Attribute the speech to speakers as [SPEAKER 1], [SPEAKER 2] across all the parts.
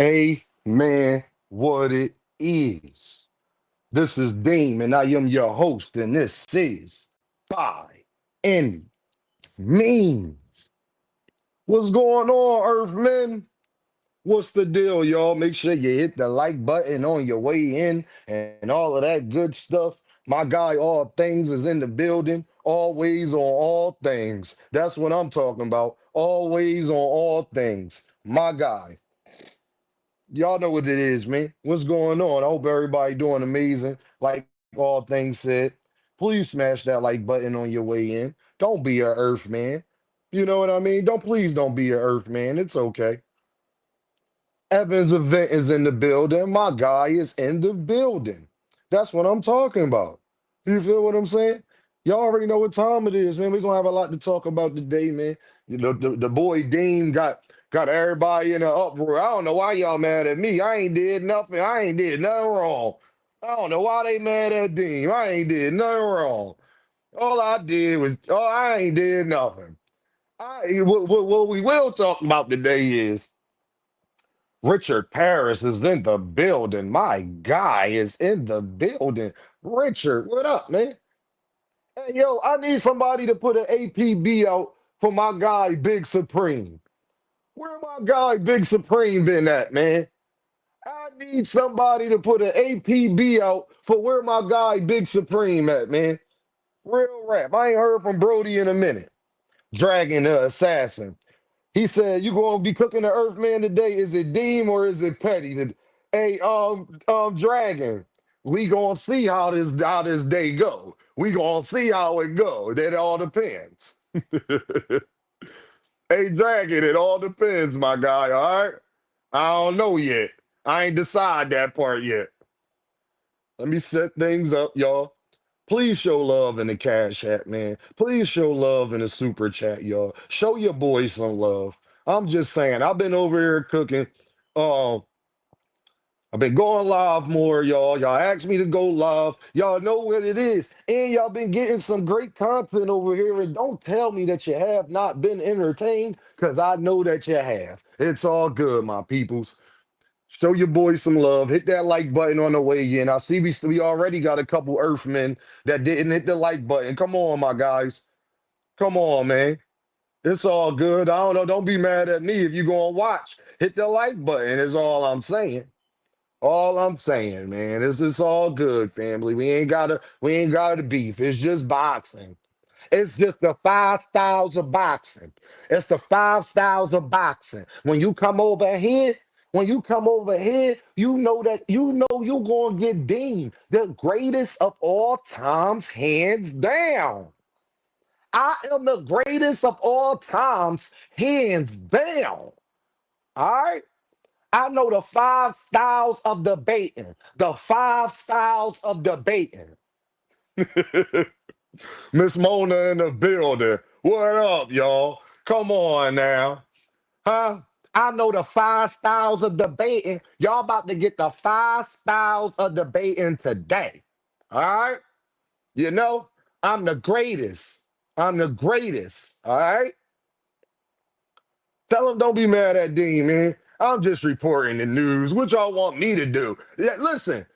[SPEAKER 1] Amen. What it is. This is Dean, and I am your host, and this is By Any Means. What's going on, Earthmen? What's the deal, y'all? Make sure you hit the like button on your way in and all of that good stuff. My guy, All Things, is in the building. Always on all things. That's what I'm talking about. Always on all things. My guy. Y'all know what it is, man. What's going on? I hope everybody doing amazing. Like all things said, please smash that like button on your way in. Don't be a Earth man. You know what I mean? Don't be a Earth man. It's okay. Evans event is in the building. My guy is in the building. That's what I'm talking about. You feel what I'm saying? Y'all already know what time it is, man. We're gonna have a lot to talk about today, man. You know, the boy Dean got everybody in an uproar. I don't know why y'all mad at me. I ain't did nothing. I ain't did nothing wrong. I don't know why they mad at Dean. I ain't did nothing wrong. All I did was, oh, I ain't did nothing. What we will talk about today is Richard Paris is in the building. My guy is in the building. Richard, what up, man? Hey, yo, I need somebody to put an APB out for my guy, Big Supreme. Where my guy, Big Supreme, been at, man? I need somebody to put an APB out for where my guy, Big Supreme, at, man. Real rap. I ain't heard from Brody in a minute. Dragon the Assassin. He said, "You gonna be cooking the Earthman today? Is it Deem or is it Petty?" Hey, Dragon, we gonna see how this day go. We gonna see how it go. That all depends. Hey, Dragon, it all depends, my guy. All right, I don't know yet. I ain't decide that part yet. Let me set things up, y'all. Please show love in the cash app, man. Please show love in the super chat, y'all. Show your boys some love. I'm just saying, I've been over here cooking. Um, I've been going live more, y'all. Y'all asked me to go live. Y'all know what it is. And y'all been getting some great content over here. And don't tell me that you have not been entertained, because I know that you have. It's all good, my peoples. Show your boys some love. Hit that like button on the way in. I see we already got a couple Earthmen that didn't hit the like button. Come on, my guys. Come on, man. It's all good. I don't know. Don't be mad at me if you going to watch. Hit the like button is all I'm saying. All I'm saying, man. It's all good, family. We ain't gotta beef. It's just boxing. It's just the five styles of boxing. It's the five styles of boxing. When you come over here, you know you're gonna get deemed the greatest of all times, hands down. I am the greatest of all times, hands down. All right. I know the five styles of debating. The five styles of debating. Miss Mona in the building. What up, y'all? Come on now. Huh? I know the five styles of debating. Y'all about to get the five styles of debating today. All right? You know, I'm the greatest. I'm the greatest. All right? Tell them don't be mad at Dean, man. I'm just reporting the news. What y'all want me to do? Yeah, listen,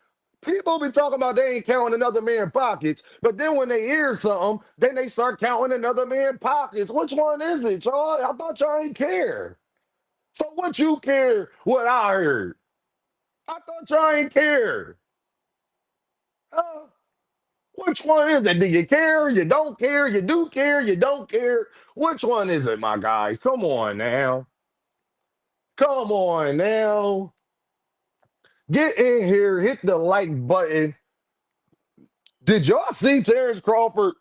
[SPEAKER 1] people be talking about they ain't counting another man's pockets, but then when they hear something, then they start counting another man's pockets. Which one is it, y'all? I thought y'all ain't care. So what you care what I heard? I thought y'all ain't care. Huh? Which one is it? Do you care? You don't care? You do care? You don't care? Which one is it, my guys? Come on now. Come on now. Get in here, hit the like button. Did y'all see Terrence Crawford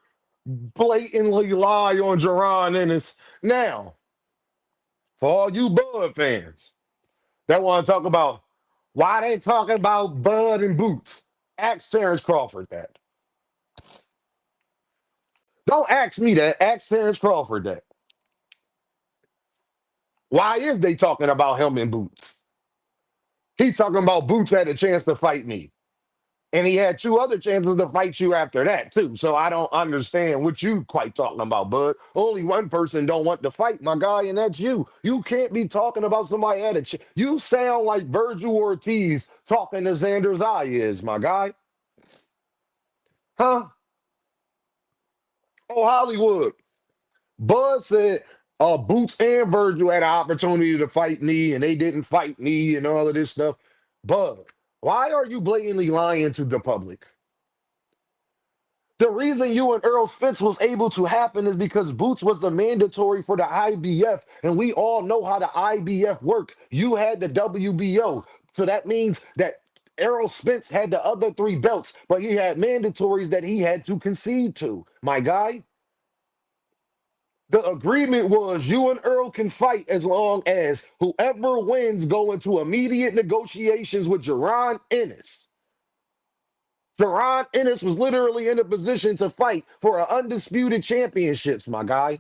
[SPEAKER 1] blatantly lie on Jerron Ennis? Now, for all you Bud fans that want to talk about why they talking about Bud and Boots, ask Terrence Crawford that. Don't ask me that. Ask Terrence Crawford that. Why is they talking about him and Boots? He talking about Boots had a chance to fight me. And he had two other chances to fight you after that, too. So I don't understand what you quite talking about, bud. Only one person don't want to fight, my guy, and that's you. You can't be talking about somebody had a You sound like Virgil Ortiz talking to Xander Zayas, my guy. Huh? Oh, Hollywood. Bud said Boots and Virgil had an opportunity to fight me, and they didn't fight me and all of this stuff. Bud, why are you blatantly lying to the public? The reason you and Earl Spence was able to happen is because Boots was the mandatory for the IBF, and we all know how the IBF work. You had the WBO, so that means that Errol Spence had the other three belts, but he had mandatories that he had to concede to. My guy, the agreement was you and Earl can fight as long as whoever wins go into immediate negotiations with Jaron Ennis. Jaron Ennis was literally in a position to fight for an undisputed championships, my guy.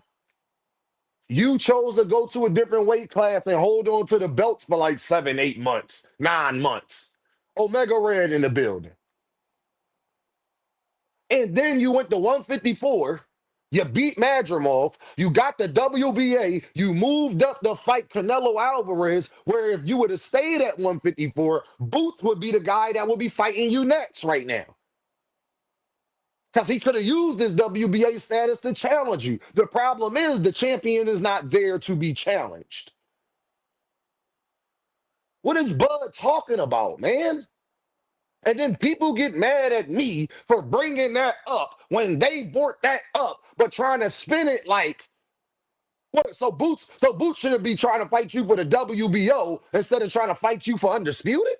[SPEAKER 1] You chose to go to a different weight class and hold on to the belts for like 7, 8 months, 9 months. Omega Red in the building. And then you went to 154. You beat Madrimov. You got the WBA. You moved up to fight Canelo Alvarez, where if you would have stayed at 154, Boots would be the guy that would be fighting you next right now. Because he could have used his WBA status to challenge you. The problem is the champion is not there to be challenged. What is Bud talking about, man? And then people get mad at me for bringing that up when they brought that up, but trying to spin it like, what? So Boots shouldn't be trying to fight you for the WBO instead of trying to fight you for undisputed?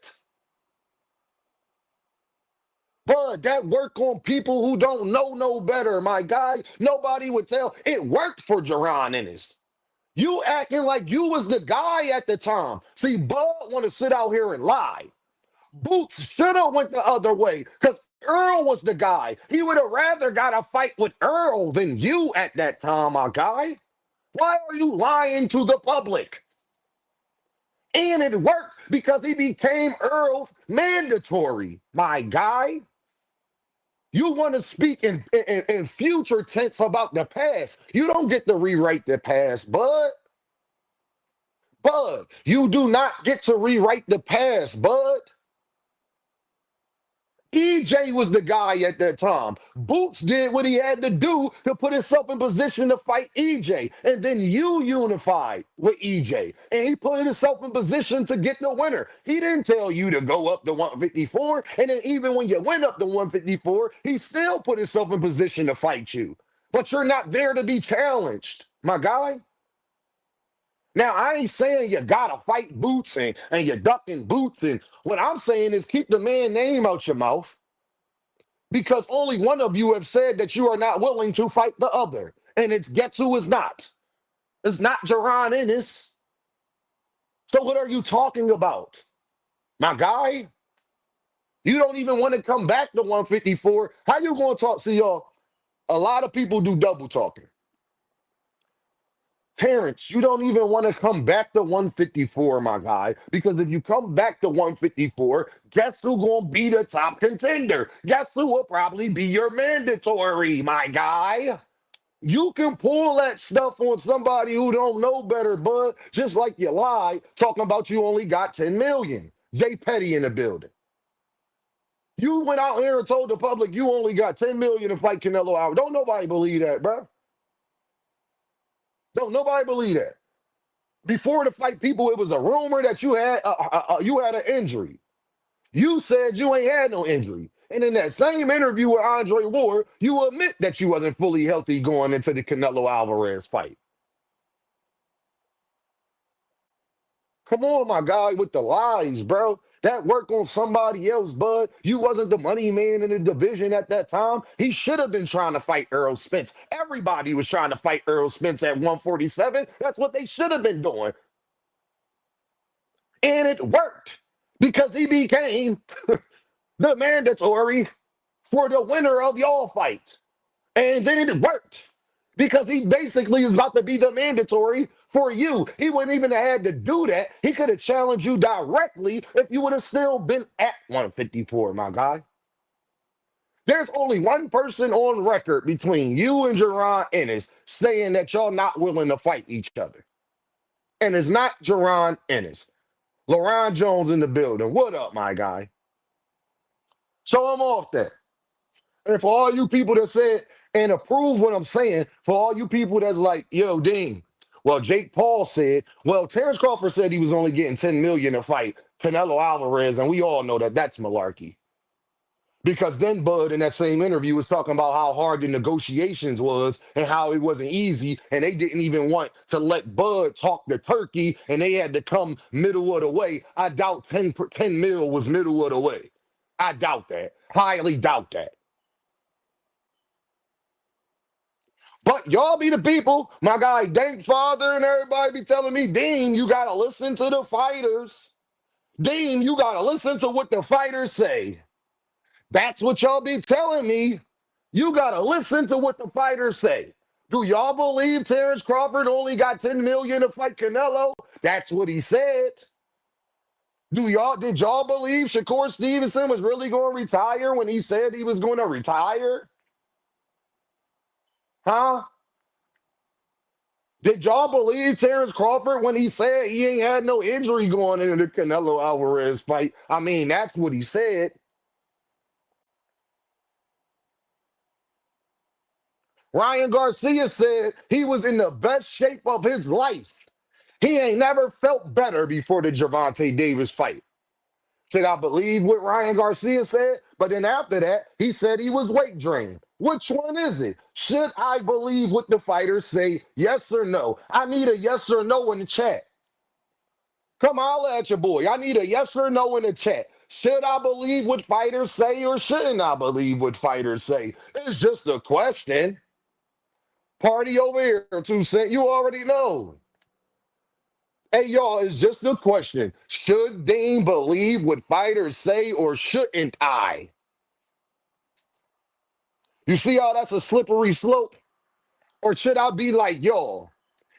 [SPEAKER 1] Bud, that work on people who don't know no better, my guy. Nobody would tell. It worked for Jaron Ennis. You acting like you was the guy at the time. See, Bud want to sit out here and lie. Boots should have went the other way because Earl was the guy. He would have rather got a fight with Earl than you at that time, my guy. Why are you lying to the public? And it worked because he became Earl's mandatory, my guy. You want to speak in future tense about the past. You don't get to rewrite the past, Bud. Bud, you do not get to rewrite the past, Bud. EJ was the guy at that time. Boots did what he had to do to put himself in position to fight EJ. And then you unified with EJ. And he put himself in position to get the winner. He didn't tell you to go up to 154. And then even when you went up to 154, he still put himself in position to fight you. But you're not there to be challenged, my guy. Now, I ain't saying you gotta fight Boots and you're ducking Boots. And what I'm saying is keep the man name out your mouth because only one of you have said that you are not willing to fight the other. And it's guess who is not. It's not Jaron Ennis. So what are you talking about? My guy? You don't even want to come back to 154. How you going to talk? See, y'all, a lot of people do double talking. Terrence, you don't even want to come back to 154, my guy, because if you come back to 154, guess who gonna be the top contender? Guess who will probably be your mandatory, my guy? You can pull that stuff on somebody who don't know better, bud, just like you lied, talking about you only got 10 million. Jay Petty in the building. You went out here and told the public you only got 10 million to fight Canelo Alvarez. Don't nobody believe that, bro. Don't nobody believe that. Before the fight, people, it was a rumor that you had an injury. You said you ain't had no injury. And in that same interview with Andre Ward, you admit that you wasn't fully healthy going into the Canelo Alvarez fight. Come on, my guy, with the lies, bro. That work on somebody else, bud. You wasn't the money man in the division at that time. He should have been trying to fight Earl Spence. Everybody was trying to fight Earl Spence at 147. That's what they should have been doing. And it worked because he became the mandatory for the winner of y'all fight. And then it worked because he basically is about to be the mandatory for you. He wouldn't even have had to do that. He could have challenged you directly if you would have still been at 154, my guy. There's only one person on record between you and Jerron Ennis saying that y'all not willing to fight each other. And it's not Jerron Ennis. LaRon Jones in the building. What up, my guy? So I'm off that. And for all you people that said and approve what I'm saying, for all you people that's like, yo, Dean, well, Jake Paul said, well, Terrence Crawford said he was only getting 10 million to fight Canelo Alvarez, and we all know that that's malarkey. Because then Bud in that same interview was talking about how hard the negotiations was and how it wasn't easy, and they didn't even want to let Bud talk to Turkey, and they had to come middle of the way. I doubt 10 mil was middle of the way. I doubt that. Highly doubt that. But y'all be the people, my guy Dank Father and everybody be telling me, Dean, you gotta listen to the fighters. Dean, you gotta listen to what the fighters say. That's what y'all be telling me. You gotta listen to what the fighters say. Do y'all believe Terrence Crawford only got 10 million to fight Canelo? That's what he said. Did y'all believe Shakur Stevenson was really going to retire when he said he was going to retire? Huh? Did y'all believe Terrence Crawford when he said he ain't had no injury going into the Canelo Alvarez fight? I mean, that's what he said. Ryan Garcia said he was in the best shape of his life. He ain't never felt better before the Gervontadavis fight. Should I believe what Ryan Garcia said? But then after that, he said he was weight drained. Which one is it? Should I believe what the fighters say? Yes or no? I need a yes or no in the chat. Come holler at your boy. I need a yes or no in the chat. Should I believe what fighters say or shouldn't I believe what fighters say? It's just a question. Party over here, 2 Cent. You already know. Hey, y'all, it's just a question. Should Dean believe what fighters say or shouldn't I? You see how that's a slippery slope? Or should I be like y'all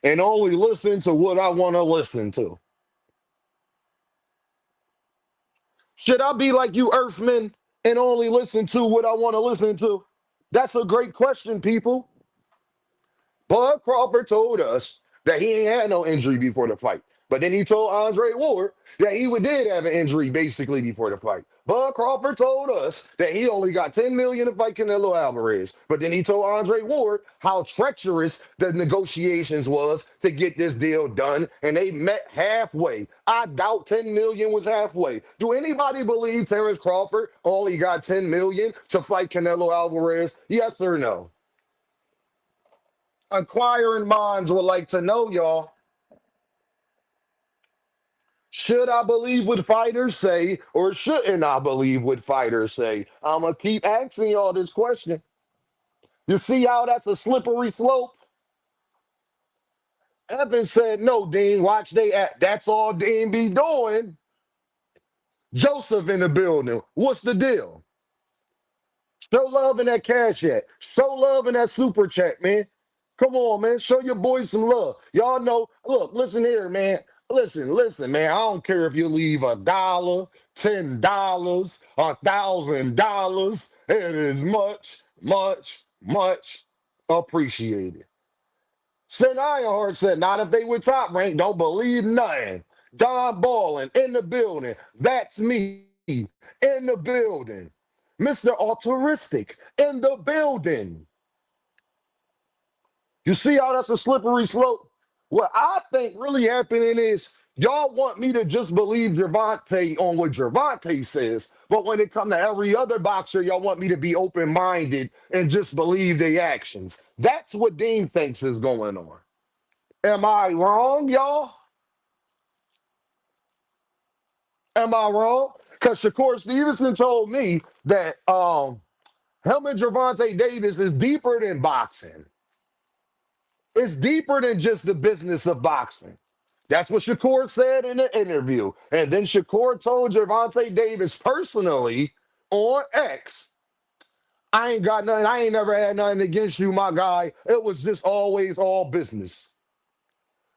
[SPEAKER 1] and only listen to what I want to listen to? Should I be like you Earthmen and only listen to what I want to listen to? That's a great question, people. Bud Crawford told us that he ain't had no injury before the fight. But then he told Andre Ward that he did have an injury basically before the fight. Bud Crawford told us that he only got 10 million to fight Canelo Alvarez. But then he told Andre Ward how treacherous the negotiations was to get this deal done. And they met halfway. I doubt 10 million was halfway. Do anybody believe Terrence Crawford only got 10 million to fight Canelo Alvarez? Yes or no? Inquiring minds would like to know, y'all. Should I believe what fighters say or shouldn't I believe what fighters say? I'm going to keep asking y'all this question. You see how that's a slippery slope? Evan said, no, Dean, watch they act. That's all Dean be doing. Joseph in the building. What's the deal? Show love in that cash app. Show love in that super chat, man. Come on, man. Show your boys some love. Y'all know. Look, listen here, man. Listen, man. I don't care if you leave $1, $10, $1,000. It is much, much, much appreciated. St. Ironheart said, not if they were top rank, don't believe nothing. Don Ballin in the building. That's me in the building. Mr. Altruistic in the building. You see how that's a slippery slope? What I think really happening is y'all want me to just believe Gervonta on what Gervonta says, but when it comes to every other boxer, y'all want me to be open-minded and just believe their actions. That's what Dean thinks is going on. Am I wrong, y'all? Am I wrong? Because Shakur Stevenson told me that him and Gervontadavis is deeper than boxing. It's deeper than just the business of boxing. That's what Shakur said in the interview. And then Shakur told Gervontadavis personally on X, I ain't got nothing. I ain't never had nothing against you, my guy. It was just always all business.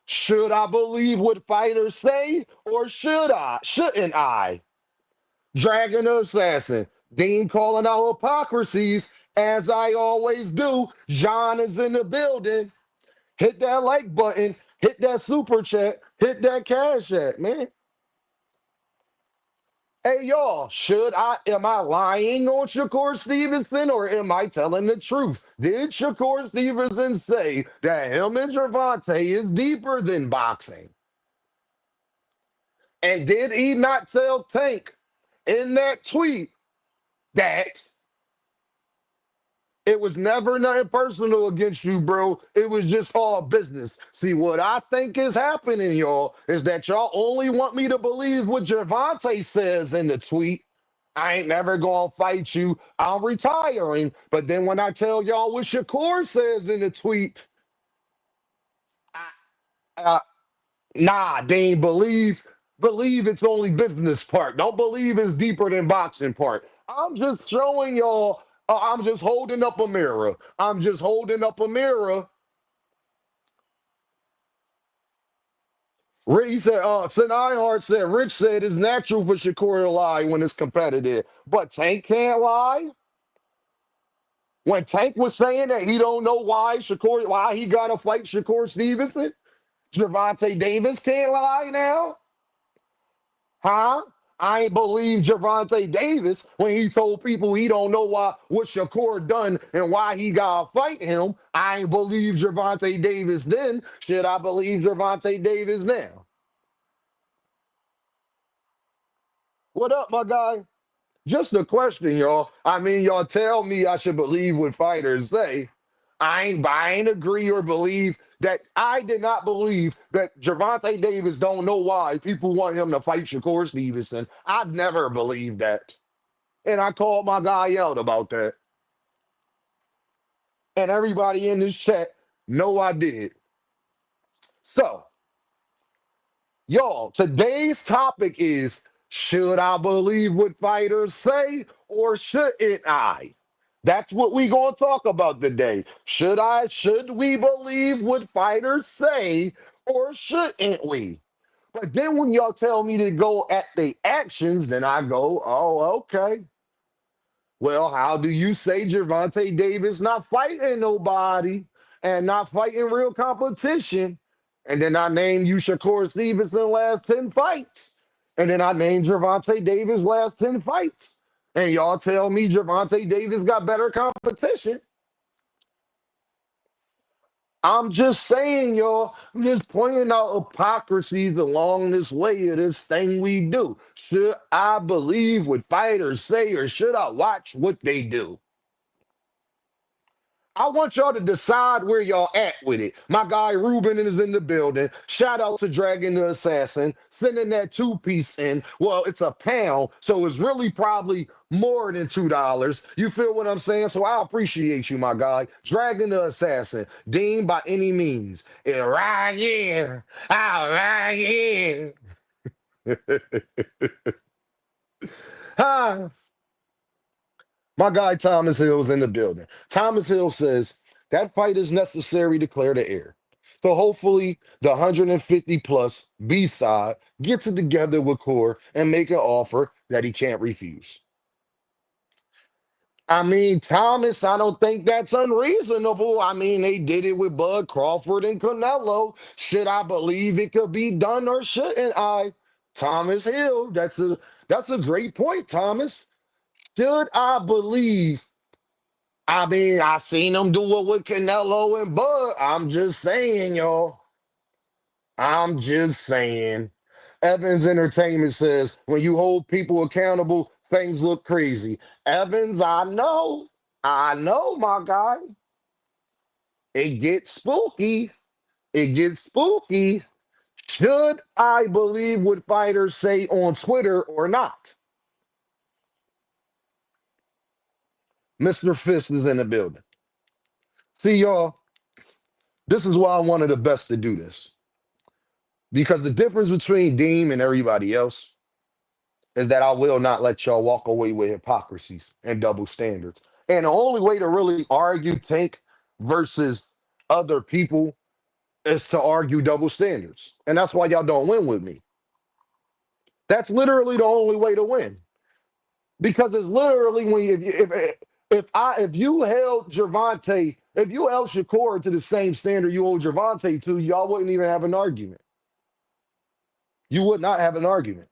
[SPEAKER 1] Should I believe what fighters say or shouldn't I? Dragon the Assassin. Dean calling out hypocrisies, as I always do. John is in the building. Hit that like button. Hit that super chat. Hit that cash app, man. Hey y'all, am I lying on Shakur Stevenson or am I telling the truth? Did Shakur Stevenson say that him and Gervonta is deeper than boxing? And did he not tell Tank in that tweet that it was never nothing personal against you, bro? It was just all business. See, what I think is happening, y'all, is that y'all only want me to believe what Gervonta says in the tweet. I ain't never gonna fight you. I'm retiring. But then when I tell y'all what Shakur says in the tweet, uh, nah, they ain't believe it's only business part. Don't believe it's deeper than boxing part. I'm just showing y'all. I'm just holding up a mirror. I'm just holding up a mirror. He said, Sinai said, Rich said it's natural for Shakur to lie when it's competitive, but Tank can't lie. When Tank was saying that he don't know why he got to fight Shakur Stevenson, Gervonta Davis can't lie now, huh? I ain't believe Gervonta Davis when he told people he don't know what Shakur done and why he got to fight him. I ain't believe Gervonta Davis then. Should I believe Gervonta Davis now? What up, my guy? Just a question, y'all. I mean, y'all tell me I should believe what fighters say. I ain't agree or believe that. I did not believe that Gervonta Davis don't know why people want him to fight Shakur Stevenson. I'd never believed that. And I called my guy out about that. And everybody in this chat know I did. So, y'all, today's topic is, should I believe what fighters say or shouldn't I? That's what we gonna talk about today. Should we believe what fighters say or shouldn't we? But then when y'all tell me to go at the actions, then I go, oh, okay. Well, how do you say Gervonta Davis not fighting nobody and not fighting real competition? And then I name you Shakur Stevenson last 10 fights. And then I name Gervonta Davis last 10 fights. And y'all tell me Gervonta Davis got better competition. I'm just saying, y'all, I'm just pointing out hypocrisies along this way of this thing we do. Should I believe what fighters say or should I watch what they do? I want y'all to decide where y'all at with it. My guy Ruben is in the building. Shout out to Dragon the Assassin, sending that two-piece in. Well, it's a pound, so it's really probably more than $2. You feel what I'm saying? So I appreciate you, my guy. Dragon the Assassin, Dean by any means. And right here, right here. Hi. My guy Thomas Hill's in the building. Thomas Hill says that fight is necessary to clear the air. So hopefully the 150 plus B side gets it together with Core and make an offer that he can't refuse. I mean, Thomas, I don't think that's unreasonable. I mean, they did it with Bud Crawford and Canelo. Should I believe it could be done or shouldn't I? Thomas Hill, that's a great point, Thomas. Should I believe? I mean, I seen them do it with Canelo and Bud. I'm just saying, y'all. I'm just saying. Evans Entertainment says when you hold people accountable, things look crazy. Evans, I know. I know, my guy. It gets spooky. It gets spooky. Should I believe what fighters say on Twitter or not? Mr. Fist is in the building. See, y'all, this is why I'm one of the best to do this. Because the difference between Deem and everybody else is that I will not let y'all walk away with hypocrisies and double standards. And the only way to really argue Tank versus other people is to argue double standards. And that's why y'all don't win with me. That's literally the only way to win. Because it's literally when you, if you held Gervonta, if you held Shakur to the same standard you hold Gervonta to, y'all wouldn't even have an argument. You would not have an argument.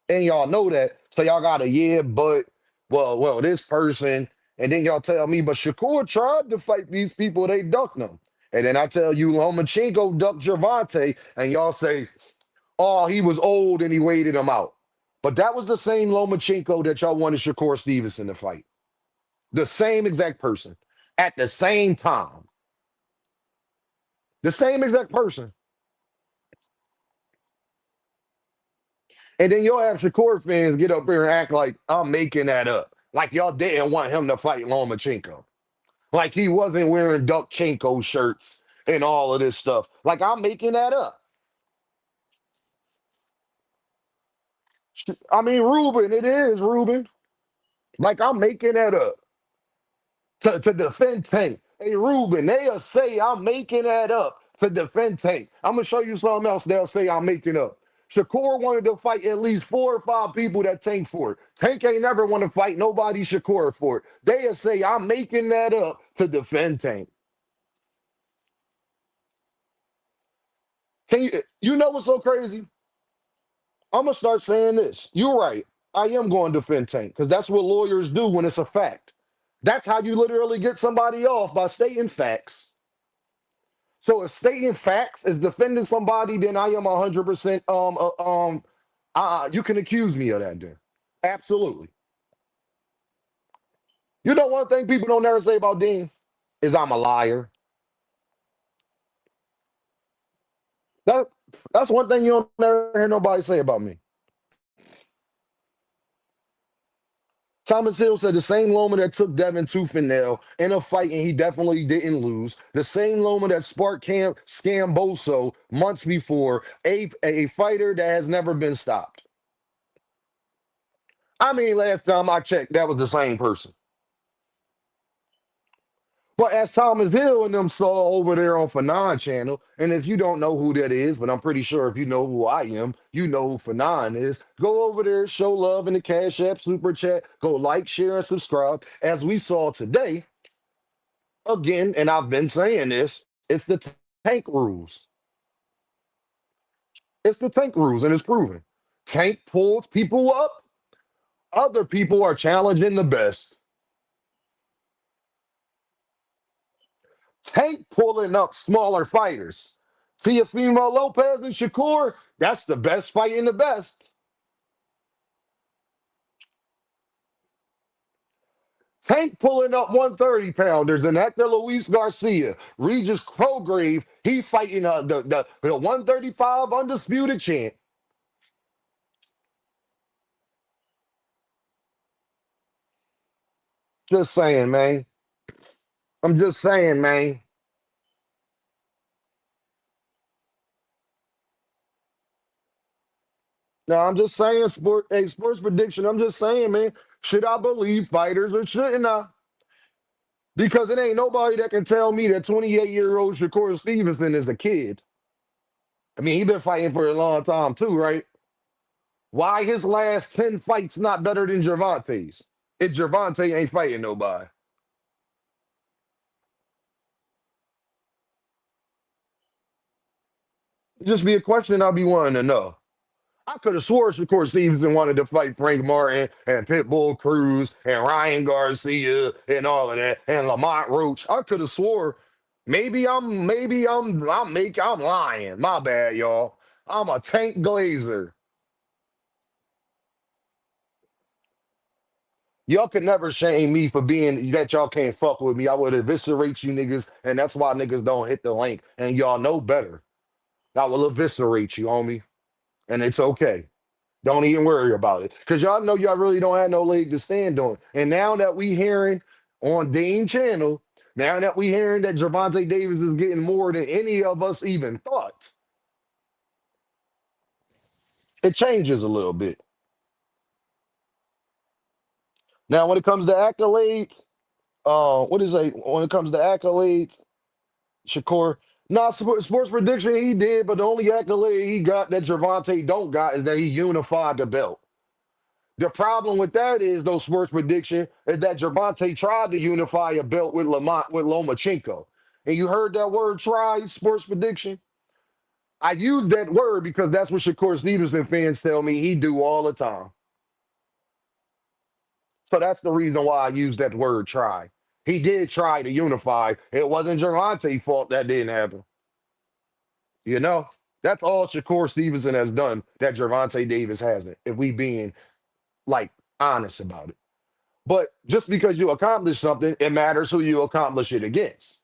[SPEAKER 1] And y'all know that. So y'all got a yeah, but this person, and then y'all tell me, but Shakur tried to fight these people, they ducked them. And then I tell you Lomachenko ducked Gervonta, and y'all say, oh, he was old and he waited him out. But that was the same Lomachenko that y'all wanted Shakur Stevenson to fight. The same exact person at the same time. The same exact person. And then you'll have Shakur fans get up here and act like I'm making that up. Like y'all didn't want him to fight Lomachenko. Like he wasn't wearing Duckchenko shirts and all of this stuff. Like I'm making that up. I mean, Ruben, it is Ruben. Like I'm making that up to defend Tank. Hey, Ruben, they'll say I'm making that up to defend Tank. I'm going to show you something else they'll say I'm making up. Shakur wanted to fight at least 4 or 5 people that Tank for. Tank ain't never want to fight nobody Shakur for. They'll say I'm making that up to defend Tank. You know what's so crazy? I'm gonna start saying this. You're right. I am going to defend Tank because that's what lawyers do when it's a fact. That's how you literally get somebody off by stating facts. So if stating facts is defending somebody, then I am 100%. You can accuse me of that. Then absolutely. You know one thing people don't never say about Dean is I'm a liar. That that's one thing you don't never hear nobody say about me. Thomas Hill said the same Loma that took Devin tooth and nail in a fight and he definitely didn't lose. The same Loma that sparked Cam Scamboso months before, a fighter that has never been stopped. I mean, last time I checked, that was the same person. But as Thomas Hill and them saw over there on Fanon channel, and if you don't know who that is, but I'm pretty sure if you know who I am, you know who Fanon is. Go over there, show love in the Cash App, Super Chat, go like, share, and subscribe. As we saw today, again, and I've been saying this, it's the tank rules. It's the tank rules, and it's proven. Tank pulls people up, other people are challenging the best. Tank pulling up smaller fighters. Teofimo Lopez and Shakur, that's the best fighting the best. Tank pulling up 130 pounders and Hector Luis Garcia. Regis Crograve, he fighting the 135 undisputed champ. Just saying, man. I'm just saying, man. No, I'm just saying, sports prediction. I'm just saying, man. Should I believe fighters or shouldn't I? Because it ain't nobody that can tell me that 28-year-old Shakur Stevenson is a kid. I mean, he been fighting for a long time too, right? Why his last 10 fights not better than Gervonta's? If Gervonta ain't fighting nobody. Just be a question I'll be wanting to know. I could have swore Shakur Stevenson wanted to fight Frank Martin and Pitbull Cruz and Ryan Garcia and all of that and Lamont Roach. I could have swore. I'm lying. My bad, y'all. I'm a Tank Glazer. Y'all could never shame me for being that y'all can't fuck with me. I would eviscerate you niggas, and that's why niggas don't hit the link. And y'all know better. I will eviscerate you, homie. And it's okay. Don't even worry about it. Because y'all know y'all really don't have no leg to stand on. And now that we hearing on Dean Channel, now that we hearing that Gervonta Davis is getting more than any of us even thought, it changes a little bit. Now, when it comes to accolades, what is it? When it comes to accolades, Shakur, nah, sports prediction he did, but the only accolade he got that Gervonta don't got is that he unified the belt. The problem with that is, though, sports prediction, is that Gervonta tried to unify a belt with Lamont with Lomachenko. And you heard that word try, sports prediction? I use that word because that's what Shakur Stevenson fans tell me he do all the time. So that's the reason why I use that word try. He did try to unify. It wasn't Gervonta's fault that didn't happen. You know? That's all Shakur Stevenson has done that Gervonta Davis hasn't, if we being like honest about it. But just because you accomplish something, it matters who you accomplish it against.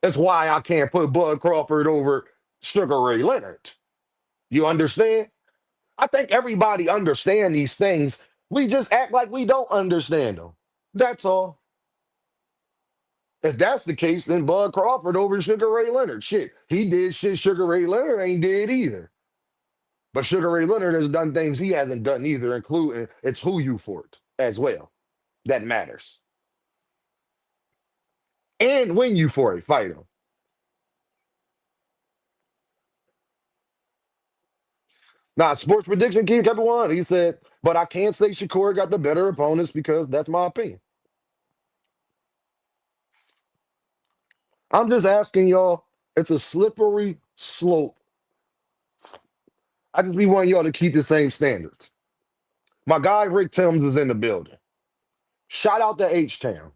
[SPEAKER 1] That's why I can't put Bud Crawford over Sugar Ray Leonard. You understand? I think everybody understand these things. We just act like we don't understand them. That's all. If that's the case, then Bud Crawford over Sugar Ray Leonard. Shit, he did shit Sugar Ray Leonard ain't did either. But Sugar Ray Leonard has done things he hasn't done either, including it's who you for it as well. That matters. And when you for it, fight him. Now, sports prediction king kept one. He said, but I can't say Shakur got the better opponents because that's my opinion. I'm just asking y'all, it's a slippery slope. I just be wanting y'all to keep the same standards. My guy Rick Timms is in the building. Shout out to H-Town.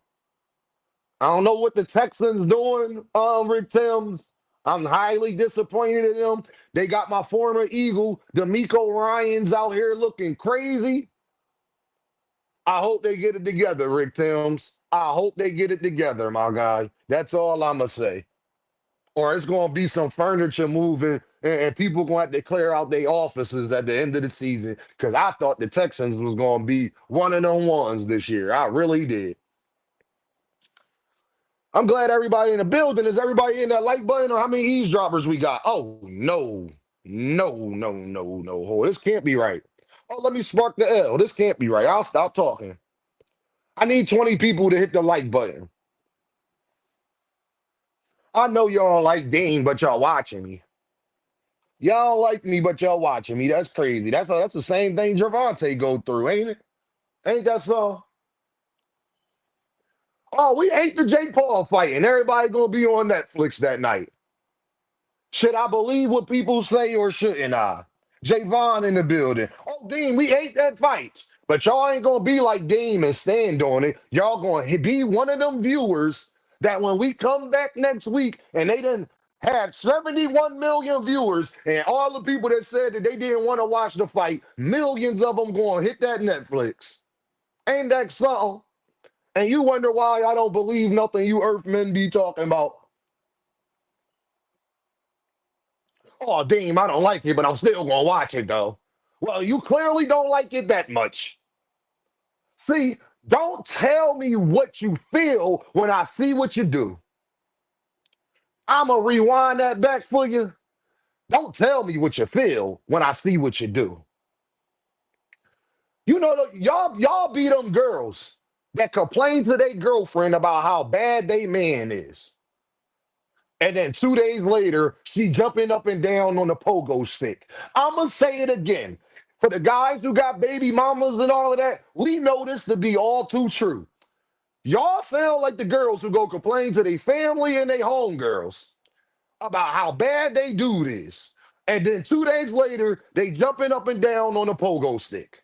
[SPEAKER 1] I don't know what the Texans doing, Rick Timms. I'm highly disappointed in them. They got my former Eagle, D'Amico Ryans, out here looking crazy. I hope they get it together, Rick Timms. I hope they get it together, my guy. That's all I'm going to say. Or it's going to be some furniture moving and people going to have to clear out their offices at the end of the season because I thought the Texans was going to be one of them ones this year. I really did. I'm glad everybody in the building. Is everybody in that like button or how many eavesdroppers we got? Oh, no. No. Oh, this can't be right. Oh, let me spark the L. This can't be right. I'll stop talking. I need 20 people to hit the like button. I know y'all don't like Dean, but y'all watching me. Y'all don't like me, but y'all watching me. That's crazy. That's the same thing Gervonta go through, ain't it? Ain't that so? Oh, we hate the jakepaul fight, and everybody gonna be on Netflix that night. Should I believe what people say or shouldn't I? Javon in the building. Oh, Dean, we hate that fight. But y'all ain't gonna be like Dean and stand on it. Y'all gonna be one of them viewers that when we come back next week and they done had 71 million viewers and all the people that said that they didn't want to watch the fight, millions of them gonna hit that Netflix. Ain't that something? And you wonder why I don't believe nothing you earthmen be talking about. Oh, damn, I don't like it, but I'm still going to watch it, though. Well, you clearly don't like it that much. See, don't tell me what you feel when I see what you do. I'm going to rewind that back for you. Don't tell me what you feel when I see what you do. You know, y'all be them girls that complain to their girlfriend about how bad they man is. And then 2 days later, she jumping up and down on the pogo stick. I'm going to say it again. For the guys who got baby mamas and all of that, we know this to be all too true. Y'all sound like the girls who go complain to their family and their homegirls about how bad they dude is. And then 2 days later, they jumping up and down on the pogo stick.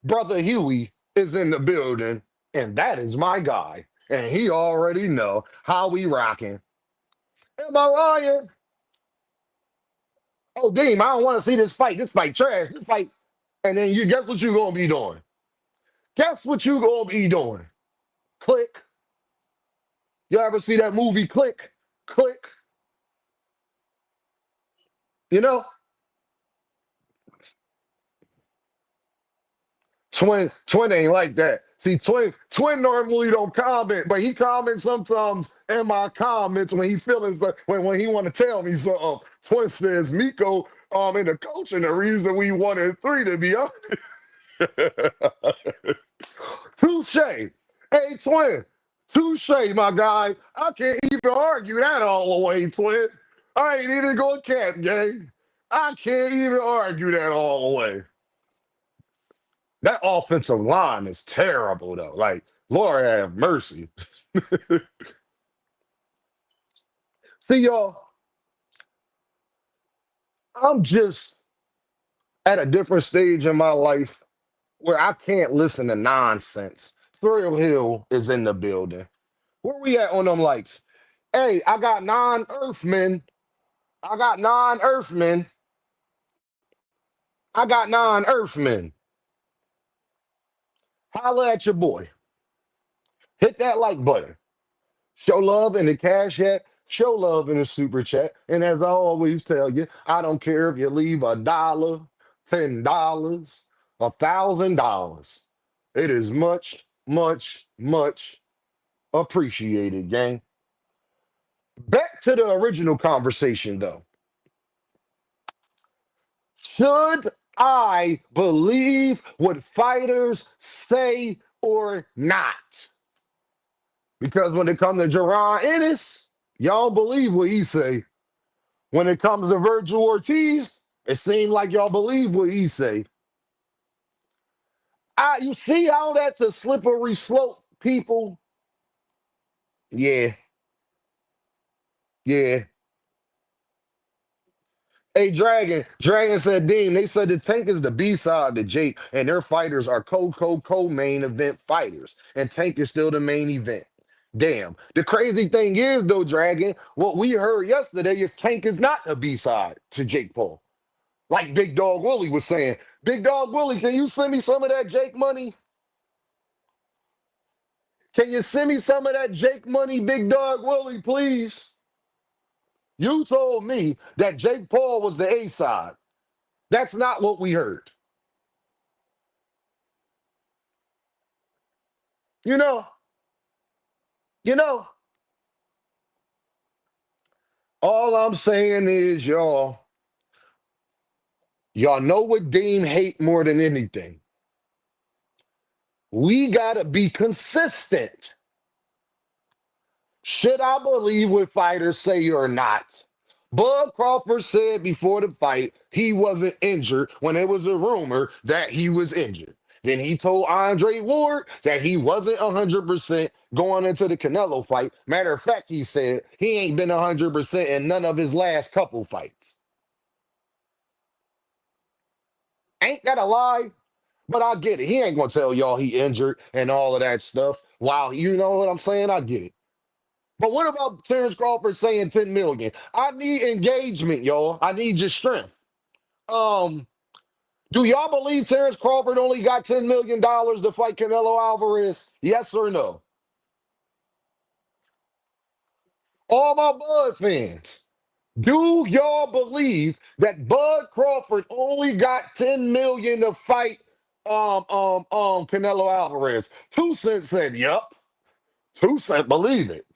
[SPEAKER 1] Brother Huey is in the building, and that is my guy. And he already know how we rocking. Am I lying? Oh, damn, I don't want to see this fight. This fight trash. This fight. And then you guess what you going to be doing? Guess what you going to be doing? Click. You ever see that movie Click? Click. You know? Twin ain't like that. See, Twin normally don't comment, but he comments sometimes in my comments when he feeling when he want to tell me something. Twin says Miko in the coaching the reason we wanted three to be honest. Touche. Hey, Twin. Touche, my guy. I can't even argue that all the way, Twin. I ain't even going cap, gang. I can't even argue that all the way. That offensive line is terrible though. Like, Lord have mercy. See, y'all, I'm just at a different stage in my life where I can't listen to nonsense. Thrill Hill is in the building. Where we at on them lights? Hey, I got non-Earthmen. I got non-Earthmen. I got non-Earthmen. Holla at your boy. Hit that like button. Show love in the cash app. Show love in the super chat. And as I always tell you, I don't care if you leave $1, $10, $1,000. It is much, much, much appreciated, gang. Back to the original conversation, though. Should I believe what fighters say or not? Because when it comes to Jerron Ennis, y'all believe what he say. When it comes to Virgil Ortiz, it seems like y'all believe what he say. You see how that's a slippery slope, people? Yeah, yeah. Hey, Dragon said, Dean, they said the Tank is the B-side to Jake, and their fighters are co-main event fighters, and Tank is still the main event. Damn. The crazy thing is, though, Dragon, what we heard yesterday is Tank is not a B-side to Jake Paul. Like Big Dog Willie was saying. Big Dog Willie, can you send me some of that Jake money? Can you send me some of that Jake money, Big Dog Willie, please? You told me that Jake Paul was the A-side. That's not what we heard. You know, you know, all I'm saying is, y'all know what Dean hate more than anything. We gotta be consistent. Should I believe what fighters say or not? Bud Crawford said before the fight he wasn't injured when it was a rumor that he was injured. Then he told Andre Ward that he wasn't 100% going into the Canelo fight. Matter of fact, he said he ain't been 100% in none of his last couple fights. Ain't that a lie? But I get it. He ain't gonna tell y'all he injured and all of that stuff. Wow, you know what I'm saying? I get it. But what about Terrence Crawford saying 10 million? I need engagement, y'all. I need your strength. Um, do y'all believe Terrence Crawford only got $10 million to fight Canelo Alvarez? Yes or no? All my Bud fans, do y'all believe that Bud Crawford only got 10 million to fight Canelo Alvarez? 2 Cent said, yup. 2 Cent believe it.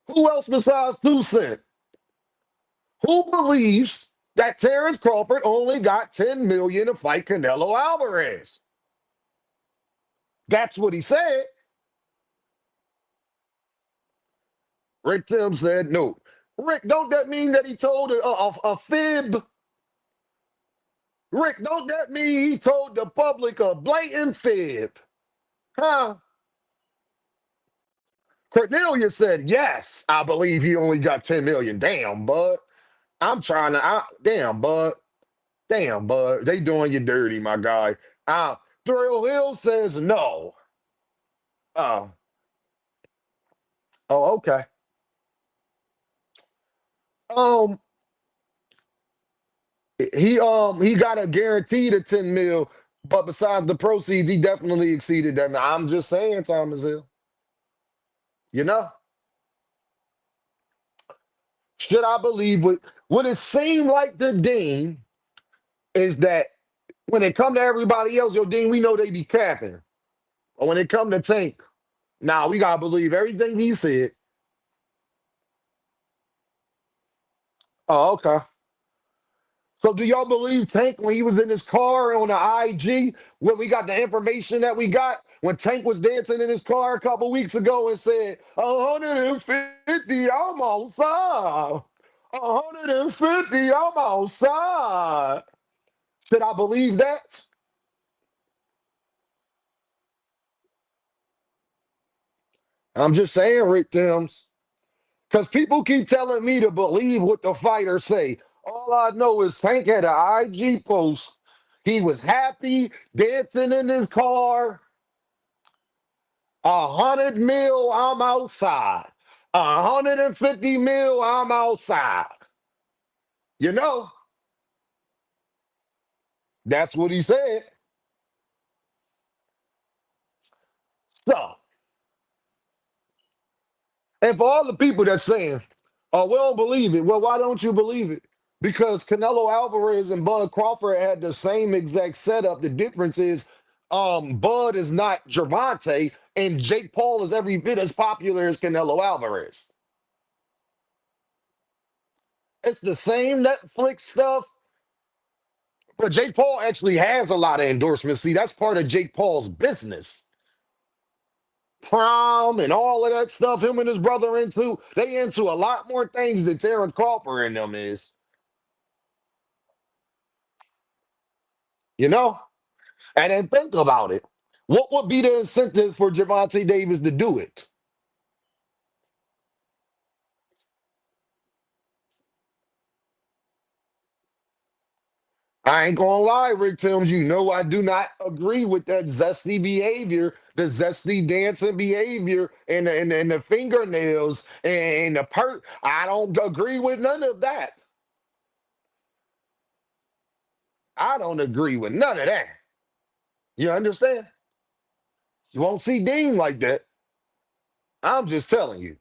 [SPEAKER 1] Who else besides 2 Cent? Who believes that Terrence Crawford only got 10 million to fight Canelo Alvarez? That's what he said. Rick Tim said no. Rick, don't that mean that he told a fib? Rick, don't that mean he told the public a blatant fib? Huh? Cornelia said, yes, I believe he only got 10 million. Damn, bud. Damn, bud. Damn, bud. They doing you dirty, my guy. Thrill Hill says no. Oh, oh, okay. Um, he got a guaranteed of 10 mil, but besides the proceeds, he definitely exceeded that. Now, I'm just saying, Thomas Hill. You know, should I believe what it seemed like to Dean is that when it come to everybody else, yo, Dean, we know they be capping. But when it come to Tank, now we gotta believe everything he said. Oh, okay. So do y'all believe Tank when he was in his car on the IG, when we got the information that we got, when Tank was dancing in his car a couple weeks ago and said, 150, I'm outside. 150, I'm outside. Should I believe that? I'm just saying, Rick Timms. Because people keep telling me to believe what the fighters say. All I know is Tank had an IG post. He was happy, dancing in his car. 100 mil, I'm outside. 150 mil, I'm outside. You know, that's what he said. So, and for all the people that's saying, oh, we don't believe it. Well, why don't you believe it? Because Canelo Alvarez and Bud Crawford had the same exact setup. The difference is Bud is not Gervonta, and Jake Paul is every bit as popular as Canelo Alvarez. It's the same Netflix stuff, but Jake Paul actually has a lot of endorsements. See, that's part of Jake Paul's business. Prom and all of that stuff, him and his brother into, they into a lot more things than Terrence Crawford and them is. You know? And then think about it. What would be the incentive for Gervonta Davis to do it? I ain't gonna lie, Rick Timms, you know I do not agree with that zesty behavior, the zesty dancing behavior, and the fingernails and the I don't agree with none of that. I don't agree with none of that. You understand? You won't see Dean like that. I'm just telling you.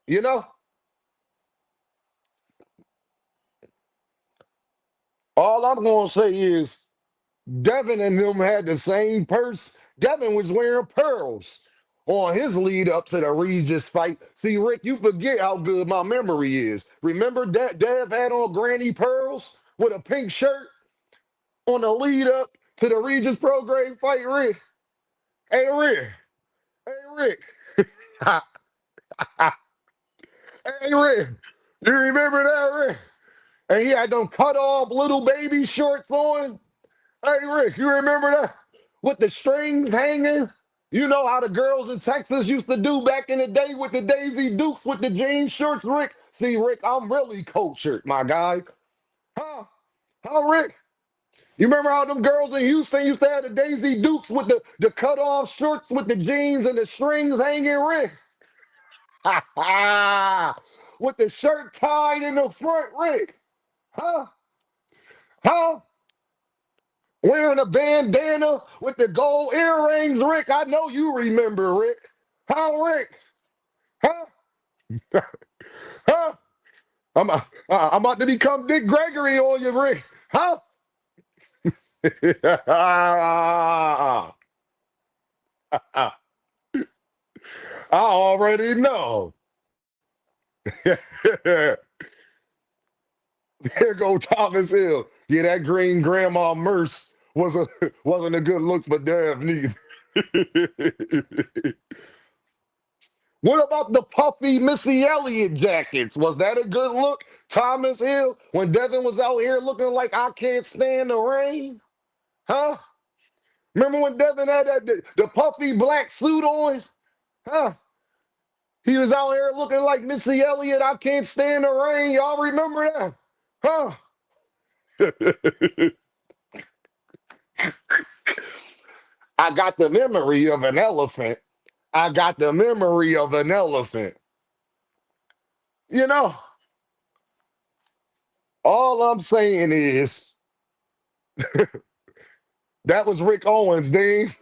[SPEAKER 1] You know? All I'm gonna say is Devin and them had the same purse. Devin was wearing pearls on his lead up to the Regis fight. See, Rick, you forget how good my memory is. Remember that Dev had on granny pearls with a pink shirt on the lead up to the Regis Prograde fight, Rick? Hey, Rick. Hey, Rick. Hey, Rick. You remember that, Rick? And he had them cut off little baby shorts on. Hey, Rick, you remember that? With the strings hanging? You know how the girls in Texas used to do back in the day with the Daisy Dukes with the jean shorts, Rick? See, Rick, I'm really cultured, my guy. Huh? Huh, Rick? You remember how them girls in Houston used to have the Daisy Dukes with the cut-off shorts with the jeans and the strings hanging, Rick? Ha ha! With the shirt tied in the front, Rick? Huh? Huh? Wearing a bandana with the gold earrings, Rick. I know you remember, Rick. Huh, Rick? Huh? Huh? I'm about to become Dick Gregory on you, Rick. Huh? I already know. There go Thomas Hill. Yeah, that green grandma Merce wasn't a good look for Dev neither. What about the puffy Missy Elliott jackets? Was that a good look? Thomas Hill, when Devin was out here looking like I can't stand the rain? Huh? Remember when Devin had the puffy black suit on? Huh? He was out here looking like Missy Elliott, I can't stand the rain. Y'all remember that? Huh? I got the memory of an elephant. I got the memory of an elephant. You know, all I'm saying is that was Rick Owens, Dean.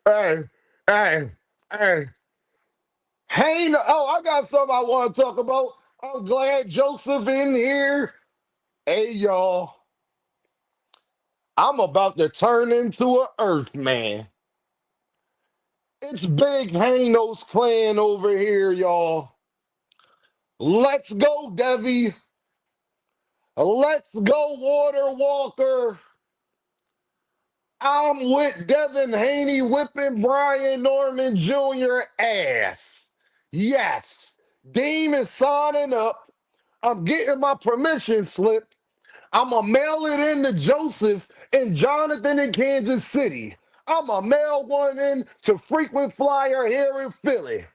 [SPEAKER 1] Hey, hey, hey. Haney. Oh, I got something I want to talk about. I'm glad Joseph in here. Hey, y'all. I'm about to turn into an Earth man. It's Big Hanos clan over here, y'all. Let's go, Devi. Let's go, Water Walker. I'm with Devin Haney whipping Brian Norman Jr. ass. Yes. Dean is signing up. I'm getting my permission slip. I'm going to mail it in to Joseph and Jonathan in Kansas City. I'm going to mail one in to Frequent Flyer here in Philly.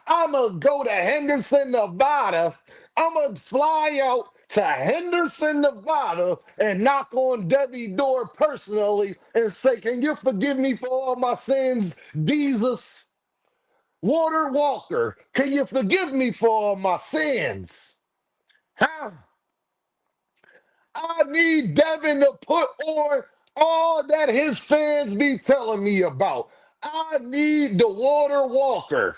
[SPEAKER 1] I'm going to go to Henderson, Nevada. I'm going to fly out to Henderson, Nevada and knock on Debbie's door personally and say, can you forgive me for all my sins, Jesus? Water Walker, can you forgive me for all my sins? Huh? I need Devin to put on all that his fans be telling me about. I need the Water Walker.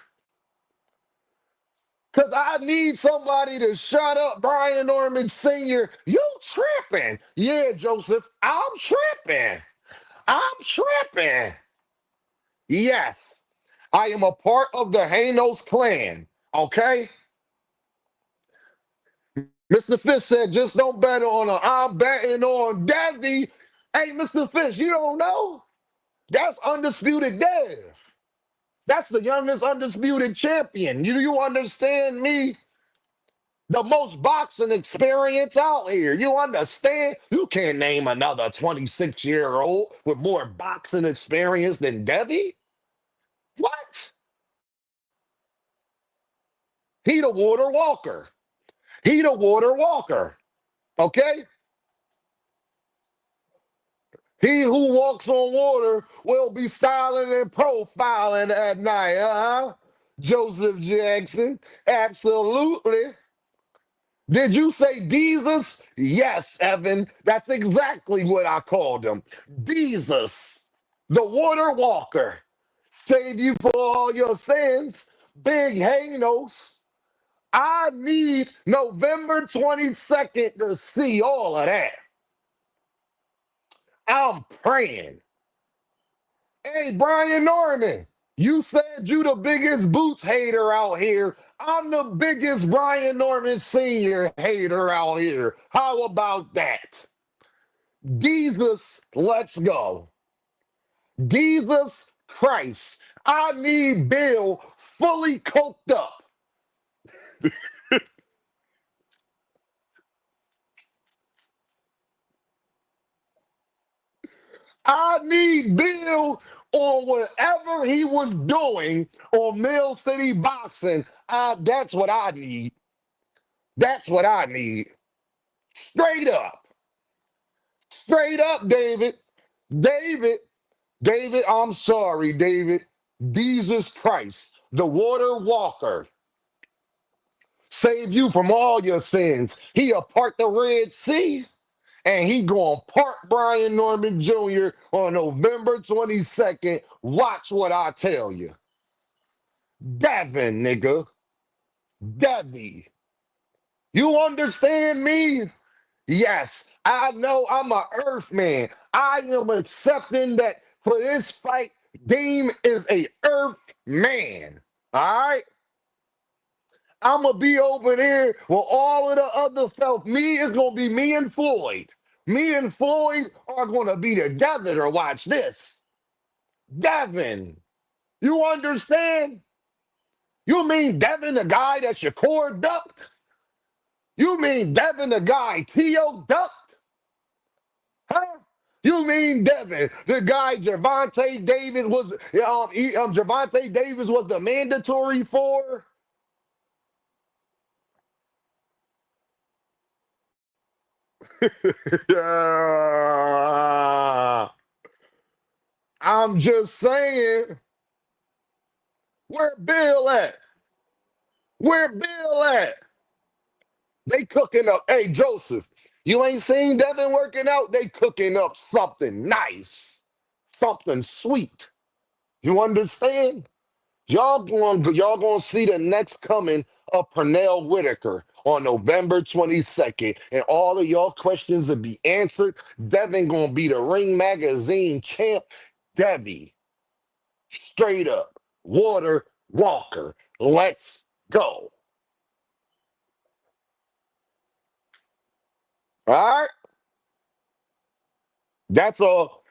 [SPEAKER 1] Because I need somebody to shut up Brian Norman Sr. You tripping. Yeah, Joseph, I'm tripping. I'm tripping. Yes, I am a part of the Hanos clan, okay? Mr. Fish said, just don't bet on her. I'm betting on Devi. Hey, Mr. Fish, you don't know? That's Undisputed Dev. That's the youngest undisputed champion. You understand me? The most boxing experience out here. You understand? You can't name another 26-year-old with more boxing experience than Devi. What? He the Water Walker. He the Water Walker. Okay? He who walks on water will be styling and profiling at night, Joseph Jackson. Absolutely. Did you say Jesus? Yes, Evan. That's exactly what I called him. Jesus, the Water Walker. Save you for all your sins. Big Hanos. I need November 22nd to see all of that. I'm praying. Hey, Brian Norman, you said you the biggest Boots hater out here. I'm the biggest Brian Norman Sr. hater out here. How about that? Jesus, let's go. Jesus Christ, I need Bill fully coked up. I need Bill on whatever he was doing on Mill City Boxing. That's what I need. That's what I need. Straight up. Straight up, David. David. David, I'm sorry, David. Jesus Christ, the Water Walker, save you from all your sins. He'll part the Red Sea. And he going to part Brian Norman Jr. on November 22nd. Watch what I tell you. Devin, nigga. Devi. You understand me? Yes, I know I'm a earth man. I am accepting that for this fight, Dean is a earth man. All right? I'm going to be over there with all of the other fellas. Me is going to be me and Floyd. Me and Floyd are going to be together to watch this. Devin, you understand? You mean Devin, the guy that Shakur ducked? You mean Devin, the guy T.O. ducked? Huh? You mean Devin, the guy Gervonta Davis was Gervonta Davis was the mandatory for? Yeah. I'm just saying, where Bill at? Where Bill at? They cooking up. Hey, Joseph, you ain't seen Devin working out? They cooking up something nice, something sweet. You understand? Y'all gonna see the next coming of Pernell Whitaker on November 22nd. And all of y'all questions will be answered. Devin gonna be the Ring Magazine champ. Debbie, straight up. Water Walker. Let's go. All right, that's all.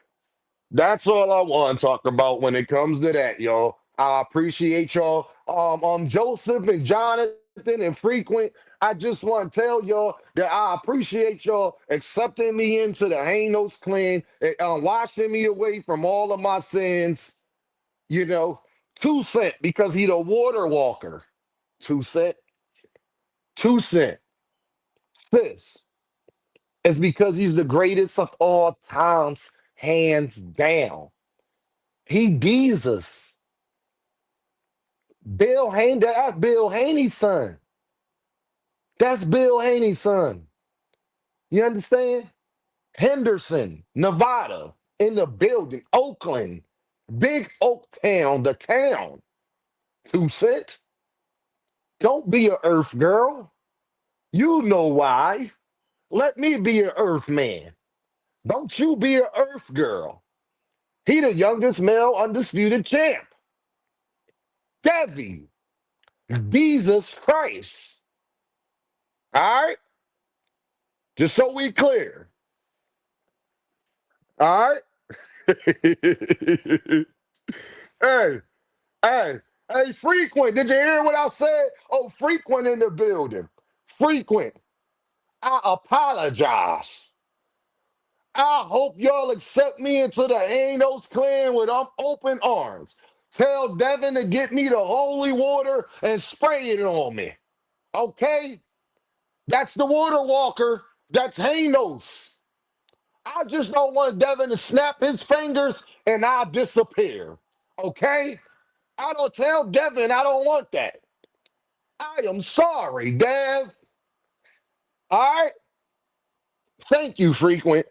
[SPEAKER 1] That's all I want to talk about when it comes to that, y'all. I appreciate y'all. Joseph and Jonathan and Frequent. I just want to tell y'all that I appreciate y'all accepting me into the Hanos clan, and washing me away from all of my sins. You know, 2 cent because he the water walker. 2 cent, 2 cent. This is because he's the greatest of all times, hands down. He Jesus. Bill Haney, that's Bill Haney's son. That's Bill Haney's son. You understand? Henderson, Nevada, in the building. Oakland, Big Oak Town, the town. 2 cent. Don't be a Earth girl. You know why. Let me be an Earth man. Don't you be an Earth girl. He the youngest male undisputed champ. Devi, Jesus Christ. All right? Just so we clear. All right? Hey, hey, hey, Frequent. Did you hear what I said? Oh, Frequent in the building. Frequent. I apologize. I hope y'all accept me into the Anos clan with open arms. Tell Devin to get me the holy water and spray it on me. Okay? That's the water walker. That's Hanos. I just don't want Devin to snap his fingers and I disappear. Okay? I don't tell Devin I don't want that. I am sorry, Dev. All right? Thank you, Frequent.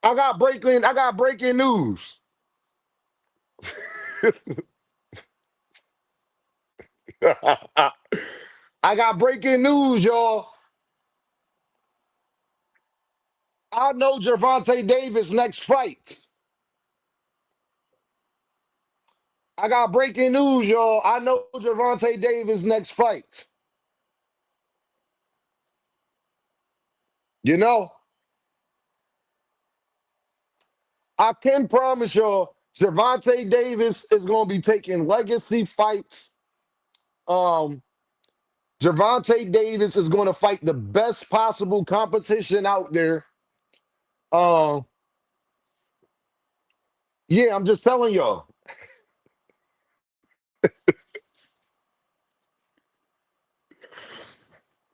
[SPEAKER 1] I got breaking news. I got breaking news, y'all. I know Gervonta Davis next fights. I got breaking news, y'all. I know Gervonta Davis next fight. You know, I can promise y'all, Gervonta Davis is going to be taking legacy fights. Um, Gervonta Davis is going to fight the best possible competition out there. Um, yeah, I'm just telling y'all.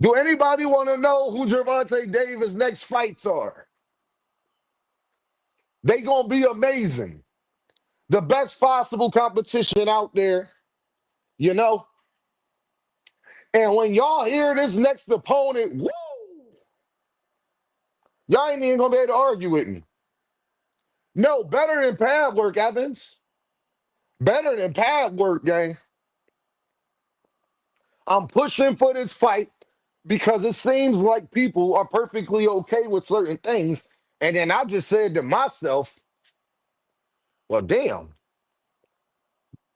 [SPEAKER 1] Do anybody want to know who Gervonta Davis' next fights are? They gonna be amazing. The best possible competition out there, you know. And when y'all hear this next opponent, woo, y'all ain't even gonna be able to argue with me. No, better than pad work, Evans. Better than pad work, gang. I'm pushing for this fight because it seems like people are perfectly okay with certain things. And then I just said to myself, well, damn,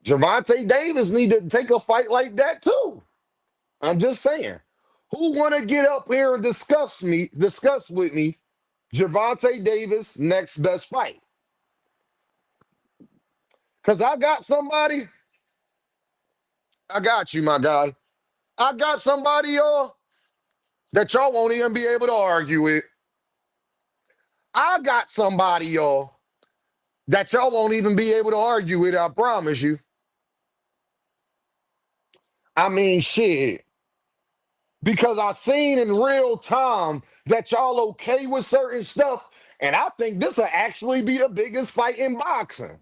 [SPEAKER 1] Gervonta Davis need to take a fight like that too. I'm just saying. Who want to get up here and discuss with me Gervonta Davis next best fight? Because I got somebody. I got you, my guy. I got somebody, y'all, that y'all won't even be able to argue with. I got somebody, y'all, that y'all won't even be able to argue with, I promise you. I mean, shit. Because I seen in real time that y'all okay with certain stuff, and I think this will actually be the biggest fight in boxing.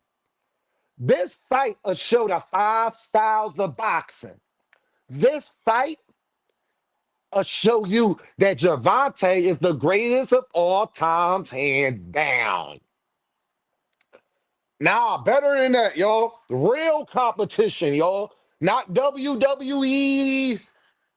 [SPEAKER 1] This fight will show the 5 styles of boxing. This fight will show you that Gervonta is the greatest of all times, hands down. Nah, better than that, y'all. Real competition, y'all. Not WWE,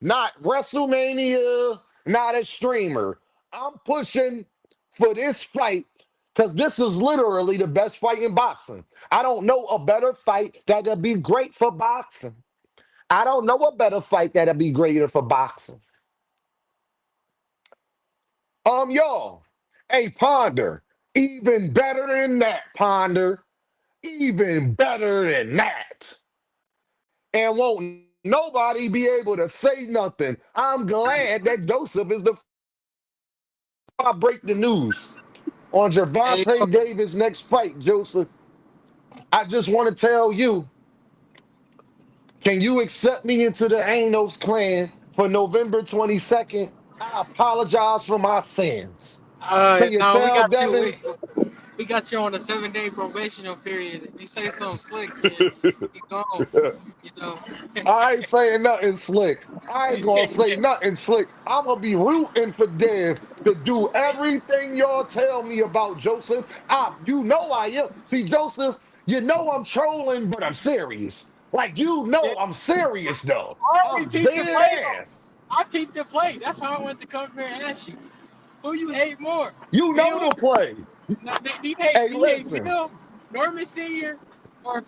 [SPEAKER 1] not WrestleMania, not a streamer. I'm pushing for this fight because this is literally the best fight in boxing. I don't know a better fight that'll be great for boxing. I don't know a better fight that'll be greater for boxing. Y'all, hey, Ponder, even better than that, Ponder, even better than that. And won't nobody be able to say nothing. I'm glad that Joseph is the I break the news on
[SPEAKER 2] Hey,
[SPEAKER 1] Gervonta Davis' next fight, Joseph. I just want to tell you, can you accept me into the Anos clan for November 22nd? I apologize for my sins. Can you
[SPEAKER 2] no, we
[SPEAKER 1] tell
[SPEAKER 2] got you.
[SPEAKER 1] Devin?
[SPEAKER 2] We got you on a 7 day probational period. If you say something slick, then you gone. You know.
[SPEAKER 1] I ain't saying nothing slick. I ain't gonna say nothing slick. I'm gonna be rooting for Dev to do everything y'all tell me about Joseph. You know I am. See, Joseph, you know I'm trolling, but I'm serious. Like you
[SPEAKER 2] Yeah,
[SPEAKER 1] know I'm serious though.
[SPEAKER 2] I already
[SPEAKER 1] I'm
[SPEAKER 2] peeped the
[SPEAKER 1] dead
[SPEAKER 2] play though.
[SPEAKER 1] ass.
[SPEAKER 2] I peeped the play. That's why I wanted to come here and ask you, who you hate more,
[SPEAKER 1] You know
[SPEAKER 2] Bill?
[SPEAKER 1] the play.
[SPEAKER 2] No,
[SPEAKER 1] Hey,
[SPEAKER 2] do you hate
[SPEAKER 1] listen.
[SPEAKER 2] Bill, Norman Senior, or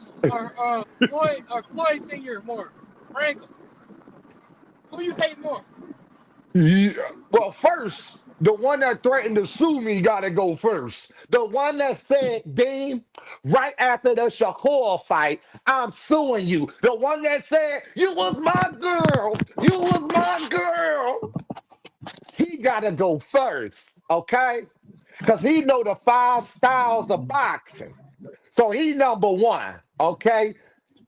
[SPEAKER 2] Floyd Senior more? Rank 'em. Who you hate more?
[SPEAKER 1] Yeah. Well, first, the one that threatened to sue me got to go first. The one that said, Dean, right after the Shakur fight, I'm suing you. The one that said, you was my girl. You was my girl. He got to go first, okay? Because he know the 5 styles of boxing. So he number one, okay?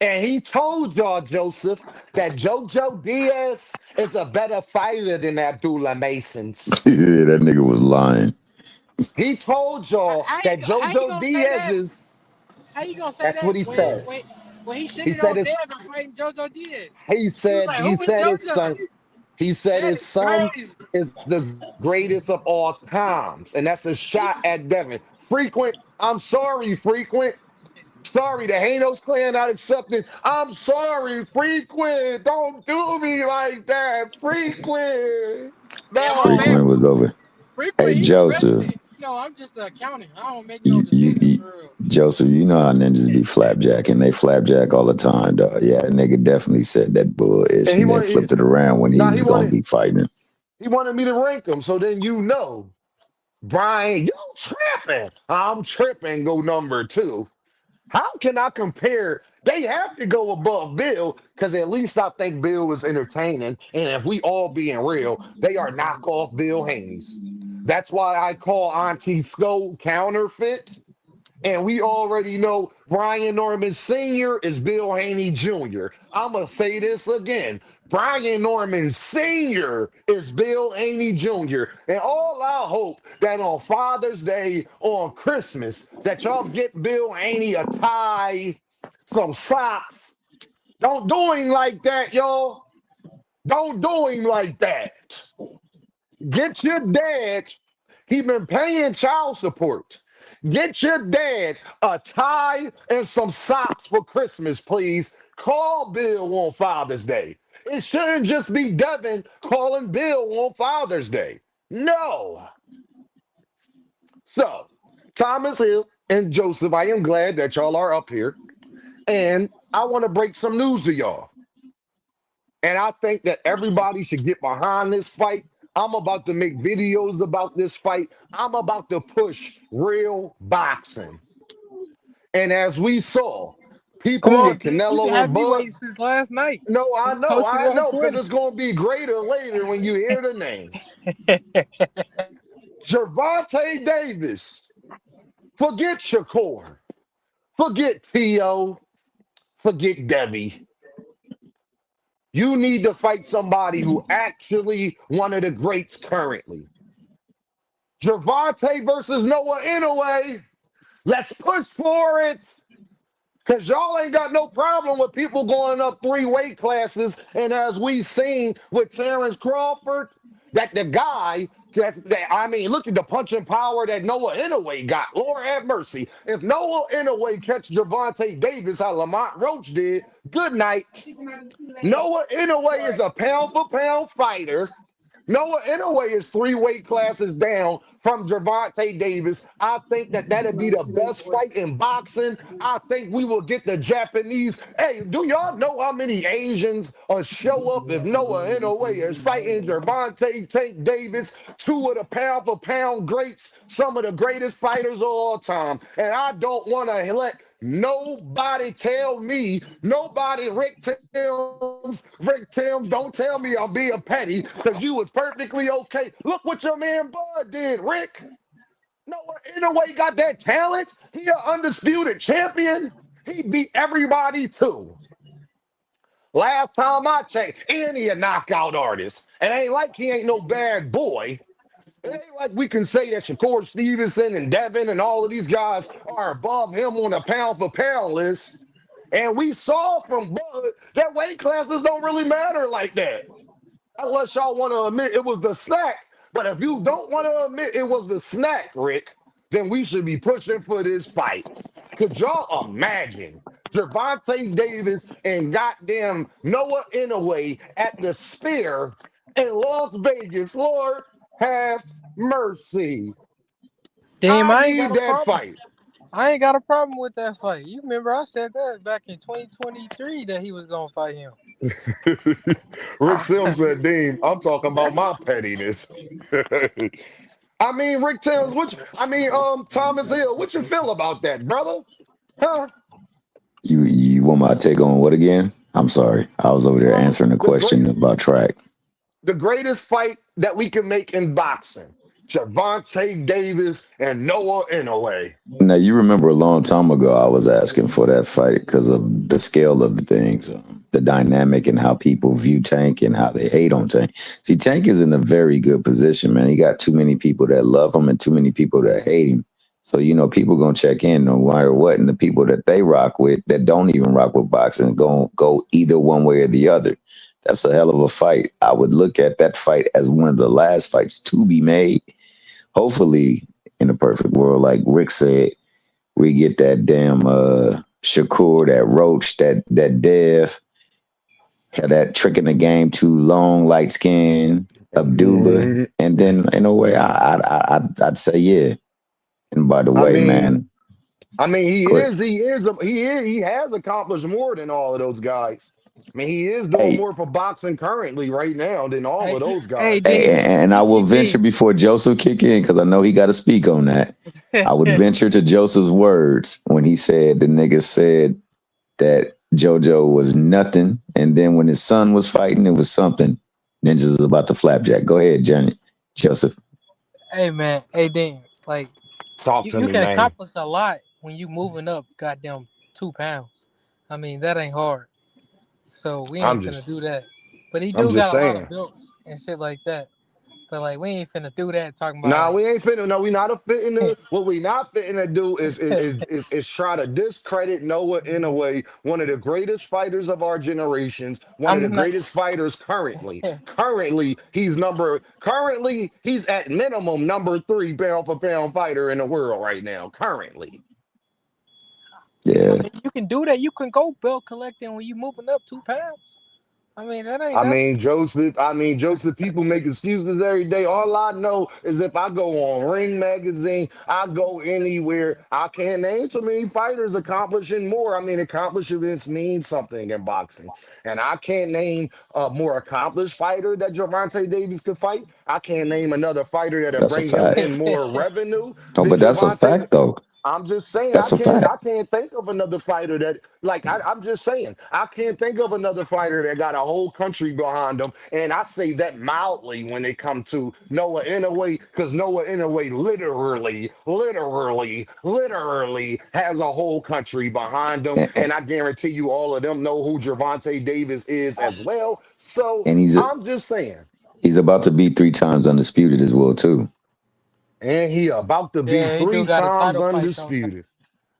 [SPEAKER 1] And he told y'all, Joseph, that JoJo Diaz is a better fighter than Abdullah Masons.
[SPEAKER 3] Yeah, that nigga was lying.
[SPEAKER 1] He told y'all that
[SPEAKER 2] How you
[SPEAKER 1] JoJo
[SPEAKER 2] gonna say
[SPEAKER 1] Diaz
[SPEAKER 2] that?
[SPEAKER 1] is,
[SPEAKER 2] How you gonna say
[SPEAKER 1] that's
[SPEAKER 2] that
[SPEAKER 1] what he
[SPEAKER 2] when
[SPEAKER 1] said.
[SPEAKER 2] he
[SPEAKER 1] He
[SPEAKER 2] shitted
[SPEAKER 1] said
[SPEAKER 2] on
[SPEAKER 1] it's,
[SPEAKER 2] Devin fighting JoJo did? He was like,
[SPEAKER 1] he
[SPEAKER 2] "Who is
[SPEAKER 1] said his
[SPEAKER 2] JoJo?"
[SPEAKER 1] son, he said
[SPEAKER 2] That
[SPEAKER 1] his
[SPEAKER 2] is
[SPEAKER 1] son
[SPEAKER 2] crazy.
[SPEAKER 1] is the greatest of all times. And that's a shot
[SPEAKER 2] He,
[SPEAKER 1] at Devin. Frequent, I'm sorry, Frequent. Sorry, the Hanos clan not accepting. I'm sorry, Frequent. Don't do me like that, Frequent.
[SPEAKER 2] yeah, my bad.
[SPEAKER 3] Frequent
[SPEAKER 1] No.
[SPEAKER 3] was over. Hey,
[SPEAKER 2] Frequent, he the
[SPEAKER 3] Joseph,
[SPEAKER 2] president. You know, I'm just an accountant. I don't make no
[SPEAKER 3] you, you,
[SPEAKER 2] decisions
[SPEAKER 3] you,
[SPEAKER 2] for real.
[SPEAKER 3] Joseph, you know how ninjas be flapjacking. They flapjack all the time, dog. Yeah, that nigga definitely said that
[SPEAKER 1] And
[SPEAKER 3] bullshit
[SPEAKER 1] he
[SPEAKER 3] and then
[SPEAKER 1] wanted
[SPEAKER 3] flipped it around when he
[SPEAKER 1] now
[SPEAKER 3] was gonna be fighting.
[SPEAKER 1] he wanted me to rank him. So then you know, Brian, you tripping. I'm tripping, go number two. How can I compare? They have to go above Bill because at least I think Bill is entertaining. And if we all being real, they are knockoff Bill Haneys. That's why I call Auntie Sco counterfeit. And we already know Brian Norman Sr. is Bill Haney Jr. I'm going to say this again. Brian Norman Sr. is Bill Haney Jr. And all I hope that on Father's Day, on Christmas, that y'all get Bill Haney a tie, some socks. Don't do him like that, y'all. Don't do him like that. Get your dad. He been paying child support. Get your dad a tie and some socks for Christmas, please. Call Bill on Father's Day. It shouldn't just be Devin calling Bill on Father's Day. No. So, Thomas Hill and Joseph, I am glad that y'all are up here. And I want to break some news to y'all. And I think that everybody should get behind this fight. I'm about to make videos about this fight. I'm about to push real boxing. And as we saw,
[SPEAKER 2] Come
[SPEAKER 1] people
[SPEAKER 2] on,
[SPEAKER 1] with
[SPEAKER 2] dude. You've been
[SPEAKER 1] Canelo and Bud,
[SPEAKER 2] heavyweight since last night.
[SPEAKER 1] no,
[SPEAKER 2] You posted it
[SPEAKER 1] I
[SPEAKER 2] on
[SPEAKER 1] know, because
[SPEAKER 2] Twitter.
[SPEAKER 1] it's going to be greater later when you hear the name. Gervonta Davis, forget Shakur, forget T.O., forget Debbie. You need to fight somebody who actually one of the greats currently. Gervonta versus Noah Inoue. Let's push for it. Because y'all ain't got no problem with people going up 3 weight classes. And as we've seen with Terrence Crawford, that the guy, I mean, look at the punching power that Noah Inoue got. Lord have mercy. If Noah Inoue catch Gervonta Davis how Lamont Roach did, good night. Noah Inoue is a pound for pound fighter. Noah Inoue is 3 weight classes down from Gervonta Davis. I think that that'd be the best fight in boxing. I think we will get the Japanese. Hey, do y'all know how many Asians show up if Noah Inoue is fighting Gervonta Tank Davis, two of the pound for pound greats, some of the greatest fighters of all time? And I don't want to let nobody tell me, nobody, Rick Timms, don't tell me I'm being petty because you was perfectly okay. Look what your man Bud did, Rick. Noah Inoue got that talent. He an undisputed champion. He beat everybody too. Last time I checked, and he a knockout artist. And ain't like he ain't no bad boy. It ain't like we can say that Shakur Stevenson and Devin and all of these guys are above him on a pound for pound list. And we saw from Bud that weight classes don't really matter like that. Unless y'all want to admit it was the snack. But if you don't want to admit it was the snack, Rick, then we should be pushing for this fight. Could y'all imagine Gervonta Davis and goddamn Noah Inoue at the Sphere in Las Vegas? Lord have mercy.
[SPEAKER 2] Damn,
[SPEAKER 1] I
[SPEAKER 2] I ain't
[SPEAKER 1] need
[SPEAKER 2] got a
[SPEAKER 1] that
[SPEAKER 2] problem.
[SPEAKER 1] fight.
[SPEAKER 2] I ain't got a problem with that fight. You remember I said that back in 2023 that he was gonna fight him.
[SPEAKER 1] Rick Sims said, Dean, I'm talking about my pettiness. I mean, Rick Towns, Thomas Hill, what you feel about that, brother? Huh?
[SPEAKER 3] You want my take on what again? I'm sorry. I was over there answering a
[SPEAKER 1] The
[SPEAKER 3] question about track.
[SPEAKER 1] greatest fight that we can make in boxing. Gervonta Davis and Noah Inoue.
[SPEAKER 3] Now you remember a long time ago I was asking for that fight because of the scale of the things, the dynamic and how people view Tank and how they hate on Tank. See, Tank is in a very good position, man. He got too many people that love him and too many people that hate him. So people gonna check in no matter what, and the people that they rock with that don't even rock with boxing gonna go either one way or the other. That's a hell of a fight. I would look at that fight as one of the last fights to be made. Hopefully, in a perfect world, like Rick said, we get that damn Shakur, that Roach, that Dev, had that trick in the game too long, light skin, Abdullah,
[SPEAKER 1] Mhm.
[SPEAKER 3] and then in a way, I'd say yeah. And by the
[SPEAKER 1] I
[SPEAKER 3] way,
[SPEAKER 1] mean,
[SPEAKER 3] man,
[SPEAKER 1] he
[SPEAKER 3] quick,
[SPEAKER 1] is, he has accomplished more than all of those guys. I mean, he is doing
[SPEAKER 3] hey,
[SPEAKER 1] more for boxing currently right now than all
[SPEAKER 2] Hey,
[SPEAKER 1] of those
[SPEAKER 2] hey,
[SPEAKER 1] guys.
[SPEAKER 3] hey,
[SPEAKER 2] Dean,
[SPEAKER 3] and I will venture
[SPEAKER 2] Dean.
[SPEAKER 3] before Joseph kick in because I know he got to speak on that. I would venture to Joseph's words when he said the nigga said that JoJo was nothing, and then when his son was fighting, it was something. Ninjas about to flapjack. Go ahead, Johnny Joseph.
[SPEAKER 2] Hey man, hey Dean. Like
[SPEAKER 1] Talk to
[SPEAKER 2] you
[SPEAKER 1] me,
[SPEAKER 2] can
[SPEAKER 1] man.
[SPEAKER 2] accomplish a lot when you moving up goddamn 2 pounds. I mean that ain't hard. So we
[SPEAKER 1] I'm
[SPEAKER 2] ain't finna
[SPEAKER 1] just,
[SPEAKER 2] do that. But he
[SPEAKER 1] I'm
[SPEAKER 2] do
[SPEAKER 1] just
[SPEAKER 2] got a lot of
[SPEAKER 1] saying.
[SPEAKER 2] belts and shit like that. But like we ain't finna do that talking about
[SPEAKER 1] Nah,
[SPEAKER 2] like
[SPEAKER 1] we ain't finna. No, we not a fitting to. What we not fitting to do is try to discredit Noah Inoue, one of the greatest fighters of our generations, one of the
[SPEAKER 2] I'm not
[SPEAKER 1] greatest fighters currently. Currently he's at minimum number 3 pound for pound fighter in the world right now. Currently.
[SPEAKER 2] I
[SPEAKER 3] Yeah,
[SPEAKER 2] mean you can do that. You can go belt collecting when you moving up 2 pounds. I mean that ain't that
[SPEAKER 1] Joseph, people make excuses every day. All I know is if I go on Ring Magazine, I go anywhere, I can't name too many fighters accomplishing more. I mean, accomplishments mean something in boxing. And I can't name a more accomplished fighter that Gervonta Davis could fight. I can't name another fighter that'll
[SPEAKER 3] that's a
[SPEAKER 1] bring him
[SPEAKER 3] fact.
[SPEAKER 1] in more revenue
[SPEAKER 3] Oh,
[SPEAKER 1] than
[SPEAKER 3] but that's a
[SPEAKER 1] Gervonta.
[SPEAKER 3] fact, though.
[SPEAKER 1] I'm just saying
[SPEAKER 3] That's a
[SPEAKER 1] I
[SPEAKER 3] fact.
[SPEAKER 1] can't think of another fighter that I'm just saying I can't think of another fighter that got a whole country behind them, and I say that mildly when it comes to Noah Inoue because Noah Inoue literally has a whole country behind him,
[SPEAKER 3] And,
[SPEAKER 1] and I guarantee you all of them know who Gervonta Davis is as well. So
[SPEAKER 3] and
[SPEAKER 1] I'm just saying,
[SPEAKER 3] he's about to be 3 times undisputed as well too.
[SPEAKER 1] and he about to be
[SPEAKER 2] yeah, he do
[SPEAKER 1] three
[SPEAKER 2] got a
[SPEAKER 1] times
[SPEAKER 2] title fight coming.
[SPEAKER 1] undisputed.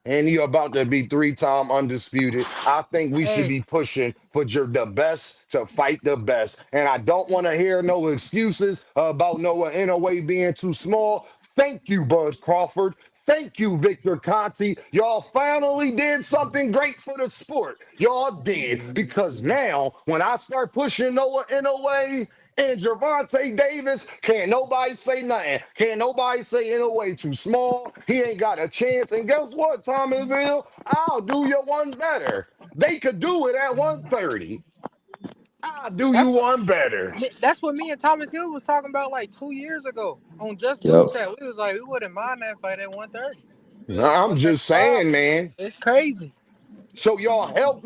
[SPEAKER 1] And you're about to be 3 time undisputed. I think we should
[SPEAKER 2] Hey,
[SPEAKER 1] be pushing for the best to fight the best. And I don't want to hear no excuses about Noah Inoue being too small. Thank you, Buzz Crawford. Thank you, Victor Conti. Y'all finally did something great for the sport. Y'all did. Because now, when I start pushing Noah Inoue, And Gervonta Davis, can't nobody say nothing. Can't nobody say Inoue too small. He ain't got a chance. And guess what, Thomas Hill? I'll do you one better. They could do it at 130. I'll do you
[SPEAKER 2] That's
[SPEAKER 1] one better.
[SPEAKER 2] that's what me and Thomas Hill was talking about like 2 years ago on Just Do
[SPEAKER 3] Yep.
[SPEAKER 2] It Chat. We was like, we wouldn't mind that fight at 130.
[SPEAKER 1] I'm just
[SPEAKER 2] 135,
[SPEAKER 1] saying, man.
[SPEAKER 2] it's crazy.
[SPEAKER 1] So y'all help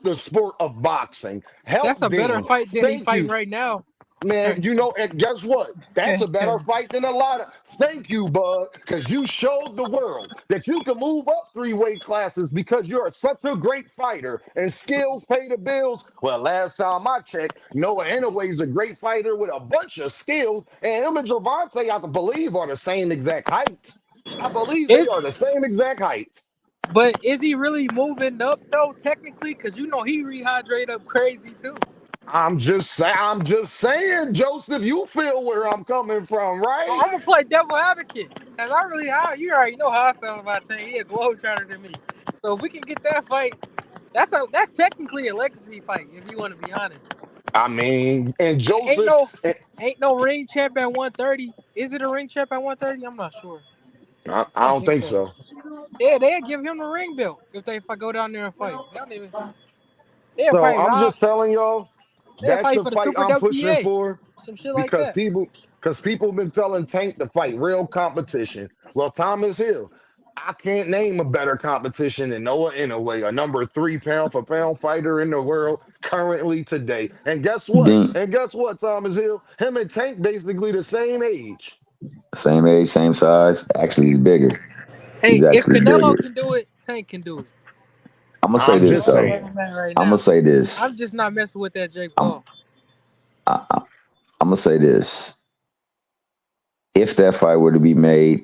[SPEAKER 1] the sport of boxing. Help
[SPEAKER 2] That's a better
[SPEAKER 1] Dean.
[SPEAKER 2] fight than he
[SPEAKER 1] Thank
[SPEAKER 2] fighting
[SPEAKER 1] you.
[SPEAKER 2] right now.
[SPEAKER 1] Man, you know, and guess what? That's a better fight than a lot of. Thank you, bud, because you showed the world that you can move up 3 weight classes because you're such a great fighter and skills pay the bills. Well, last time I checked, Noah Inoue is a great fighter with a bunch of skills, and him and Gervonta, I believe, are the same exact height. I believe they
[SPEAKER 2] Is
[SPEAKER 1] are the same exact height.
[SPEAKER 2] but is he really moving up though? Technically, because you know he rehydrate up crazy too.
[SPEAKER 1] I'm just saying, Joseph, you feel where I'm coming from, right?
[SPEAKER 2] I'm gonna play devil advocate, cause I really how you already know how I feel about Tank. He a globetrotter to me. So if we can get that fight, that's technically a legacy fight if you want to be honest.
[SPEAKER 1] I mean, and
[SPEAKER 2] Ain't
[SPEAKER 1] Joseph,
[SPEAKER 2] no ain't no ring champ at 130. Is it a ring champ at 130? I'm not sure.
[SPEAKER 1] I
[SPEAKER 2] I don't
[SPEAKER 1] don't
[SPEAKER 2] think
[SPEAKER 1] think
[SPEAKER 2] so.
[SPEAKER 1] so.
[SPEAKER 2] Yeah, they'll give him the ring belt if I go down there and fight. They don't even. They'll
[SPEAKER 1] So
[SPEAKER 2] fight
[SPEAKER 1] I'm
[SPEAKER 2] Rob.
[SPEAKER 1] just telling y'all,
[SPEAKER 2] They'll
[SPEAKER 1] that's
[SPEAKER 2] fight
[SPEAKER 1] the
[SPEAKER 2] for the
[SPEAKER 1] fight
[SPEAKER 2] Super
[SPEAKER 1] I'm pushing
[SPEAKER 2] WBA,
[SPEAKER 1] for
[SPEAKER 2] some shit like
[SPEAKER 1] because
[SPEAKER 2] that.
[SPEAKER 1] people been telling Tank to fight real competition. Well, Thomas Hill, I can't name a better competition than Noah Inoue, a number 3 pound for pound fighter in the world currently today. And guess what?
[SPEAKER 3] Dean,
[SPEAKER 1] Thomas Hill? Him and Tank basically the same age.
[SPEAKER 3] same age, same size. Actually, he's bigger. He's
[SPEAKER 2] Hey, if
[SPEAKER 3] actually
[SPEAKER 2] Canelo
[SPEAKER 3] bigger.
[SPEAKER 2] can do it, Tank can do it.
[SPEAKER 3] I'm gonna say
[SPEAKER 1] I'm
[SPEAKER 3] this
[SPEAKER 1] just
[SPEAKER 2] That's
[SPEAKER 3] though.
[SPEAKER 2] where
[SPEAKER 1] saying.
[SPEAKER 2] I'm at right
[SPEAKER 3] I'm gonna
[SPEAKER 2] now.
[SPEAKER 3] say this.
[SPEAKER 2] I'm just not messing with that Jake
[SPEAKER 3] I'm
[SPEAKER 2] Paul.
[SPEAKER 3] I, I- I'm gonna say this. If that fight were to be made,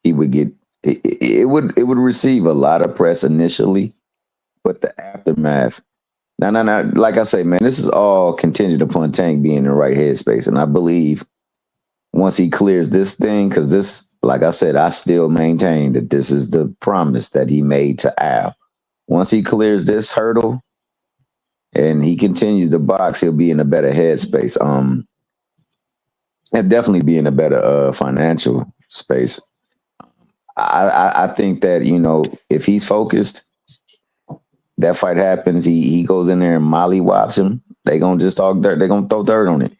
[SPEAKER 3] he would get it would receive a lot of press initially, but the aftermath. No. Like I say, man, this is all contingent upon Tank being in the right headspace, and I believe once he clears this thing, because this, like I said, I still maintain that this is the promise that he made to Al. Once he clears this hurdle and he continues to box, he'll be in a better headspace. And definitely be in a better financial space. I think that if he's focused, that fight happens. He goes in there and mollywops him. They gonna just talk dirt. They gonna throw dirt on it.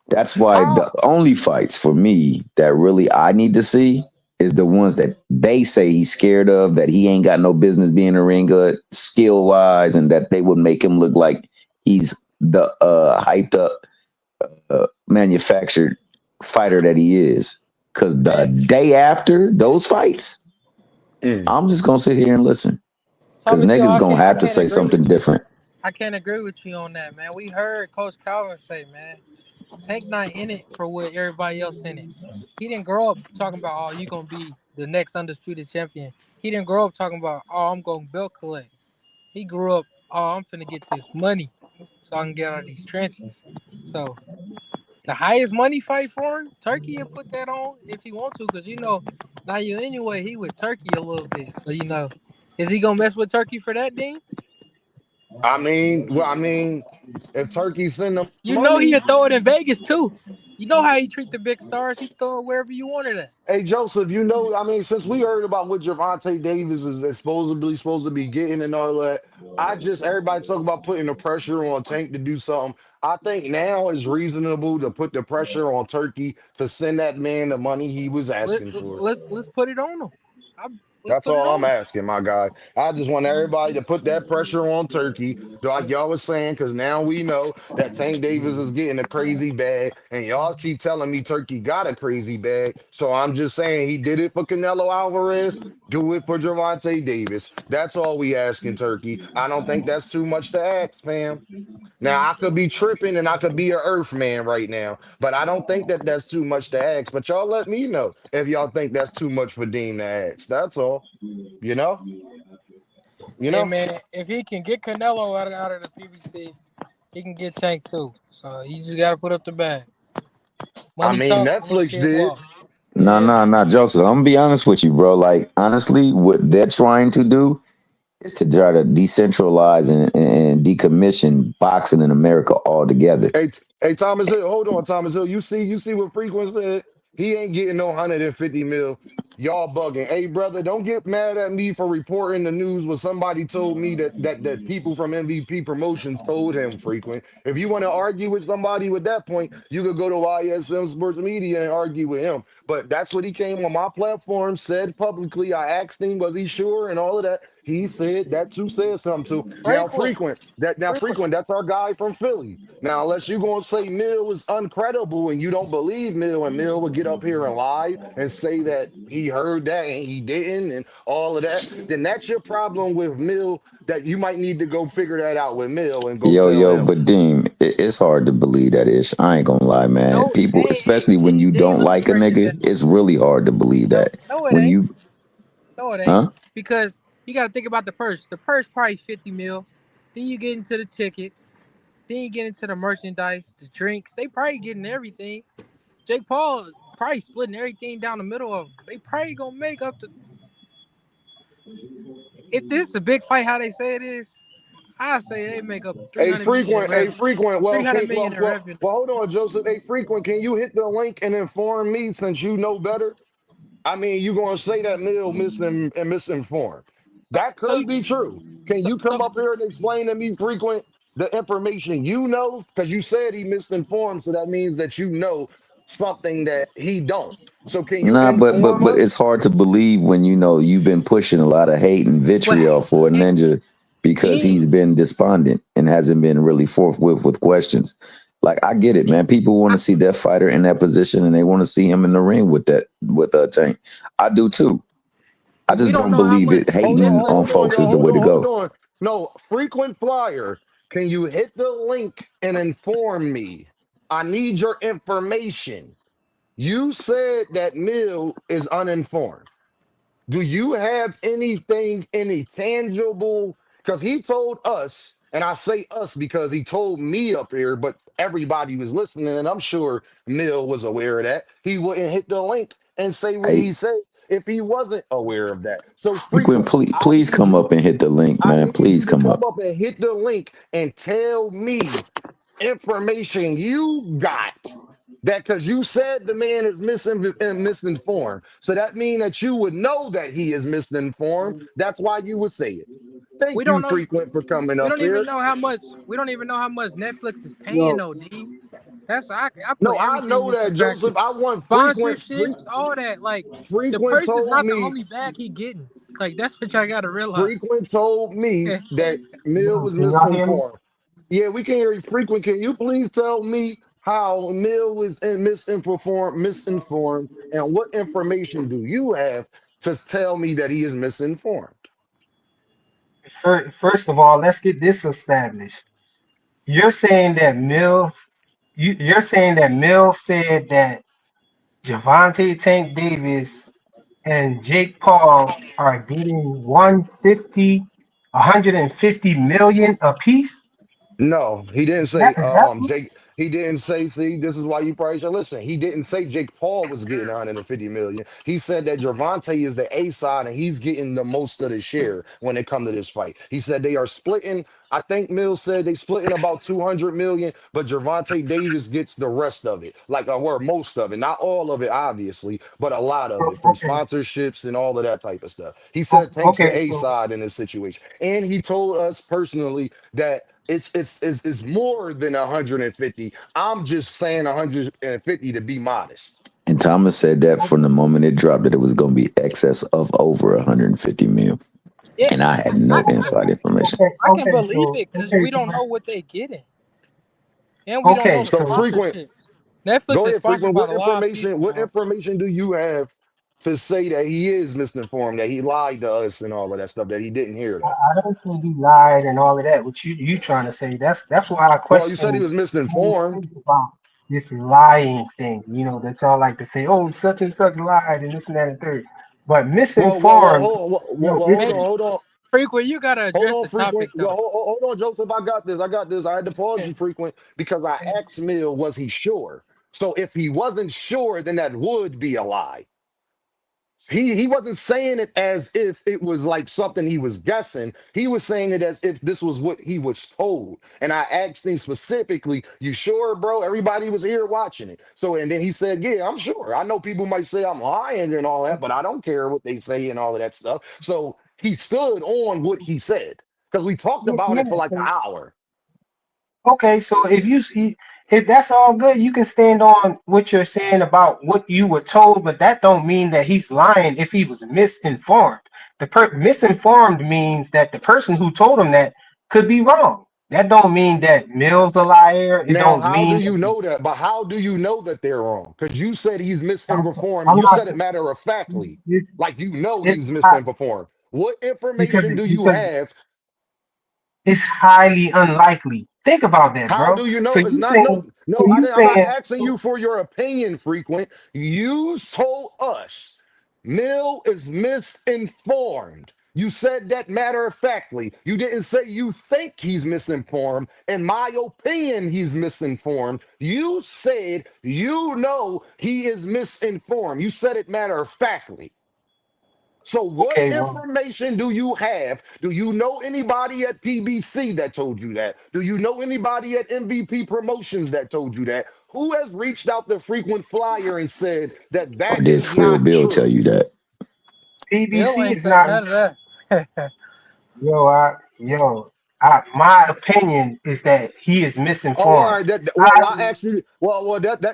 [SPEAKER 3] That's why
[SPEAKER 1] I
[SPEAKER 3] the only fights for me that really I need to see is the ones that they say he's scared of, that he ain't got no business being a ring good skill wise, and that they would make him look like he's the hyped up manufactured fighter that he is. Because the
[SPEAKER 2] Man,
[SPEAKER 3] day after those fights,
[SPEAKER 1] mm,
[SPEAKER 3] I'm just gonna sit here and listen. Because
[SPEAKER 2] Thomas Hill,
[SPEAKER 3] niggas gonna
[SPEAKER 2] I
[SPEAKER 3] have to
[SPEAKER 2] can't
[SPEAKER 3] say
[SPEAKER 2] agree
[SPEAKER 3] something
[SPEAKER 2] with you.
[SPEAKER 3] different.
[SPEAKER 2] I can't agree with you on that, man. We heard Coach Calvin say, man, Tank not in it for what everybody else in it. He didn't grow up talking about, oh, you gonna be the next undisputed champion. He didn't grow up talking about, oh, I'm gonna belt collect. He grew up, oh, I'm finna get this money so I can get out of these trenches. So the highest money fight for him, Turkey will put that on if he want to, because now you anyway, he with Turkey a little bit. So is he gonna mess with Turkey for that, Dean?
[SPEAKER 1] I mean, if Turkey send them
[SPEAKER 2] You know
[SPEAKER 1] money,
[SPEAKER 2] he'll throw it in Vegas too. You know how he treat the big stars. He throw it wherever you want it at.
[SPEAKER 1] hey Joseph, I mean, since we heard about what Gervonta Davis is supposed to be getting and all that, everybody talk about putting the pressure on Tank to do something. I think now is reasonable to put the pressure on Turkey to send that man the money he was
[SPEAKER 2] Let,
[SPEAKER 1] asking for.
[SPEAKER 2] let's put it on him. I, let's
[SPEAKER 1] That's
[SPEAKER 2] put it
[SPEAKER 1] all I'm
[SPEAKER 2] on him.
[SPEAKER 1] asking, my guy. I just want everybody to put that pressure on Turkey, like y'all was saying, because now we know that Tank Davis is getting a crazy bag, and y'all keep telling me Turkey got a crazy bag. So I'm just saying he did it for Canelo Alvarez. Do it for Gervonta Davis. That's all we asking, Turkey. I don't think that's too much to ask, fam. Now I could be tripping and I could be a Earth man right now, but I don't think that that's too much to ask. But y'all let me know if y'all think that's too much for Dean to ask. That's all. You know, you
[SPEAKER 2] Hey
[SPEAKER 1] know.
[SPEAKER 2] man, if he can get Canelo out of the PBC, he can get Tank too. So you just gotta put up the bag.
[SPEAKER 1] I
[SPEAKER 2] Money
[SPEAKER 1] mean,
[SPEAKER 2] talk,
[SPEAKER 1] Netflix
[SPEAKER 2] bullshit
[SPEAKER 1] did.
[SPEAKER 2] walk.
[SPEAKER 3] No,
[SPEAKER 2] Yeah.
[SPEAKER 3] no, no, Joseph. I'm gonna be honest with you, bro. Like honestly, what they're trying to do It's to try to decentralize and decommission boxing in America altogether.
[SPEAKER 1] Hey, Thomas Hill, hold on, Thomas Hill. You see what Frequent said? He ain't getting no 150 mil. Y'all bugging. Hey, brother, don't get mad at me for reporting the news when somebody told me that people from MVP Promotions told him. Frequent. If you want to argue with somebody with that point, you could go to YSM Sports Media and argue with him. But that's what he came on my platform, said publicly. I asked him, was he sure, and all of that. He said that you said something to. Now,
[SPEAKER 2] Frequent,
[SPEAKER 1] Frequent,
[SPEAKER 2] frequent.
[SPEAKER 1] that's our guy from Philly. Now, unless you're going to say Mill is uncredible and you don't believe Mill, and Mill would get up here and lie and say that he heard that and he didn't and all of that, then that's your problem with Mill, that you might need to go figure that out with Mill and go tell
[SPEAKER 3] Yo,
[SPEAKER 1] him.
[SPEAKER 3] but Deem, it's hard to believe that ish. I ain't gonna lie, man.
[SPEAKER 2] No,
[SPEAKER 3] People,
[SPEAKER 2] hey,
[SPEAKER 3] especially when you
[SPEAKER 2] Dame,
[SPEAKER 3] don't
[SPEAKER 2] let me
[SPEAKER 3] like a
[SPEAKER 2] break this down.
[SPEAKER 3] nigga, it's really hard to believe
[SPEAKER 2] No,
[SPEAKER 3] that.
[SPEAKER 2] no, it
[SPEAKER 3] When
[SPEAKER 2] ain't.
[SPEAKER 3] you,
[SPEAKER 2] No, it ain't.
[SPEAKER 3] huh?
[SPEAKER 2] Because you got to think about the purse. The purse probably 50 mil. Then you get into the tickets. Then you get into the merchandise, the drinks. They probably getting everything. Jake Paul probably splitting everything down the middle of them. They probably gonna make up to. If this is a big fight, how they say it is, I say they make up
[SPEAKER 1] A
[SPEAKER 2] 300 million in
[SPEAKER 1] frequent, a
[SPEAKER 2] revenue.
[SPEAKER 1] frequent. Well,
[SPEAKER 2] 300
[SPEAKER 1] can
[SPEAKER 2] million in revenue.
[SPEAKER 1] well, hold on, Joseph. A frequent. Can you hit the link and inform me since you know better? I mean, you gonna say that Mill misinformed?
[SPEAKER 2] So
[SPEAKER 1] That
[SPEAKER 2] so
[SPEAKER 1] could be true. Can
[SPEAKER 2] so,
[SPEAKER 1] you
[SPEAKER 2] so
[SPEAKER 1] come up here and explain to me frequent the information you know? Because you said he misinformed, so that means that you know something that he don't. So can you
[SPEAKER 3] Nah,
[SPEAKER 1] inform
[SPEAKER 3] but it's
[SPEAKER 1] us?
[SPEAKER 3] hard to believe when you know you've been pushing a lot of hate and
[SPEAKER 2] but
[SPEAKER 3] vitriol for a
[SPEAKER 2] hey,
[SPEAKER 3] ninja because
[SPEAKER 2] Dean,
[SPEAKER 3] he's been despondent and hasn't been really forthwith with questions. Like I get it, man. People want
[SPEAKER 2] I,
[SPEAKER 3] to see that fighter in that position and they want to see him in the ring with that with Tank. I do too. I
[SPEAKER 2] we
[SPEAKER 3] just
[SPEAKER 2] don't
[SPEAKER 3] don't
[SPEAKER 2] know how
[SPEAKER 3] believe
[SPEAKER 2] much
[SPEAKER 3] it. Hating on
[SPEAKER 2] Netflix is
[SPEAKER 1] Hold on,
[SPEAKER 3] folks
[SPEAKER 1] y'all.
[SPEAKER 3] is the
[SPEAKER 2] paying.
[SPEAKER 3] way to
[SPEAKER 1] Hold
[SPEAKER 3] go.
[SPEAKER 1] on. No, frequent flyer. Can you hit the link and inform me? I need your information. You said that Mill is uninformed. Do you have anything, any tangible? Because he told us, and I say us because he told me up here, but everybody was listening, and I'm sure Mill was aware of that. He wouldn't hit the link and say what
[SPEAKER 3] Hey,
[SPEAKER 1] he said if he wasn't aware of that. So
[SPEAKER 3] frequent,
[SPEAKER 1] frequent,
[SPEAKER 3] please,
[SPEAKER 1] I
[SPEAKER 3] please
[SPEAKER 1] need
[SPEAKER 3] come
[SPEAKER 1] you.
[SPEAKER 3] up and hit the link,
[SPEAKER 1] I
[SPEAKER 3] man.
[SPEAKER 1] need
[SPEAKER 3] Please
[SPEAKER 1] you to
[SPEAKER 3] come
[SPEAKER 1] come
[SPEAKER 3] up.
[SPEAKER 1] up and hit the link and tell me information you got, that because you said the man is misinformed. So that means that you would know that he is misinformed. That's why you would say it.
[SPEAKER 2] We
[SPEAKER 1] Thank
[SPEAKER 2] don't
[SPEAKER 1] you,
[SPEAKER 2] know.
[SPEAKER 1] Frequent, for coming
[SPEAKER 2] We
[SPEAKER 1] up
[SPEAKER 2] don't even
[SPEAKER 1] here.
[SPEAKER 2] know how much. We don't even know how much Netflix is paying
[SPEAKER 4] Yo,
[SPEAKER 2] though, Dean. That's I
[SPEAKER 1] No,
[SPEAKER 2] put
[SPEAKER 1] I
[SPEAKER 2] everything
[SPEAKER 1] know
[SPEAKER 2] into
[SPEAKER 1] that,
[SPEAKER 2] factor.
[SPEAKER 1] Joseph. I want
[SPEAKER 2] Sponsorships, all that. Like the
[SPEAKER 1] Frequent
[SPEAKER 2] purse is
[SPEAKER 1] told
[SPEAKER 2] not the
[SPEAKER 1] me
[SPEAKER 2] only bag he getting. Like that's what y'all gotta realize.
[SPEAKER 1] Frequent told me that Mill
[SPEAKER 4] yo,
[SPEAKER 1] was
[SPEAKER 4] can y'all hear me?
[SPEAKER 1] misinformed. Yeah, we can hear you. Frequent, can you please tell me how Mill was misinformed, and what information do you have to tell me that he is misinformed?
[SPEAKER 4] First of all, let's get this established. You're saying that you're saying that Mill said that Javante Tank Davis and Jake Paul are getting 150 million apiece.
[SPEAKER 1] No, he didn't
[SPEAKER 4] Is that
[SPEAKER 1] say
[SPEAKER 4] is that
[SPEAKER 1] Jake. He didn't say, see, this is why you probably should listen. He didn't say Jake Paul was getting 150 million. He said that Gervonta is the A side and he's getting the most of the share when it come to this fight. He said they are splitting. I think Mills said they splitting about 200 million, but Gervonta Davis gets the rest of it, like or most of it, not all of it, obviously, but a lot of it from
[SPEAKER 4] okay?
[SPEAKER 1] sponsorships and all of that type of stuff. He said Tank's the
[SPEAKER 4] Okay,
[SPEAKER 1] A
[SPEAKER 4] so
[SPEAKER 1] side in this situation, and he told us personally that it's more than 150. I'm just saying 150 to be modest.
[SPEAKER 3] And Thomas said that from the
[SPEAKER 4] okay,
[SPEAKER 3] moment it dropped that it was going to be excess of over 150 mil.
[SPEAKER 2] Yeah,
[SPEAKER 3] And I had no inside information.
[SPEAKER 2] I can
[SPEAKER 4] okay,
[SPEAKER 2] believe
[SPEAKER 4] so
[SPEAKER 2] it because
[SPEAKER 4] okay,
[SPEAKER 2] we don't know what they getting, and we don't know
[SPEAKER 4] okay,
[SPEAKER 2] the
[SPEAKER 1] So
[SPEAKER 4] so
[SPEAKER 1] frequent,
[SPEAKER 2] sponsorships. Netflix
[SPEAKER 1] go
[SPEAKER 2] is
[SPEAKER 1] ahead,
[SPEAKER 2] sponsored
[SPEAKER 1] frequent.
[SPEAKER 2] by a lot of people,
[SPEAKER 1] What
[SPEAKER 2] man.
[SPEAKER 1] information do you have to say that he is misinformed, that he lied to us and all of that stuff, that he didn't hear that?
[SPEAKER 4] I don't say he lied and all of that. What you trying to say? That's why I
[SPEAKER 1] Well, you said he
[SPEAKER 4] question
[SPEAKER 1] was
[SPEAKER 4] many
[SPEAKER 1] misinformed.
[SPEAKER 4] things about this lying thing. You know that y'all like to say, oh, such and such lied and this and that and third. But misinformed, you know,
[SPEAKER 2] Hey,
[SPEAKER 4] this is
[SPEAKER 2] frequent, you gotta
[SPEAKER 1] hold
[SPEAKER 2] address
[SPEAKER 1] on,
[SPEAKER 2] the
[SPEAKER 1] frequent.
[SPEAKER 2] topic
[SPEAKER 1] Well,
[SPEAKER 2] though.
[SPEAKER 1] hold on, Joseph. I got this. I had to pause you, frequent, because I asked Mill, was he sure? So if he wasn't sure, then that would be a lie. He wasn't saying it as if it was like something he was guessing. He was saying it as if this was what he was told. And I asked him specifically, "You sure, bro?" Everybody was here watching it. So and then he said, "Yeah, I'm sure. I know people might say I'm lying and all that, but I don't care what they say and all of that stuff." So he stood on what he said because we talked about
[SPEAKER 4] Yeah.
[SPEAKER 1] it for like an
[SPEAKER 4] So
[SPEAKER 1] hour.
[SPEAKER 4] okay, so if that's all good, you can stand on what you're saying about what you were told, but that don't mean that he's lying if he was misinformed. Misinformed means that the person who told him that could be wrong. That don't mean that Mill's a liar. It
[SPEAKER 1] Now,
[SPEAKER 4] don't
[SPEAKER 1] how do
[SPEAKER 4] mean
[SPEAKER 1] you
[SPEAKER 4] that
[SPEAKER 1] know that? But how do you know that they're wrong? Because you said he's
[SPEAKER 4] I'm,
[SPEAKER 1] misinformed.
[SPEAKER 4] I'm
[SPEAKER 1] You
[SPEAKER 4] not
[SPEAKER 1] said it
[SPEAKER 4] saying
[SPEAKER 1] matter of factly,
[SPEAKER 4] it's,
[SPEAKER 1] like you know
[SPEAKER 4] it's
[SPEAKER 1] he's
[SPEAKER 4] hi-
[SPEAKER 1] misinformed. What
[SPEAKER 4] because
[SPEAKER 1] information do you
[SPEAKER 4] because
[SPEAKER 1] have?
[SPEAKER 4] it's highly unlikely. Think about that,
[SPEAKER 1] How
[SPEAKER 4] bro.
[SPEAKER 1] do you
[SPEAKER 4] So
[SPEAKER 1] know? It's
[SPEAKER 4] you
[SPEAKER 1] not
[SPEAKER 4] saying
[SPEAKER 1] no,
[SPEAKER 4] so
[SPEAKER 1] no.
[SPEAKER 4] you
[SPEAKER 1] I'm not
[SPEAKER 4] saying
[SPEAKER 1] asking you for your opinion. Frequent. You told us Mill is misinformed. You said that matter of factly. You didn't say you think he's misinformed. In my opinion, he's misinformed. You said you know he is misinformed. You said it matter of factly. So, what
[SPEAKER 4] okay, well,
[SPEAKER 1] information do you have? Do you know anybody at PBC that told you that? Do you know anybody at MVP Promotions that told you that? Who has reached out the frequent flyer and said that
[SPEAKER 3] Or
[SPEAKER 1] that
[SPEAKER 3] did
[SPEAKER 1] is
[SPEAKER 3] Phil
[SPEAKER 1] not
[SPEAKER 3] Bill tell
[SPEAKER 1] true?
[SPEAKER 3] you that?
[SPEAKER 2] Bill
[SPEAKER 4] PBC
[SPEAKER 2] ain't
[SPEAKER 4] is
[SPEAKER 2] say
[SPEAKER 4] not.
[SPEAKER 2] none of that.
[SPEAKER 4] My opinion is that he is
[SPEAKER 1] Oh, all
[SPEAKER 4] misinformed.
[SPEAKER 1] right.
[SPEAKER 4] It's
[SPEAKER 1] Well, I
[SPEAKER 4] highly,
[SPEAKER 1] asked you. Well,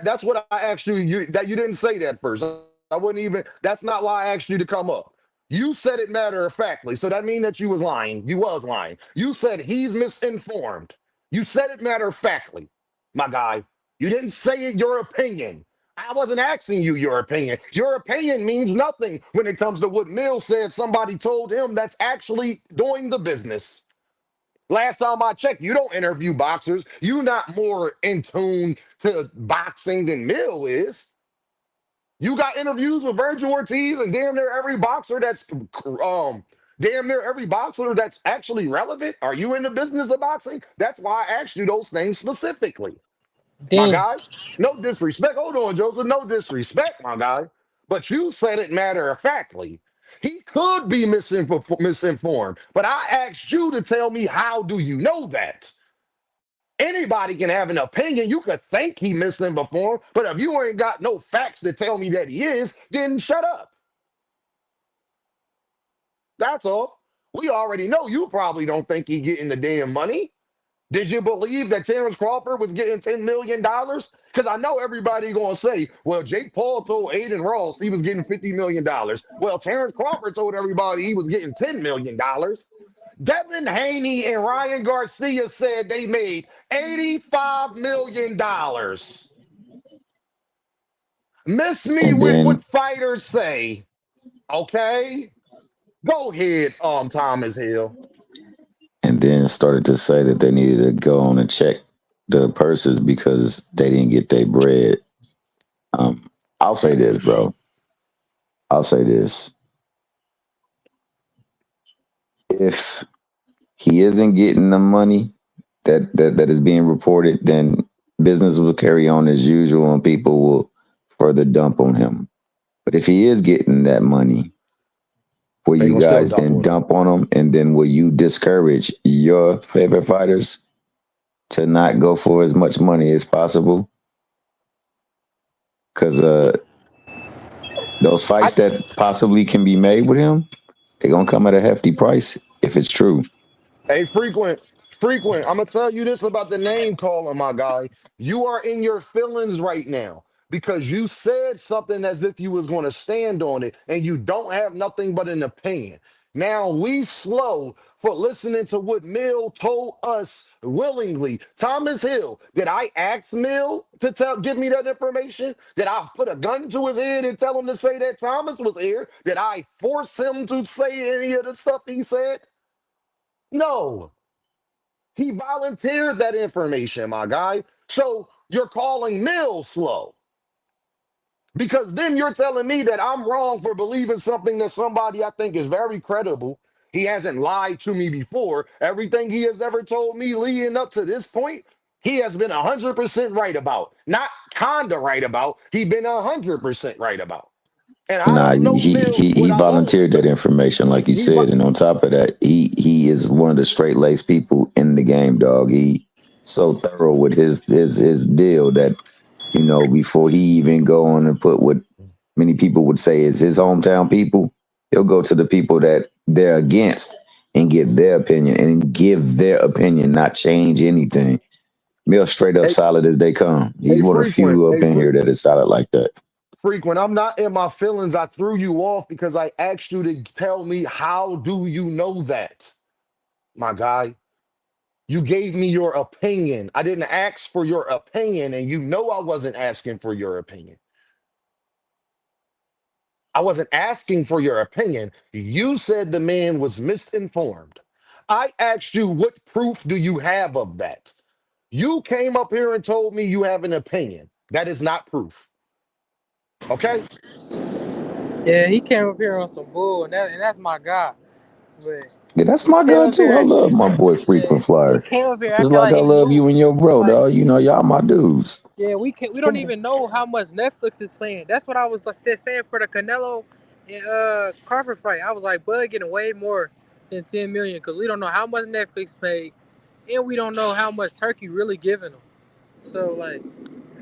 [SPEAKER 1] that's what I asked you. You didn't say that first. I wouldn't even. That's not why I asked you to come up. You said it matter of factly, so that means that you was lying. You was lying. You said he's misinformed. You said it matter of factly, my guy. You didn't say it your opinion. I wasn't asking you your opinion. Your opinion means nothing when it comes to what Mill said somebody told him that's actually doing the business. Last time I checked, you don't interview boxers. You not more in tune to boxing than Mill is. You got interviews with Virgil Ortiz and damn near every boxer that's actually relevant. Are you in the business of boxing? That's why I asked you those things specifically, my
[SPEAKER 2] Dean,
[SPEAKER 1] guy. No disrespect. Hold on, Joseph. No disrespect, my guy. But you said it matter of factly. He could be misinformed, but I asked you to tell me how do you know that? Anybody can have an opinion. You could think he misinformed, but if you ain't got no facts to tell me that he is, then shut up. That's all. We already know you probably don't think he getting the damn money. Did you believe that Terrence Crawford was getting $10 million? Because I know everybody going to say, well, Jake Paul told Aiden Ross he was getting $50 million. Well, Terrence Crawford told everybody he was getting $10 million. Devin Haney and Ryan Garcia said they made $85 million. Miss me
[SPEAKER 3] And
[SPEAKER 1] with
[SPEAKER 3] then
[SPEAKER 1] what fighters say, okay? Go ahead, Thomas Hill.
[SPEAKER 3] and then started to say that they needed to go on and check the purses because they didn't get their bread. Um, I'll say this, bro. I'll say this. If he isn't getting the money that is being reported, then business will carry on as usual and people will further dump on him. But if he is getting that money, will
[SPEAKER 1] They
[SPEAKER 3] you
[SPEAKER 1] gonna still
[SPEAKER 3] guys
[SPEAKER 1] dump
[SPEAKER 3] then
[SPEAKER 1] on him.
[SPEAKER 3] dump on him? And then will you discourage your favorite fighters to not go for as much money as possible? Because those
[SPEAKER 1] I
[SPEAKER 3] fights that possibly can be made with him, they're going to come at a hefty price if it's true.
[SPEAKER 1] Hey, frequent. I'm gonna tell you this about the name calling, my guy. You are in your feelings right now because you said something as if you was gonna stand on it, and you don't have nothing but an opinion. Now we slow for listening to what Mill told us willingly. Thomas Hill, did I ask Mill to give me that information? Did I put a gun to his head and tell him to say that Thomas was here? Did I force him to say any of the stuff he said? No. He volunteered that information, my guy. So you're calling Mill slow because then you're telling me that I'm wrong for believing something that somebody I think is very credible. He hasn't lied to me before. Everything he has ever told me leading up to this point, he has been 100% right about. Not kinda right about, he been 100% right about. And I
[SPEAKER 3] Nah,
[SPEAKER 1] don't know Mill
[SPEAKER 3] he
[SPEAKER 1] without knowing
[SPEAKER 3] volunteered that
[SPEAKER 1] because
[SPEAKER 3] information, like you
[SPEAKER 1] he
[SPEAKER 3] said, and on top of that, he is one of the straight laced people in the game, dog. He so thorough with his deal that before he even go on and put what many people would say is his hometown people, he'll go to the people that they're against and get their opinion and give their opinion, not change anything. Mill straight up
[SPEAKER 1] a,
[SPEAKER 3] solid as they come. He's one of the few up in here that is solid like that.
[SPEAKER 1] frequent. I'm not in my feelings. I threw you off because I asked you to tell me how do you know that, my guy? You gave me your opinion. I didn't ask for your opinion, and you know I wasn't asking for your opinion. I wasn't asking for your opinion. You said the man was misinformed. I asked you, what proof do you have of that? You came up here and told me you have an opinion. That is not proof. Okay?
[SPEAKER 2] Yeah, he came up here on some bull, and that's my guy. But
[SPEAKER 3] Yeah, that's
[SPEAKER 2] he
[SPEAKER 3] my
[SPEAKER 2] came
[SPEAKER 3] girl
[SPEAKER 2] up
[SPEAKER 3] too. I
[SPEAKER 2] here,
[SPEAKER 3] love my boy
[SPEAKER 2] yeah,
[SPEAKER 3] Frequent
[SPEAKER 2] he
[SPEAKER 3] Flyer.
[SPEAKER 2] came up here
[SPEAKER 3] Just
[SPEAKER 2] acting
[SPEAKER 3] like
[SPEAKER 2] like
[SPEAKER 3] I
[SPEAKER 2] he
[SPEAKER 3] love
[SPEAKER 2] knew.
[SPEAKER 3] you and your bro,
[SPEAKER 2] Like,
[SPEAKER 3] dog. Y'all my dudes.
[SPEAKER 2] yeah, we don't
[SPEAKER 1] Come on.
[SPEAKER 2] even know how much Netflix is playing. That's what I was saying for the Canelo and Crawford fight. I was like, Bud getting way more than 10 million because we don't know how much Netflix paid, and we don't know how much Turkey really giving them. So like,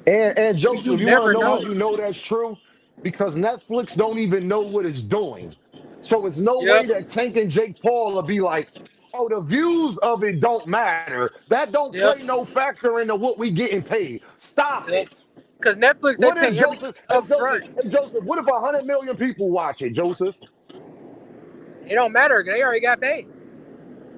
[SPEAKER 1] And
[SPEAKER 2] you
[SPEAKER 1] Joseph, you want to
[SPEAKER 2] never
[SPEAKER 1] know how
[SPEAKER 2] know.
[SPEAKER 1] you know that's true? Because Netflix don't even know what it's doing. So it's no way
[SPEAKER 2] Yep,
[SPEAKER 1] that Tank and Jake Paul will be like, oh, the views of it don't matter. That don't play
[SPEAKER 2] yep,
[SPEAKER 1] no factor into what we getting paid. Stop
[SPEAKER 2] yep.
[SPEAKER 1] it.
[SPEAKER 2] Because Netflix they
[SPEAKER 1] What if
[SPEAKER 2] pay everything
[SPEAKER 1] Joseph? Hey
[SPEAKER 2] up
[SPEAKER 1] Joseph.
[SPEAKER 2] front.
[SPEAKER 1] Hey Joseph. What if 100 million people watch it, Joseph?
[SPEAKER 2] It don't matter. They already got paid.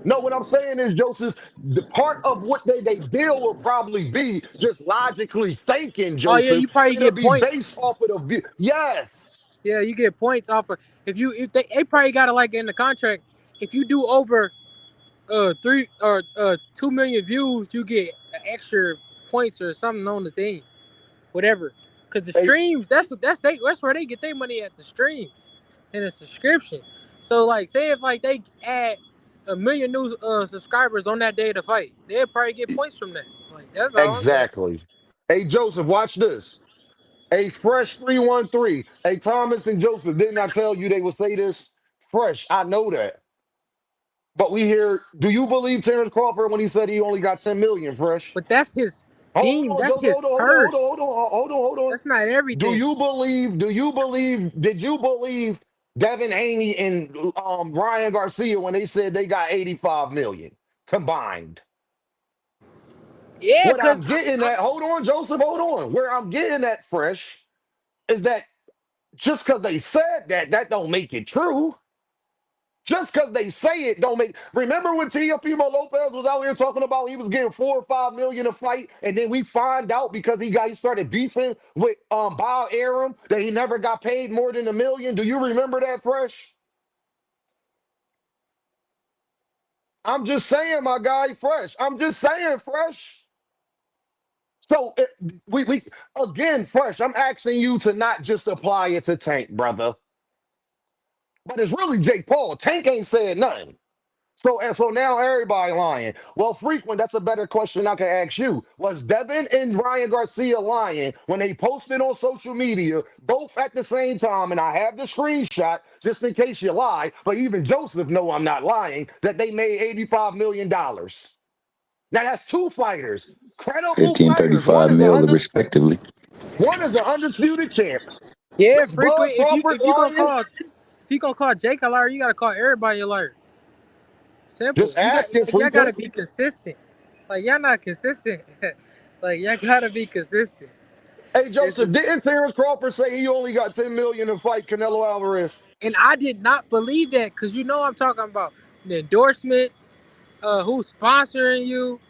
[SPEAKER 1] No, what I'm saying is, Joseph, the part of what they deal will probably be just logically thinking,
[SPEAKER 2] Oh yeah,
[SPEAKER 1] Joseph.
[SPEAKER 2] you probably
[SPEAKER 1] It'll
[SPEAKER 2] get
[SPEAKER 1] be
[SPEAKER 2] points.
[SPEAKER 1] based off of the view. Yes.
[SPEAKER 2] Yeah, you get points off of if they probably got it like in the contract. If you do over 2 million views, you get an extra points or something on the thing, whatever. Cause the
[SPEAKER 1] Hey,
[SPEAKER 2] streams, that's where they get their money at, the streams and the subscription. So like, say if like they add a million new subscribers on that day of the fight, they'll probably get points from that. Like that's all I'm saying.
[SPEAKER 1] exactly. Hey, Joseph, watch this. A fresh 313. Hey, Thomas and Joseph, didn't I tell you they would say this? Fresh, I know that. But we hear, do you believe Terrence Crawford when he said he only got 10 million, Fresh?
[SPEAKER 2] But that's his
[SPEAKER 1] Hold
[SPEAKER 2] team.
[SPEAKER 1] on,
[SPEAKER 2] That's
[SPEAKER 1] Joseph,
[SPEAKER 2] his
[SPEAKER 1] hold on, hold on, hold on,
[SPEAKER 2] purse.
[SPEAKER 1] hold on, hold on, hold on.
[SPEAKER 2] That's not everything.
[SPEAKER 1] Did you believe Devin Haney and Ryan Garcia when they said they got 85 million combined?
[SPEAKER 2] Yeah,
[SPEAKER 1] What
[SPEAKER 2] cause
[SPEAKER 1] I'm getting at, hold on, Joseph, hold on. Where I'm getting at, Fresh, is that just because they said that, that don't make it true. Just because they say it don't make. Remember when Teofimo Lopez was out here talking about he was getting 4 or 5 million a fight, and then we find out because he started beefing with Bob Arum that he never got paid more than 1 million. Do you remember that, Fresh? I'm just saying, my guy, Fresh. I'm just saying, Fresh. So we again, Fresh. I'm asking you to not just apply it to Tank, brother, but it's really Jake Paul. Tank ain't said nothing. So now everybody lying. Well, frequent, that's a better question I can ask you. Was Devin and Ryan Garcia lying when they posted on social media, both at the same time, and I have the screenshot just in case you lie, but even Joseph know I'm not lying, that they made $85 million. Now that's two fighters, credible
[SPEAKER 3] 15,
[SPEAKER 1] fighters.
[SPEAKER 3] 35 mil respectively.
[SPEAKER 1] One is an undisputed champ.
[SPEAKER 2] yeah,
[SPEAKER 1] Was Bud
[SPEAKER 2] frequent. If you
[SPEAKER 1] Crawford
[SPEAKER 2] if you gonna
[SPEAKER 1] lying?
[SPEAKER 2] call Jake a liar, you gotta call everybody a liar. Simple.
[SPEAKER 1] Just
[SPEAKER 2] You got
[SPEAKER 1] asking,
[SPEAKER 2] like y'all gotta
[SPEAKER 1] frequent.
[SPEAKER 2] be consistent. Like y'all not consistent. Like y'all gotta be consistent.
[SPEAKER 1] Hey,
[SPEAKER 2] This
[SPEAKER 1] Joseph,
[SPEAKER 2] is
[SPEAKER 1] didn't Terrence Crawford say he only got 10 million to fight Canelo Alvarez?
[SPEAKER 2] and I did not believe that because you know I'm talking about the endorsements, who's sponsoring you,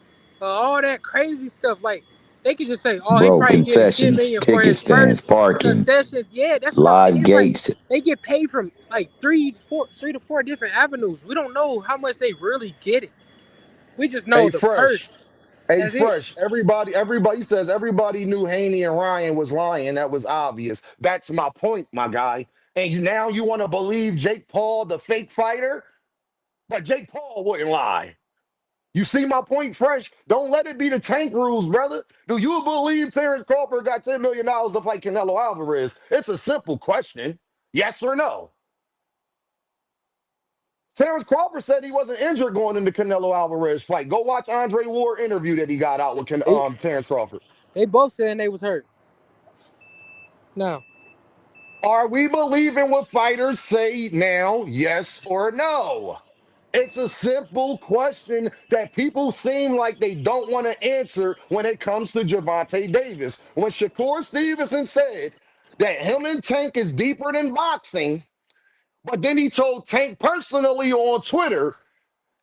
[SPEAKER 2] all that crazy stuff. Like they could just say, "Oh, he
[SPEAKER 3] Bro,
[SPEAKER 2] probably getting 10
[SPEAKER 3] concessions,
[SPEAKER 2] million for
[SPEAKER 3] ticket
[SPEAKER 2] his
[SPEAKER 3] stands,
[SPEAKER 2] first
[SPEAKER 3] parking,
[SPEAKER 2] concession." Yeah, that's what I'm saying.
[SPEAKER 3] live
[SPEAKER 2] It's like
[SPEAKER 3] gates.
[SPEAKER 2] they get paid from like three to four different avenues. We don't know how much they really get it. We just know
[SPEAKER 1] Hey,
[SPEAKER 2] the
[SPEAKER 1] Fresh.
[SPEAKER 2] purse.
[SPEAKER 1] Hey,
[SPEAKER 2] That's it.
[SPEAKER 1] Fresh. Everybody says everybody knew Haney and Ryan was lying. That was obvious. That's my point, my guy. And now you want to believe Jake Paul, the fake fighter? But Jake Paul wouldn't lie. You see my point, Fresh? Don't let it be the tank rules, brother. Do you believe Terrence Crawford got $10 million to fight Canelo Alvarez? It's a simple question. Yes or no? Terrence Crawford said he wasn't injured going into Canelo Alvarez fight. Go watch Andre Ward interview that he got out with
[SPEAKER 2] They,
[SPEAKER 1] Terrence Crawford.
[SPEAKER 2] they both saying they was hurt. Now,
[SPEAKER 1] Are we believing what fighters say now, yes or no? It's a simple question that people seem like they don't want to answer when it comes to Gervonta Davis. When Shakur Stevenson said that him and Tank is deeper than boxing, but then he told Tank personally on Twitter,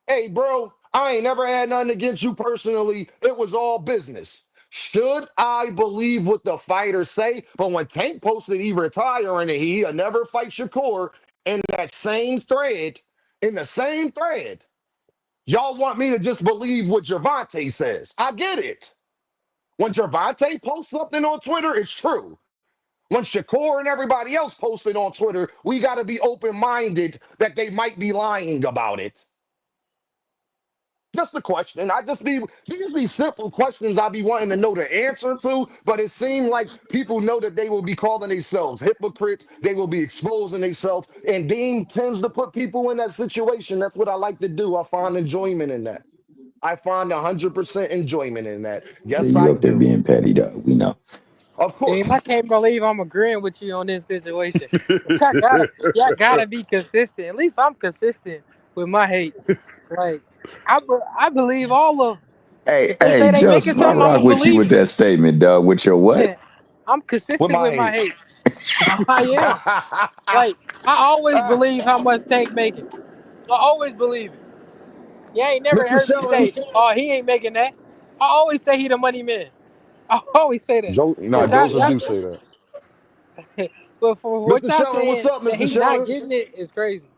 [SPEAKER 1] hey, bro, I ain't never had nothing against you personally. It was all business. Should I believe what the fighters say? But when Tank posted he retiring and he'll never fight Shakur in that same thread, in the same thread, y'all want me to just believe what Gervonta says. I get it. When Gervonta posts something on Twitter, it's true. When Shakur and everybody else posted on Twitter, we got to be open-minded that they might be lying about it. Just a question. These be simple questions I be wanting to know the answer to, but it seemed like people know that they will be calling themselves hypocrites. They will be exposing themselves. And Dean tends to put people in that situation. That's what I like to do. I find enjoyment in that. I find 100% enjoyment in that.
[SPEAKER 3] So
[SPEAKER 1] Yes,
[SPEAKER 3] you
[SPEAKER 1] I
[SPEAKER 3] up there
[SPEAKER 1] do.
[SPEAKER 3] being petty, dog. We know.
[SPEAKER 1] Of
[SPEAKER 2] Dame, I
[SPEAKER 1] course.
[SPEAKER 2] can't believe I'm agreeing with you on this situation. But y'all gotta be consistent. At least I'm consistent with my hate. Like, I believe all of 'em.
[SPEAKER 3] Hey,
[SPEAKER 2] If they
[SPEAKER 3] hey,
[SPEAKER 2] say they making
[SPEAKER 3] Joseph, I
[SPEAKER 2] something, I'm
[SPEAKER 3] rock
[SPEAKER 2] gonna
[SPEAKER 3] with you
[SPEAKER 2] believe
[SPEAKER 3] with that statement, dog. With your what?
[SPEAKER 2] it. I'm
[SPEAKER 1] With
[SPEAKER 2] consistent
[SPEAKER 1] my
[SPEAKER 2] with my
[SPEAKER 1] hate.
[SPEAKER 2] hate. I am. Like, I always believe how much Tank making. I always believe it. You ain't never
[SPEAKER 1] Mr.
[SPEAKER 2] heard me
[SPEAKER 1] Shelton.
[SPEAKER 2] say, "Oh, he ain't making that." I always say he the money man. I always say that.
[SPEAKER 1] Nah,
[SPEAKER 2] But
[SPEAKER 1] Joseph
[SPEAKER 2] y'all
[SPEAKER 1] do say that.
[SPEAKER 2] but for what
[SPEAKER 1] Mr.
[SPEAKER 2] y'all
[SPEAKER 1] Shelton, what's
[SPEAKER 2] saying
[SPEAKER 1] up,
[SPEAKER 2] that
[SPEAKER 1] Mr.
[SPEAKER 2] he not
[SPEAKER 1] Shelton?
[SPEAKER 2] getting it is crazy.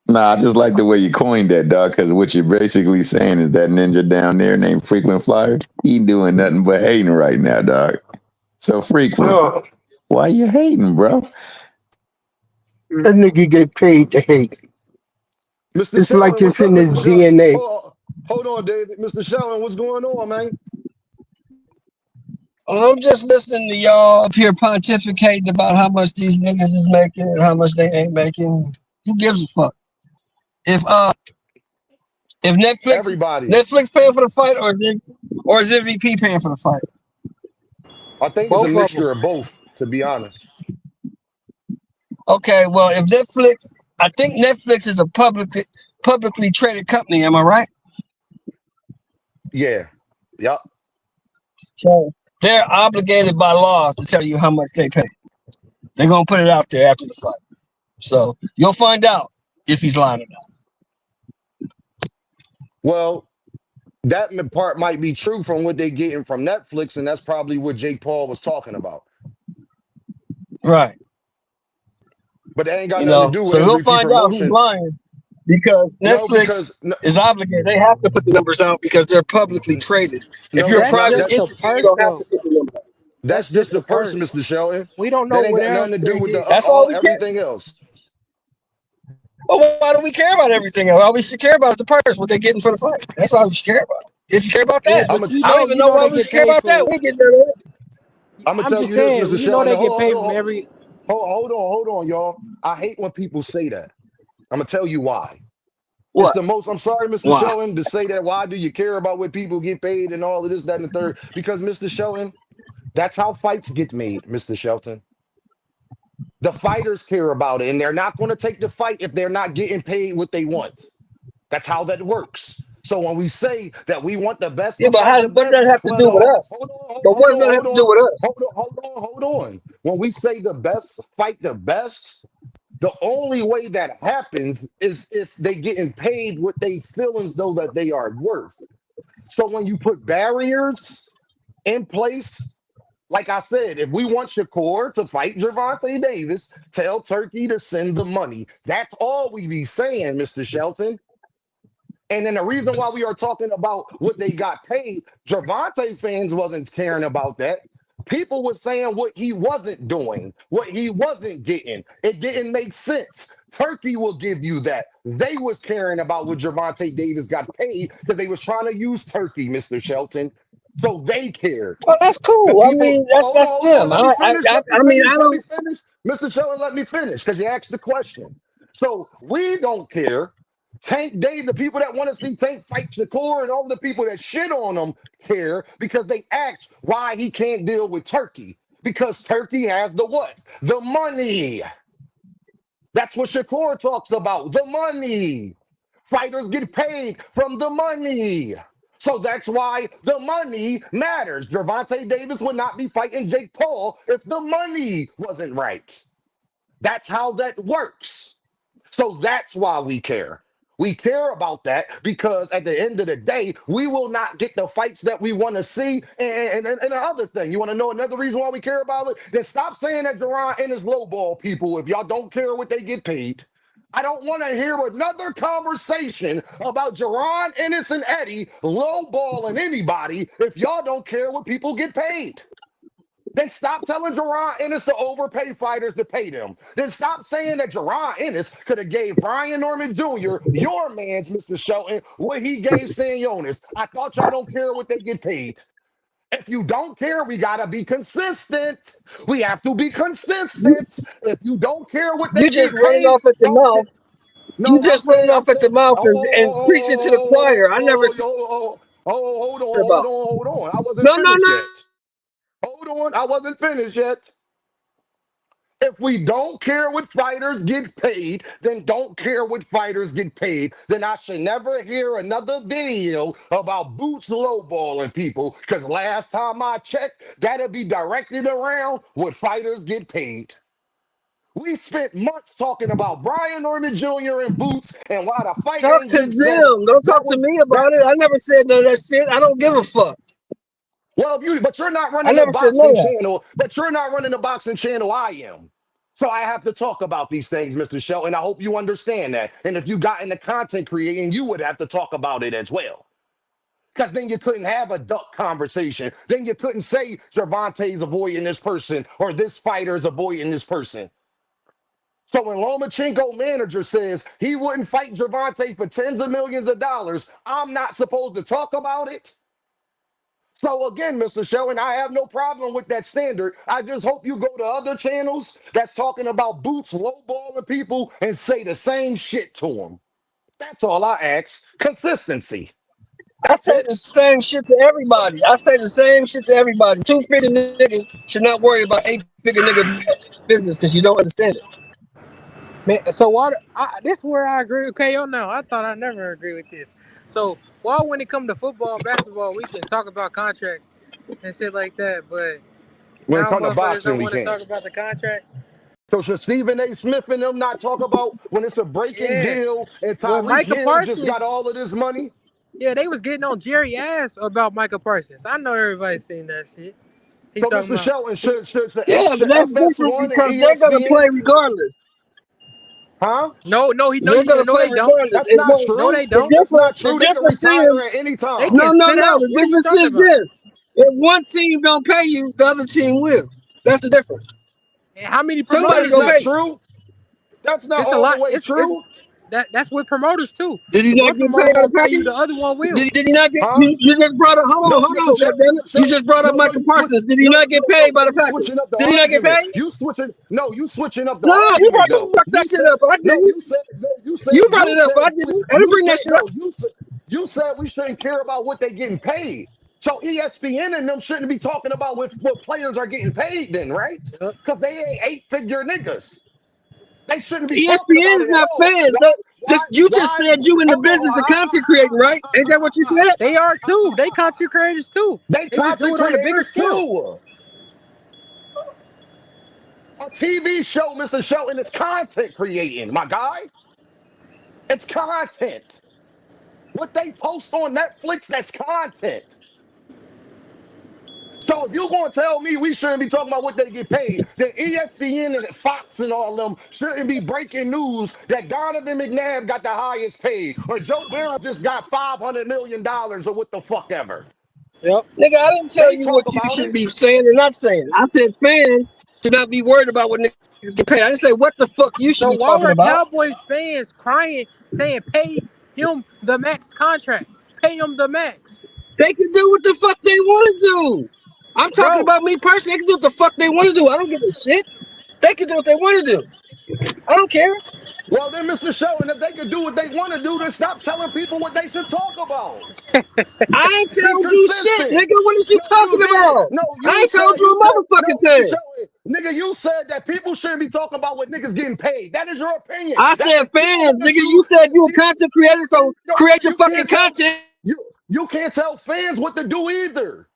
[SPEAKER 3] Nah, I just like the way you coined that, dog, because what you're basically saying is that ninja down there named Frequent Flyer, he doing nothing but hating right now, dog. So Frequent,
[SPEAKER 4] No,
[SPEAKER 3] why you hating, bro?
[SPEAKER 4] that nigga get paid to hate.
[SPEAKER 1] Mr.
[SPEAKER 4] It's like
[SPEAKER 1] Shelton, what's
[SPEAKER 4] it's
[SPEAKER 1] up,
[SPEAKER 4] in his
[SPEAKER 1] Mr. Shelton?
[SPEAKER 4] DNA.
[SPEAKER 1] Hold on, David. Mr. Shelton, what's going on, man?
[SPEAKER 5] Oh, I'm just listening to y'all up here pontificating about how much these niggas is making and how much they ain't making. Who gives a fuck? If if
[SPEAKER 1] Everybody.
[SPEAKER 5] Netflix paying for the fight or is MVP paying for the fight?
[SPEAKER 1] I think it's a
[SPEAKER 2] Both of them.
[SPEAKER 1] mixture of both, to be honest.
[SPEAKER 5] Okay, well if Netflix, I think Netflix is a publicly traded company. Am I right?
[SPEAKER 1] Yeah. Yup.
[SPEAKER 5] So they're obligated by law to tell you how much they pay. They're gonna put it out there after the fight. So you'll find out if he's lying or not.
[SPEAKER 1] Well, that part might be true from what they getting from Netflix, and that's probably what Jake Paul was talking about.
[SPEAKER 5] Right.
[SPEAKER 1] But that ain't got nothing to do with
[SPEAKER 5] So he'll
[SPEAKER 1] MVP
[SPEAKER 5] find out who's
[SPEAKER 1] promotion.
[SPEAKER 5] lying because
[SPEAKER 1] No,
[SPEAKER 5] Netflix
[SPEAKER 1] because no,
[SPEAKER 5] is obligated. They have to put the numbers out because they're publicly traded. If
[SPEAKER 1] no,
[SPEAKER 5] you're a
[SPEAKER 1] that's
[SPEAKER 2] That's
[SPEAKER 1] not
[SPEAKER 5] private
[SPEAKER 2] just
[SPEAKER 1] that.
[SPEAKER 2] the
[SPEAKER 5] entity, you
[SPEAKER 2] purse
[SPEAKER 5] don't have
[SPEAKER 2] though.
[SPEAKER 5] to put the numbers out.
[SPEAKER 1] That's
[SPEAKER 2] That's
[SPEAKER 1] just
[SPEAKER 2] just
[SPEAKER 1] the
[SPEAKER 2] the
[SPEAKER 1] person,
[SPEAKER 2] purse.
[SPEAKER 1] Mr. Shelton.
[SPEAKER 2] We don't know
[SPEAKER 1] That ain't
[SPEAKER 2] what
[SPEAKER 1] got nothing
[SPEAKER 2] else
[SPEAKER 1] to do
[SPEAKER 2] they
[SPEAKER 1] with the
[SPEAKER 2] get.
[SPEAKER 5] That's all we care.
[SPEAKER 1] everything else.
[SPEAKER 5] Well, why do we care about everything else? All we should care about is the purse, what they're getting for the fight. That's all we should care about. If you care about
[SPEAKER 2] Yeah,
[SPEAKER 5] that,
[SPEAKER 1] I'm
[SPEAKER 2] but
[SPEAKER 1] gonna
[SPEAKER 5] I don't even
[SPEAKER 2] you
[SPEAKER 5] know
[SPEAKER 2] know
[SPEAKER 5] why
[SPEAKER 2] they
[SPEAKER 5] we
[SPEAKER 2] get
[SPEAKER 5] should care
[SPEAKER 2] paid
[SPEAKER 5] about that.
[SPEAKER 2] for.
[SPEAKER 5] We get none of it.
[SPEAKER 1] I'm gonna
[SPEAKER 2] I'm
[SPEAKER 1] tell
[SPEAKER 2] just
[SPEAKER 1] you this,
[SPEAKER 2] saying,
[SPEAKER 1] Mr.
[SPEAKER 2] you know
[SPEAKER 1] Shelton.
[SPEAKER 2] they get paid from
[SPEAKER 1] Hold,
[SPEAKER 2] every.
[SPEAKER 1] hold on, y'all. I hate when people say that. I'm gonna tell you why. It's
[SPEAKER 5] What?
[SPEAKER 1] the most, I'm sorry, Mr.
[SPEAKER 5] Why?
[SPEAKER 1] Shelton, to say that. Why do you care about what people get paid and all of this, that, and the third? Because, Mr. Shelton, that's how fights get made, Mr. Shelton. The fighters care about it, and they're not going to take the fight if they're not getting paid what they want. That's how that works. So when we say that we want the best
[SPEAKER 5] Yeah,
[SPEAKER 1] to
[SPEAKER 5] but
[SPEAKER 1] fight the
[SPEAKER 5] what does that
[SPEAKER 1] best,
[SPEAKER 5] have to
[SPEAKER 1] well,
[SPEAKER 5] do
[SPEAKER 1] no,
[SPEAKER 5] with us? But what does that have to do with us?
[SPEAKER 1] hold on. When we say the best fight the best, the only way that happens is if they getting paid what they feel as though that they are worth. So when you put barriers in place, like I said, if we want Shakur to fight Gervonta Davis, tell Turkey to send the money. That's all we be saying, Mr. Shelton. And then the reason why we are talking about what they got paid, Gervonta fans wasn't caring about that. People were saying what he wasn't doing, what he wasn't getting. It didn't make sense. Turkey will give you that. They was caring about what Gervonta Davis got paid because they was trying to use Turkey, Mr. Shelton. So they care.
[SPEAKER 5] Well, that's
[SPEAKER 1] The
[SPEAKER 5] cool. I
[SPEAKER 1] people,
[SPEAKER 5] mean, that's
[SPEAKER 1] hold on,
[SPEAKER 5] them.
[SPEAKER 1] let me finish,
[SPEAKER 5] I mean, I
[SPEAKER 1] let me
[SPEAKER 5] don't.
[SPEAKER 1] finish. Mr. Sheldon, let me finish because you asked the question. So we don't care. Tank Dave, the people that want to see Tank fight Shakur and all the people that shit on him care because they ask why he can't deal with Turkey. Because Turkey has the what? The money. That's what Shakur talks about. The money. Fighters get paid from the money. So that's why the money matters. Gervonta Davis would not be fighting Jake Paul if the money wasn't right. That's how that works. So that's why we care. We care about that because at the end of the day, we will not get the fights that we want to see. And the other thing, you want to know another reason why we care about it? Then stop saying that Jerron Ennis lowball people if y'all don't care what they get paid. I don't want to hear another conversation about Jerron Ennis and Eddie lowballing anybody if y'all don't care what people get paid. Then stop telling Jerron Ennis to overpay fighters to pay them. Then stop saying that Jerron Ennis could have gave Brian Norman Jr., your man's Mr. Shelton, what he gave Sanyonis. I thought y'all don't care what they get paid. If you don't care, we gotta be consistent. We have to be
[SPEAKER 5] You,
[SPEAKER 1] consistent. If you don't care what they
[SPEAKER 5] you just
[SPEAKER 1] get
[SPEAKER 5] running
[SPEAKER 1] paid,
[SPEAKER 5] off at the
[SPEAKER 1] don't
[SPEAKER 5] mouth.
[SPEAKER 1] care.
[SPEAKER 5] You
[SPEAKER 1] No,
[SPEAKER 5] just running
[SPEAKER 1] I'm
[SPEAKER 5] off at
[SPEAKER 1] saying,
[SPEAKER 5] the mouth and preaching to the choir. I never said about.
[SPEAKER 1] hold on. I wasn't
[SPEAKER 5] No, no,
[SPEAKER 1] finished
[SPEAKER 5] no.
[SPEAKER 1] yet. Hold on, I wasn't finished yet. If we don't care what fighters get paid, then don't care what fighters get paid. Then I should never hear another video about boots lowballing people. Because last time I checked, that'll be directed around what fighters get paid. We spent months talking about Brian Norman Jr. and boots and why the fight
[SPEAKER 5] Talk
[SPEAKER 1] ain't
[SPEAKER 5] to
[SPEAKER 1] get set up.
[SPEAKER 5] them. Don't
[SPEAKER 1] That
[SPEAKER 5] talk to
[SPEAKER 1] was
[SPEAKER 5] me
[SPEAKER 1] that.
[SPEAKER 5] about it. I never said none of that shit. I don't give a fuck.
[SPEAKER 1] Well, but you're not
[SPEAKER 5] I
[SPEAKER 1] running the
[SPEAKER 5] never said none
[SPEAKER 1] boxing
[SPEAKER 5] of that.
[SPEAKER 1] channel. But you're not running the boxing channel. I am. So I have to talk about these things, Mr. Shelton. I hope you understand that. And if you got into content creating, you would have to talk about it as well. Because then you couldn't have a duck conversation. Then you couldn't say Gervonta's avoiding this person or this fighter is avoiding this person. So when Lomachenko manager says he wouldn't fight Gervonta for tens of millions of dollars, I'm not supposed to talk about it. So again, Mr. Shelton, I have no problem with that standard. I just hope you go to other channels that's talking about boots lowballing people and say the same shit to them. That's all I ask. Consistency.
[SPEAKER 5] I
[SPEAKER 1] That's
[SPEAKER 5] say the
[SPEAKER 1] it.
[SPEAKER 5] same shit to everybody. I say the same shit to everybody. 250 niggas should not worry about 8-figure nigga business because you don't understand it.
[SPEAKER 2] Man, so why? This is where I agree with KO now. I thought I never agree with this. So why, when it come to football and basketball, we can talk about contracts and shit like that, but
[SPEAKER 1] When it
[SPEAKER 2] y'all
[SPEAKER 1] comes to
[SPEAKER 2] motherfuckers
[SPEAKER 1] boxing,
[SPEAKER 2] don't
[SPEAKER 1] we
[SPEAKER 2] want to
[SPEAKER 1] can't.
[SPEAKER 2] talk about the contract?
[SPEAKER 1] So should Stephen A. Smith and them not talk about when it's a breaking
[SPEAKER 2] Yeah.
[SPEAKER 1] deal and
[SPEAKER 2] Well,
[SPEAKER 1] Tyreek
[SPEAKER 2] Micah
[SPEAKER 1] Hill just got
[SPEAKER 2] Parsons,
[SPEAKER 1] all of this money?
[SPEAKER 2] yeah, they was getting on Jerry ass about Micah Parsons. I know everybody's seen that shit. He
[SPEAKER 1] So
[SPEAKER 2] talking
[SPEAKER 1] Mr.
[SPEAKER 2] about,
[SPEAKER 1] Shelton,
[SPEAKER 5] Yeah, but
[SPEAKER 1] should
[SPEAKER 5] that's different
[SPEAKER 1] FS1 and
[SPEAKER 5] because they're gonna
[SPEAKER 1] ESPN,
[SPEAKER 5] play regardless.
[SPEAKER 1] huh?
[SPEAKER 2] no, no, he no,
[SPEAKER 5] They're gonna
[SPEAKER 2] no,
[SPEAKER 5] play
[SPEAKER 2] they don't.
[SPEAKER 5] regardless.
[SPEAKER 1] That's
[SPEAKER 5] It
[SPEAKER 1] not
[SPEAKER 5] won't.
[SPEAKER 2] No,
[SPEAKER 1] true.
[SPEAKER 2] they
[SPEAKER 5] The
[SPEAKER 2] don't.
[SPEAKER 1] That's not
[SPEAKER 5] difference. The
[SPEAKER 1] true. They can
[SPEAKER 5] difference
[SPEAKER 1] retire
[SPEAKER 5] is
[SPEAKER 1] at any
[SPEAKER 2] They
[SPEAKER 1] time.
[SPEAKER 2] can
[SPEAKER 5] no, no,
[SPEAKER 2] sit
[SPEAKER 5] no.
[SPEAKER 2] out.
[SPEAKER 5] The
[SPEAKER 2] What are you
[SPEAKER 5] difference
[SPEAKER 2] talking
[SPEAKER 5] is
[SPEAKER 2] about?
[SPEAKER 5] this: if one team don't pay you, the other team will. That's the difference.
[SPEAKER 2] And how many
[SPEAKER 1] No,
[SPEAKER 5] Somebody
[SPEAKER 2] promoters
[SPEAKER 1] that's
[SPEAKER 5] gonna
[SPEAKER 2] is
[SPEAKER 1] not
[SPEAKER 2] it?
[SPEAKER 5] pay.
[SPEAKER 1] true. That's not
[SPEAKER 2] It's a
[SPEAKER 1] all the
[SPEAKER 2] lot.
[SPEAKER 1] way
[SPEAKER 2] It's
[SPEAKER 1] true.
[SPEAKER 2] that's with promoters too.
[SPEAKER 5] Did he
[SPEAKER 2] If
[SPEAKER 5] not
[SPEAKER 2] one
[SPEAKER 5] get
[SPEAKER 2] promoter
[SPEAKER 5] paid out of
[SPEAKER 2] won't pay you,
[SPEAKER 5] pocket?
[SPEAKER 2] the other one will.
[SPEAKER 5] Did he not get?
[SPEAKER 1] Huh?
[SPEAKER 5] You just brought up. Hold on,
[SPEAKER 1] No,
[SPEAKER 5] hold
[SPEAKER 1] Mr.
[SPEAKER 5] on.
[SPEAKER 1] Shelton,
[SPEAKER 5] Goddammit.
[SPEAKER 1] Mr.
[SPEAKER 5] You
[SPEAKER 1] Shelton.
[SPEAKER 5] just brought up
[SPEAKER 1] No,
[SPEAKER 5] Michael Parsons. Did he
[SPEAKER 1] no,
[SPEAKER 5] not get
[SPEAKER 1] no,
[SPEAKER 5] paid by the
[SPEAKER 1] you
[SPEAKER 5] pocket?
[SPEAKER 1] switching up the
[SPEAKER 5] Did he not get
[SPEAKER 1] argument.
[SPEAKER 5] paid?
[SPEAKER 1] You switching up the
[SPEAKER 5] No, you
[SPEAKER 1] argument
[SPEAKER 5] brought
[SPEAKER 1] though.
[SPEAKER 5] that
[SPEAKER 1] You
[SPEAKER 5] shit
[SPEAKER 1] said
[SPEAKER 5] up. I
[SPEAKER 1] no,
[SPEAKER 5] didn't. You brought it up. I didn't. I didn't bring that shit up.
[SPEAKER 1] you said we shouldn't care about what they getting paid. So ESPN and them shouldn't be talking about what players are getting paid then, right?
[SPEAKER 2] Yep.
[SPEAKER 1] Because they ain't eight-figure niggas. They shouldn't be talking about
[SPEAKER 5] ESPN's
[SPEAKER 1] it at
[SPEAKER 5] not
[SPEAKER 1] all.
[SPEAKER 5] fans. You just
[SPEAKER 1] Why?
[SPEAKER 5] said you in the
[SPEAKER 1] Hold
[SPEAKER 5] business of content creating, right? Ain't that what you
[SPEAKER 1] on.
[SPEAKER 5] said?
[SPEAKER 2] They are too. They content creators too.
[SPEAKER 1] They
[SPEAKER 2] They just do
[SPEAKER 1] content
[SPEAKER 2] it on a bigger
[SPEAKER 1] creators
[SPEAKER 2] scale.
[SPEAKER 1] too. A TV show, Mr. Shelton, is content creating, my guy. It's content. What they post on Netflix, that's content. So if you're going to tell me we shouldn't be talking about what they get paid, then ESPN and Fox and all them shouldn't be breaking news that Donovan McNabb got the highest paid or Joe Barrow just got $500 million or what the fuck ever.
[SPEAKER 2] Yep.
[SPEAKER 5] Nigga, I didn't tell
[SPEAKER 1] They
[SPEAKER 5] you
[SPEAKER 1] talk
[SPEAKER 5] what you
[SPEAKER 1] about
[SPEAKER 5] should
[SPEAKER 1] it.
[SPEAKER 5] be saying or not saying. I said fans should not be worried about what niggas get paid. I didn't say what the fuck you should
[SPEAKER 2] So
[SPEAKER 5] be
[SPEAKER 2] why
[SPEAKER 5] talking
[SPEAKER 2] were
[SPEAKER 5] about.
[SPEAKER 2] Cowboys fans crying, saying, "Pay him the max contract. Pay him the max."
[SPEAKER 5] They can do what the fuck they want to do. I'm talking
[SPEAKER 2] Bro,
[SPEAKER 5] about me personally. They can do what the fuck they want to do. I don't give a shit. They can do what they want to do. I don't care.
[SPEAKER 1] Well, then, Mr. Show, and if they could do what they want to do, then stop telling people what they should talk about.
[SPEAKER 5] I ain't
[SPEAKER 1] Be
[SPEAKER 5] told you shit,
[SPEAKER 1] consistent.
[SPEAKER 5] nigga. What is you
[SPEAKER 1] No, you
[SPEAKER 5] talking
[SPEAKER 1] did.
[SPEAKER 5] about?
[SPEAKER 1] No,
[SPEAKER 5] I
[SPEAKER 1] you
[SPEAKER 5] ain't told
[SPEAKER 1] said,
[SPEAKER 5] you a
[SPEAKER 1] no,
[SPEAKER 5] motherfucking
[SPEAKER 1] Mr.
[SPEAKER 5] thing.
[SPEAKER 1] Show, nigga, you said that people shouldn't be talking about what niggas getting paid. That is your opinion.
[SPEAKER 5] I
[SPEAKER 1] That
[SPEAKER 5] said
[SPEAKER 1] if people
[SPEAKER 5] fans,
[SPEAKER 1] want to
[SPEAKER 5] nigga. You
[SPEAKER 1] choose,
[SPEAKER 5] said
[SPEAKER 1] if
[SPEAKER 5] you a
[SPEAKER 1] people,
[SPEAKER 5] content creator, so create your
[SPEAKER 1] you
[SPEAKER 5] fucking
[SPEAKER 1] can't tell
[SPEAKER 5] content.
[SPEAKER 1] you can't tell fans what to do either.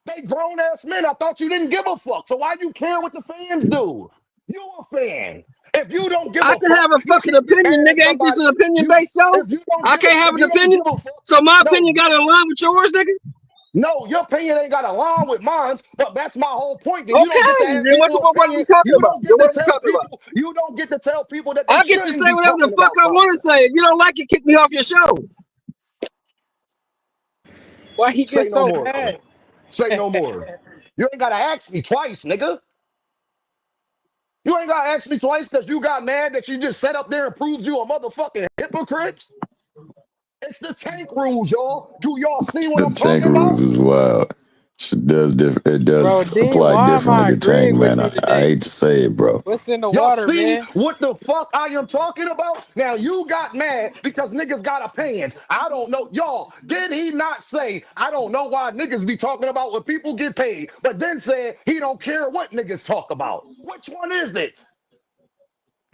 [SPEAKER 1] They grown ass men. I thought you didn't give a fuck. So why you care what the fans do? You a fan. If you don't give
[SPEAKER 5] I
[SPEAKER 1] a
[SPEAKER 5] can have
[SPEAKER 1] fuck,
[SPEAKER 5] a
[SPEAKER 1] you
[SPEAKER 5] fucking
[SPEAKER 1] can't get
[SPEAKER 5] opinion,
[SPEAKER 1] mad at
[SPEAKER 5] nigga. Ain't this
[SPEAKER 1] somebody.
[SPEAKER 5] an opinion
[SPEAKER 1] You
[SPEAKER 5] based show?
[SPEAKER 1] if you don't
[SPEAKER 5] I
[SPEAKER 1] give
[SPEAKER 5] can't have
[SPEAKER 1] if
[SPEAKER 5] an
[SPEAKER 1] you don't
[SPEAKER 5] opinion.
[SPEAKER 1] give a fuck,
[SPEAKER 5] So my
[SPEAKER 1] no,
[SPEAKER 5] opinion got to align with yours, nigga.
[SPEAKER 1] no, your opinion ain't got a line with mine, but that's my whole point. That you don't get to
[SPEAKER 5] Okay,
[SPEAKER 1] have
[SPEAKER 5] then
[SPEAKER 1] people
[SPEAKER 5] what are we
[SPEAKER 1] opinion.
[SPEAKER 5] talking
[SPEAKER 1] You
[SPEAKER 5] about?
[SPEAKER 1] don't get
[SPEAKER 5] Then
[SPEAKER 1] to
[SPEAKER 5] what are we
[SPEAKER 1] tell
[SPEAKER 5] talking about?
[SPEAKER 1] people. You don't get to tell people that they
[SPEAKER 5] I get to
[SPEAKER 1] shouldn't
[SPEAKER 5] say
[SPEAKER 1] be
[SPEAKER 5] whatever the
[SPEAKER 1] talking
[SPEAKER 5] fuck
[SPEAKER 1] about
[SPEAKER 5] I want to
[SPEAKER 1] something.
[SPEAKER 5] say. If you don't like it, kick me off your show.
[SPEAKER 2] why he
[SPEAKER 1] Say
[SPEAKER 2] gets
[SPEAKER 1] no
[SPEAKER 2] so
[SPEAKER 1] more.
[SPEAKER 2] mad?
[SPEAKER 1] Say no more. You ain't gotta ask me twice, nigga. You ain't gotta ask me twice because you got mad that you just sat up there and proved you a motherfucking hypocrite. It's the tank rules, y'all. Do y'all see what
[SPEAKER 3] The
[SPEAKER 1] I'm
[SPEAKER 3] tank
[SPEAKER 1] talking
[SPEAKER 3] rules
[SPEAKER 1] about?
[SPEAKER 3] is wild. It does
[SPEAKER 2] Bro, Dean,
[SPEAKER 3] apply
[SPEAKER 2] why am
[SPEAKER 3] differently
[SPEAKER 2] I
[SPEAKER 3] to tank,
[SPEAKER 2] agreeing with
[SPEAKER 3] man.
[SPEAKER 2] you
[SPEAKER 3] I
[SPEAKER 2] today?
[SPEAKER 3] hate to say it, bro.
[SPEAKER 2] What's in the
[SPEAKER 1] Y'all
[SPEAKER 2] water,
[SPEAKER 1] see
[SPEAKER 2] man?
[SPEAKER 1] what the fuck I am talking about? Now you got mad because niggas got opinions. I don't know. Y'all, did he not say, I don't know why niggas be talking about what people get paid, but then said he don't care what niggas talk about? Which one is it?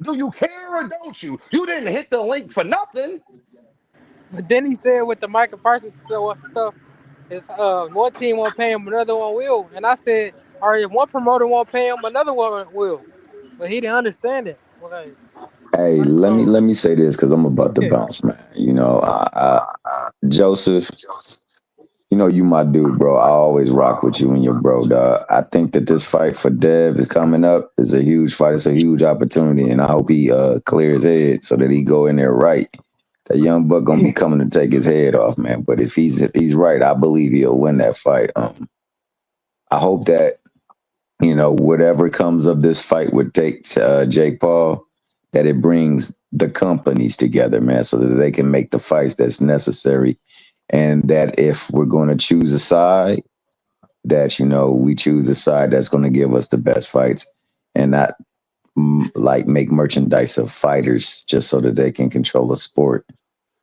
[SPEAKER 1] Do you care or don't you? You didn't hit the link for nothing.
[SPEAKER 2] But then he said with the Michael Parsons stuff, it's one team won't pay him, another one will. And I said, or if one promoter won't pay him, another one will. But he didn't understand it. Like,
[SPEAKER 3] Hey,
[SPEAKER 2] I don't know.
[SPEAKER 3] let me say this because I'm about to bounce, man. Joseph, you know you my dude, bro. I always rock with you and your bro, dog. I think that this fight for Dev is coming up. It's a huge fight. It's a huge opportunity, and I hope he clears his head so that he go in there right. That young buck gonna be coming to take his head off, man. But if he's right, I believe he'll win that fight. I hope that whatever comes of this fight with Jake Paul, that it brings the companies together, man, so that they can make the fights that's necessary, and that if we're going to choose a side, that we choose a side that's going to give us the best fights, and not like make merchandise of fighters just so that they can control a sport.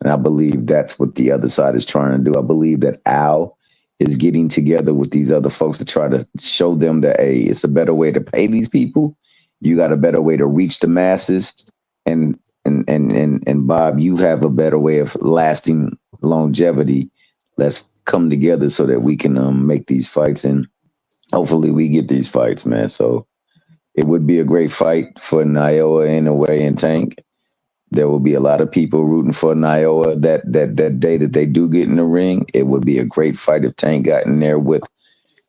[SPEAKER 3] And I believe that's what the other side is trying to do. I believe that Al is getting together with these other folks to try to show them that, hey, it's a better way to pay these people. You got a better way to reach the masses. And Bob, you have a better way of lasting longevity. Let's come together so that we can make these fights, and hopefully we get these fights, man. So it would be a great fight for Naoya Inoue and Tank. There will be a lot of people rooting for Naoya that day that they do get in the ring. It would be a great fight if Tank got in there with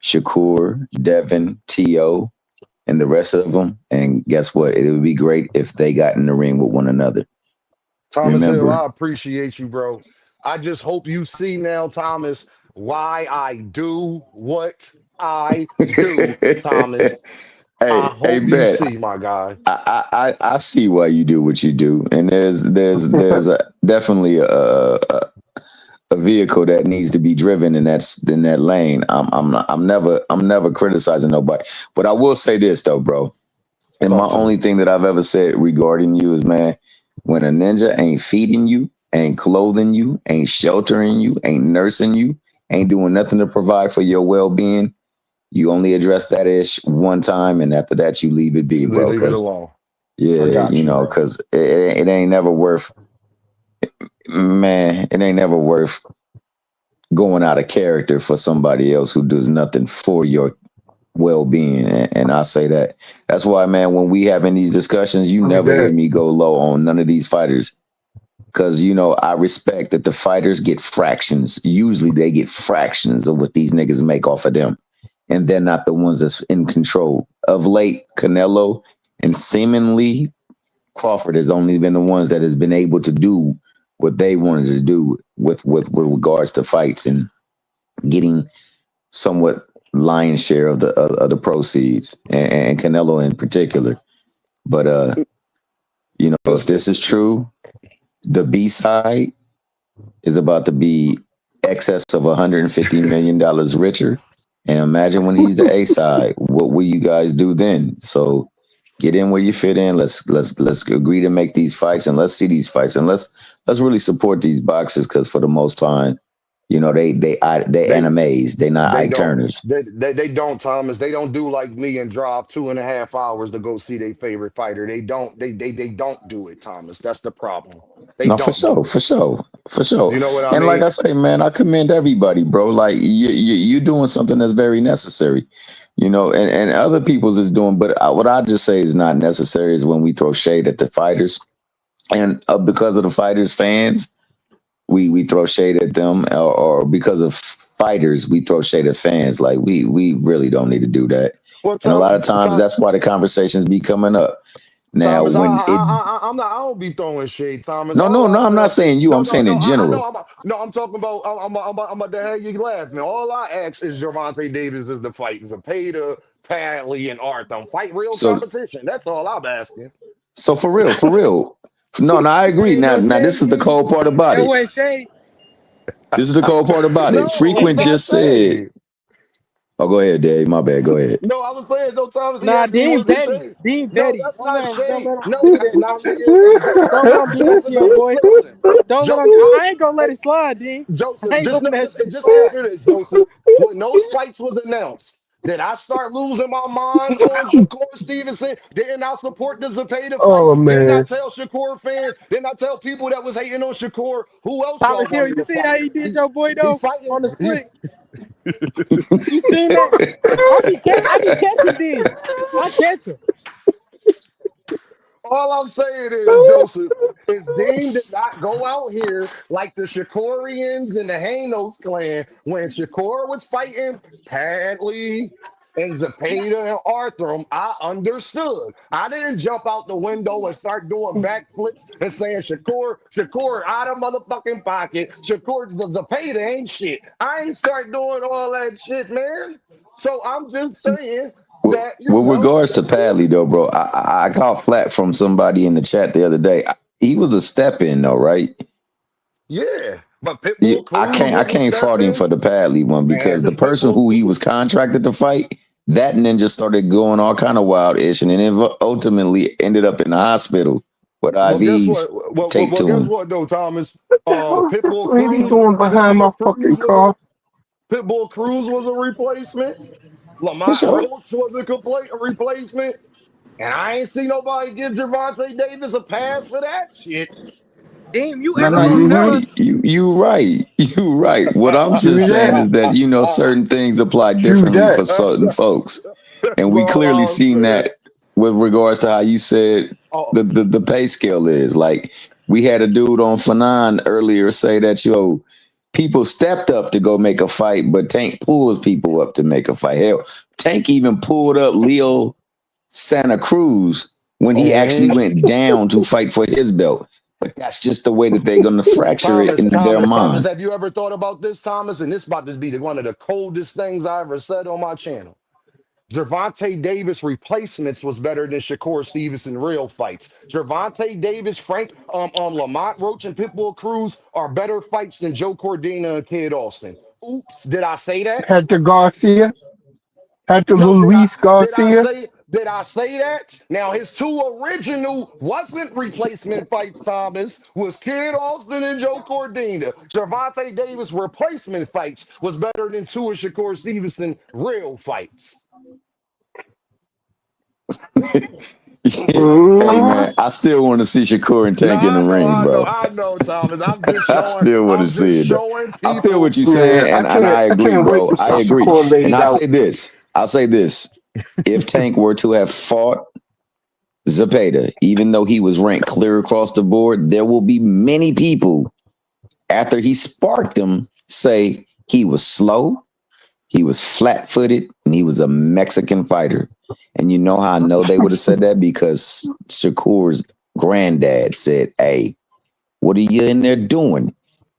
[SPEAKER 3] Shakur, Devin, T.O., and the rest of them. And guess what? It would be great if they got in the ring with one another.
[SPEAKER 1] Thomas Hill,
[SPEAKER 3] Remember,
[SPEAKER 1] I appreciate you, bro. I just hope you see now, Thomas, why I do what I do, Thomas. I
[SPEAKER 3] hey,
[SPEAKER 1] hope you
[SPEAKER 3] bet.
[SPEAKER 1] see, my guy.
[SPEAKER 3] I see why you do what you do, and there's definitely a vehicle that needs to be driven, and that's in that lane. I'm never criticizing nobody, but I will say this though, bro. And my
[SPEAKER 1] Talk to me.
[SPEAKER 3] only thing that I've ever said regarding you is, man, when a ninja ain't feeding you, ain't clothing you, ain't sheltering you, ain't nursing you, ain't doing nothing to provide for your well being, you only address that ish one time, and after that, you leave it be,
[SPEAKER 1] You
[SPEAKER 3] bro.
[SPEAKER 1] leave it
[SPEAKER 3] Because
[SPEAKER 1] alone.
[SPEAKER 3] yeah,
[SPEAKER 1] I got you, bro.
[SPEAKER 3] because it ain't never worth, man. It ain't never worth going out of character for somebody else who does nothing for your well-being. And I say that's why, man, when we having these discussions, you never hear me go low on none of these fighters, because I respect that the fighters get fractions. Usually they get fractions of what these niggas make off of them, and they're not the ones that's in control. Of late, Canelo and seemingly Crawford has only been the ones that has been able to do what they wanted to do with regards to fights and getting somewhat lion's share of the proceeds, and Canelo in particular. But if
[SPEAKER 1] Listen,
[SPEAKER 3] this is true, the B side is about to be excess of $150 million richer. And imagine when he's the A side, what will you guys do then? So get in where you fit in. Let's agree to make these fights, and let's see these fights, and let's really support these boxers, because for the most time, you know, they animes. They not
[SPEAKER 1] They
[SPEAKER 3] Ike
[SPEAKER 1] don't.
[SPEAKER 3] Turners.
[SPEAKER 1] They don't, Thomas. They don't do like me and drive 2.5 hours to go see their favorite fighter. They don't. They don't do it, Thomas. That's the problem. They
[SPEAKER 3] No, for
[SPEAKER 1] don't
[SPEAKER 3] sure,
[SPEAKER 1] do it.
[SPEAKER 3] for sure, for sure.
[SPEAKER 1] You know what I
[SPEAKER 3] And like
[SPEAKER 1] mean?
[SPEAKER 3] I say, man, I commend everybody, bro. Like you doing something that's very necessary, you know, and other people's is doing. But what I just say is not necessary is when we throw shade at the fighters, and because of the fighters' fans, we throw shade at them, or because of fighters, we throw shade at fans. Like we really don't need to do that.
[SPEAKER 1] Well,
[SPEAKER 3] And a lot of
[SPEAKER 1] Tom,
[SPEAKER 3] times, that's why the conversations be coming up. Now,
[SPEAKER 1] Thomas,
[SPEAKER 3] when it
[SPEAKER 1] I'm not. I don't be throwing shade, Thomas.
[SPEAKER 3] no,
[SPEAKER 1] All
[SPEAKER 3] no,
[SPEAKER 1] I
[SPEAKER 3] no, I'm not
[SPEAKER 1] tell,
[SPEAKER 3] saying you.
[SPEAKER 1] no,
[SPEAKER 3] I'm
[SPEAKER 1] no,
[SPEAKER 3] saying
[SPEAKER 1] no.
[SPEAKER 3] in
[SPEAKER 1] I know.
[SPEAKER 3] general.
[SPEAKER 1] No, I'm talking about. I'm about to have you laugh, man. All I ask is Gervonta Davis is the fight Zepeda, Padley, and Arthur. Fight real
[SPEAKER 3] So
[SPEAKER 1] competition. That's all I'm asking.
[SPEAKER 3] So for real, for real. No, no, I agree.
[SPEAKER 2] Ain't
[SPEAKER 3] Now,
[SPEAKER 2] no
[SPEAKER 3] now
[SPEAKER 2] shade,
[SPEAKER 3] this is the
[SPEAKER 2] D.
[SPEAKER 3] cold part about
[SPEAKER 2] That
[SPEAKER 3] it.
[SPEAKER 2] was shade.
[SPEAKER 3] This is the cold part about it.
[SPEAKER 1] No, what
[SPEAKER 3] Frequent
[SPEAKER 1] was I
[SPEAKER 3] just said,
[SPEAKER 1] saying?
[SPEAKER 3] "Oh, go ahead, Dave. My bad. Go ahead."
[SPEAKER 1] No, I was saying, no, Thomas, he
[SPEAKER 2] Nah,
[SPEAKER 1] asked me,
[SPEAKER 2] Dean
[SPEAKER 1] was it
[SPEAKER 2] petty.
[SPEAKER 1] shade?
[SPEAKER 2] Dean
[SPEAKER 1] No,
[SPEAKER 2] petty.
[SPEAKER 1] that's not shade. No,
[SPEAKER 2] Don't
[SPEAKER 1] that's
[SPEAKER 2] let him
[SPEAKER 1] not shade.
[SPEAKER 2] do that.
[SPEAKER 1] Hey, Joseph,
[SPEAKER 2] Don't let him do that to
[SPEAKER 1] Joseph,
[SPEAKER 2] your boy.
[SPEAKER 1] listen.
[SPEAKER 2] Don't let him.
[SPEAKER 1] Joseph,
[SPEAKER 2] I ain't gonna let
[SPEAKER 1] hey,
[SPEAKER 2] it slide, Dean. I
[SPEAKER 1] Joseph,
[SPEAKER 2] ain't
[SPEAKER 1] just
[SPEAKER 2] gonna
[SPEAKER 1] know
[SPEAKER 2] let
[SPEAKER 1] this,
[SPEAKER 2] it
[SPEAKER 1] and just
[SPEAKER 2] slide.
[SPEAKER 1] answer this, Joseph. When those fights was announced, did I start losing my mind on Shakur Stevenson? Didn't I support the Zepeda fight?
[SPEAKER 4] Oh
[SPEAKER 1] Didn't I
[SPEAKER 4] man.
[SPEAKER 1] tell Shakur fans? Didn't I tell people that was hating on Shakur? Who else y'all
[SPEAKER 2] Thomas Hill,
[SPEAKER 1] want me
[SPEAKER 2] you
[SPEAKER 1] to
[SPEAKER 2] see how
[SPEAKER 1] fight?
[SPEAKER 2] he did your boy
[SPEAKER 1] He's
[SPEAKER 2] though
[SPEAKER 1] fighting.
[SPEAKER 2] on the slick. You seen that? I be catching Dean. I catch him.
[SPEAKER 1] All I'm saying is, Joseph, is Dean did not go out here like the Shakorians and the Hanos clan when Shakur was fighting Padley and Zepeda and Arthur. I understood. I didn't jump out the window and start doing backflips and saying Shakur out of motherfucking pocket. Shakur, the Zepeda ain't shit. I ain't start doing all that shit, man. So I'm just saying that,
[SPEAKER 3] With regards to Padley, though, bro, I caught flat from somebody in the chat the other day. He was a step in, though, right?
[SPEAKER 1] yeah. But Pitbull Cruz
[SPEAKER 3] I
[SPEAKER 1] was a
[SPEAKER 3] can't
[SPEAKER 1] step
[SPEAKER 3] fault him
[SPEAKER 1] in.
[SPEAKER 3] for the Padley one,
[SPEAKER 1] Man,
[SPEAKER 3] because the
[SPEAKER 1] because
[SPEAKER 3] person
[SPEAKER 1] Pitbull
[SPEAKER 3] who he was
[SPEAKER 1] Cruz.
[SPEAKER 3] contracted to fight, that ninja started going all kind of wild ish, and then ultimately ended up in the hospital with
[SPEAKER 1] Well, guess
[SPEAKER 3] IVs
[SPEAKER 1] what? Well, well,
[SPEAKER 3] taped
[SPEAKER 1] well,
[SPEAKER 3] to
[SPEAKER 1] guess
[SPEAKER 3] him.
[SPEAKER 1] what though, Thomas?
[SPEAKER 4] What's this
[SPEAKER 1] Pitbull
[SPEAKER 4] lady
[SPEAKER 1] Cruz.
[SPEAKER 4] doing behind my
[SPEAKER 1] Pitbull Cruz
[SPEAKER 4] fucking
[SPEAKER 1] was a
[SPEAKER 4] car?
[SPEAKER 1] Pitbull Cruz was a replacement.
[SPEAKER 3] For
[SPEAKER 1] Lamont
[SPEAKER 3] sure.
[SPEAKER 1] Roach was a replacement. And I ain't see nobody give Gervonta Davis a pass for that shit.
[SPEAKER 2] Dean, you
[SPEAKER 3] No,
[SPEAKER 2] ever
[SPEAKER 3] no,
[SPEAKER 2] gonna
[SPEAKER 3] you
[SPEAKER 2] tell
[SPEAKER 4] Mm-hmm.
[SPEAKER 3] right.
[SPEAKER 2] us?
[SPEAKER 3] You right. You right. What I'm
[SPEAKER 4] True
[SPEAKER 3] just saying
[SPEAKER 4] that.
[SPEAKER 3] is that, you know, certain things apply
[SPEAKER 4] True
[SPEAKER 3] differently
[SPEAKER 4] that.
[SPEAKER 3] for certain folks. And
[SPEAKER 1] That's
[SPEAKER 3] we
[SPEAKER 1] all
[SPEAKER 3] clearly
[SPEAKER 1] I'm
[SPEAKER 3] seen
[SPEAKER 1] saying.
[SPEAKER 3] that with regards to how you said
[SPEAKER 1] Oh,
[SPEAKER 3] the pay scale is. Like, we had a dude on Fanon earlier say that, yo, people stepped up to go make a fight, but Tank pulls people up to make a fight. Hell, Tank even pulled up Leo Santa Cruz when he actually
[SPEAKER 1] mhm.
[SPEAKER 3] went down to fight for his belt. But that's just the way that they're going to fracture it in their
[SPEAKER 1] Thomas,
[SPEAKER 3] mind.
[SPEAKER 1] have you ever thought about this, Thomas? And this about to be one of the coldest things I ever said on my channel. Gervonta Davis replacements was better than Shakur Stevenson real fights. Gervonta Davis, Lamont Roach, and Pitbull Cruz are better fights than Joe Cordina and Kid Austin. Oops, did I say that?
[SPEAKER 4] Hector Garcia. Hector
[SPEAKER 1] No,
[SPEAKER 4] Luis Garcia.
[SPEAKER 1] did I say that? Now his two original wasn't replacement fights, Thomas, was Kid Austin and Joe Cordina. Gervonta Davis replacement fights was better than two of Shakur Stevenson real fights.
[SPEAKER 3] Hey,
[SPEAKER 4] Mm-hmm.
[SPEAKER 3] man, I still want to see Shakur and
[SPEAKER 1] No,
[SPEAKER 3] Tank in the ring, bro.
[SPEAKER 1] I know, Thomas.
[SPEAKER 3] I still want to
[SPEAKER 1] I'm just
[SPEAKER 3] see it, though.
[SPEAKER 1] showing
[SPEAKER 3] I feel
[SPEAKER 1] people.
[SPEAKER 3] what you're
[SPEAKER 4] Man,
[SPEAKER 3] saying, and I
[SPEAKER 4] I
[SPEAKER 3] agree,
[SPEAKER 4] can't wait
[SPEAKER 3] bro.
[SPEAKER 4] to
[SPEAKER 3] I
[SPEAKER 4] see
[SPEAKER 3] agree.
[SPEAKER 4] Shakur
[SPEAKER 3] And
[SPEAKER 4] laid
[SPEAKER 3] I'll
[SPEAKER 4] out.
[SPEAKER 3] say this. I'll say this. If Tank were to have fought Zepeda, even though he was ranked clear across the board, there will be many people after he sparked him say he was slow, he was flat footed, and he was a Mexican fighter. And you know how I know they would have said that? Because Shakur's granddad said, "Hey, what are you in there doing?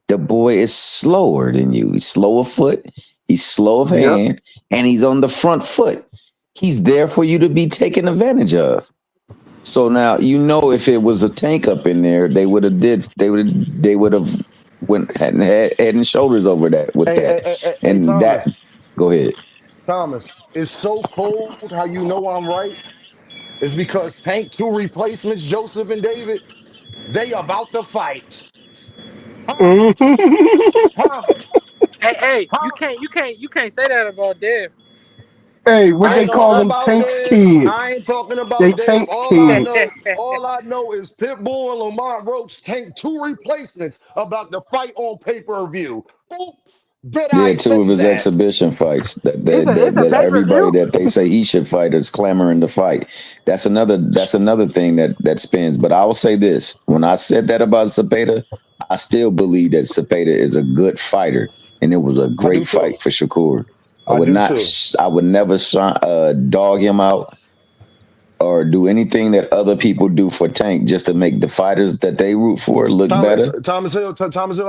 [SPEAKER 3] The boy is slower than you. He's slow of foot, he's slow of
[SPEAKER 4] Yep.
[SPEAKER 3] hand, and he's on the front foot. He's there for you to be taken advantage of." So now, you know, if it was a Tank up in there, they would have went head and shoulders over that with
[SPEAKER 1] Hey,
[SPEAKER 3] that,
[SPEAKER 1] hey, hey, hey, hey,
[SPEAKER 3] and that.
[SPEAKER 1] Thomas,
[SPEAKER 3] Go ahead.
[SPEAKER 1] Thomas, it's so cold how you know I'm right. It's because Tank two replacements, Joseph and David, they about to fight. Huh? Huh?
[SPEAKER 2] Hey, you
[SPEAKER 1] Huh?
[SPEAKER 2] can't say that about Dev.
[SPEAKER 4] Hey, what
[SPEAKER 1] I
[SPEAKER 2] I
[SPEAKER 4] they
[SPEAKER 2] ain't
[SPEAKER 1] ain't
[SPEAKER 2] gonna
[SPEAKER 4] call
[SPEAKER 1] talking
[SPEAKER 2] lie.
[SPEAKER 4] them?
[SPEAKER 1] about
[SPEAKER 4] Tank's
[SPEAKER 1] Dave.
[SPEAKER 4] kids.
[SPEAKER 1] I ain't talking
[SPEAKER 4] They
[SPEAKER 1] about Dave.
[SPEAKER 4] Tank's kids.
[SPEAKER 1] All I know is Pitbull and Lamont Roach Tank two replacements about to fight on pay-per-view. Oops, did
[SPEAKER 3] Yeah,
[SPEAKER 1] I
[SPEAKER 3] two of
[SPEAKER 1] say
[SPEAKER 3] his
[SPEAKER 1] that?
[SPEAKER 3] exhibition fights that
[SPEAKER 2] it's
[SPEAKER 3] that
[SPEAKER 2] a
[SPEAKER 3] that,
[SPEAKER 2] it's a
[SPEAKER 3] that
[SPEAKER 2] pay per
[SPEAKER 3] everybody
[SPEAKER 2] view.
[SPEAKER 3] that they say he should fight is clamoring to fight. That's another thing that spins. But I will say this: when I said that about Zapata, I still believe that Zapata is a good fighter, and it was a
[SPEAKER 1] I do
[SPEAKER 3] great
[SPEAKER 1] too.
[SPEAKER 3] fight for Shakur. I
[SPEAKER 1] I
[SPEAKER 3] would
[SPEAKER 1] do
[SPEAKER 3] not,
[SPEAKER 1] too.
[SPEAKER 3] I would never dog him out or do anything that other people do for Tank just to make the fighters that they root for look better.
[SPEAKER 1] Thomas Hill,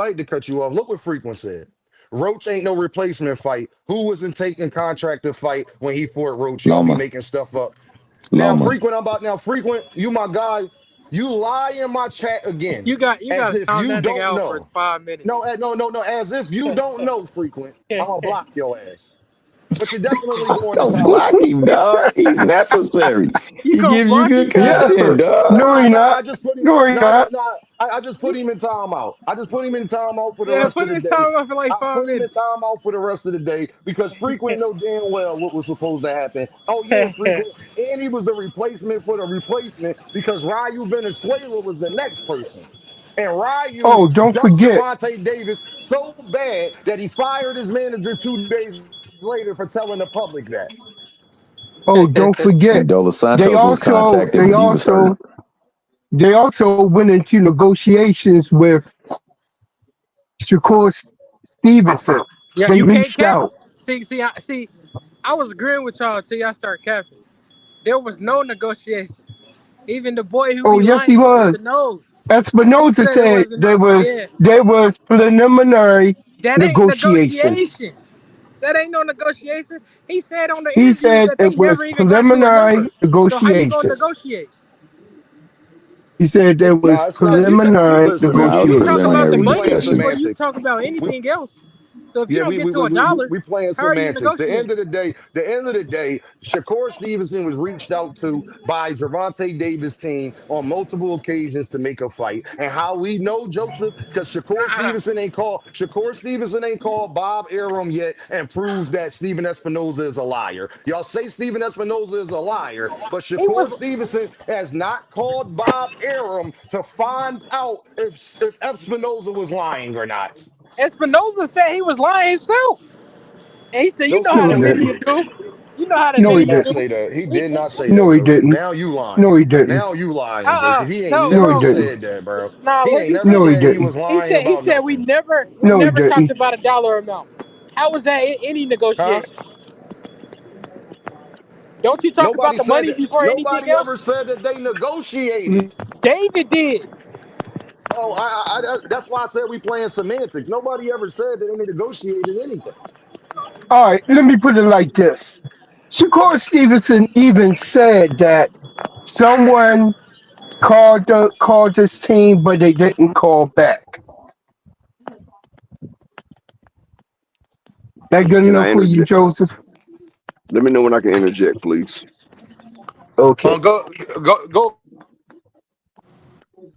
[SPEAKER 1] I hate to cut you off. Look what Frequent said. Roach ain't no replacement fight. Who wasn't taking contract to fight when he fought Roach? Y'all be
[SPEAKER 3] Loma,
[SPEAKER 1] making stuff up.
[SPEAKER 3] Loma.
[SPEAKER 1] Now Frequent, you my guy. You lie in my chat again,
[SPEAKER 2] You
[SPEAKER 1] as
[SPEAKER 2] gotta
[SPEAKER 1] if
[SPEAKER 2] time
[SPEAKER 1] you
[SPEAKER 2] that nigga
[SPEAKER 1] don't
[SPEAKER 2] out for
[SPEAKER 1] know.
[SPEAKER 2] 5 minutes.
[SPEAKER 1] No, as if you don't know, Frequent. I'm gonna block your ass. But you're definitely going to
[SPEAKER 3] Don't block
[SPEAKER 1] timeout.
[SPEAKER 3] him, dog. He's necessary.
[SPEAKER 2] You
[SPEAKER 3] He
[SPEAKER 2] gonna
[SPEAKER 3] gives you
[SPEAKER 2] block
[SPEAKER 3] good
[SPEAKER 2] him?
[SPEAKER 4] Yeah.
[SPEAKER 3] content, dog.
[SPEAKER 4] No, he
[SPEAKER 1] I
[SPEAKER 4] not.
[SPEAKER 1] just put him.
[SPEAKER 4] No, he
[SPEAKER 1] No, no,
[SPEAKER 4] not.
[SPEAKER 1] no. I just put him in timeout. I just put him in timeout for the
[SPEAKER 2] Yeah,
[SPEAKER 1] rest of
[SPEAKER 2] put
[SPEAKER 1] the
[SPEAKER 2] in
[SPEAKER 1] day.
[SPEAKER 2] time out for like
[SPEAKER 1] I
[SPEAKER 2] five
[SPEAKER 1] put him in
[SPEAKER 2] minutes.
[SPEAKER 1] timeout for the rest of the day because Frequent know damn well what was supposed to happen. Oh yeah, Frequent, and he was the replacement for the replacement because Ryu Venezuela was the next person. And Ryu
[SPEAKER 4] Oh, don't
[SPEAKER 1] ducked
[SPEAKER 4] forget.
[SPEAKER 1] Gervonta Davis so bad that he fired his manager 2 days later for telling the public that.
[SPEAKER 4] Oh, don't forget.
[SPEAKER 3] And Dos
[SPEAKER 4] They
[SPEAKER 3] Santos was
[SPEAKER 4] also,
[SPEAKER 3] contacted,
[SPEAKER 4] they
[SPEAKER 3] but he was hurt.
[SPEAKER 4] also, they also went into negotiations with Shakur Stevenson.
[SPEAKER 2] Yeah,
[SPEAKER 4] They
[SPEAKER 2] you can't
[SPEAKER 4] reached
[SPEAKER 2] cap.
[SPEAKER 4] out.
[SPEAKER 2] See. I was agreeing with y'all until y'all start capping. There was no negotiations. Even the boy who
[SPEAKER 4] Oh,
[SPEAKER 2] be
[SPEAKER 4] yes, he
[SPEAKER 2] lying with the
[SPEAKER 4] was.
[SPEAKER 2] nose, he
[SPEAKER 4] Espinosa
[SPEAKER 2] said it
[SPEAKER 4] said
[SPEAKER 2] wasn't.
[SPEAKER 4] there
[SPEAKER 2] Yeah,
[SPEAKER 4] was preliminary
[SPEAKER 2] that ain't
[SPEAKER 4] negotiations.
[SPEAKER 2] negotiations. That ain't no negotiation. He said on the
[SPEAKER 4] He
[SPEAKER 2] interview
[SPEAKER 4] said
[SPEAKER 2] that they
[SPEAKER 4] it
[SPEAKER 2] never
[SPEAKER 4] was
[SPEAKER 2] even got to a
[SPEAKER 4] preliminary
[SPEAKER 2] number. So how you gonna
[SPEAKER 4] negotiations.
[SPEAKER 2] negotiate?
[SPEAKER 4] He said there
[SPEAKER 1] Nah,
[SPEAKER 4] was
[SPEAKER 1] it's
[SPEAKER 2] Because
[SPEAKER 1] not.
[SPEAKER 4] preliminary
[SPEAKER 1] Listen,
[SPEAKER 2] you
[SPEAKER 3] No, it was
[SPEAKER 2] you
[SPEAKER 1] we
[SPEAKER 2] talk
[SPEAKER 4] negotiations.
[SPEAKER 2] about
[SPEAKER 1] playing
[SPEAKER 2] the
[SPEAKER 3] preliminary
[SPEAKER 1] we
[SPEAKER 2] money
[SPEAKER 1] playing
[SPEAKER 2] before
[SPEAKER 3] discussions.
[SPEAKER 2] you
[SPEAKER 1] semantics.
[SPEAKER 2] talk about
[SPEAKER 1] We
[SPEAKER 2] anything else. So if you
[SPEAKER 1] Yeah,
[SPEAKER 2] don't get to a dollar,
[SPEAKER 1] we playing
[SPEAKER 2] how are you
[SPEAKER 1] semantics.
[SPEAKER 2] negotiating?
[SPEAKER 1] The end of the day, Shakur Stevenson was reached out to by Gervonta Davis' team on multiple occasions to make a fight. And how we know Joseph, because
[SPEAKER 2] Uh,
[SPEAKER 1] Shakur Stevenson ain't called Bob Arum yet and proved that Steven Espinoza is a liar. Y'all say Steven Espinoza is a liar, but
[SPEAKER 2] he was
[SPEAKER 1] Shakur Stevenson has not called Bob Arum to find out if Espinoza was lying or not.
[SPEAKER 2] Espinoza said he was lying himself. And he said, you know
[SPEAKER 1] Joseph,
[SPEAKER 2] how
[SPEAKER 4] No, he
[SPEAKER 2] the
[SPEAKER 1] no,
[SPEAKER 4] didn't.
[SPEAKER 2] media do. You know how the
[SPEAKER 1] he
[SPEAKER 4] No, he
[SPEAKER 1] did
[SPEAKER 2] media
[SPEAKER 1] not
[SPEAKER 4] didn't.
[SPEAKER 2] do.
[SPEAKER 1] say that. He did not say
[SPEAKER 4] No,
[SPEAKER 1] that,
[SPEAKER 4] he
[SPEAKER 1] Joseph.
[SPEAKER 4] didn't.
[SPEAKER 1] Now you
[SPEAKER 4] No,
[SPEAKER 1] lying.
[SPEAKER 4] he didn't.
[SPEAKER 1] Now you lying, Joseph. He ain't
[SPEAKER 2] No,
[SPEAKER 4] No, he
[SPEAKER 1] never
[SPEAKER 2] no.
[SPEAKER 4] didn't.
[SPEAKER 1] said that, bro.
[SPEAKER 2] Nah,
[SPEAKER 1] He
[SPEAKER 2] look,
[SPEAKER 1] ain't
[SPEAKER 2] you
[SPEAKER 1] never
[SPEAKER 4] No, he
[SPEAKER 2] talking.
[SPEAKER 1] said he was
[SPEAKER 4] didn't.
[SPEAKER 1] lying
[SPEAKER 2] He
[SPEAKER 1] about
[SPEAKER 2] said we
[SPEAKER 1] nothing.
[SPEAKER 4] No, he
[SPEAKER 2] never talked
[SPEAKER 4] didn't.
[SPEAKER 2] about a dollar amount. How was that any
[SPEAKER 1] Huh?
[SPEAKER 2] negotiation? Don't you talk about
[SPEAKER 1] Nobody
[SPEAKER 2] the
[SPEAKER 1] said
[SPEAKER 2] money
[SPEAKER 1] that.
[SPEAKER 2] before anything
[SPEAKER 1] Nobody ever
[SPEAKER 2] else?
[SPEAKER 1] said that they negotiated.
[SPEAKER 2] David did.
[SPEAKER 1] Oh, that's why I said we playing semantics. Nobody ever said that they negotiated anything.
[SPEAKER 4] All right, let me put it like this. Shakur Stevenson even said that someone called his team, but they didn't call back. That good
[SPEAKER 6] Can I
[SPEAKER 4] enough for you,
[SPEAKER 6] interject?
[SPEAKER 4] Joseph?
[SPEAKER 6] Let me know when I can interject, please.
[SPEAKER 4] Okay.
[SPEAKER 1] Go.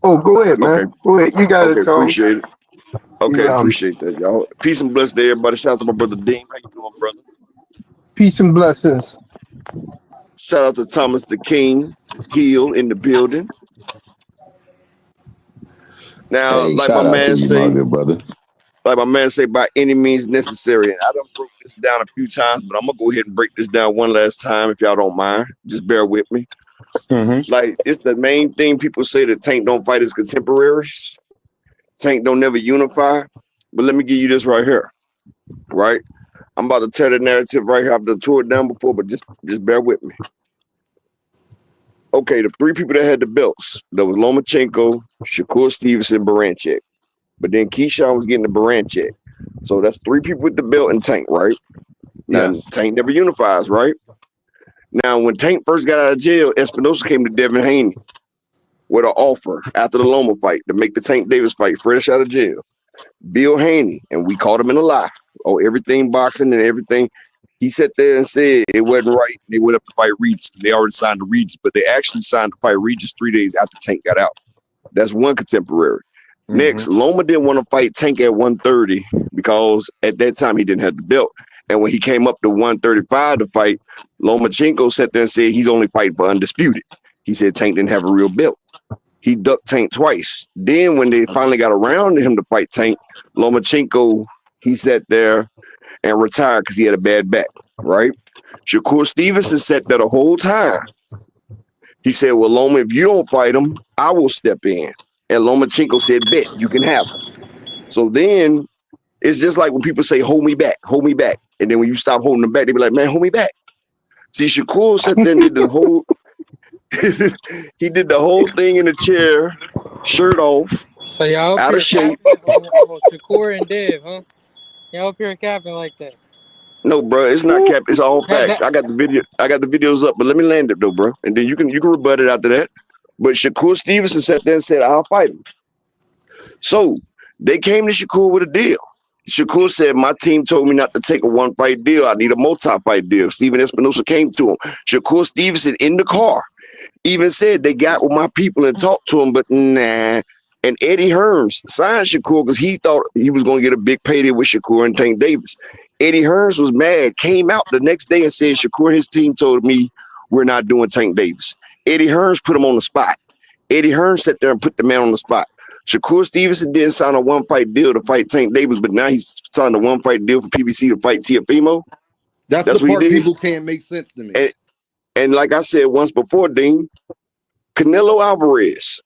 [SPEAKER 4] Oh, go ahead,
[SPEAKER 6] Okay.
[SPEAKER 4] man. Go ahead. You got
[SPEAKER 6] Okay.
[SPEAKER 4] it, Tom.
[SPEAKER 6] Appreciate it. Okay.
[SPEAKER 4] Um,
[SPEAKER 6] Appreciate that, y'all. Peace and bless to everybody. Shout out to my brother Dean. How you doing, brother?
[SPEAKER 4] peace and blessings.
[SPEAKER 6] Shout out to Thomas the King Hill in the building. Now,
[SPEAKER 3] Hey, shout out to you, my good brother.
[SPEAKER 6] like my man say, by any means necessary. And I done broke this down a few times, but I'm gonna go ahead and break this down one last time if y'all don't mind. Just bear with me.
[SPEAKER 1] Mm-hmm.
[SPEAKER 6] Like, it's the main thing people say that Tank don't fight his contemporaries. Tank don't never unify. But let me give you this right here, right? I'm about to tear the narrative right here. I've done tore it down before, but just bear with me. Okay, the three people that had the belts, that was Lomachenko, Shakur Stevenson, Baranchek. But then Keyshawn was getting the Baranchek. So that's three people with the belt and Tank, right? Now,
[SPEAKER 1] Yes.
[SPEAKER 6] Tank never unifies, right? Now, when Tank first got out of jail, Espinosa came to Devin Haney with an offer after the Loma fight to make the Tank Davis fight fresh out of jail. Bill Haney, and we caught him in a lie. Oh, everything boxing and everything. He sat there and said it wasn't right. They went up to fight Regis. They already signed the Regis, but they actually signed to fight Regis 3 days after Tank got out. That's one contemporary. Next, Loma didn't want to fight Tank at 130 because at that time he didn't have the belt. And when he came up to 135 to fight, Lomachenko sat there and said he's only fighting for undisputed. He said Tank didn't have a real belt. He ducked Tank twice. Then when they finally got around to him to fight Tank, Lomachenko, he sat there and retired because he had a bad back, right? Shakur Stevenson sat there the whole time. He said, well, Loma, if you don't fight him, I will step in. And Lomachenko said, bet, you can have him. So then it's just like when people say, hold me back. And then when you stop holding them back, they be like, man, hold me back. See, Shakur sat there and did the whole, he did the whole thing in the chair, shirt off,
[SPEAKER 2] So y'all
[SPEAKER 6] out of shape.
[SPEAKER 2] on Shakur and Dev, huh? Y'all up here capping like that.
[SPEAKER 6] No, bro, it's not cap. It's all facts. I got the videos up, but let me land it though, bro. And then you can rebut it after that. But Shakur Stevenson sat there and said, I'll fight him. So they came to Shakur with a deal. Shakur said, my team told me not to take a one-fight deal. I need a multi-fight deal. Steven Espinosa came to him. Shakur Stevenson in the car even said they got with my people and talked to him, but nah. And Eddie Hearns signed Shakur because he thought he was going to get a big payday with Shakur and Tank Davis. Eddie Hearns was mad, came out the next day and said, Shakur and his team told me we're not doing Tank Davis. Eddie Hearns put him on the spot. Eddie Hearns sat there and put the man on the spot. Shakur Stevenson didn't sign a one-fight deal to fight Tank Davis, but now he's signed a one-fight deal for PBC to fight Teofimo.
[SPEAKER 1] That's the part people can't make sense to me.
[SPEAKER 6] And like I said once before, Dean, Canelo Alvarez.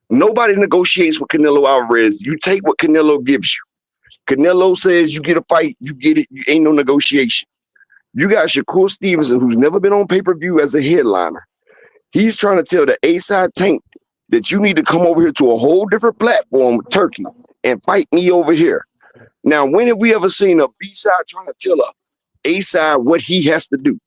[SPEAKER 6] Nobody negotiates with Canelo Alvarez. You take what Canelo gives you. Canelo says you get a fight, you get it. You ain't no negotiation. You got Shakur Stevenson, who's never been on pay-per-view as a headliner. He's trying to tell the A-side Tank that you need to come over here to a whole different platform with Turkey and fight me over here. Now, when have we ever seen a B-side trying to tell a A-side what he has to do?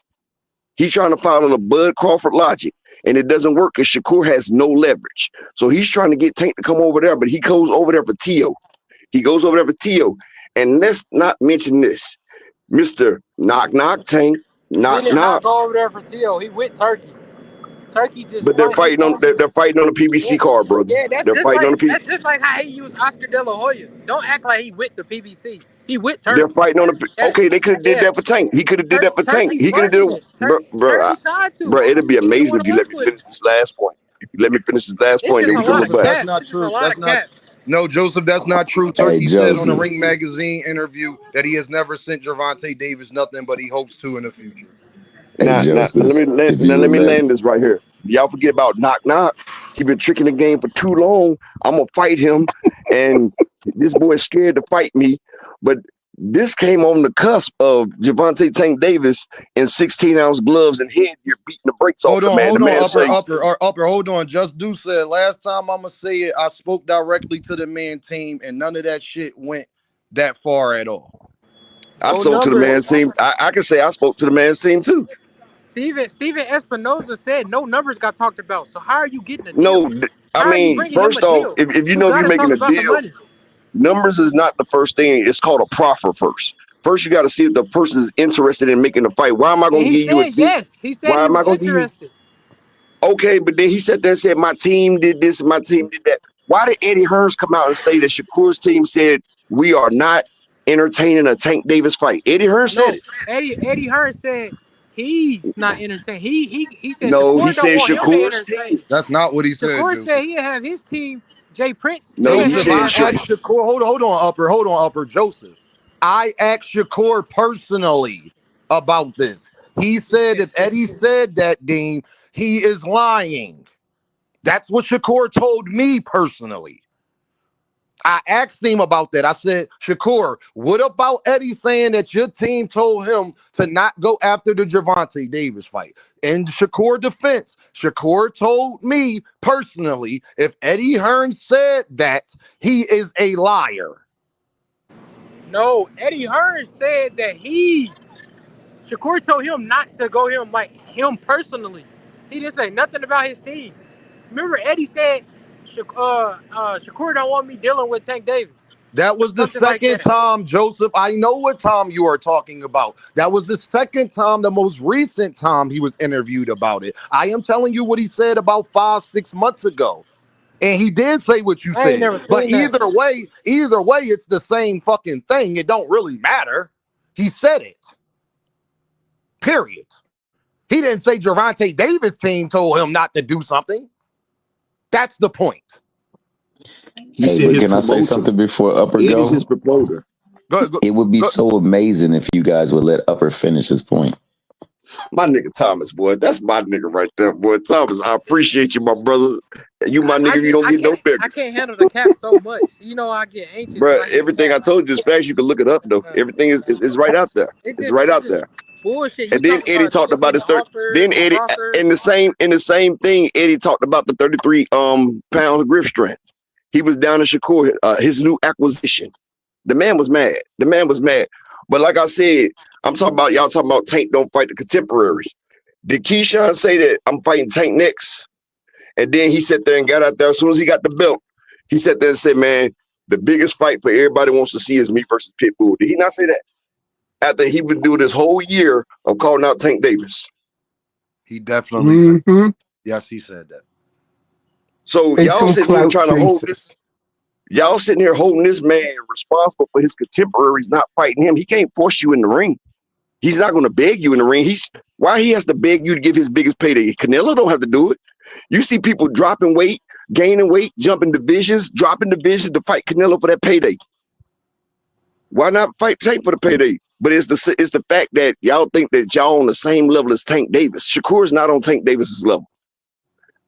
[SPEAKER 6] He's trying to follow the Bud Crawford logic, and it doesn't work because Shakur has no leverage. So he's trying to get Tank to come over there, but he goes over there for Tio. And let's not mention this. Mr. Knock Knock Tank, Knock
[SPEAKER 2] He did
[SPEAKER 6] Knock.
[SPEAKER 2] not go over there for Tio. He went Turkey. Turkey just.
[SPEAKER 6] But they're fighting on the PBC card, brother.
[SPEAKER 2] Yeah, that's
[SPEAKER 6] they're
[SPEAKER 2] just
[SPEAKER 6] fighting
[SPEAKER 2] like
[SPEAKER 6] on the
[SPEAKER 2] that's just like how he used Oscar De La Hoya. Don't act like he with the PBC. He with Turkey.
[SPEAKER 6] They're fighting on the. Okay, they could have did that for Tank. He could have did that for Tank. He could have did it, bro. It'd be amazing if you let me finish this last point. If you let me finish this last point, then we can rebut.
[SPEAKER 1] That's not true. That's not. No, Joseph, that's not true. Turkey said on the Ring Magazine interview that he has never sent Gervonta Davis nothing, but he hopes to in the future.
[SPEAKER 6] Now, let me land this right here. Y'all forget about Knock Knock. He been tricking the game for too long. I'm gonna fight him, and this boy is scared to fight me. But this came on the cusp of Gervonta Tank Davis in 16-ounce gloves and headgear beating the brakes off the man.
[SPEAKER 1] Hold on. Just Do said last time I'ma say it. I spoke directly to the man team, and none of that shit went that far at all.
[SPEAKER 6] I spoke to the man's team. I can say I spoke to the man's team too.
[SPEAKER 2] Steven Espinosa said no numbers got talked about. So how are you getting a
[SPEAKER 6] No,
[SPEAKER 2] deal?
[SPEAKER 6] I mean, first off, if you know you're making a deal, numbers is not the first thing. It's called a proffer first. First, you got to see if the person is interested in making a fight. Why am I going to give you a deal?
[SPEAKER 2] Yes, he said he was interested.
[SPEAKER 6] Okay, but then he sat there and said, my team did this, my team did that. Why did Eddie Hearns come out and say that Shakur's team said we are not entertaining a Tank Davis fight? Eddie Hearns said it.
[SPEAKER 2] Eddie Hearns said he's not entertaining. He said
[SPEAKER 6] no, he said Shakur's team.
[SPEAKER 1] That's not what he said.
[SPEAKER 2] Shakur said he'd have his team, Jay Prince.
[SPEAKER 6] No, he said
[SPEAKER 1] Shakur. Hold on, Upper Joseph. I asked Shakur personally about this. He said if Eddie said that, Dean, he is lying. That's what Shakur told me personally. I asked him about that. I said, Shakur, what about Eddie saying that your team told him to not go after the Gervonta Davis fight? In Shakur defense, Shakur told me personally, if Eddie Hearns said that, he is a liar.
[SPEAKER 2] No, Eddie Hearns said that Shakur told him not to go him personally. He didn't say nothing about his team. Remember, Eddie said Shakur don't want me dealing with Tank Davis.
[SPEAKER 1] That was the
[SPEAKER 2] Something like
[SPEAKER 1] second
[SPEAKER 2] that.
[SPEAKER 1] time, Joseph. I know what time you are talking about. That was the second time, the most recent time he was interviewed about it. I am telling you what he said about 5-6 months ago. And he did say what you
[SPEAKER 2] I ain't
[SPEAKER 1] said.
[SPEAKER 2] never
[SPEAKER 1] But
[SPEAKER 2] seen that.
[SPEAKER 1] either way, it's the same fucking thing. It don't really matter. He said it. Period. He didn't say Gervonta Davis' team told him not to do something. That's the point.
[SPEAKER 6] He
[SPEAKER 3] Hey,
[SPEAKER 6] said
[SPEAKER 3] but
[SPEAKER 6] his
[SPEAKER 3] can I say
[SPEAKER 6] promoter.
[SPEAKER 3] something before Upper
[SPEAKER 6] Ed is his
[SPEAKER 3] go?
[SPEAKER 6] promoter.
[SPEAKER 1] Go,
[SPEAKER 3] It would be
[SPEAKER 1] go.
[SPEAKER 3] so amazing if you guys would let Upper finish his point.
[SPEAKER 6] My nigga Thomas, boy. That's my nigga right there, boy. Thomas, I appreciate you, my brother. You my nigga, you don't get no bigger.
[SPEAKER 2] I can't handle the cap so much. You know, I get anxious
[SPEAKER 6] Bro,
[SPEAKER 2] when I hear
[SPEAKER 6] everything I
[SPEAKER 2] cap.
[SPEAKER 6] told you is fast. You can look it up though. Everything is right out there. It's right
[SPEAKER 2] It's
[SPEAKER 6] out
[SPEAKER 2] just
[SPEAKER 6] there.
[SPEAKER 2] bullshit. You
[SPEAKER 6] And then
[SPEAKER 2] talking
[SPEAKER 6] Eddie
[SPEAKER 2] about
[SPEAKER 6] talked
[SPEAKER 2] niggas
[SPEAKER 6] about
[SPEAKER 2] getting
[SPEAKER 6] his third.
[SPEAKER 2] offers
[SPEAKER 6] Then
[SPEAKER 2] from
[SPEAKER 6] Eddie
[SPEAKER 2] Crawford.
[SPEAKER 6] in the same thing. Eddie talked about the 33 pounds of grip strength. He was down in Shakur, his new acquisition. The man was mad. But like I said, I'm talking about y'all talking about Tank don't fight the contemporaries. Did Keyshawn say that I'm fighting Tank next? And then he sat there and got out there. As soon as he got the belt, he sat there and said, man, the biggest fight for everybody wants to see is me versus Pitbull. Did he not say that? After he would do this whole year of calling out Tank Davis.
[SPEAKER 1] He definitely said that. Yes, he said that.
[SPEAKER 6] So
[SPEAKER 4] They
[SPEAKER 6] y'all
[SPEAKER 4] some
[SPEAKER 6] sitting here
[SPEAKER 4] clout
[SPEAKER 6] trying to hold this.
[SPEAKER 4] chasers.
[SPEAKER 6] Y'all sitting here holding this man responsible for his contemporaries not fighting him. He can't force you in the ring. He's not going to beg you in the ring. Why he has to beg you to give his biggest payday? Canelo don't have to do it. You see people dropping weight, gaining weight, jumping divisions, dropping divisions to fight Canelo for that payday. Why not fight Tank for the payday? But it's the fact that y'all think that y'all on the same level as Tank Davis. Shakur's not on Tank Davis's level.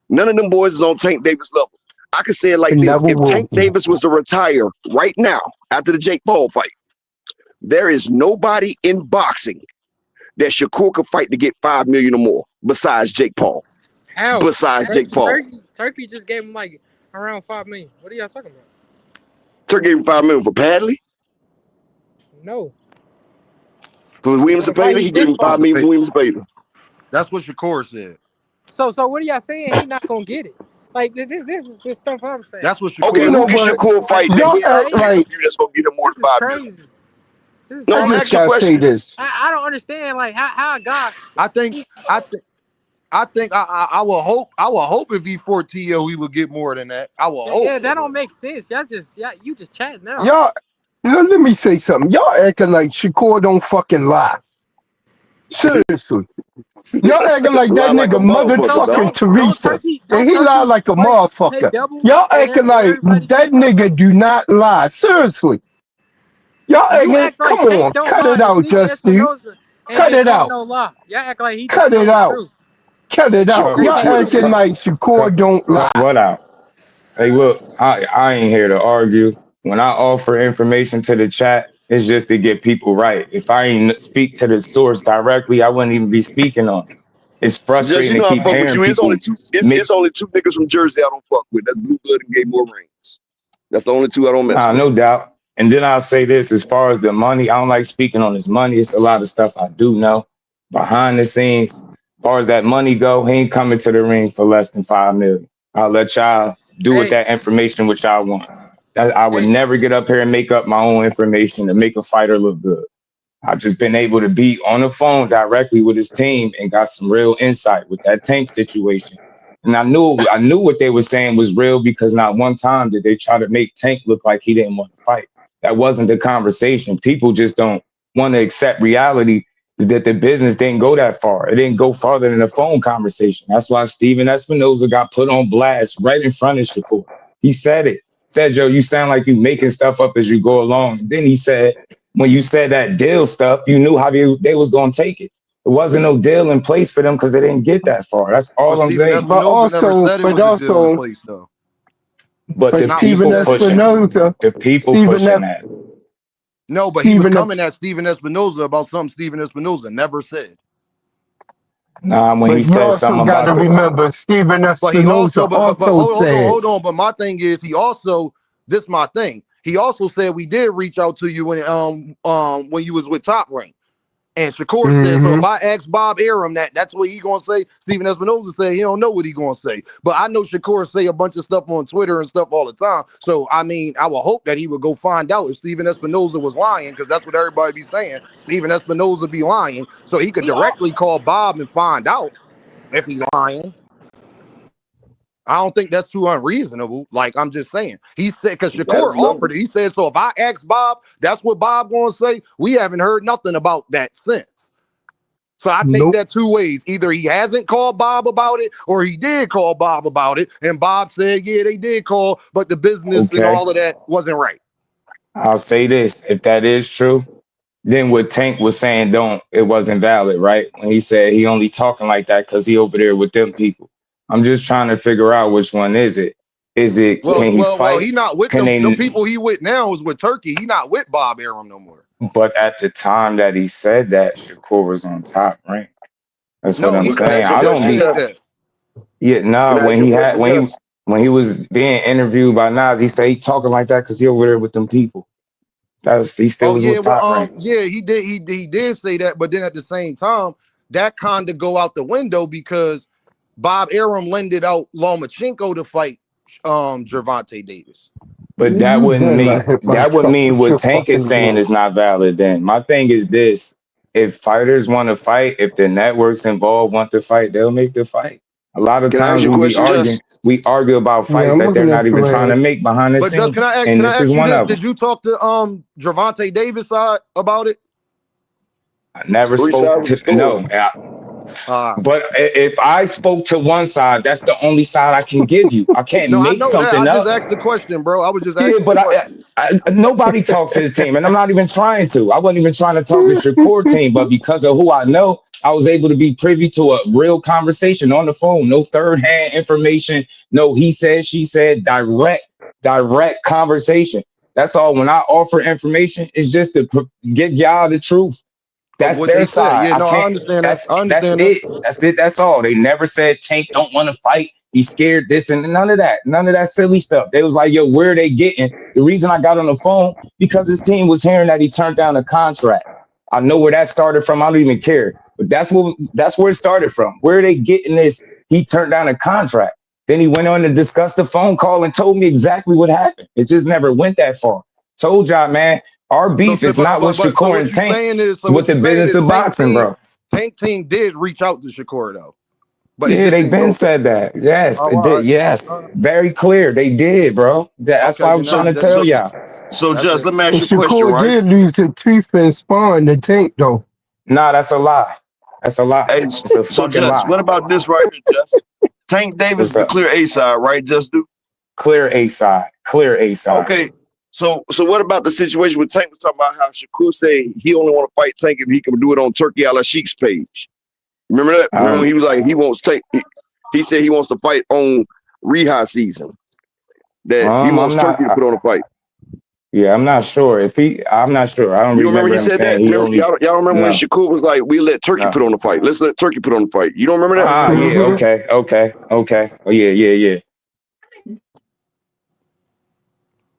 [SPEAKER 6] None of them boys is on Tank Davis level. I could say it like
[SPEAKER 4] And
[SPEAKER 6] this.
[SPEAKER 4] never
[SPEAKER 6] If
[SPEAKER 4] will
[SPEAKER 6] Tank
[SPEAKER 4] be.
[SPEAKER 6] Davis was to retire right now after the Jake Paul fight, there is nobody in boxing that Shakur could fight to get $5 million or more besides Jake Paul.
[SPEAKER 2] How?
[SPEAKER 6] Besides Jake Paul.
[SPEAKER 2] Turkey just gave him like around $5 million. What are y'all talking about?
[SPEAKER 6] Turkey gave him $5 million for Padley.
[SPEAKER 2] No.
[SPEAKER 6] For Williams
[SPEAKER 2] For the fight
[SPEAKER 6] Zepeda,
[SPEAKER 2] he
[SPEAKER 6] he gave him
[SPEAKER 2] just
[SPEAKER 6] $5
[SPEAKER 2] fought.
[SPEAKER 6] million for Williams Zepeda.
[SPEAKER 1] That's what Shakur said.
[SPEAKER 2] So what are y'all saying? He not gonna get it. Like this is the stuff I'm saying.
[SPEAKER 1] That's what
[SPEAKER 6] Okay,
[SPEAKER 1] Shakur
[SPEAKER 6] who
[SPEAKER 1] said.
[SPEAKER 6] can
[SPEAKER 4] But
[SPEAKER 6] Shakur
[SPEAKER 2] Like
[SPEAKER 6] fight
[SPEAKER 2] this
[SPEAKER 6] that
[SPEAKER 2] is
[SPEAKER 4] y'all
[SPEAKER 6] he have
[SPEAKER 4] act
[SPEAKER 6] a
[SPEAKER 2] crazy.
[SPEAKER 4] like
[SPEAKER 6] pay-per-view that's going to get him more
[SPEAKER 2] This
[SPEAKER 6] than
[SPEAKER 2] is
[SPEAKER 6] $5 million?
[SPEAKER 2] crazy. This is
[SPEAKER 6] No, I'm
[SPEAKER 4] I
[SPEAKER 2] crazy.
[SPEAKER 4] just
[SPEAKER 6] asking you a
[SPEAKER 4] gotta say
[SPEAKER 6] question.
[SPEAKER 4] this.
[SPEAKER 2] I don't understand like how a guy.
[SPEAKER 1] I think I will hope if he fought T.O. he would get more than that. I will hope.
[SPEAKER 2] Yeah, that don't make sense. You just chatting now.
[SPEAKER 4] Y'all, let me say something. Y'all acting like Shakur don't fucking lie. Seriously. Y'all acting like that
[SPEAKER 6] Lie like a
[SPEAKER 4] nigga
[SPEAKER 6] motherfucker,
[SPEAKER 2] So
[SPEAKER 4] motherfucking
[SPEAKER 6] dog.
[SPEAKER 4] Teresa. And
[SPEAKER 2] don't
[SPEAKER 4] he lie
[SPEAKER 2] Turkey
[SPEAKER 4] like a
[SPEAKER 2] pay
[SPEAKER 4] motherfucker.
[SPEAKER 2] double
[SPEAKER 4] Y'all
[SPEAKER 2] and
[SPEAKER 4] acting like
[SPEAKER 2] everybody
[SPEAKER 4] that
[SPEAKER 2] get.
[SPEAKER 4] nigga do not lie. Seriously. Y'all
[SPEAKER 2] You
[SPEAKER 4] acting,
[SPEAKER 2] act like
[SPEAKER 4] come
[SPEAKER 2] Tank
[SPEAKER 4] on,
[SPEAKER 2] don't
[SPEAKER 4] cut
[SPEAKER 2] lie
[SPEAKER 4] it
[SPEAKER 2] and
[SPEAKER 4] out,
[SPEAKER 2] Steven
[SPEAKER 4] Justin.
[SPEAKER 2] Espinoza ain't
[SPEAKER 4] Cut
[SPEAKER 2] been
[SPEAKER 4] it
[SPEAKER 2] calling
[SPEAKER 4] out.
[SPEAKER 2] no lie. Y'all act like he just
[SPEAKER 4] Cut it
[SPEAKER 2] telling the
[SPEAKER 4] out.
[SPEAKER 2] truth.
[SPEAKER 4] Cut it out.
[SPEAKER 6] Shakur
[SPEAKER 4] Y'all
[SPEAKER 6] Twitter
[SPEAKER 4] acting
[SPEAKER 6] suck.
[SPEAKER 4] like Shakur don't lie.
[SPEAKER 7] What out? Hey, look, I ain't here to argue. When I offer information to the chat, it's just to get people right. If I ain't speak to the source directly, I wouldn't even be speaking on it. It's
[SPEAKER 6] Just
[SPEAKER 7] frustrating
[SPEAKER 6] you
[SPEAKER 7] to
[SPEAKER 6] know, I
[SPEAKER 7] keep
[SPEAKER 6] fuck with
[SPEAKER 7] hearing
[SPEAKER 6] you. It's only
[SPEAKER 7] people
[SPEAKER 6] two.
[SPEAKER 7] make.
[SPEAKER 6] It's only two niggas from Jersey I don't fuck with. That's Blue Blood and Gabe Rings. That's the only two I don't mess
[SPEAKER 7] Nah,
[SPEAKER 6] with.
[SPEAKER 7] no doubt. And then I'll say this as far as the money, I don't like speaking on his money. It's a lot of stuff I do know behind the scenes. As far as that money go, he ain't coming to the ring for less than 5 million. I'll let y'all do with
[SPEAKER 2] Hey,
[SPEAKER 7] that information what y'all want. I would
[SPEAKER 2] hey,
[SPEAKER 7] never get up here and make up my own information to make a fighter look good. I've just been able to be on the phone directly with his team and got some real insight with that Tank situation. And I knew what they were saying was real because not one time did they try to make Tank look like he didn't want to fight. That wasn't the conversation. People just don't want to accept reality is that the business didn't go that far. It didn't go farther than a phone conversation. That's why Steven Espinoza got put on blast right in front of Shakur. He said it. Said, Joe, you sound like you making stuff up as you go along. And then he said, when you said that deal stuff, you knew how they was going to take it. There wasn't no deal in place for them because they didn't get that far. That's
[SPEAKER 1] But
[SPEAKER 7] all I'm
[SPEAKER 1] Steven
[SPEAKER 7] saying.
[SPEAKER 4] But
[SPEAKER 1] Espinoza never
[SPEAKER 4] also,
[SPEAKER 1] said it
[SPEAKER 4] but
[SPEAKER 1] was a deal in
[SPEAKER 4] also,
[SPEAKER 1] place though.
[SPEAKER 7] But
[SPEAKER 4] but
[SPEAKER 7] the
[SPEAKER 1] Not when he
[SPEAKER 4] Stephen
[SPEAKER 7] people
[SPEAKER 1] said that.
[SPEAKER 7] pushing that.
[SPEAKER 4] Espinoza,
[SPEAKER 7] The people
[SPEAKER 4] Stephen
[SPEAKER 7] pushing
[SPEAKER 4] F,
[SPEAKER 7] that.
[SPEAKER 1] No, but he was
[SPEAKER 4] Stephen,
[SPEAKER 1] coming at Steven Espinoza about something Steven Espinoza never said.
[SPEAKER 7] Nah, when he
[SPEAKER 4] but you
[SPEAKER 7] said
[SPEAKER 4] also
[SPEAKER 7] something
[SPEAKER 4] got to
[SPEAKER 7] about the
[SPEAKER 4] remember, Stephen
[SPEAKER 1] But he also,
[SPEAKER 4] Espinoza
[SPEAKER 1] but
[SPEAKER 4] also said,
[SPEAKER 1] hold on. But my thing is, he also, this my thing. He also said we did reach out to you when you was with Top Rank, And Shakur said, so if I ask Bob Arum that's what he gonna say. Steven Espinoza said he don't know what he gonna say. But I know Shakur say a bunch of stuff on Twitter and stuff all the time. So I mean, I would hope that he would go find out if Steven Espinoza was lying, because that's what everybody be saying. Steven Espinoza be lying, so he could directly call Bob and find out if he lying. I don't think that's too unreasonable. Like, I'm just saying. He said, because Shakur offered it. He said, so if I ask Bob, that's what Bob gonna say. We haven't heard nothing about that since. So I take that two ways. Either he hasn't called Bob about it, or he did call Bob about it, and Bob said, yeah, they did call, but the business and all of that wasn't right.
[SPEAKER 7] I'll say this. If that is true, then what Tank was saying it wasn't valid, right? When he said he only talking like that because he over there with them people. I'm just trying to figure out which one is it. Is it can he fight?
[SPEAKER 1] He not with
[SPEAKER 7] can
[SPEAKER 1] them. The people he with now is with Turkey. He not with Bob Arum no more.
[SPEAKER 7] But at the time that he said that, Shakur was on top, right? That's what I'm saying. I don't be. Yeah, no. When he was being interviewed by Nas, he said he talking like that because he over there with them people. He still was with top rank.
[SPEAKER 1] Yeah, he did say that, but then at the same time, that kind of go out the window because Bob Arum lended out Lomachenko to fight Gervonta Davis.
[SPEAKER 7] But that would mean what Tank is saying is not valid then. My thing is this: if fighters want to fight, if the networks involved want to fight, they'll make the fight. A lot of times we argue about fights that they're not even trying to make behind the scenes.
[SPEAKER 1] But just can I ask you this? Did you talk to Gervonta Davis side about it?
[SPEAKER 7] I never spoke to no. But if I spoke to one side, that's the only side I can give you. I can't make something up.
[SPEAKER 1] I just asked the question, bro. I was just asking.
[SPEAKER 7] Yeah, but nobody talks to the team, and I'm not even trying to. I wasn't even trying to talk to Shakur team, but because of who I know, I was able to be privy to a real conversation on the phone. No third-hand information. No he said, she said. Direct conversation. That's all. When I offer information, it's just to give y'all the truth. That's their side.
[SPEAKER 1] Yeah, I understand that.
[SPEAKER 7] That's it. That's all. They never said Tank don't want to fight. He's scared this and none of that. None of that silly stuff. They was like, yo, where are they getting? The reason I got on the phone, because his team was hearing that he turned down a contract. I know where that started from. I don't even care. But that's where it started from. Where are they getting this? He turned down a contract. Then he went on to discuss the phone call and told me exactly what happened. It just never went that far. Told y'all, man. Our beef is not with Shakur and Tank. It's with the business of boxing, bro.
[SPEAKER 1] Tank team did reach out to Shakur, though.
[SPEAKER 7] But yeah, they been said that. Yes, it did. Yes, very clear. They did, bro. That's why I'm trying to tell y'all.
[SPEAKER 6] So, just let me ask you a question,
[SPEAKER 4] right? Shakur did lose the teeth and spine to Tank, though.
[SPEAKER 7] Nah, that's a lie. That's a lie.
[SPEAKER 6] Hey,
[SPEAKER 7] it's a fucking lie.
[SPEAKER 6] What about this right here, Just? Tank Davis is the clear A side, right? Just do
[SPEAKER 7] clear A side. Clear A side.
[SPEAKER 6] Okay. So what about the situation with Tank? Was talking about how Shakur said he only want to fight Tank if he can do it on Turkey Al Sheik's page. Remember that? Remember he was like he wants Tank. He said he wants to fight on Reha season. That he wants Turkey to put on a fight.
[SPEAKER 7] Yeah, I'm not sure. I'm not sure. I don't remember him
[SPEAKER 6] he said that. Y'all remember when Shakur was like, "We let Turkey put on the fight. Let's let Turkey put on the fight." You don't remember that?
[SPEAKER 7] Yeah. Okay. Oh yeah.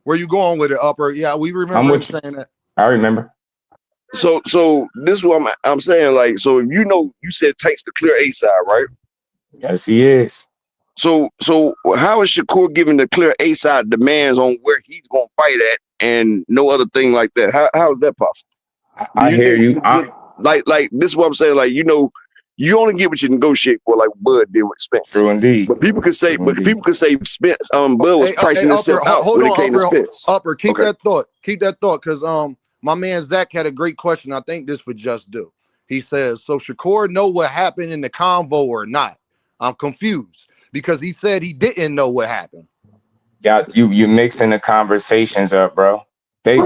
[SPEAKER 1] Where you going with it, Upper? Yeah, we remember him saying that.
[SPEAKER 7] I remember.
[SPEAKER 6] So this is what I'm saying. Like, so you said Tank's the clear A side, right?
[SPEAKER 7] Yes, he is.
[SPEAKER 6] So how is Shakur giving the clear A side demands on where he's gonna fight at and no other thing like that? How is that possible?
[SPEAKER 7] I hear you.
[SPEAKER 6] Like this is what I'm saying. Like, you only get what you negotiate for, like Bud did with Spence.
[SPEAKER 7] True indeed.
[SPEAKER 6] But people could say, Spence, Bud was pricing himself out when it came to Spence.
[SPEAKER 1] Upper, keep that thought, because my man Zach had a great question. I think this for Just Do. He says, so Shakur know what happened in the convo or not? I'm confused because he said he didn't know what happened.
[SPEAKER 7] Yeah, you mixing the conversations up, bro. You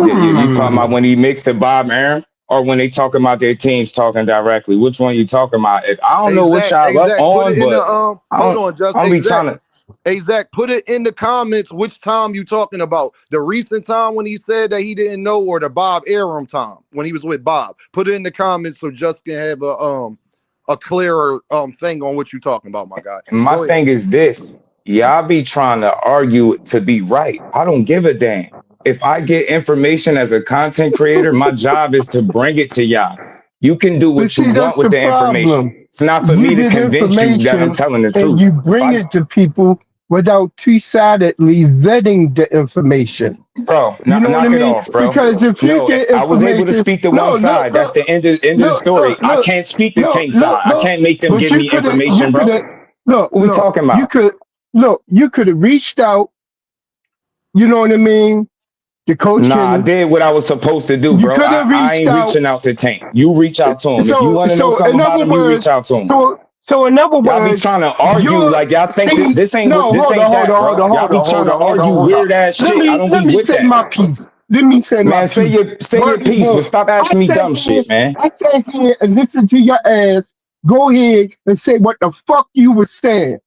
[SPEAKER 7] talking about when he mixed the Bob Arum? Or when they talking about their teams talking directly, which one you talking about? I don't know what y'all up on, but
[SPEAKER 1] hold on, just
[SPEAKER 7] I'll be trying to.
[SPEAKER 1] Hey Zach, put it in the comments which time you talking about. The recent time when he said that he didn't know, or the Bob Arum time when he was with Bob. Put it in the comments so just can have a clearer thing on what you talking about, my guy.
[SPEAKER 7] My thing is this: y'all be trying to argue to be right. I don't give a damn. If I get information as a content creator, my job is to bring it to y'all. You can do
[SPEAKER 4] But
[SPEAKER 7] what you
[SPEAKER 4] see,
[SPEAKER 7] want
[SPEAKER 4] that's
[SPEAKER 7] with
[SPEAKER 4] the
[SPEAKER 7] the information.
[SPEAKER 4] problem.
[SPEAKER 7] It's not for
[SPEAKER 4] You
[SPEAKER 7] me to
[SPEAKER 4] get
[SPEAKER 7] convince you that I'm
[SPEAKER 4] information
[SPEAKER 7] telling the
[SPEAKER 4] and
[SPEAKER 7] truth.
[SPEAKER 4] you
[SPEAKER 7] If
[SPEAKER 4] bring
[SPEAKER 7] I,
[SPEAKER 4] it to people without two-sidedly vetting the information.
[SPEAKER 7] bro,
[SPEAKER 4] You know what I
[SPEAKER 7] knock it
[SPEAKER 4] mean?
[SPEAKER 7] off, bro.
[SPEAKER 4] Because if you
[SPEAKER 7] No,
[SPEAKER 4] get
[SPEAKER 7] I was able to
[SPEAKER 4] information,
[SPEAKER 7] speak to one
[SPEAKER 4] no,
[SPEAKER 7] side. That's the end of the
[SPEAKER 4] look,
[SPEAKER 7] story. I can't speak the tank side. I
[SPEAKER 4] look.
[SPEAKER 7] can't make them
[SPEAKER 4] But
[SPEAKER 7] give me
[SPEAKER 4] you
[SPEAKER 7] information,
[SPEAKER 4] could
[SPEAKER 7] bro.
[SPEAKER 4] have, look,
[SPEAKER 7] What we talking about?
[SPEAKER 4] you could have reached out. You know what I mean? The coach
[SPEAKER 7] Nah, I
[SPEAKER 4] Kenny.
[SPEAKER 7] did what I was supposed to do,
[SPEAKER 4] You
[SPEAKER 7] bro.
[SPEAKER 4] could
[SPEAKER 7] I,
[SPEAKER 4] have
[SPEAKER 7] I
[SPEAKER 4] reached
[SPEAKER 7] ain't
[SPEAKER 4] out.
[SPEAKER 7] reaching out to Tank. You reach out to him. If you
[SPEAKER 4] So,
[SPEAKER 7] want to know something
[SPEAKER 4] in
[SPEAKER 7] about
[SPEAKER 4] other
[SPEAKER 7] him, you reach
[SPEAKER 4] words,
[SPEAKER 7] out to him.
[SPEAKER 4] in other
[SPEAKER 7] Y'all be
[SPEAKER 4] words,
[SPEAKER 7] trying to argue
[SPEAKER 4] you
[SPEAKER 7] like y'all think
[SPEAKER 4] see.
[SPEAKER 7] this ain't what
[SPEAKER 4] No,
[SPEAKER 7] this ain't that, bro. Y'all be trying to argue
[SPEAKER 4] hold on.
[SPEAKER 7] weird ass shit. I don't
[SPEAKER 4] Let
[SPEAKER 7] be
[SPEAKER 4] me
[SPEAKER 7] with
[SPEAKER 4] say
[SPEAKER 7] that.
[SPEAKER 4] my piece. Let me say my
[SPEAKER 7] Man,
[SPEAKER 4] piece.
[SPEAKER 7] say your piece, but stop asking me dumb shit, man.
[SPEAKER 4] I sat here and listened to your ass. Go ahead and say what the fuck you was saying.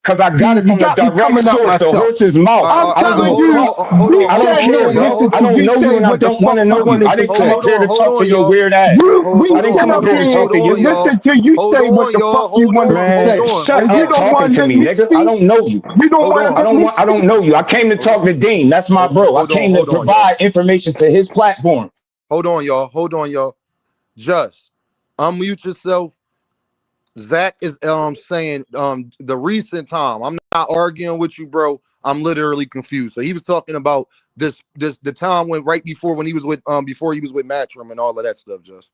[SPEAKER 7] Cause I got
[SPEAKER 4] See,
[SPEAKER 7] it
[SPEAKER 4] you
[SPEAKER 7] from the
[SPEAKER 4] got me
[SPEAKER 7] direct
[SPEAKER 4] coming up
[SPEAKER 7] source, the
[SPEAKER 4] myself.
[SPEAKER 7] horse's
[SPEAKER 1] All
[SPEAKER 7] mouth.
[SPEAKER 1] right,
[SPEAKER 4] I'm
[SPEAKER 1] all right,
[SPEAKER 7] I don't
[SPEAKER 1] hold on,
[SPEAKER 7] give
[SPEAKER 4] telling
[SPEAKER 7] a
[SPEAKER 1] hold on,
[SPEAKER 4] you,
[SPEAKER 7] fuck.
[SPEAKER 1] hold on,
[SPEAKER 4] we
[SPEAKER 7] I
[SPEAKER 1] hold
[SPEAKER 7] don't
[SPEAKER 1] on,
[SPEAKER 4] sat
[SPEAKER 1] hold
[SPEAKER 4] here
[SPEAKER 7] care,
[SPEAKER 1] on,
[SPEAKER 4] and
[SPEAKER 1] y'all.
[SPEAKER 7] bro.
[SPEAKER 4] listened
[SPEAKER 1] Hold
[SPEAKER 7] I
[SPEAKER 4] to
[SPEAKER 7] don't
[SPEAKER 4] you
[SPEAKER 7] know you
[SPEAKER 4] say
[SPEAKER 7] and I
[SPEAKER 4] what the
[SPEAKER 7] don't want
[SPEAKER 4] fuck
[SPEAKER 7] to
[SPEAKER 4] you
[SPEAKER 7] know you.
[SPEAKER 4] wanted
[SPEAKER 7] I
[SPEAKER 4] to
[SPEAKER 7] didn't
[SPEAKER 1] hold,
[SPEAKER 7] come
[SPEAKER 4] say.
[SPEAKER 7] up here to
[SPEAKER 1] hold
[SPEAKER 7] talk
[SPEAKER 1] on,
[SPEAKER 7] to your
[SPEAKER 1] y'all.
[SPEAKER 7] weird ass.
[SPEAKER 1] Hold,
[SPEAKER 4] We
[SPEAKER 7] I
[SPEAKER 1] hold
[SPEAKER 7] didn't
[SPEAKER 4] sit
[SPEAKER 7] come up
[SPEAKER 1] on,
[SPEAKER 4] up
[SPEAKER 7] here to
[SPEAKER 4] here
[SPEAKER 7] talk
[SPEAKER 1] hold
[SPEAKER 7] to
[SPEAKER 1] on,
[SPEAKER 4] and
[SPEAKER 7] you.
[SPEAKER 4] listen
[SPEAKER 1] y'all.
[SPEAKER 4] to you
[SPEAKER 1] Hold
[SPEAKER 4] say what
[SPEAKER 1] on,
[SPEAKER 4] the
[SPEAKER 1] y'all.
[SPEAKER 4] fuck you
[SPEAKER 1] Hold
[SPEAKER 4] wanted
[SPEAKER 1] on,
[SPEAKER 4] to
[SPEAKER 1] hold
[SPEAKER 7] Man,
[SPEAKER 4] say.
[SPEAKER 1] on,
[SPEAKER 7] shut
[SPEAKER 4] And
[SPEAKER 1] hold
[SPEAKER 4] you
[SPEAKER 7] up
[SPEAKER 4] don't
[SPEAKER 1] on,
[SPEAKER 7] talking
[SPEAKER 4] want to
[SPEAKER 7] to
[SPEAKER 4] let
[SPEAKER 7] me,
[SPEAKER 4] me
[SPEAKER 7] nigga. I
[SPEAKER 4] speak.
[SPEAKER 7] don't know you.
[SPEAKER 4] You don't
[SPEAKER 1] hold
[SPEAKER 4] want to
[SPEAKER 1] on,
[SPEAKER 4] let me
[SPEAKER 7] I don't
[SPEAKER 4] speak.
[SPEAKER 7] know you. I came to talk to Dean. That's my bro. I came to
[SPEAKER 1] hold on, y'all.
[SPEAKER 7] provide information to his platform.
[SPEAKER 1] Hold on, y'all. Hold on, y'all. Just unmute yourself. Zach is saying the recent time. I'm not arguing with you, bro. I'm literally confused. So he was talking about this the time when right before when he was with before he was with Matchroom and all of that stuff. Just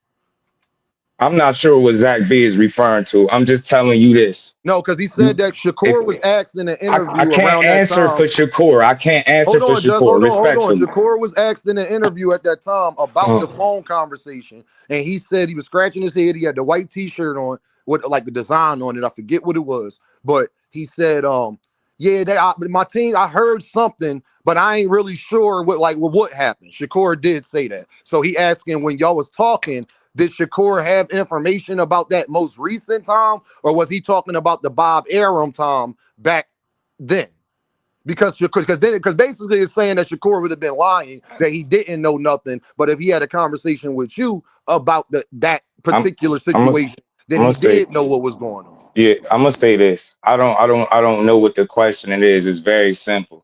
[SPEAKER 7] I'm not sure what Zach B is referring to. I'm just telling you this.
[SPEAKER 1] no, because he said
[SPEAKER 7] You,
[SPEAKER 1] that
[SPEAKER 7] if
[SPEAKER 1] Shakur was asked in an
[SPEAKER 7] I
[SPEAKER 1] interview
[SPEAKER 7] can't
[SPEAKER 1] around that
[SPEAKER 7] answer for
[SPEAKER 1] time.
[SPEAKER 7] Shakur. I can't answer
[SPEAKER 1] Hold
[SPEAKER 7] for
[SPEAKER 1] on, just
[SPEAKER 7] Shakur,
[SPEAKER 1] hold on.
[SPEAKER 7] respectfully.
[SPEAKER 1] Shakur was asked in an interview at that time about the
[SPEAKER 7] Uh,
[SPEAKER 1] phone conversation, and he said he was scratching his head. He had the white T-shirt on with like the design on it. I forget what it was, but he said, yeah, my team. I heard something, but I ain't really sure what happened. Shakur did say that, so he asking when y'all was talking. Did Shakur have information about that most recent time, or was he talking about the Bob Arum time back then? Because basically it's saying that Shakur would have been lying that he didn't know nothing, but if he had a conversation with you about that
[SPEAKER 7] I'm
[SPEAKER 1] particular
[SPEAKER 7] I'm gonna
[SPEAKER 1] situation, then
[SPEAKER 7] I'm
[SPEAKER 1] he
[SPEAKER 7] gonna say
[SPEAKER 1] did know what was going on.
[SPEAKER 7] yeah. I'm gonna say this. I don't know what the question it is. It's very simple.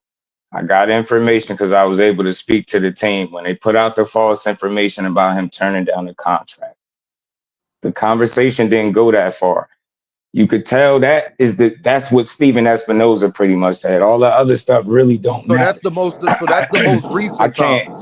[SPEAKER 7] I got information because I was able to speak to the team when they put out the false information about him turning down the contract. The conversation didn't go that far. You could tell that's what Steven Espinoza pretty much said. All the other stuff really don't
[SPEAKER 1] So that's
[SPEAKER 7] matter.
[SPEAKER 1] the most. So that's the most
[SPEAKER 7] I
[SPEAKER 1] recent
[SPEAKER 7] can't.
[SPEAKER 1] time.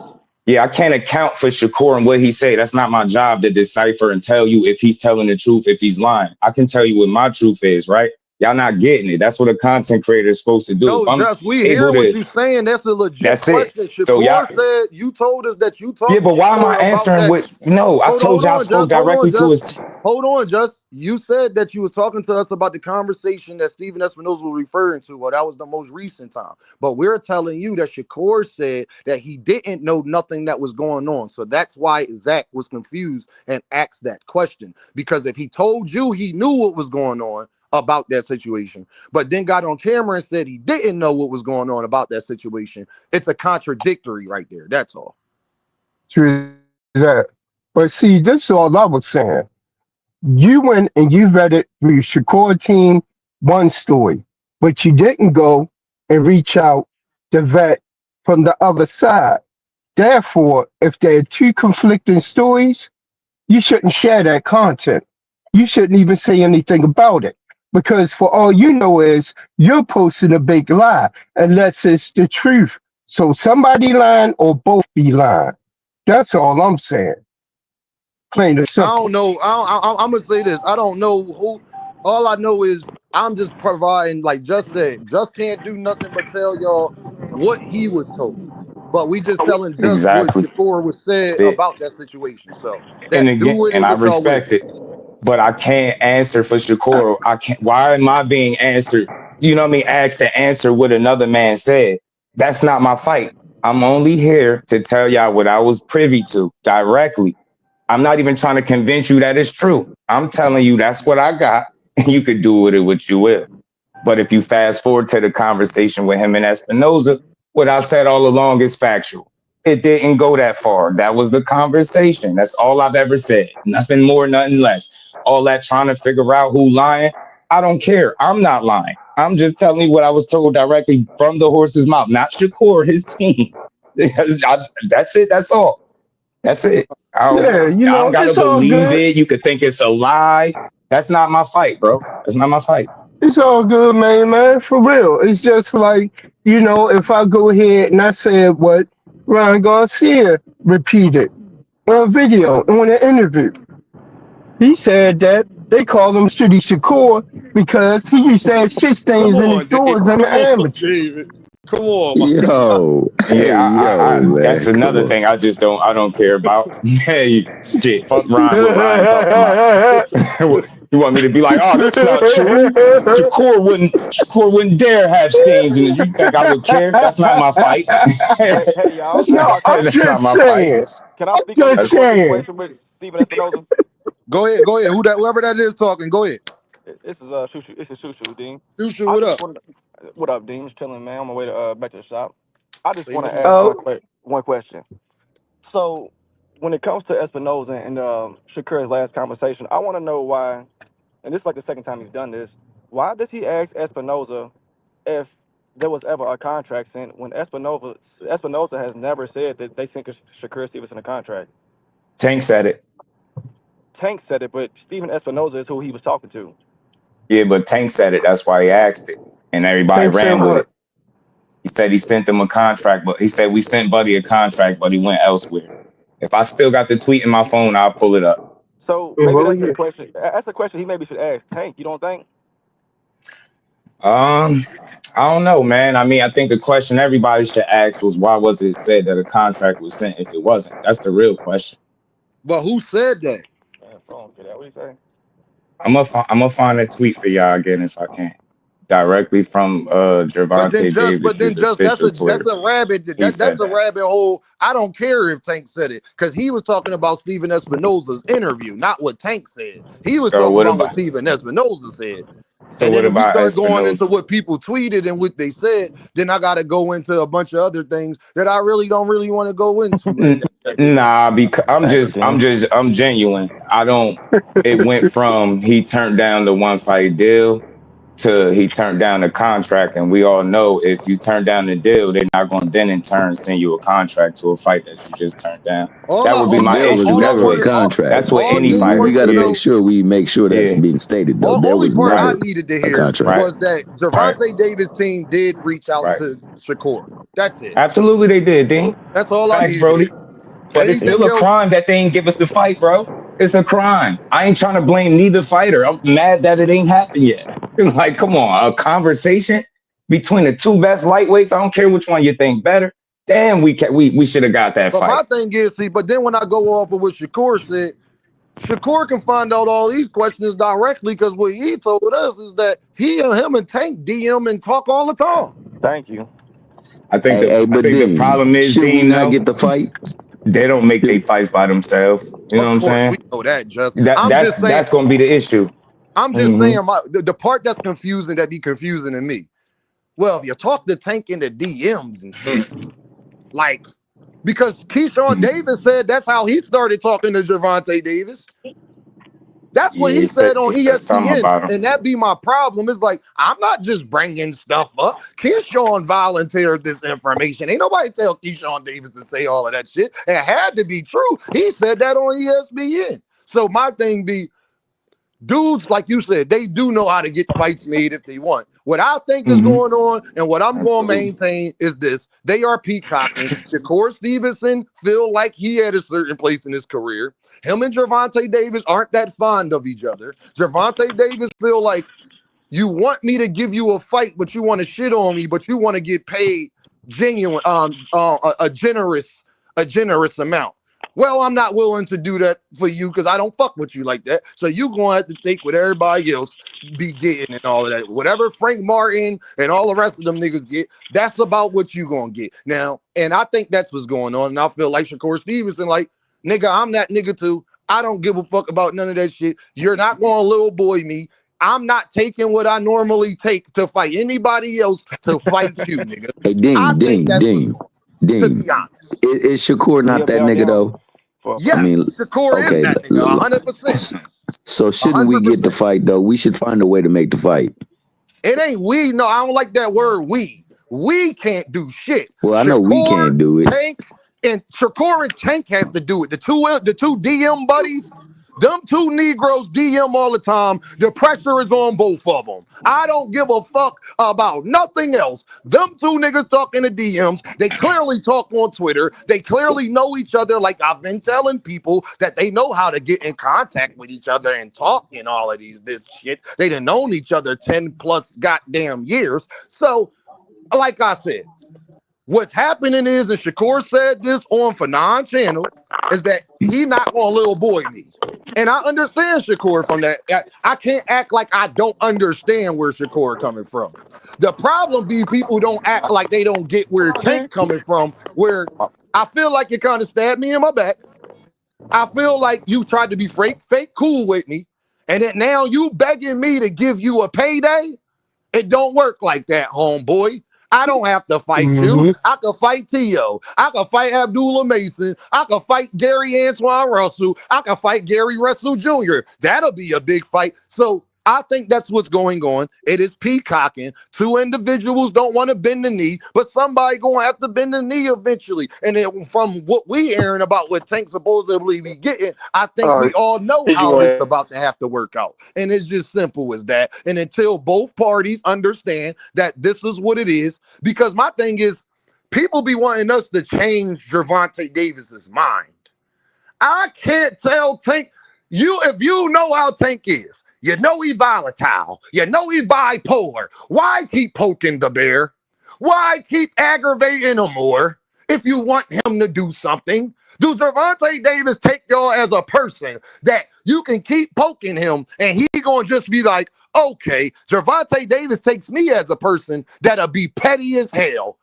[SPEAKER 7] Yeah, I can't account for Shakur and what he say. That's not my job to decipher and tell you if he's telling the truth, if he's lying. I can tell you what my truth is, right? Y'all not getting it. That's what a content creator is supposed to do. If
[SPEAKER 1] No,
[SPEAKER 7] I'm
[SPEAKER 1] just we
[SPEAKER 7] able
[SPEAKER 1] hear what
[SPEAKER 7] to,
[SPEAKER 1] you saying. That's a legit
[SPEAKER 7] that's it.
[SPEAKER 1] question.
[SPEAKER 7] So y'all,
[SPEAKER 1] Shakur said you told us that you
[SPEAKER 7] yeah,
[SPEAKER 1] talked to
[SPEAKER 7] but why am I
[SPEAKER 1] Shakur about
[SPEAKER 7] answering
[SPEAKER 1] that.
[SPEAKER 7] with no? I told
[SPEAKER 1] Hold
[SPEAKER 7] y'all I
[SPEAKER 1] on,
[SPEAKER 7] spoke
[SPEAKER 1] just hold on,
[SPEAKER 7] directly to
[SPEAKER 1] just
[SPEAKER 7] his.
[SPEAKER 1] hold on, just you said that you was talking to us about the conversation that Stephen Espinosa was referring to. Well, that was the most recent time. But we're telling you that Shakur said that he didn't know nothing that was going on. So that's why Zach was confused and asked that question. Because if he told you he knew what was going on about that situation, but then got on camera and said he didn't know what was going on about that situation, it's a contradictory right there. That's all.
[SPEAKER 4] To that. But see, this is all I was saying. You went and you vetted through Shakur team one story, but you didn't go and reach out to vet from the other side. Therefore, if there are two conflicting stories, you shouldn't share that content. You shouldn't even say anything about it. Because for all you know is you're posting a big lie unless it's the truth. So somebody lying or both be lying. That's all I'm saying. Plain and
[SPEAKER 1] I don't
[SPEAKER 4] simple.
[SPEAKER 1] know. I'm gonna say this. I don't know who. All I know is I'm just providing, like Just said. Just can't do nothing but tell y'all what he was told. But we just telling just what
[SPEAKER 7] Exactly.
[SPEAKER 1] Shakur was said
[SPEAKER 7] That's it.
[SPEAKER 1] about that situation. So
[SPEAKER 7] And
[SPEAKER 1] that do
[SPEAKER 7] again,
[SPEAKER 1] with
[SPEAKER 7] and
[SPEAKER 1] it
[SPEAKER 7] I
[SPEAKER 1] what y'all will.
[SPEAKER 7] respect it. But I can't answer for Shakur. I can't. Why am I being answered? You know what I mean? Asked to answer what another man said. That's not my fight. I'm only here to tell y'all what I was privy to directly. I'm not even trying to convince you that it's true. I'm telling you that's what I got, and you could do with it what you will. But if you fast forward to the conversation with him and Espinoza, what I said all along is factual. It didn't go that far. That was the conversation. That's all I've ever said. Nothing more, nothing less. All that trying to figure out who lying, I don't care. I'm not lying. I'm just telling you what I was told directly from the horse's mouth, not Shakur, his team. That's it. That's all. That's it.
[SPEAKER 4] Yeah, you
[SPEAKER 7] I
[SPEAKER 4] know,
[SPEAKER 7] don't gotta
[SPEAKER 4] it's all
[SPEAKER 7] believe
[SPEAKER 4] good.
[SPEAKER 7] it. You could think it's a lie. That's not my fight, bro. That's not my fight.
[SPEAKER 4] It's all good, man, for real. It's just like, you know, if I go ahead and I said what Ron Garcia repeated on video, on an interview. He said that they call him City Shakur because he used to have shit
[SPEAKER 1] Come
[SPEAKER 4] stains in his
[SPEAKER 1] on, David.
[SPEAKER 4] drawers and the
[SPEAKER 1] Come on,
[SPEAKER 4] amateur.
[SPEAKER 1] David. Come on, my God.
[SPEAKER 3] Yo, hey,
[SPEAKER 7] Yeah,
[SPEAKER 3] yo,
[SPEAKER 7] that's
[SPEAKER 3] man, come
[SPEAKER 7] another
[SPEAKER 3] on.
[SPEAKER 7] thing I don't care about. Hey, shit, fuck Ryan. What Ryan talking about? You want me to be like, oh, that's not true. Shakur wouldn't dare have stains in it. You think I would care? That's not my fight.
[SPEAKER 8] Hey, y'all.
[SPEAKER 7] that's
[SPEAKER 8] Hey,
[SPEAKER 7] not
[SPEAKER 4] No,
[SPEAKER 8] y'all. Can I
[SPEAKER 4] I'm
[SPEAKER 7] that's not
[SPEAKER 4] just
[SPEAKER 7] my fight.
[SPEAKER 4] saying.
[SPEAKER 8] can I
[SPEAKER 4] I'm
[SPEAKER 8] speak on this
[SPEAKER 4] just
[SPEAKER 1] That's,
[SPEAKER 8] Shakur
[SPEAKER 4] saying.
[SPEAKER 8] situation with Stephen Espinoza?
[SPEAKER 1] go ahead. Go ahead. Whoever that is talking, go ahead.
[SPEAKER 8] This is Shushu. This is Shushu, Dean.
[SPEAKER 1] Shushu,
[SPEAKER 8] I
[SPEAKER 1] what
[SPEAKER 8] just
[SPEAKER 1] up?
[SPEAKER 8] want. What up, Dean? Just chilling, man. On my way to back to the shop. I just
[SPEAKER 1] Say
[SPEAKER 8] want
[SPEAKER 1] no
[SPEAKER 8] to
[SPEAKER 1] more.
[SPEAKER 8] ask
[SPEAKER 4] Oh,
[SPEAKER 8] one question. So, when it comes to Espinoza and Shakur's last conversation, I want to know why. And this is like the second time he's done this. Why does he ask Espinoza if there was ever a contract sent when Espinoza has never said that they sent Shakur Stevenson a contract?
[SPEAKER 7] Tank said it.
[SPEAKER 8] Tank said it, but Stephen Espinoza is who he was talking to.
[SPEAKER 7] Yeah, but Tank said it. That's why he asked it, and everybody
[SPEAKER 4] Tank said
[SPEAKER 7] ran with
[SPEAKER 4] what?
[SPEAKER 7] it. He said he sent them a contract, but he said we sent Buddy a contract, but he went elsewhere. If I still got the tweet in my phone, I'll pull it up.
[SPEAKER 8] So maybe
[SPEAKER 4] Well,
[SPEAKER 8] that's the
[SPEAKER 4] yeah.
[SPEAKER 8] question. That's a question he maybe should ask Tank. You don't think?
[SPEAKER 7] I don't know, man. I mean, I think the question everybody should ask was why was it said that a contract was sent if it wasn't? That's the real question.
[SPEAKER 1] But who said that?
[SPEAKER 8] Man, phone, get that. What you say?
[SPEAKER 7] I'm gonna find a tweet for y'all again if I can, directly from Gervonta
[SPEAKER 1] But then
[SPEAKER 7] Davis's
[SPEAKER 1] just
[SPEAKER 7] official
[SPEAKER 1] that's
[SPEAKER 7] Twitter.
[SPEAKER 1] a rabbit
[SPEAKER 7] He
[SPEAKER 1] that's
[SPEAKER 7] said
[SPEAKER 1] a
[SPEAKER 7] that.
[SPEAKER 1] rabbit hole. I don't care if Tank said it because he was talking about Stephen Espinoza's interview, not what Tank said. He was
[SPEAKER 7] So
[SPEAKER 1] talking
[SPEAKER 7] what
[SPEAKER 1] about what
[SPEAKER 7] about
[SPEAKER 1] Stephen Espinoza said.
[SPEAKER 7] so
[SPEAKER 1] And
[SPEAKER 7] what
[SPEAKER 1] then if we
[SPEAKER 7] about
[SPEAKER 1] start going into
[SPEAKER 7] Espinosa?
[SPEAKER 1] what people tweeted and what they said, then I got to go into a bunch of other things that I really don't really want to go into at this point.
[SPEAKER 7] Nah, because
[SPEAKER 8] Thank you, Dean.
[SPEAKER 7] I'm genuine. I don't. It went from he turned down the one fight deal to he turned down the contract, and we all know if you turn down the deal, they're not going to then in turn send you a contract to a fight that you just turned down. That would be
[SPEAKER 3] But
[SPEAKER 7] my
[SPEAKER 3] there was
[SPEAKER 7] issue.
[SPEAKER 1] All I
[SPEAKER 3] never a
[SPEAKER 1] wanted,
[SPEAKER 3] contract.
[SPEAKER 7] That's with
[SPEAKER 1] all
[SPEAKER 7] any
[SPEAKER 1] Dean
[SPEAKER 3] We
[SPEAKER 1] wanted
[SPEAKER 7] fighter.
[SPEAKER 3] got
[SPEAKER 1] to
[SPEAKER 3] to
[SPEAKER 7] Yeah,
[SPEAKER 3] make
[SPEAKER 1] know.
[SPEAKER 3] sure that's
[SPEAKER 7] yeah,
[SPEAKER 3] being stated though. There
[SPEAKER 1] Only
[SPEAKER 3] was
[SPEAKER 1] part I
[SPEAKER 3] never
[SPEAKER 7] right,
[SPEAKER 1] needed to
[SPEAKER 3] a
[SPEAKER 1] hear
[SPEAKER 3] contract.
[SPEAKER 7] right,
[SPEAKER 1] was that
[SPEAKER 7] right,
[SPEAKER 1] Gervonta Davis team did reach out
[SPEAKER 7] right.
[SPEAKER 1] to Shakur. That's it.
[SPEAKER 7] Absolutely, they did, Dean.
[SPEAKER 1] That's all I
[SPEAKER 7] Facts,
[SPEAKER 1] needed to
[SPEAKER 7] Brody.
[SPEAKER 1] hear.
[SPEAKER 7] But it's still
[SPEAKER 1] Anything
[SPEAKER 7] a
[SPEAKER 1] else?
[SPEAKER 7] crime that they ain't give us the fight, bro. It's a crime. I ain't trying to blame neither fighter. I'm mad that it ain't happened yet. Like, come on, a conversation between the two best lightweights. I don't care which one you think better. Damn, we should have got that
[SPEAKER 1] But my
[SPEAKER 7] fight.
[SPEAKER 1] thing is, see, but then when I go off of what Shakur said, Shakur can find out all these questions directly because what he told us is that him and Tank DM and talk all the time.
[SPEAKER 8] Thank you.
[SPEAKER 7] I
[SPEAKER 3] But
[SPEAKER 7] think the
[SPEAKER 3] Dean,
[SPEAKER 7] problem is,
[SPEAKER 3] should we
[SPEAKER 7] Dean,
[SPEAKER 3] not
[SPEAKER 7] though,
[SPEAKER 3] get the fight?
[SPEAKER 7] they don't make their
[SPEAKER 3] Should-
[SPEAKER 7] fights by themselves. You know
[SPEAKER 1] Of
[SPEAKER 7] what I'm
[SPEAKER 1] course, we
[SPEAKER 7] saying?
[SPEAKER 1] know that, just.
[SPEAKER 7] That
[SPEAKER 1] I'm
[SPEAKER 7] that's
[SPEAKER 1] just saying,
[SPEAKER 7] that's gonna be the issue.
[SPEAKER 1] I'm just
[SPEAKER 7] Hmm.
[SPEAKER 1] saying the part that's confusing that be confusing to me. Well, if you talk to Tank in the DMs and shit, like because Keyshawn Davis said that's how he started talking to Gervonta Davis. That's what
[SPEAKER 7] Yeah,
[SPEAKER 1] he said
[SPEAKER 7] he
[SPEAKER 1] on
[SPEAKER 7] said something
[SPEAKER 1] ESPN.
[SPEAKER 7] about him.
[SPEAKER 1] And that be my problem. It's like, I'm not just bringing stuff up. Keyshawn volunteered this information. Ain't nobody tell Keyshawn Davis to say all of that shit. It had to be true. He said that on ESPN. So my thing be, dudes, like you said, they do know how to get fights made if they want. What I think is
[SPEAKER 7] Hmm.
[SPEAKER 1] going on and what I'm going to
[SPEAKER 7] Absolutely.
[SPEAKER 1] maintain is this. They are peacocking. Shakur Stevenson feel like he had a certain place in his career. Him and Gervonta Davis aren't that fond of each other. Gervonta Davis feel like you want me to give you a fight, but you want to shit on me, but you want to get paid genuine, a generous amount. Well, I'm not willing to do that for you because I don't fuck with you like that. So you gonna have to take what everybody else be getting and all of that. Whatever Frank Martin and all the rest of them niggas get, that's about what you gonna get. Now, and I think that's what's going on. And I feel like Shakur Stevenson, like, nigga, I'm that nigga too. I don't give a fuck about none of that shit. You're not gonna little boy me. I'm not taking what I normally take to fight anybody else to fight you, nigga.
[SPEAKER 3] Hey,
[SPEAKER 1] I
[SPEAKER 3] Dean,
[SPEAKER 1] think
[SPEAKER 3] Dean,
[SPEAKER 1] that's what's
[SPEAKER 3] Dean,
[SPEAKER 1] going on, to
[SPEAKER 3] Dean.
[SPEAKER 1] be honest.
[SPEAKER 3] Is Shakur
[SPEAKER 8] Will he
[SPEAKER 3] not that
[SPEAKER 8] appear on
[SPEAKER 3] nigga
[SPEAKER 8] them
[SPEAKER 3] though?
[SPEAKER 8] for
[SPEAKER 3] I
[SPEAKER 8] me?
[SPEAKER 3] mean,
[SPEAKER 1] Yes, Shakur is
[SPEAKER 3] okay.
[SPEAKER 1] that nigga, 100%.
[SPEAKER 3] So shouldn't we get the
[SPEAKER 1] 100%.
[SPEAKER 3] fight though? We should find a way to make the fight.
[SPEAKER 1] It ain't we. No, I don't like that word we. We can't do shit.
[SPEAKER 3] Well, I know we
[SPEAKER 1] Shakur,
[SPEAKER 3] can't do it.
[SPEAKER 1] Tank, And Shakur and Tank has to do it. The two DM buddies, them two Negroes DM all the time. The pressure is on both of them. I don't give a fuck about nothing else. Them two niggas talk in the DMs. They clearly talk on Twitter. They clearly know each other. Like I've been telling people that they know how to get in contact with each other and talk and all of this shit. They done known each other 10 plus goddamn years. So, like I said, what's happening is, and Shakur said this on Fanon channel, is that he not gonna little boy me. And I understand Shakur from that. I can't act like I don't understand where Shakur coming from. The problem be people don't act like they don't get where Tank coming from, where I feel like you kind of stabbed me in my back. I feel like you tried to be fake cool with me, and that now you begging me to give you a payday. It don't work like that, homeboy. I don't have to fight you.
[SPEAKER 4] Mm-hmm.
[SPEAKER 1] I can fight T.O. I can fight Abdullah Mason. I can fight Gary Antoine Russell. I can fight Gary Russell Jr. That'll be a big fight. So I think that's what's going on. It is peacocking. Two individuals don't want to bend the knee, but somebody gonna have to bend the knee eventually. And from what we hearing about what Tank supposedly be getting, I think we all know how this about to have to work out. And it's just simple as that. And until both parties understand that this is what it is, because my thing is, people be wanting us to change Gervonta Davis's mind. I can't tell Tank, if you know how Tank is, you know he's volatile, you know he's bipolar. Why keep poking the bear? Why keep aggravating him more if you want him to do something? Do Gervonta Davis take y'all as a person that you can keep poking him and he gonna just be like, okay, Gervonta Davis takes me as a person that'll be petty as hell.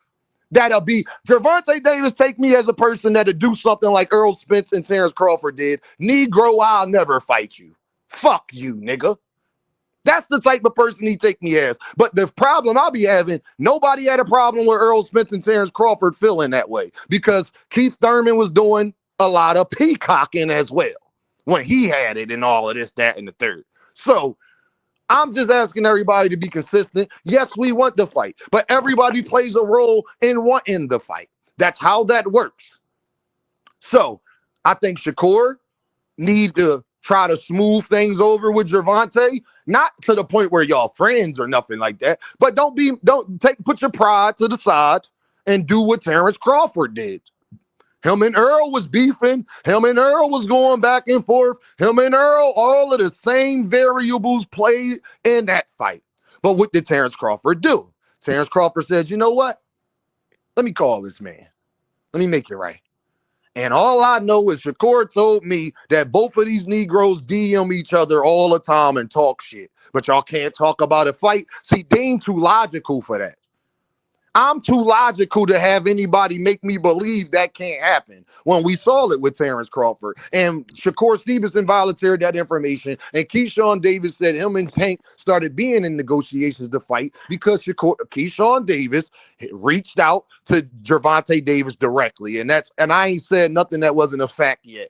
[SPEAKER 1] That'll be Gervonta Davis take me as a person that'll do something like Earl Spence and Terrence Crawford did. Negro, I'll never fight you. Fuck you, nigga. That's the type of person he take me as. But the problem I'll be having, nobody had a problem with Earl Spence and Terrence Crawford feeling that way because Keith Thurman was doing a lot of peacocking as well when he had it and all of this, that, and the third. So I'm just asking everybody to be consistent. Yes, we want the fight, but everybody plays a role in wanting the fight. That's how that works. So I think Shakur need to try to smooth things over with Gervonta, not to the point where y'all friends or nothing like that, but put your pride to the side and do what Terrence Crawford did. Him and Earl was beefing. Him and Earl was going back and forth. Him and Earl, all of the same variables played in that fight. But what did Terrence Crawford do? Terrence Crawford said, you know what? Let me call this man. Let me make it right. And all I know is Shakur told me that both of these Negroes DM each other all the time and talk shit. But y'all can't talk about a fight. See, they ain't too logical for that. I'm too logical to have anybody make me believe that can't happen when we saw it with Terrence Crawford. And Shakur Stevenson volunteered that information. And Keyshawn Davis said him and Tank started being in negotiations to fight because Keyshawn Davis reached out to Gervonta Davis directly. And I ain't said nothing that wasn't a fact yet.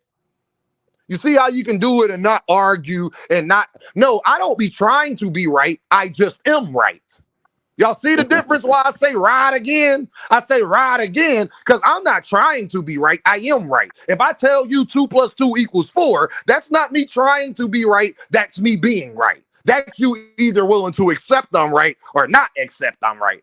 [SPEAKER 1] You see how you can do it and not argue and not. No, I don't be trying to be right. I just am right. Y'all see the difference why I say ride again? I say ride again because I'm not trying to be right. I am right. If I tell you 2 + 2 = 4, that's not me trying to be right. That's me being right. That's you either willing to accept I'm right or not accept I'm right.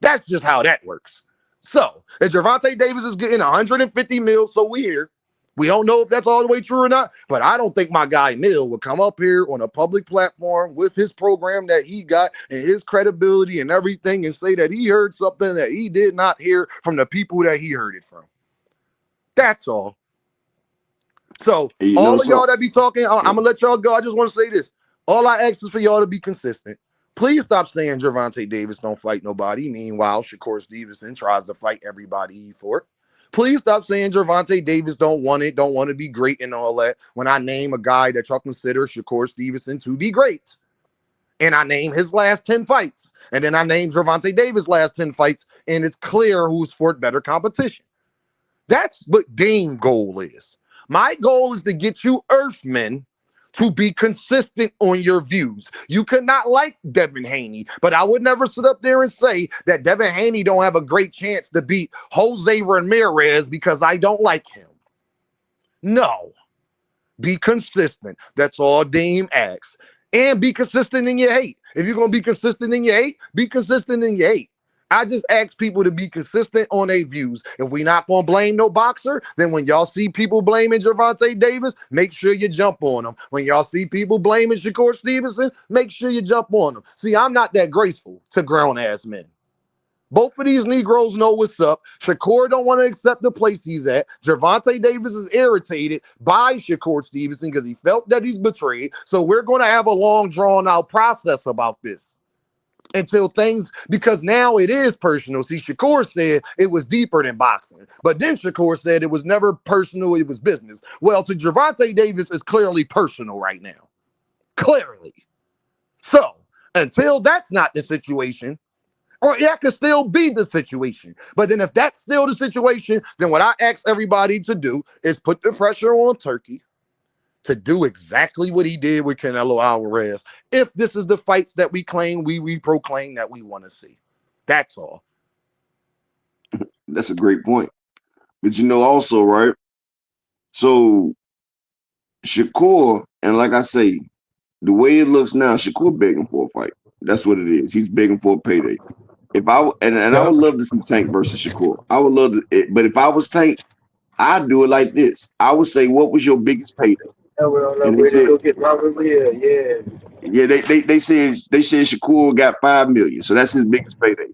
[SPEAKER 1] That's just how that works. So, if Gervonta Davis is getting 150 mil, so we here. We don't know if that's all the way true or not, but I don't think my guy Mill would come up here on a public platform with his program that he got and his credibility and everything and say that he heard something that he did not hear from the people that he heard it from. That's all. So all of y'all that be talking, I'm going to let y'all go. I just want to say this. All I ask is for y'all to be consistent. Please stop saying Gervonta Davis don't fight nobody. Meanwhile, Shakur Stevenson tries to fight everybody for it. Please stop saying Gervonta Davis don't want to be great and all that when I name a guy that y'all consider Shakur Stevenson to be great. And I name his last 10 fights. And then I name Gervonta Davis' last 10 fights, and it's clear who's fought better competition. That's what Dame's goal is. My goal is to get you Earthmen to be consistent on your views. You could not like Devin Haney, but I would never sit up there and say that Devin Haney don't have a great chance to beat Jose Ramirez because I don't like him. No. Be consistent. That's all Dame asks. And be consistent in your hate. If you're going to be consistent in your hate, be consistent in your hate. I just ask people to be consistent on their views. If we not going to blame no boxer, then when y'all see people blaming Gervonta Davis, make sure you jump on them. When y'all see people blaming Shakur Stevenson, make sure you jump on them. See, I'm not that graceful to grown-ass men. Both of these Negroes know what's up. Shakur don't want to accept the place he's at. Gervonta Davis is irritated by Shakur Stevenson because he felt that he's betrayed. So we're going to have a long, drawn-out process about this until things, because now it is personal. See, Shakur said it was deeper than boxing, but then Shakur said it was never personal, it was business. Well, to Gervonta Davis, is clearly personal right now. Clearly. So until that's not the situation, or that could still be the situation. But then if that's still the situation, then what I ask everybody to do is put the pressure on Turkey to do exactly what he did with Canelo Alvarez. If this is the fights that we claim, we proclaim that we want to see. That's all.
[SPEAKER 6] That's a great point. But you know also, right? So Shakur, and like I say, the way it looks now, Shakur begging for a fight. That's what it is. He's begging for a payday. If I and I would love to see Tank versus Shakur. I would love to, but if I was Tank, I'd do it like this. I would say, "What was your biggest payday?" And they said, "Yeah." They said Shakur got $5 million, so that's his biggest payday.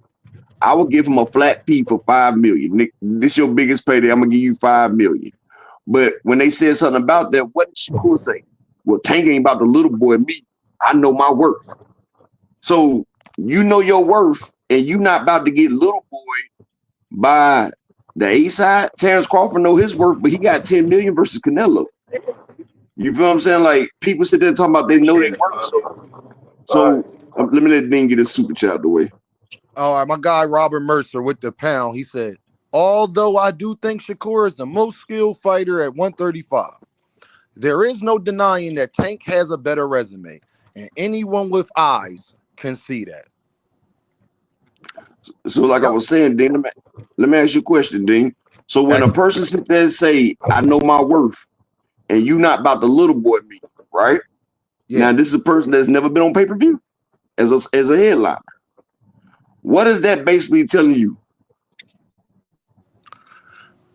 [SPEAKER 6] I would give him a flat fee for $5 million. Nick, this your biggest payday. I'm gonna give you $5 million. But when they said something about that, what did Shakur say? Well, Tank ain't about the little boy me. I know my worth. So you know your worth, and you not about to get little boy by the A side. Terrence Crawford know his worth, but he got 10 million versus Canelo. You feel what I'm saying? Like people sit there talking about they know their worth. So let me let Dean get his super chat out of the way.
[SPEAKER 1] All right, my guy Robert Mercer with the pound. He said, although I do think Shakur is the most skilled fighter at 135, there is no denying that Tank has a better resume, and anyone with eyes can see that.
[SPEAKER 6] So like I was saying, Dean, let me ask you a question, Dean. So when a person sit there and say, I know my worth, and you not about the little boy me, right? Yeah. Now, this is a person that's never been on pay-per-view as a headliner. What is that basically telling you?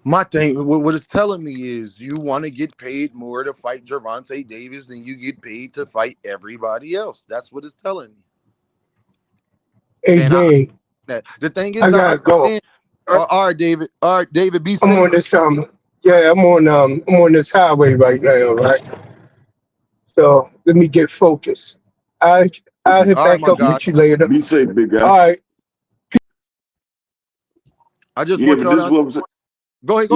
[SPEAKER 1] My thing, what it's telling me is you want to get paid more to fight Gervonta Davis than you get paid to fight everybody else. That's what it's telling me.
[SPEAKER 4] Hey, Dave.
[SPEAKER 1] The thing is,
[SPEAKER 4] I gotta go.
[SPEAKER 1] All right, David. All right, David. Be safe.
[SPEAKER 4] I'm on this I'm on this highway right now, right? So let me get focused. I'll hit back up with you later.
[SPEAKER 6] Be safe, big guy.
[SPEAKER 4] All right.
[SPEAKER 1] I just want y'all to go ahead.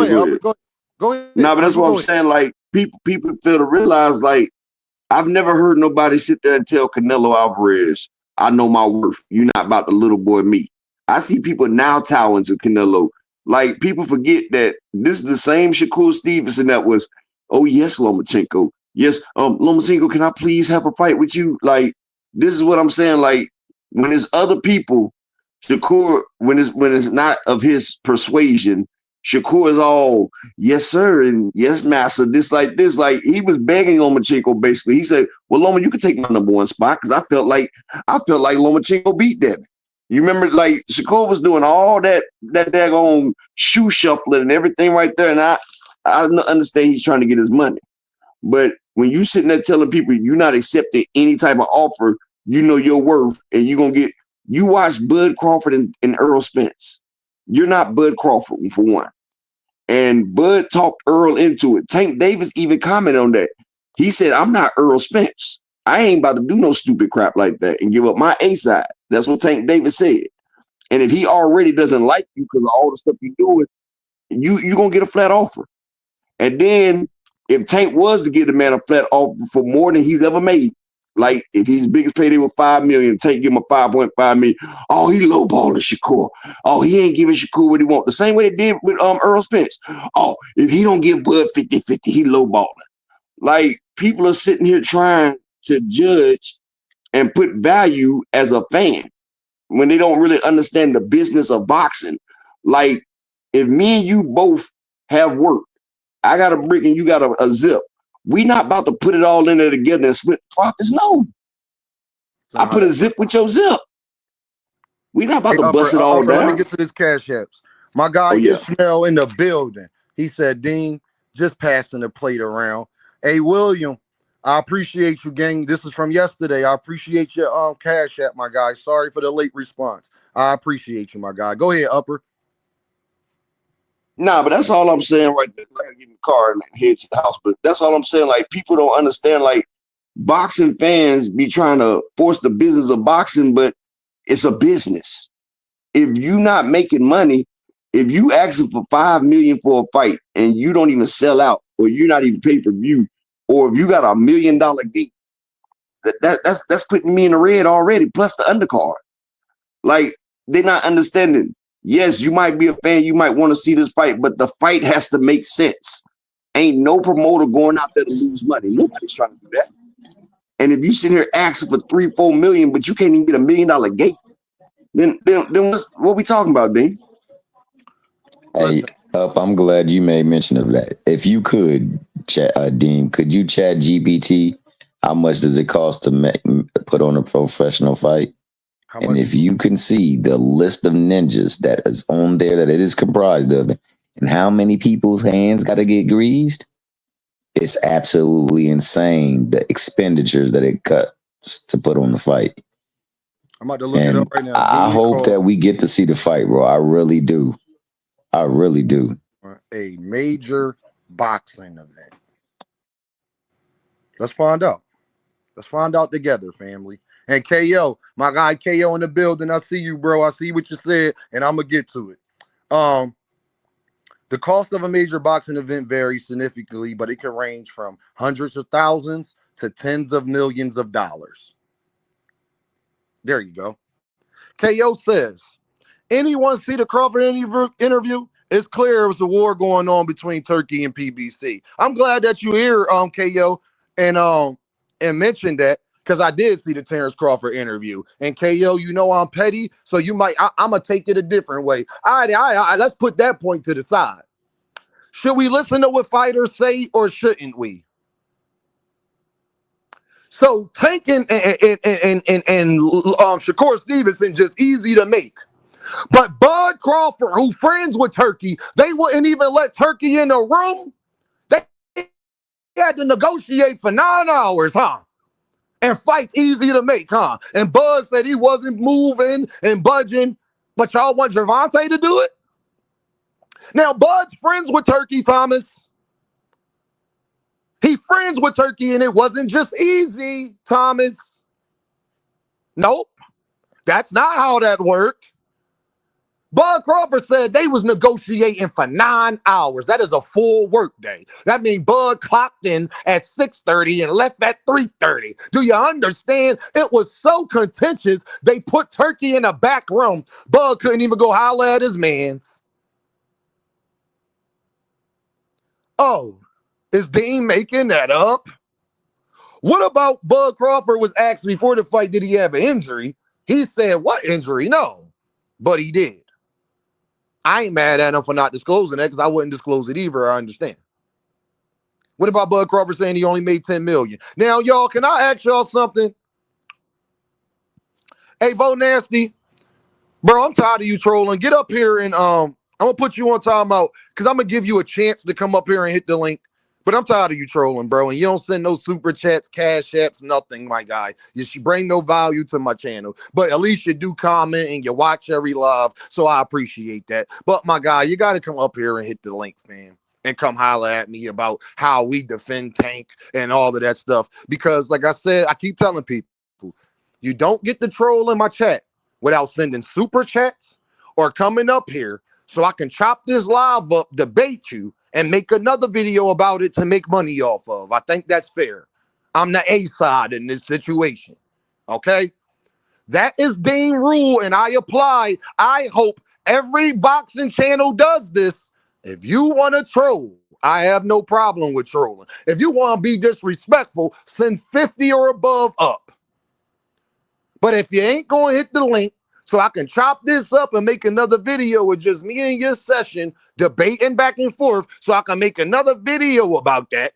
[SPEAKER 1] Go ahead.
[SPEAKER 6] No, but that's what I'm saying. Like people fail to realize, like, I've never heard nobody sit there and tell Canelo Alvarez, I know my worth. You're not about the little boy me. I see people now towering to Canelo. Like, people forget that this is the same Shakur Stevenson that was, oh, yes, Lomachenko. Yes, Lomachenko, can I please have a fight with you? Like, this is what I'm saying. Like, when there's other people, Shakur, when it's not of his persuasion, Shakur is all, yes, sir, and yes, master, this. Like, he was begging Lomachenko, basically. He said, well, Loma, you can take my number one spot, because I felt like Lomachenko beat Devin. You remember, like, Shakur was doing all that daggone shoe shuffling and everything right there, and I understand he's trying to get his money. But when you sitting there telling people you're not accepting any type of offer, you know your worth, and you're going to get, you watch Bud Crawford and Earl Spence. You're not Bud Crawford, for one. And Bud talked Earl into it. Tank Davis even commented on that. He said, I'm not Earl Spence. I ain't about to do no stupid crap like that and give up my A side. That's what Tank Davis said. And if he already doesn't like you because of all the stuff you're doing, you're going to get a flat offer. And then if Tank was to give the man a flat offer for more than he's ever made, like if his biggest payday was $5 million, Tank give him a $5.5 million. Oh, he lowballing Shakur. Oh, he ain't giving Shakur what he want. The same way they did with Earl Spence. Oh, if he don't give Bud 50-50, he lowballing. Like, people are sitting here trying to judge and put value as a fan when they don't really understand the business of boxing. Like, if me and you both have work, I got a brick and you got a zip, we not about to put it all in there together and split the profits. No. I put a zip with your zip. We not about
[SPEAKER 1] Hey,
[SPEAKER 6] to bust it all
[SPEAKER 1] Upper, let me
[SPEAKER 6] down.
[SPEAKER 1] get to this cash apps. My guy
[SPEAKER 6] Oh, yeah.
[SPEAKER 1] Ishmael in the building. He said, Dean, just passing the plate around. Hey, William, I appreciate you, gang. This is from yesterday. I appreciate your cash app, my guy. Sorry for the late response. I appreciate you, my guy. Go ahead, Upper.
[SPEAKER 6] Nah, but that's all I'm saying right there. I gotta get in the car and head to the house. But that's all I'm saying. Like, people don't understand, like, boxing fans be trying to force the business of boxing, but it's a business. If you not making money, if you asking for $5 million for a fight and you don't even sell out, or you're not even pay-per-view, or if you got $1 million gate, that's putting me in the red already, plus the undercard. Like, they're not understanding. Yes, you might be a fan, you might want to see this fight, but the fight has to make sense. Ain't no promoter going out there to lose money. Nobody's trying to do that. And if you sit here asking for $3-4 million, but you can't even get $1 million gate, then what we talking about, Dean?
[SPEAKER 3] Hey, I'm glad you made mention of that. If you could, Dean, could you chat GPT? How much does it cost to put on a professional fight? And if you can see the list of ninjas that is on there that it is comprised of, and how many people's hands got to get greased, it's absolutely insane the expenditures that it cuts to put on the fight.
[SPEAKER 1] I'm about to look it up right now.
[SPEAKER 3] I hope that we get to see the fight, bro. I really do. I really do.
[SPEAKER 1] A major boxing event. Let's find out. Let's find out together, family. And KO, my guy KO in the building. I see you, bro. I see what you said, and I'm gonna get to it. The cost of a major boxing event varies significantly, but it can range from hundreds of thousands to tens of millions of dollars. There you go. KO says, anyone see the Crawford interview? It's clear there was a war going on between Turkey and PBC. I'm glad that you here, KO, and mentioned that, because I did see the Terrence Crawford interview. And KO, you know I'm petty, so you might I'm gonna take it a different way. All right, let's put that point to the side. Should we listen to what fighters say or shouldn't we? So Tank and Shakur Stevenson just easy to make. But Bud Crawford, who friends with Turkey, they wouldn't even let Turkey in the room. They had to negotiate for 9 hours, huh? And fights easy to make, huh? And Bud said he wasn't moving and budging, but y'all want Gervonta to do it? Now, Bud's friends with Turkey, Thomas. He friends with Turkey, and it wasn't just easy, Thomas. Nope, that's not how that worked. Bud Crawford said they was negotiating for 9 hours. That is a full work day. That means Bud clocked in at 6:30 and left at 3:30. Do you understand? It was so contentious, they put Turkey in a back room. Bud couldn't even go holler at his mans. Oh, is Dean making that up? What about Bud Crawford was asked before the fight, did he have an injury? He said, what injury? No, but he did. I ain't mad at him for not disclosing that, because I wouldn't disclose it either. I understand. What about Bud Crawford saying he only made $10 million? Now, y'all, can I ask y'all something? Hey, Vo Nasty, bro, I'm tired of you trolling. Get up here and I'm gonna put you on timeout, because I'm gonna give you a chance to come up here and hit the link. But I'm tired of you trolling, bro. And you don't send no super chats, cash apps, nothing, my guy. You should bring no value to my channel. But at least you do comment and you watch every live. So I appreciate that. But my guy, you got to come up here and hit the link, fam. And come holler at me about how we defend Tank and all of that stuff. Because like I said, I keep telling people, you don't get the troll in my chat without sending super chats or coming up here so I can chop this live up, debate you, and make another video about it to make money off of. I think that's fair. I'm the A side in this situation. Okay? That is Dean rule, and I apply. I hope every boxing channel does this. If you want to troll, I have no problem with trolling. If you want to be disrespectful, send 50 or above up. But if you ain't going to hit the link so I can chop this up and make another video with just me and your session debating back and forth so I can make another video about that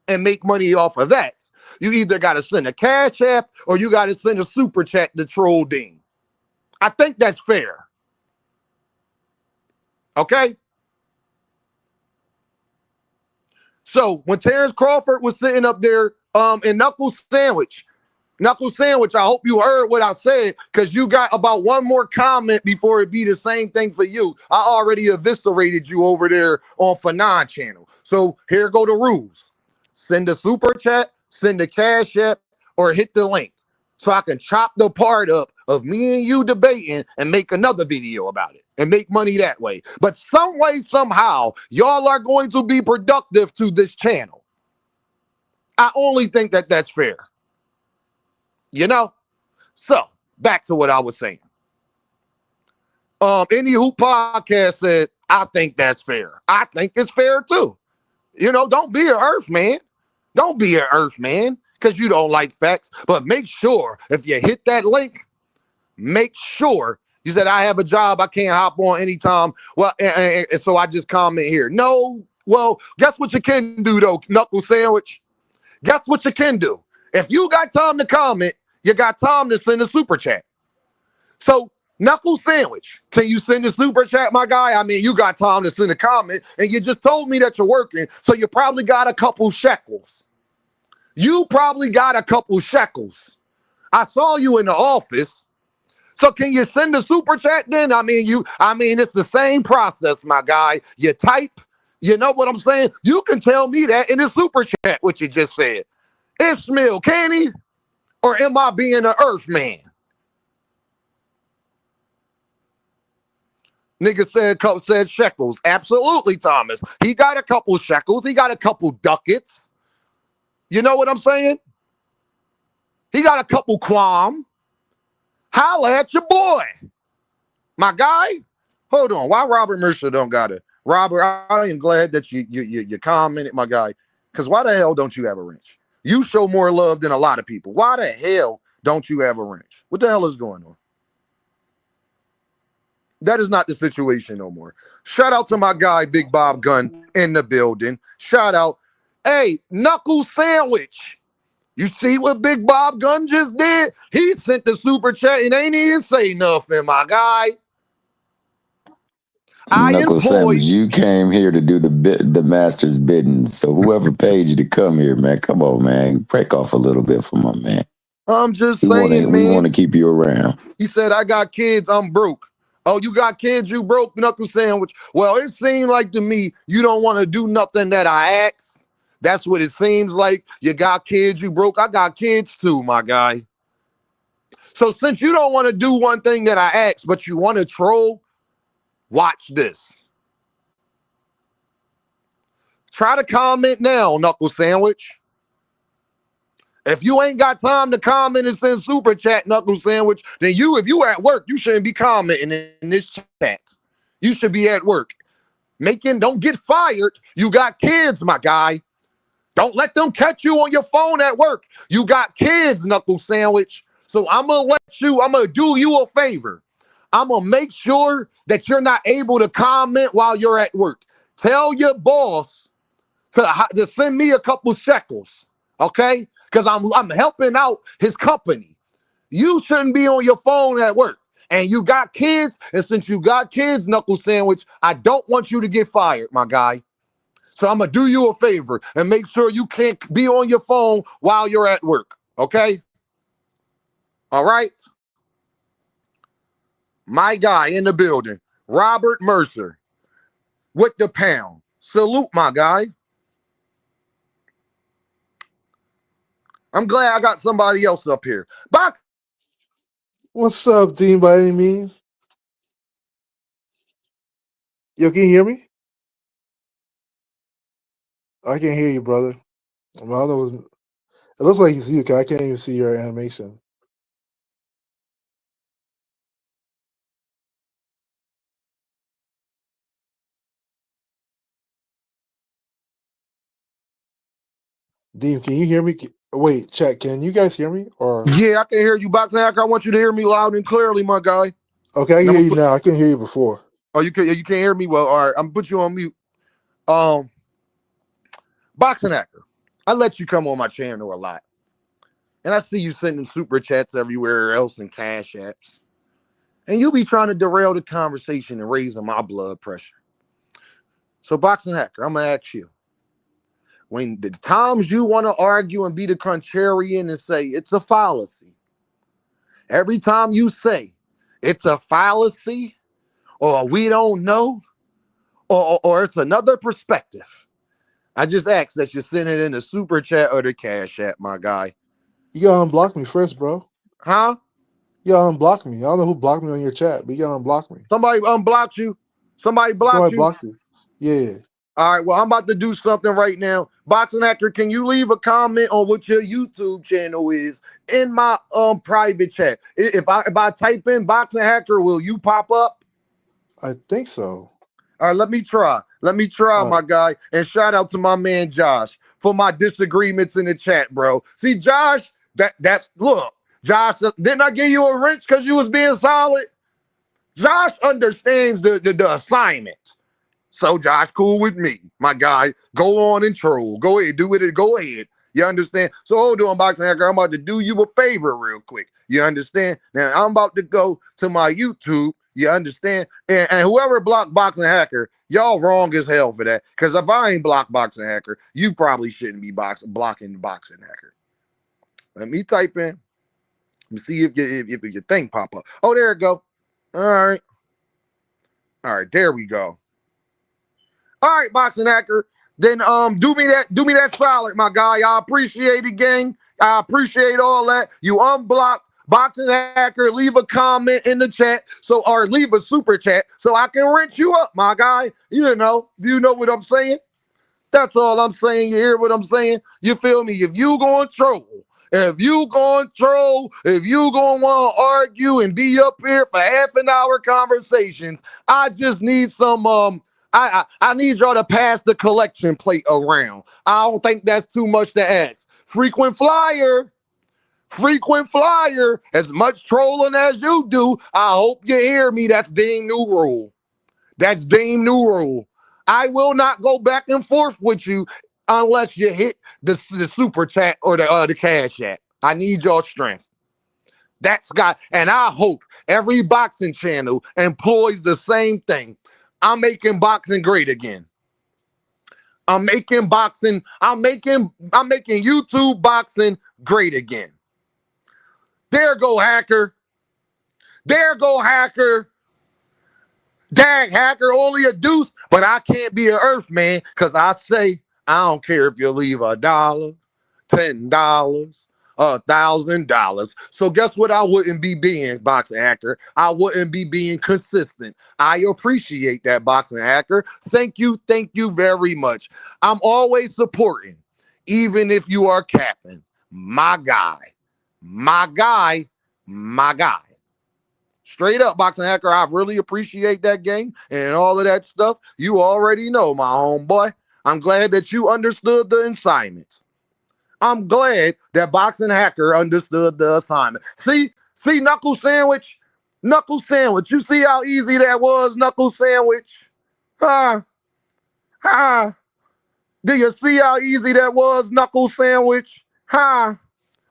[SPEAKER 1] and make money off of that, you either got to send a cash app or you got to send a super chat to troll Dean. I think that's fair. Okay? So when Terrence Crawford was sitting up there in Knuckle Sandwich, I hope you heard what I said because you got about one more comment before it be the same thing for you. I already eviscerated you over there on Fanon channel. So here go the rules. Send a super chat, send a cash app, or hit the link so I can chop the part up of me and you debating and make another video about it and make money that way. But some way, somehow, y'all are going to be productive to this channel. I only think that that's fair. You know? So, back to what I was saying. Any Hoop podcast said, I think that's fair. I think it's fair too. You know, don't be an earth man. Don't be an earth man because you don't like facts. But make sure if you hit that link, make sure you said, I have a job. I can't hop on anytime. Well, and so I just comment here. No, well, guess what you can do though, Knuckle Sandwich? Guess what you can do? If you got time to comment, you got time to send a super chat. So, Knuckle Sandwich, can you send a super chat, my guy? I mean, you got time to send a comment, and you just told me that you're working, so you probably got a couple shekels. You probably got a couple shekels. I saw you in the office. So can you send a super chat then? I mean, it's the same process, my guy. You type, you know what I'm saying? You can tell me that in the super chat, what you just said. Ishmael, can he? Or am I being an earth man? Nigga said shekels. Absolutely, Thomas. He got a couple shekels. He got a couple ducats. You know what I'm saying? He got a couple quam. Holla at your boy. My guy. Hold on. Why Robert Mercer don't got it? Robert, I am glad that you commented, my guy. Because why the hell don't you have a wrench? You show more love than a lot of people. Why the hell don't you have a wrench? What the hell is going on? That is not the situation no more. Shout out to my guy, Big Bob Gunn, in the building. Shout out. Hey, Knuckle Sandwich. You see what Big Bob Gunn just did? He sent the super chat and ain't even say nothing, my guy. I
[SPEAKER 3] Knuckle Sandwich,
[SPEAKER 1] employ.
[SPEAKER 3] you came here to do the master's bidding. So whoever paid you to come here, man, come on, man, break off a little bit for my man.
[SPEAKER 1] I'm just
[SPEAKER 3] We want to
[SPEAKER 1] saying,
[SPEAKER 3] we want
[SPEAKER 1] man.
[SPEAKER 3] to keep you around.
[SPEAKER 1] He said, I got kids, I'm broke. Oh, you got kids, you broke, Knuckle Sandwich. Well, it seemed like to me you don't want to do nothing that I ask. That's what it seems like. You got kids, you broke. I got kids too, my guy. So since you don't want to do one thing that I asked, but you want to troll, watch this. Try to comment now, Knuckle Sandwich. If you ain't got time to comment and send super chat, Knuckle Sandwich, then if you at work, you shouldn't be commenting in this chat. You should be at work. Don't get fired. You got kids, my guy. Don't let them catch you on your phone at work. You got kids, Knuckle Sandwich. So I'm going to do you a favor. I'm going to make sure that you're not able to comment while you're at work. Tell your boss to send me a couple shekels, okay? Because I'm helping out his company. You shouldn't be on your phone at work. And you got kids, and since you got kids, Knuckle Sandwich, I don't want you to get fired, my guy. So I'm going to do you a favor and make sure you can't be on your phone while you're at work, okay? All right? My guy in the building, Robert Mercer, with the pound. Salute, my guy. I'm glad I got somebody else up here. Bye.
[SPEAKER 9] What's up, Dean, by any means? Yo, can you hear me? I can't hear you, brother. Well, it looks like it's you, because I can't even see your animation. Dean, can you hear me? Wait, chat. Can you guys hear me? Or
[SPEAKER 1] Yeah, I can hear you, Boxing Hacker. I want you to hear me loud and clearly, my guy.
[SPEAKER 9] okay, I
[SPEAKER 1] And
[SPEAKER 9] can
[SPEAKER 1] I'm
[SPEAKER 9] hear
[SPEAKER 1] gonna
[SPEAKER 9] you
[SPEAKER 1] put.
[SPEAKER 9] now. I couldn't hear you before.
[SPEAKER 1] Oh, you can't hear me. Well, all right. I'm gonna put you on mute. Um, Boxing Hacker. I let you come on my channel a lot, and I see you sending super chats everywhere else and cash apps, and you be trying to derail the conversation and raising my blood pressure. So, Boxing Hacker, I'm gonna ask you. When the times you want to argue and be the contrarian and say it's a fallacy, every time you say it's a fallacy or we don't know or it's another perspective, I just ask that you send it in the super chat or the cash app, my guy.
[SPEAKER 9] You gotta unblock me first, bro.
[SPEAKER 1] Huh?
[SPEAKER 9] You gotta unblock me. I don't know who blocked me on your chat, but you gotta unblock me.
[SPEAKER 1] Somebody unblocked you? Somebody blocked
[SPEAKER 9] Somebody
[SPEAKER 1] you?
[SPEAKER 9] blocked you. Yeah.
[SPEAKER 1] All right, well, I'm about to do something right now. Boxing Actor, can you leave a comment on what your YouTube channel is in my private chat? If I type in Boxing Hacker, will you pop up?
[SPEAKER 9] I think so.
[SPEAKER 1] All right, let me try. Let me try, my guy. And shout out to my man Josh for my disagreements in the chat, bro. See, Josh, that's look, Josh, didn't I give you a wrench because you was being solid? Josh understands the assignment. So Josh, cool with me, my guy. Go on and troll. Go ahead, do it. Go ahead. You understand? So hold on, Boxing Hacker. I'm about to do you a favor real quick. You understand? Now I'm about to go to my YouTube. You understand? And whoever blocked Boxing Hacker, y'all wrong as hell for that. Because if I ain't blocked Boxing Hacker, you probably shouldn't be blocking Boxing Hacker. Let me type in. Let me see if your thing pop up. Oh, there it go. All right. All right, there we go. All right, Boxing Hacker. Then do me that solid, my guy. I appreciate it, gang. I appreciate all that. You unblock Boxing Hacker. Leave a comment in the chat, or leave a super chat so I can rent you up, my guy. You know what I'm saying? That's all I'm saying. You hear what I'm saying? You feel me? If you going to troll, if you going to want to argue and be up here for half an hour conversations, I just need some I need y'all to pass the collection plate around. I don't think that's too much to ask. Frequent flyer, as much trolling as you do, I hope you hear me. That's Dean New Rule. That's Dean New Rule. I will not go back and forth with you unless you hit the super chat or the cash app. I need your strength. That's got, and I hope every boxing channel employs the same thing. I'm making boxing great again. I'm making YouTube boxing great again. There go Hacker. There go Hacker. Dag Hacker, only a deuce, but I can't be an earth man because I say I don't care if you leave $1, $10, $1,000. So guess what? I wouldn't be being, Boxing Hacker. I wouldn't be being consistent. I appreciate that, Boxing Hacker. Thank you very much. I'm always supporting, even if you are capping. My guy, my guy, my guy. Straight up, Boxing Hacker, I really appreciate that game and all of that stuff. You already know, my homeboy. I'm glad that you understood the assignment. I'm glad that Boxing Hacker understood the assignment. See, Knuckle Sandwich? Knuckle Sandwich. You see how easy that was, Knuckle Sandwich? Huh? Huh? Do you see how easy that was, Knuckle Sandwich? Huh?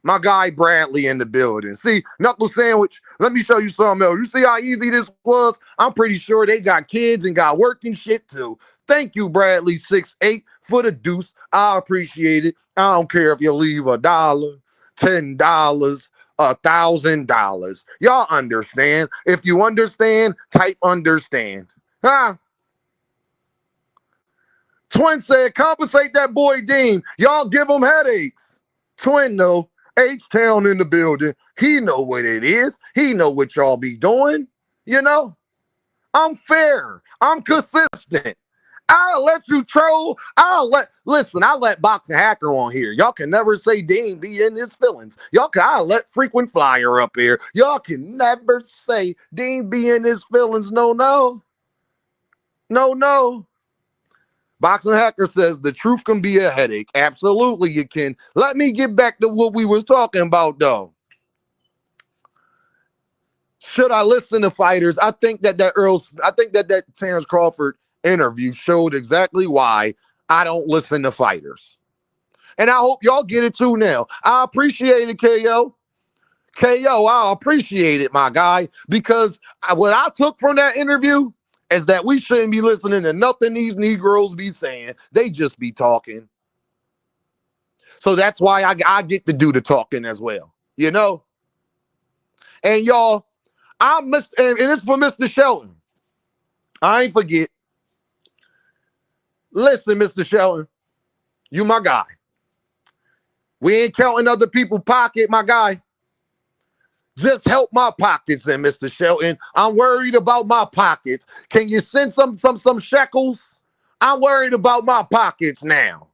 [SPEAKER 1] My guy Bradley in the building. See, Knuckle Sandwich, let me show you something else. You see how easy this was? I'm pretty sure they got kids and got work and shit too. Thank you, Bradley 6'8" for the deuce. I appreciate it. I don't care if you leave $1, $10, $1,000. Y'all understand. If you understand, type understand. Huh? Twin said, compensate that boy Dean. Y'all give him headaches. Twin, no. H-Town in the building. He know what it is. He know what y'all be doing. You know? I'm fair. I'm consistent. I'll let you troll. I let Boxing Hacker on here. Y'all can never say Dean be in his feelings. I'll let Frequent Flyer up here. Y'all can never say Dean be in his feelings. No. Boxing Hacker says the truth can be a headache. Absolutely, it can. Let me get back to what we was talking about, though. Should I listen to fighters? I think that Terrence Crawford interview showed exactly why I don't listen to fighters. And I hope y'all get it too now. I appreciate it, KO. KO, I appreciate it, my guy, because what I took from that interview is that we shouldn't be listening to nothing these Negroes be saying. They just be talking. So that's why I get to do the talking as well, you know? And y'all, and it's for Mr. Shelton. I ain't forget. Listen, Mr. Shelton, you my guy. We ain't counting other people's pocket, my guy. Just help my pockets then, Mr. Shelton. I'm worried about my pockets. Can you send some shekels? I'm worried about my pockets now.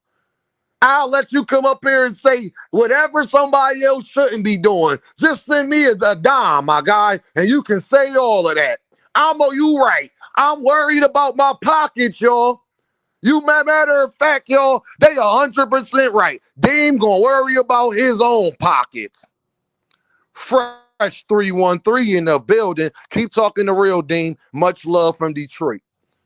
[SPEAKER 1] I'll let you come up here and say whatever somebody else shouldn't be doing. Just send me a dime, my guy, and you can say all of that. You right. I'm worried about my pockets, y'all. Matter of fact, y'all, they 100% right. Dame gonna worry about his own pockets. Fresh 313 in the building. Keep talking the real, Dean. Much love from Detroit.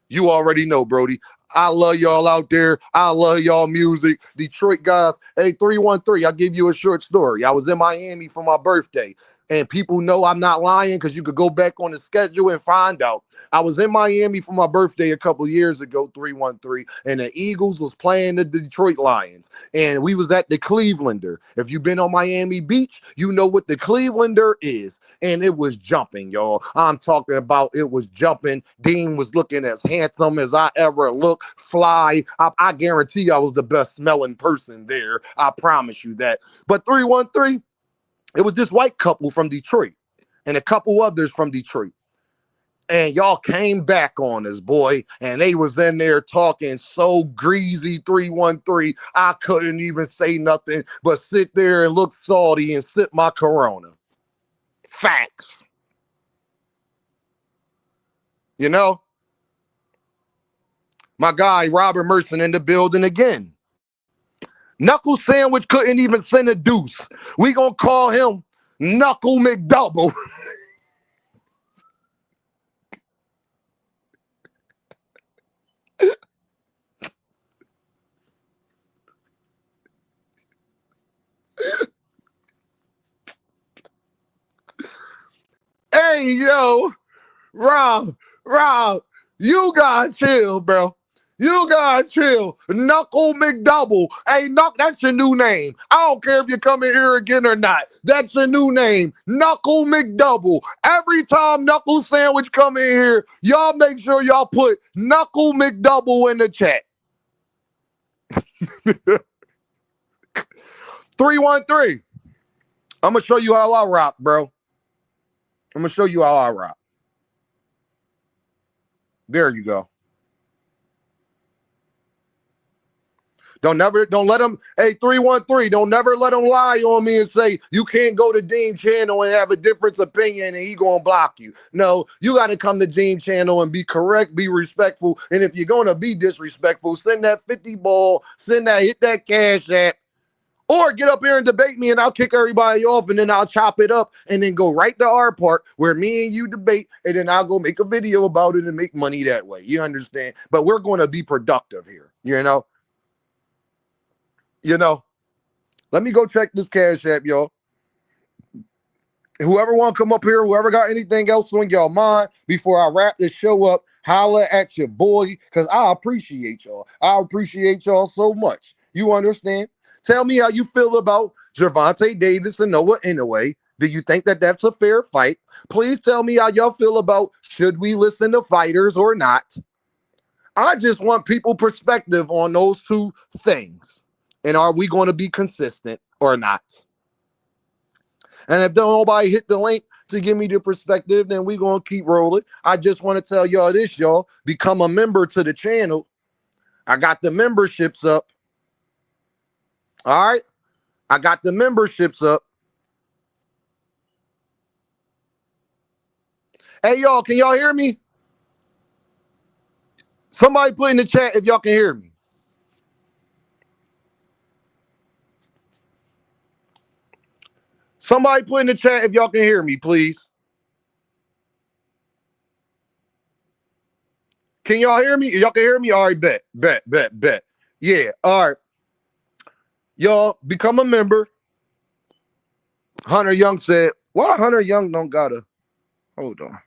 [SPEAKER 1] You already know, Brody. I love y'all out there. I love y'all music. Detroit guys. Hey, 313, I'll give you a short story. I was in Miami for my birthday. And people know I'm not lying because you could go back on the schedule and find out. I was in Miami for my birthday a couple years ago, 313, and the Eagles was playing the Detroit Lions. And we was at the Clevelander. If you've been on Miami Beach, you know what the Clevelander is. And it was jumping, y'all. I'm talking about it was jumping. Dean was looking as handsome as I ever look. Fly. I guarantee I was the best smelling person there. I promise you that. But 313, it was this white couple from Detroit and a couple others from Detroit. And y'all came back on us, boy. And they was in there talking so greasy, 313. I couldn't even say nothing but sit there and look salty and sip my Corona. Facts. You know? My guy, Robert Merson, in the building again. Knuckle Sandwich couldn't even send a deuce. We gonna call him Knuckle McDouble. Hey, yo, Rob, you gotta chill, bro. You gotta chill. Knuckle McDouble. Hey, that's your new name. I don't care if you come in here again or not. That's your new name. Knuckle McDouble. Every time Knuckle Sandwich come in here, y'all make sure y'all put Knuckle McDouble in the chat. 313. I'm gonna show you how I rock, bro. I'm gonna show you how I rock. There you go. Don't let them, hey, 313, don't never let them lie on me and say you can't go to Dean Channel and have a different opinion and he gonna block you. No, you gotta come to Dean Channel and be correct, be respectful. And if you're gonna be disrespectful, send that 50 ball, hit that cash app, or get up here and debate me and I'll kick everybody off and then I'll chop it up and then go right to our part where me and you debate and then I'll go make a video about it and make money that way. You understand? But we're going to be productive here, you know? Let me go check this cash app, y'all. Whoever want to come up here, whoever got anything else on y'all mind before I wrap this show up, holla at your boy, because I appreciate y'all. I appreciate y'all so much. You understand? Tell me how you feel about Gervonta Davis and Inoue. Do you think that that's a fair fight? Please tell me how y'all feel about should we listen to fighters or not? I just want people perspective on those two things. And are we going to be consistent or not? And if nobody hit the link to give me the perspective, then we're going to keep rolling. I just want to tell y'all this, y'all. Become a member to the channel. I got the memberships up. All right? I got the memberships up. Hey, y'all, can y'all hear me? Somebody put in the chat if y'all can hear me. Somebody put in the chat if y'all can hear me, please. Can y'all hear me? Y'all can hear me? All right, bet. Yeah, all right. Y'all become a member. Hunter Young said, why Hunter Young don't gotta hold on.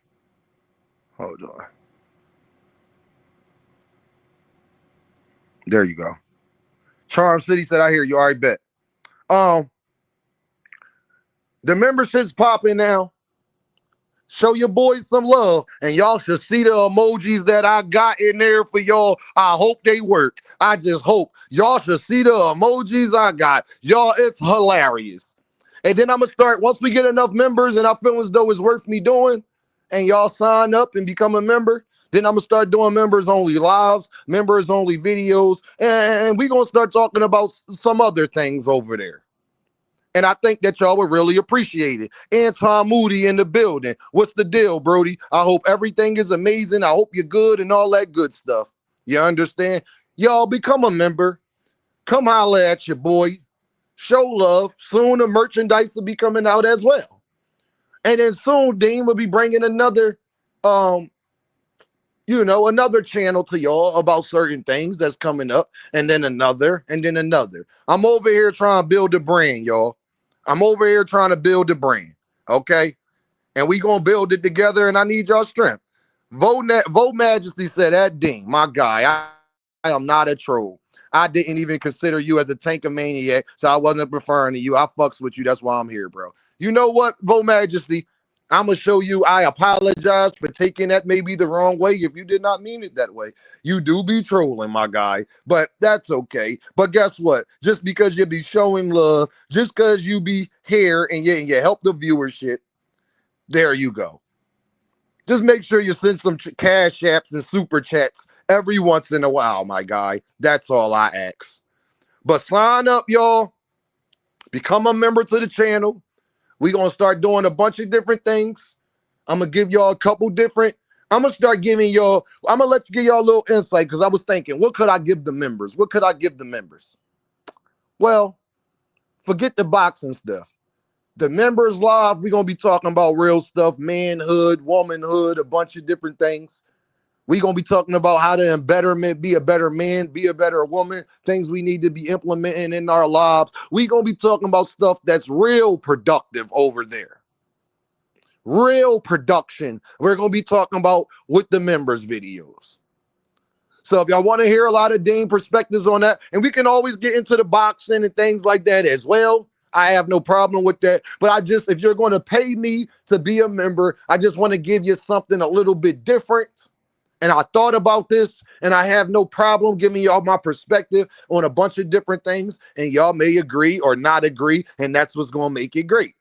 [SPEAKER 1] There you go. Charm City said, I hear you. All right, bet. Um, the membership's popping now. Show your boys some love, and y'all should see the emojis that I got in there for y'all. I hope they work. I just hope y'all should see the emojis I got. Y'all, it's hilarious. And then I'm gonna start once we get enough members, and I feel as though it's worth me doing, and y'all sign up and become a member. Then I'm gonna start doing members only lives, members only videos, and we gonna start talking about some other things over there. And I think that y'all would really appreciate it. Anton Moody in the building. What's the deal, Brody? I hope everything is amazing. I hope you're good and all that good stuff. You understand? Y'all become a member. Come holler at your boy. Show love. Soon the merchandise will be coming out as well. And then soon Dean will be bringing another, another channel to y'all about certain things that's coming up. And then another, and then another. I'm over here trying to build a brand, y'all. I'm over here trying to build a brand, okay? And we gonna build it together, and I need y'all strength. Vote Majesty said, that Dean, my guy, I am not a troll. I didn't even consider you as a tankomaniac, so I wasn't referring to you. I fucks with you. That's why I'm here, bro. You know what, Vote Majesty? I'm gonna show you. I apologize for taking that maybe the wrong way. If you did not mean it that way, you do be trolling, my guy. But that's okay. But guess what? Just because you be showing love, just because you be here and you help the viewership, there you go. Just make sure you send some cash apps and super chats every once in a while, my guy. That's all I ask. But sign up, y'all. Become a member to the channel. We're going to start doing a bunch of different things. I'm going to give y'all a couple different. I'm going to start giving y'all, I'm going to let you give y'all a little insight because I was thinking, what could I give the members? What could I give the members? Well, forget the boxing stuff. The members live, we're going to be talking about real stuff, manhood, womanhood, a bunch of different things. We're going to be talking about how to be a better man, be a better woman, things we need to be implementing in our lives. We're going to be talking about stuff that's real productive over there. Real production. We're going to be talking about with the members videos. So if y'all want to hear a lot of Dean perspectives on that, and we can always get into the boxing and things like that as well. I have no problem with that. But if you're going to pay me to be a member, I just want to give you something a little bit different. And I thought about this, and I have no problem giving y'all my perspective on a bunch of different things. And y'all may agree or not agree, and that's what's going to make it great.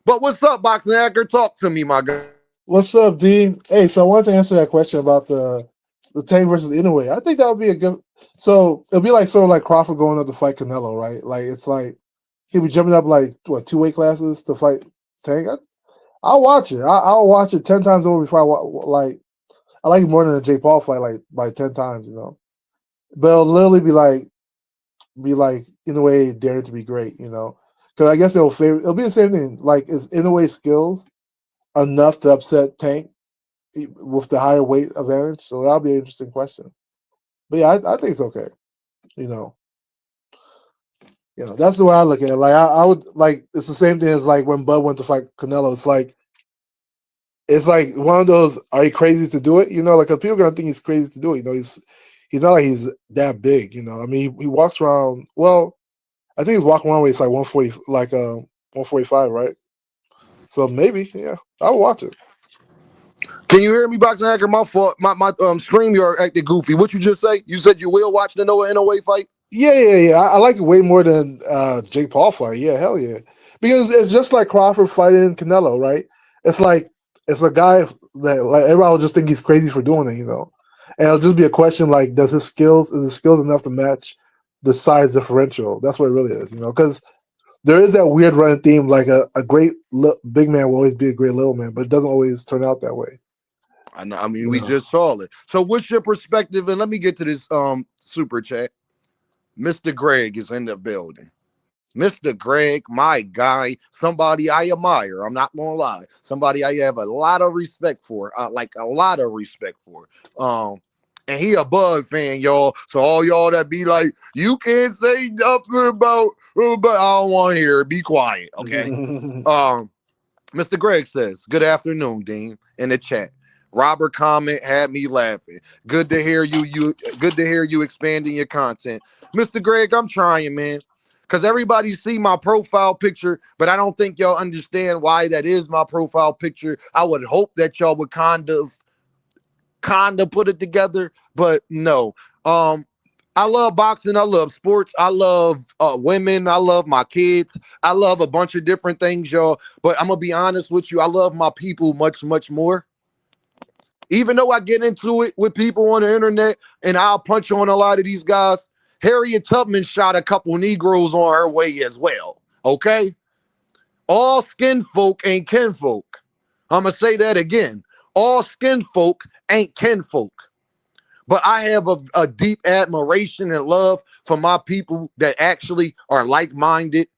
[SPEAKER 1] But what's up, Boxing Hacker? Talk to me, my guy.
[SPEAKER 9] What's up, D? Hey, so I wanted to answer that question about the Tank versus Inoue. I think that would be a good. So it'll be like Crawford going up to fight Canelo, right? Like it's like he'll be jumping up like what 2 weight classes to fight Tank. I'll watch it. I'll watch it 10 times over before I like it more than a Jake-Paul fight like by 10 times, you know. But it'll literally be like Inoue dared to be great, you know. Because I guess it'll be the same thing. Like is Inoue's skills enough to upset Tank with the higher weight advantage? So that'll be an interesting question. But yeah, I think it's okay. You know, that's the way I look at it. Like I would like it's the same thing as like when Bud went to fight Canelo. It's like one of those. Are you crazy to do it? You know, like because people are gonna think he's crazy to do it. You know, he's not like he's that big. You know, I mean, he walks around. Well, I think he's walking around with like 140, like 145, right? So maybe, yeah, I'll watch it.
[SPEAKER 1] Can you hear me, Boxing Hacker? My fault. My stream, you're acting goofy. What you just say? You said you will watch the Noah NOA fight?
[SPEAKER 9] Yeah. I like it way more than Jake Paul fight. Yeah, hell yeah. Because it's just like Crawford fighting Canelo, right? It's like it's a guy that like everybody will just think he's crazy for doing it, you know. And it'll just be a question like, is his skills enough to match the size differential? That's what it really is, you know. Because there is that weird running theme, like a great big man will always be a great little man, but it doesn't always turn out that way.
[SPEAKER 1] I know. I mean,
[SPEAKER 9] You
[SPEAKER 1] we
[SPEAKER 9] know.
[SPEAKER 1] just saw it. So, what's your perspective? And let me get to this super chat. Mr. Greg is in the building. Mr. Greg, my guy, somebody I admire. I'm not gonna lie. Somebody I have a lot of respect for. Like a lot of respect for. And he a Bug fan, y'all. So all y'all that be like, you can't say nothing but I don't want to hear it. Be quiet, okay? Mr. Greg says, good afternoon, Dean, in the chat. Robert comment had me laughing. Good to hear you. Good to hear you expanding your content. Mr. Greg, I'm trying, man. Because everybody see my profile picture, but I don't think y'all understand why that is my profile picture. I would hope that y'all would kind of put it together, but no. I love boxing. I love sports. I love women. I love my kids. I love a bunch of different things, y'all. But I'm gonna be honest with you. I love my people much, much more. Even though I get into it with people on the internet and I'll punch on a lot of these guys, Harriet Tubman shot a couple Negroes on her way as well. Okay? All skin folk ain't kinfolk. I'm gonna say that again. All skin folk ain't kinfolk. But I have a deep admiration and love for my people that actually are like-minded,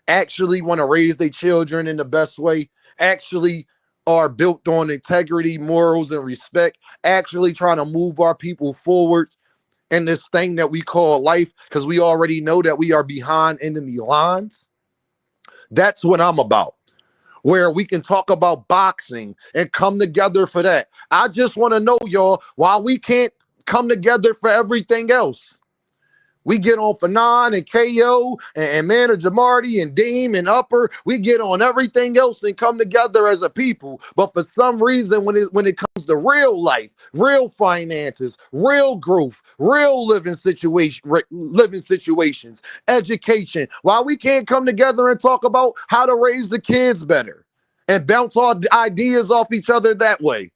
[SPEAKER 1] actually want to raise their children in the best way, actually are built on integrity, morals, and respect, actually trying to move our people forward in this thing that we call life, because we already know that we are behind enemy lines. That's what I'm about. Where we can talk about boxing and come together for that. I just want to know, y'all, why we can't come together for everything else. We get on Fanon and KO and Manager Marty and Deem and Upper. We get on everything else and come together as a people. But for some reason, when it comes to real life, real finances, real growth, real living situations, education, why we can't come together and talk about how to raise the kids better and bounce our ideas off each other that way.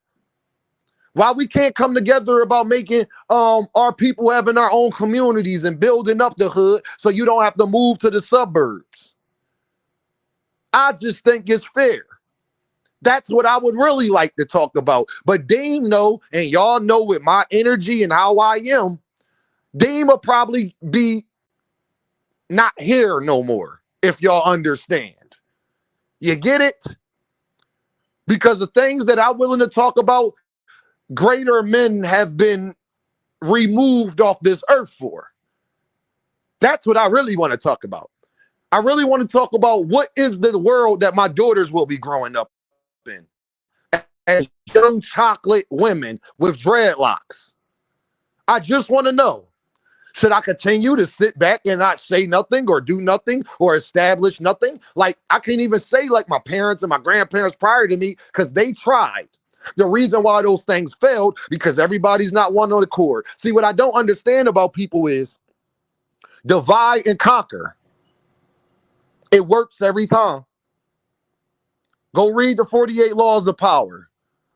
[SPEAKER 1] Why we can't come together about making our people having our own communities and building up the hood so you don't have to move to the suburbs. I just think it's fair. That's what I would really like to talk about. But Dean know, and y'all know with my energy and how I am, Dean will probably be not here no more, if y'all understand. You get it? Because the things that I'm willing to talk about, greater men have been removed off this earth for. That's what I really want to talk about. I really want to talk about what is the world that my daughters will be growing up in as young chocolate women with dreadlocks. I just want to know, should I continue to sit back and not say nothing or do nothing or establish nothing? Like, I can't even say like my parents and my grandparents prior to me because they tried. The reason why those things failed, because everybody's not one on accord. See, what I don't understand about people is divide and conquer. It works every time. Go read the 48 Laws of Power.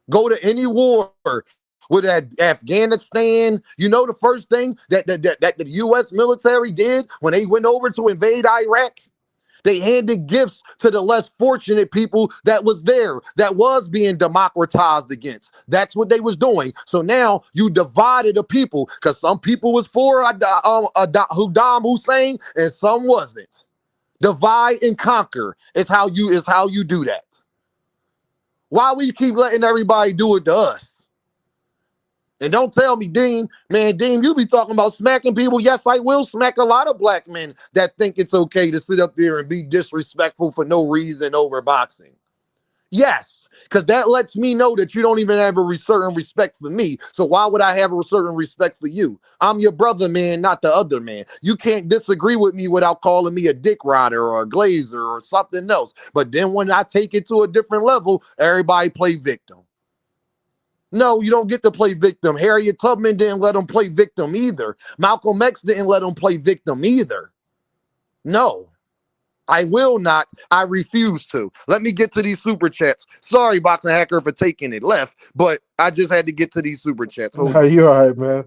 [SPEAKER 1] Go to any war with Afghanistan. You know the first thing that the U.S. military did when they went over to invade Iraq? They handed gifts to the less fortunate people that was there, that was being democratized against. That's what they was doing. So now you divided the people because some people was for Saddam Hussein and some wasn't. Divide and conquer is how you do that. Why we keep letting everybody do it to us? And don't tell me, Dean, man, Dean, you be talking about smacking people. Yes, I will smack a lot of black men that think it's okay to sit up there and be disrespectful for no reason over boxing. Yes, because that lets me know that you don't even have a certain respect for me. So why would I have a certain respect for you? I'm your brother, man, not the other man. You can't disagree with me without calling me a dick rider or a glazer or something else. But then when I take it to a different level, everybody play victim. No, you don't get to play victim. Harriet Tubman didn't let him play victim either. Malcolm X didn't let him play victim either. No. I will not. I refuse to. Let me get to these super chats. Sorry, Boxing Hacker, for taking it left, but I just had to get to these super chats. Hold
[SPEAKER 9] Nah,
[SPEAKER 1] on.
[SPEAKER 9] you all right, man.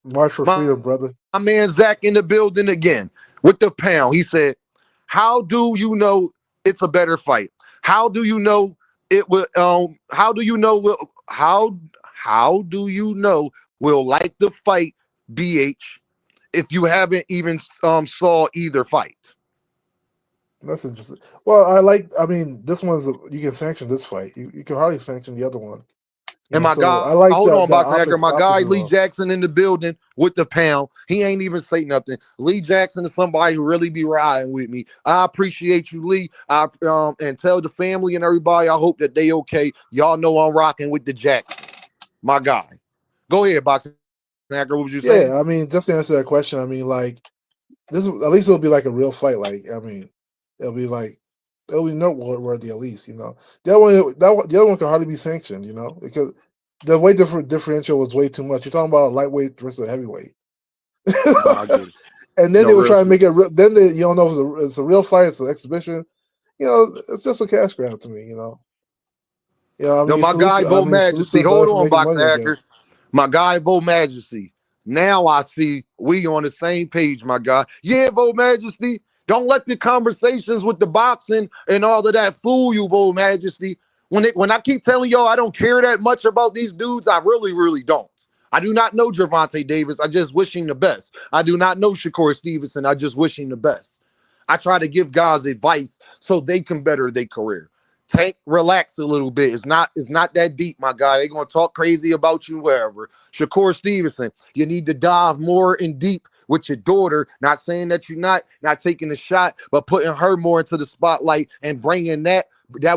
[SPEAKER 9] March for
[SPEAKER 1] My,
[SPEAKER 9] freedom, brother.
[SPEAKER 1] my man Zach in the building again with the pound. He said, how do you know it's a better fight? How do you know it will how do you know how do you know will like the fight BH if you haven't even saw either fight?
[SPEAKER 9] That's interesting. Well, I mean, this one's you can sanction this fight. You can hardly sanction the other one.
[SPEAKER 1] And my
[SPEAKER 9] So I
[SPEAKER 1] guy,
[SPEAKER 9] like
[SPEAKER 1] hold
[SPEAKER 9] that
[SPEAKER 1] on,
[SPEAKER 9] the
[SPEAKER 1] Boxing Hacker.
[SPEAKER 9] opposite
[SPEAKER 1] My guy
[SPEAKER 9] opposite
[SPEAKER 1] Lee
[SPEAKER 9] of.
[SPEAKER 1] Jackson in the building with the pound. He ain't even say nothing. Lee Jackson is somebody who really be riding with me. I appreciate you, Lee. I and tell the family and everybody. I hope that they okay. Y'all know I'm rocking with the Jacksons. My guy. Go ahead, Boxing Hacker. What was you saying?
[SPEAKER 9] Yeah, I mean, just to answer that question, I mean, like this at least it'll be like a real fight. Like I mean, it'll be like it'll be noteworthy at least. The other one the other one can hardly be sanctioned. Because the weight differential was way too much. You're talking about a lightweight versus a heavyweight.
[SPEAKER 1] No, I get it.
[SPEAKER 9] And then
[SPEAKER 1] No
[SPEAKER 9] they were
[SPEAKER 1] real
[SPEAKER 9] trying to
[SPEAKER 1] shit.
[SPEAKER 9] make it. Then you don't know if it's a real fight. It's an exhibition. It's just a cash grab to me. I
[SPEAKER 1] Yo,
[SPEAKER 9] mean,
[SPEAKER 1] my guy Vo
[SPEAKER 9] salute to
[SPEAKER 1] Majesty.
[SPEAKER 9] the brother
[SPEAKER 1] Hold
[SPEAKER 9] for
[SPEAKER 1] on,
[SPEAKER 9] making
[SPEAKER 1] Boxing
[SPEAKER 9] money. I
[SPEAKER 1] Hacker.
[SPEAKER 9] guess.
[SPEAKER 1] My guy Vo Majesty. Now I see we on the same page, my guy. Yeah, Vo Majesty. Don't let the conversations with the boxing and all of that fool you, Vo Majesty. When I keep telling y'all I don't care that much about these dudes, I really, really don't. I do not know Gervonta Davis. I just wish him the best. I do not know Shakur Stevenson. I just wish him the best. I try to give guys advice so they can better their career. Tank, relax a little bit. It's not that deep, my guy. They're gonna talk crazy about you wherever. Shakur Stevenson, you need to dive more in deep with your daughter. Not saying that you're not taking the shot, but putting her more into the spotlight and bringing that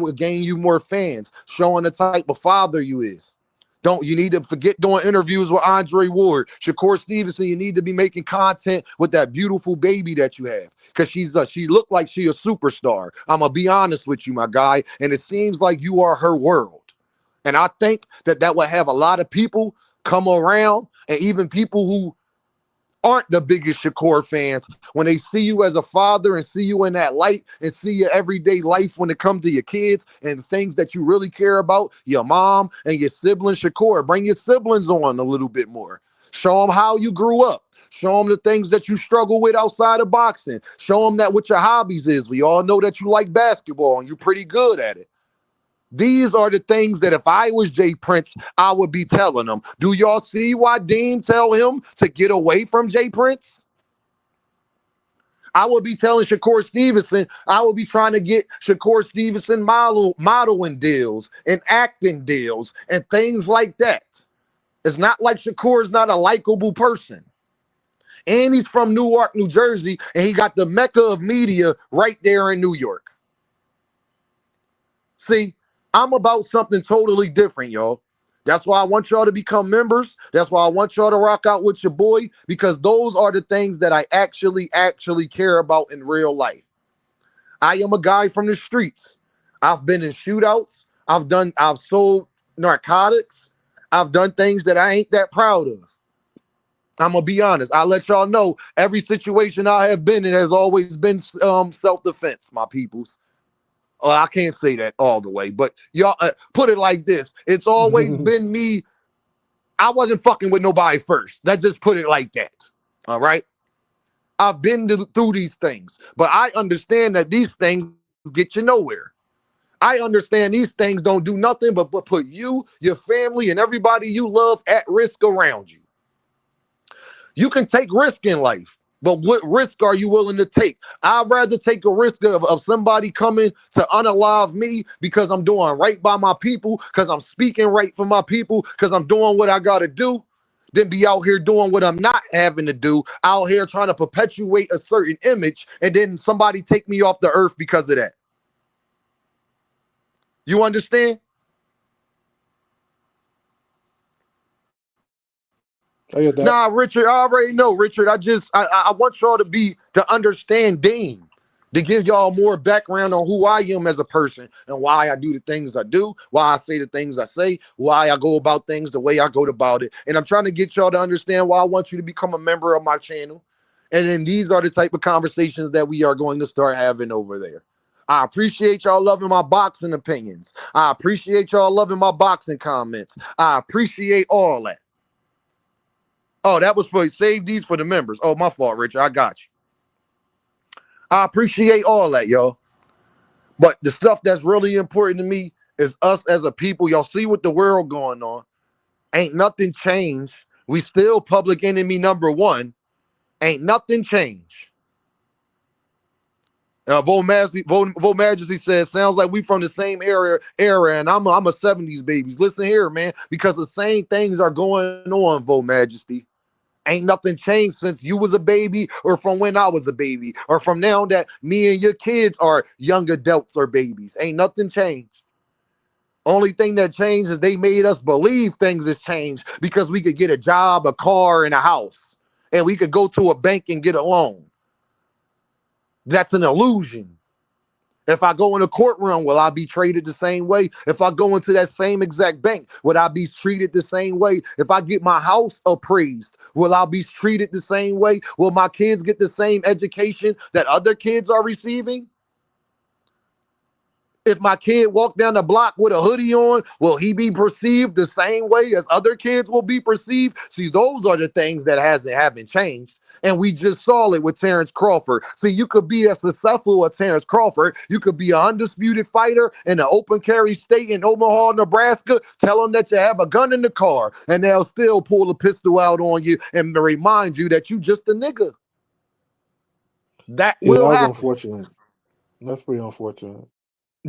[SPEAKER 1] would gain you more fans, showing the type of father you is. Don't you need to forget doing interviews with Andre Ward, Shakur Stevenson? You need to be making content with that beautiful baby that you have, because she looked like she a superstar. I'm gonna be honest with you, my guy, and it seems like you are her world. And I think that would have a lot of people come around, and even people who aren't the biggest Shakur fans, when they see you as a father and see you in that light and see your everyday life when it comes to your kids and things that you really care about, your mom and your siblings. Shakur, bring your siblings on a little bit more. Show them how you grew up. Show them the things that you struggle with outside of boxing. Show them that what your hobbies is. We all know that you like basketball and you're pretty good at it. These are the things that if I was Jay Prince, I would be telling them. Do y'all see why Dean tell him to get away from Jay Prince? I would be telling Shakur Stevenson, I would be trying to get Shakur Stevenson modeling deals and acting deals and things like that. It's not like Shakur's not a likable person. And he's from Newark, New Jersey, and he got the mecca of media right there in New York. See, I'm about something totally different, y'all. That's why I want y'all to become members. That's why I want y'all to rock out with your boy, because those are the things that I actually care about in real life. I am a guy from the streets. I've been in shootouts. I've sold narcotics. I've done things that I ain't that proud of. I'm gonna be honest. I'll let y'all know every situation I have been in has always been self-defense, my peoples. I can't say that all the way, but y'all put it like this. It's always been me. I wasn't fucking with nobody first. That just put it like that. All right. I've been through these things, but I understand that these things get you nowhere. I understand these things don't do nothing but put you, your family, and everybody you love at risk around you. You can take risk in life, but what risk are you willing to take? I'd rather take a risk of somebody coming to unalive me because I'm doing right by my people, because I'm speaking right for my people, because I'm doing what I got to do, than be out here doing what I'm not having to do, out here trying to perpetuate a certain image, and then somebody take me off the earth because of that. You understand?
[SPEAKER 9] I get that.
[SPEAKER 1] Nah, Richard, I already know, Richard. I want y'all to understand Dean, to give y'all more background on who I am as a person and why I do the things I do, why I say the things I say, why I go about things the way I go about it. And I'm trying to get y'all to understand why I want you to become a member of my channel. And then these are the type of conversations that we are going to start having over there. I appreciate y'all loving my boxing opinions. I appreciate y'all loving my boxing comments. I appreciate all that. Oh, that was for save these for the members. Oh, my fault, Richard. I got you. I appreciate all that, y'all. But the stuff that's really important to me is us as a people. Y'all see what the world going on. Ain't nothing changed. We still public enemy number one. Ain't nothing changed. Vo Majesty says, sounds like we from the same era, and I'm a 70s babies. Listen here, man, because the same things are going on, Vo Majesty. Ain't nothing changed since you was a baby or from when I was a baby or from now that me and your kids are young adults or babies. Ain't nothing changed. Only thing that changed is they made us believe things has changed because we could get a job, a car, and a house. And we could go to a bank and get a loan. That's an illusion. If I go in a courtroom, will I be treated the same way? If I go into that same exact bank, would I be treated the same way? If I get my house appraised, will I be treated the same way? Will my kids get the same education that other kids are receiving? If my kid walked down the block with a hoodie on, will he be perceived the same way as other kids will be perceived? See, those are the things that haven't changed. And we just saw it with Terrence Crawford. See, you could be as successful as Terrence Crawford. You could be an undisputed fighter in an open carry state in Omaha, Nebraska. Tell them that you have a gun in the car, and they'll still pull a pistol out on you and remind you that you just a nigga. That
[SPEAKER 9] Yeah, that
[SPEAKER 1] will
[SPEAKER 9] was
[SPEAKER 1] happen.
[SPEAKER 9] unfortunate. That's pretty unfortunate.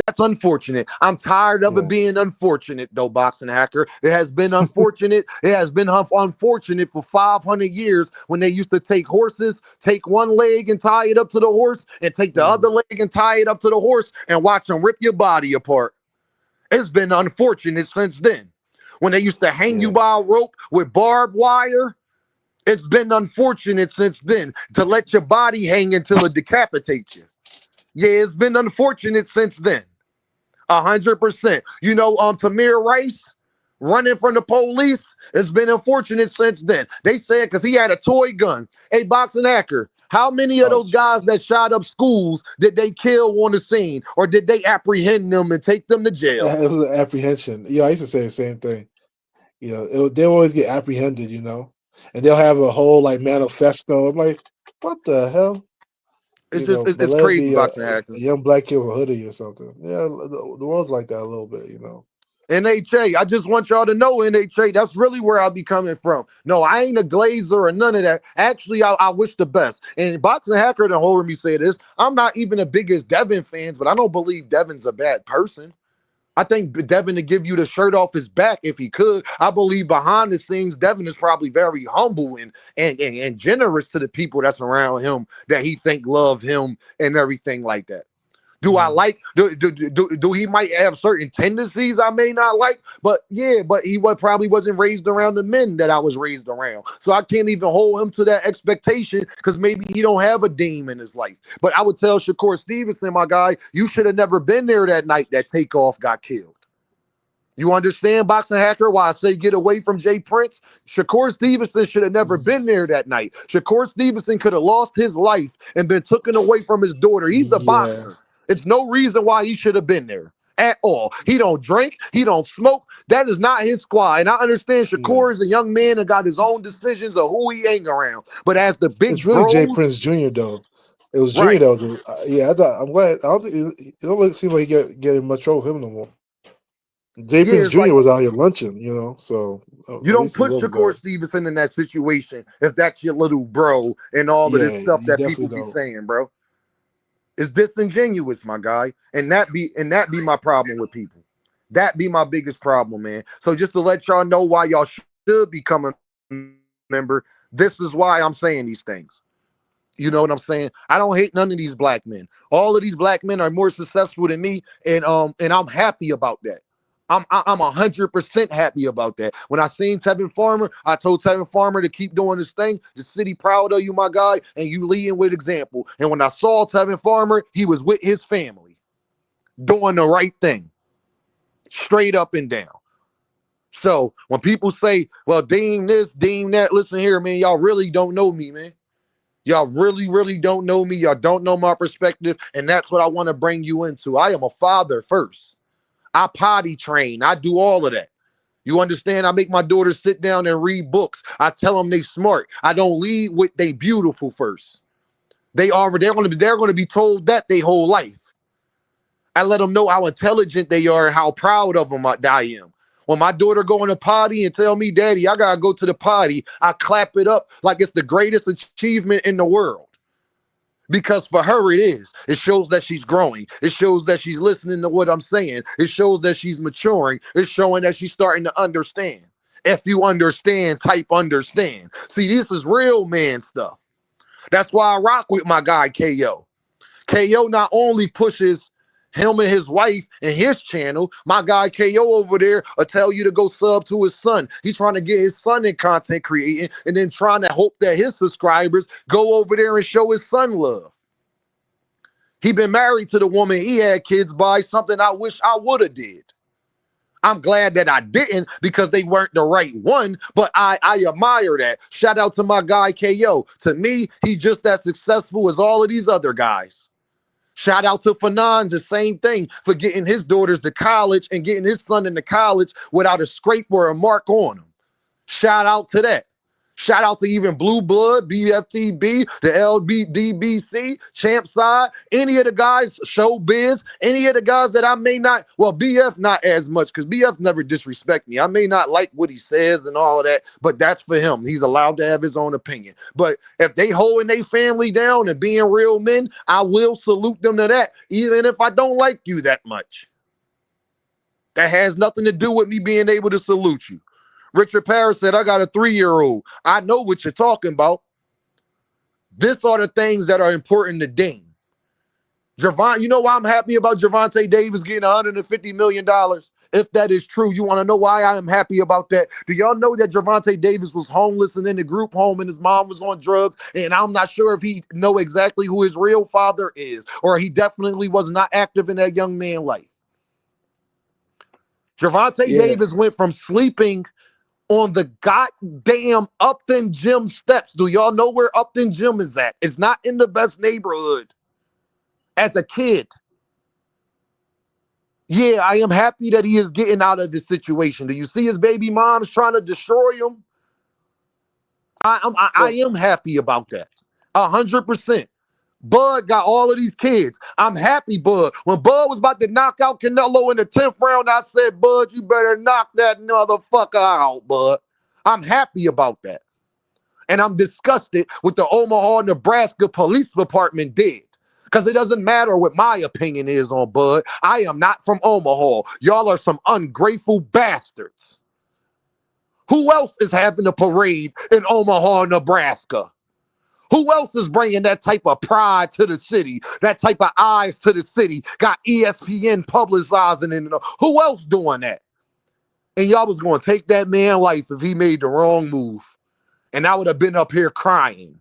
[SPEAKER 1] That's unfortunate. I'm tired of it
[SPEAKER 9] Yeah.
[SPEAKER 1] being unfortunate, though, Boxing Hacker. It has been unfortunate. It has been unfortunate for 500 years when they used to take horses, take one leg and tie it up to the horse, and take the other leg and tie it up to the horse and watch them rip your body apart. It's been unfortunate since then. When they used to hang you
[SPEAKER 9] Yeah.
[SPEAKER 1] by a rope with barbed wire, it's been unfortunate since then to let your body hang until it decapitates you. Yeah, it's been unfortunate since then. 100%. You know, Tamir Rice running from the police. It's been unfortunate since then. They said because he had a toy gun. Hey, Boxing Hacker, how many of those guys that shot up schools did they kill on the scene, or did they apprehend them and take them to jail?
[SPEAKER 9] It was an apprehension. Yeah, I used to say the same thing. You know, they always get apprehended, you know, and they'll have a whole like manifesto. I'm like, what the hell?
[SPEAKER 1] It's
[SPEAKER 9] You
[SPEAKER 1] just
[SPEAKER 9] know, but
[SPEAKER 1] it's
[SPEAKER 9] let it
[SPEAKER 1] crazy,
[SPEAKER 9] be
[SPEAKER 1] Boxing
[SPEAKER 9] a
[SPEAKER 1] Hacker.
[SPEAKER 9] young black kid with a hoodie or something. Yeah, the world's like that a little bit, you know.
[SPEAKER 1] NHA, I just want y'all to know, NHA, that's really where I'll be coming from. No, I ain't a glazer or none of that. Actually, I wish the best. And Boxing Hacker done heard me say this. I'm not even the biggest Devin fans, but I don't believe Devin's a bad person. I think Devin to give you the shirt off his back if he could. I believe behind the scenes, Devin is probably very humble and generous to the people that's around him that he think love him and everything like that. Do I like do he might have certain tendencies I may not like, but yeah, but he probably wasn't raised around the men that I was raised around. So I can't even hold him to that expectation because maybe he don't have a Dame in his life. But I would tell Shakur Stevenson, my guy, you should have never been there that night that Takeoff got killed. You understand, Boxing Hacker, why I say get away from Jay Prince? Shakur Stevenson should have never been there that night. Shakur Stevenson could have lost his life and been taken away from his daughter. He's a
[SPEAKER 9] Yeah,
[SPEAKER 1] boxer. It's no reason why he should have been there at all. He don't drink. He don't smoke. That is not his squad. And I understand
[SPEAKER 9] yeah.
[SPEAKER 1] Shakur is a young man and got his own decisions of who he hang around. But as the
[SPEAKER 9] It's
[SPEAKER 1] big
[SPEAKER 9] really Jay
[SPEAKER 1] bros,
[SPEAKER 9] Prince Jr. though. It was Jr.
[SPEAKER 1] right.
[SPEAKER 9] that was. Yeah, I'm glad. I don't think it don't seem like he getting much trouble with him no more. Jay
[SPEAKER 1] Yeah,
[SPEAKER 9] Prince
[SPEAKER 1] it's like
[SPEAKER 9] Jr. was out here lunching, you know, so
[SPEAKER 1] you
[SPEAKER 9] at
[SPEAKER 1] don't
[SPEAKER 9] least he's
[SPEAKER 1] put
[SPEAKER 9] living
[SPEAKER 1] Shakur
[SPEAKER 9] better.
[SPEAKER 1] Stevenson in that situation if that's your little bro and all of this
[SPEAKER 9] Yeah,
[SPEAKER 1] stuff
[SPEAKER 9] you
[SPEAKER 1] that people
[SPEAKER 9] definitely
[SPEAKER 1] be
[SPEAKER 9] don't.
[SPEAKER 1] saying, bro. It's disingenuous, my guy. And that be my problem with people. That be my biggest problem, man. So just to let y'all know why y'all should become a member, this is why I'm saying these things. You know what I'm saying? I don't hate none of these black men. All of these black men are more successful than me, and I'm happy about that. I'm 100% happy about that. When I seen Tevin Farmer, I told Tevin Farmer to keep doing his thing. The city proud of you, my guy, and you leading with example. And when I saw Tevin Farmer, he was with his family, doing the right thing, straight up and down. So when people say, "Well, deem this, deem that," listen here, man, y'all really don't know me, man. Y'all really, really don't know me. Y'all don't know my perspective. And that's what I want to bring you into. I am a father first. I potty train. I do all of that. You understand? I make my daughters sit down and read books. I tell them they smart. I don't lead with they beautiful first. They're going to be told that their whole life. I let them know how intelligent they are and how proud of them I am. When my daughter go in the potty and tell me, "Daddy, I gotta go to the potty," I clap it up like it's the greatest achievement in the world. Because for her, it is. It shows that she's growing. It shows that she's listening to what I'm saying. It shows that she's maturing. It's showing that she's starting to understand. If you understand, type understand. See, this is real man stuff. That's why I rock with my guy, KO. KO not only pushes him and his wife and his channel, my guy KO over there will tell you to go sub to his son. He's trying to get his son in content creating and then trying to hope that his subscribers go over there and show his son love. He been married to the woman he had kids by, something I wish I would have did. I'm glad that I didn't because they weren't the right one, but I admire that. Shout out to my guy KO. To me, he just as successful as all of these other guys. Shout out to Fanon's, the same thing, for getting his daughters to college and getting his son into college without a scrape or a mark on him. Shout out to that. Shout out to even Blue Blood, BFTB, the LBDBC, Champ Side, any of the guys, Showbiz, any of the guys that I may not, well, BF not as much, because BF never disrespect me. I may not like what he says and all of that, but that's for him. He's allowed to have his own opinion. But if they holding their family down and being real men, I will salute them to that, even if I don't like you that much. That has nothing to do with me being able to salute you. Richard Parrish said, I got a 3-year-old. I know what you're talking about. This are the things that are important to Dame. You know why I'm happy about Gervonta Davis getting $150 million? If that is true, you want to know why I am happy about that? Do y'all know that Gervonta Davis was homeless and in the group home and his mom was on drugs? And I'm not sure if he know exactly who his real father is, or he definitely was not active in that young man's life. Gervonta Davis went from sleeping on the goddamn Upton Gym steps. Do y'all know where Upton Gym is at? It's not in the best neighborhood. As a kid. Yeah, I am happy that he is getting out of his situation. Do you see his baby mom's trying to destroy him? I am happy about that. 100%. Bud got all of these kids. I'm happy, Bud. When Bud was about to knock out Canelo in the 10th round, I said, Bud, you better knock that motherfucker out, Bud. I'm happy about that. And I'm disgusted with the Omaha, Nebraska Police Department did. Because it doesn't matter what my opinion is on Bud. I am not from Omaha. Y'all are some ungrateful bastards. Who else is having a parade in Omaha, Nebraska? Who else is bringing that type of pride to the city? That type of eyes to the city? Got ESPN publicizing it. Who else doing that? And y'all was going to take that man's life if he made the wrong move. And I would have been up here crying.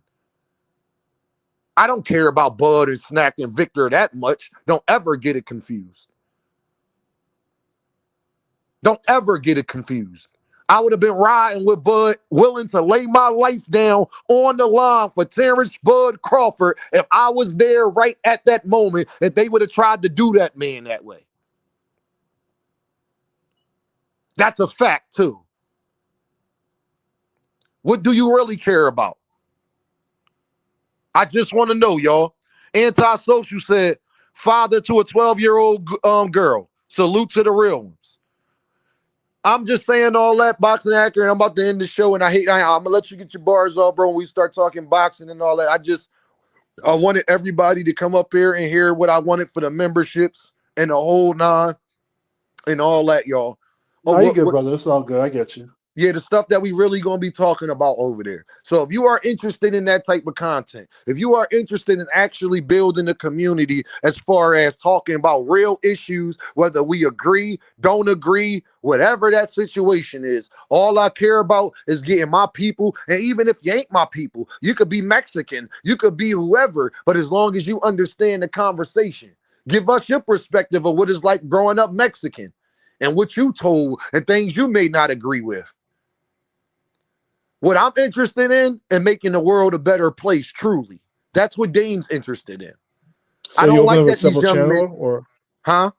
[SPEAKER 1] I don't care about Bud and Snack and Victor that much. Don't ever get it confused. Don't ever get it confused. I would have been riding with Bud, willing to lay my life down on the line for Terrence Bud Crawford if I was there right at that moment, if they would have tried to do that man that way. That's a fact, too. What do you really care about? I just want to know, y'all. Antisocial said, father to a 12-year-old girl. Salute to the real ones. I'm just saying all that, boxing accurate. I'm about to end the show, and I'm going to let you get your bars off, bro, when we start talking boxing and all that. I wanted everybody to come up here and hear what I wanted for the memberships and the whole nine and all that, y'all.
[SPEAKER 9] No, you good, brother. It's all good. I get you.
[SPEAKER 1] Yeah, the stuff that we really going to be talking about over there. So if you are interested in that type of content, if you are interested in actually building a community as far as talking about real issues, whether we agree, don't agree, whatever that situation is, all I care about is getting my people. And even if you ain't my people, you could be Mexican, you could be whoever, but as long as you understand the conversation, give us your perspective of what it's like growing up Mexican and what you told and things you may not agree with. What I'm interested in and making the world a better place, truly. That's what Dane's interested in.
[SPEAKER 9] So
[SPEAKER 1] I don't like
[SPEAKER 9] that
[SPEAKER 1] these young men.
[SPEAKER 9] Or
[SPEAKER 1] Huh?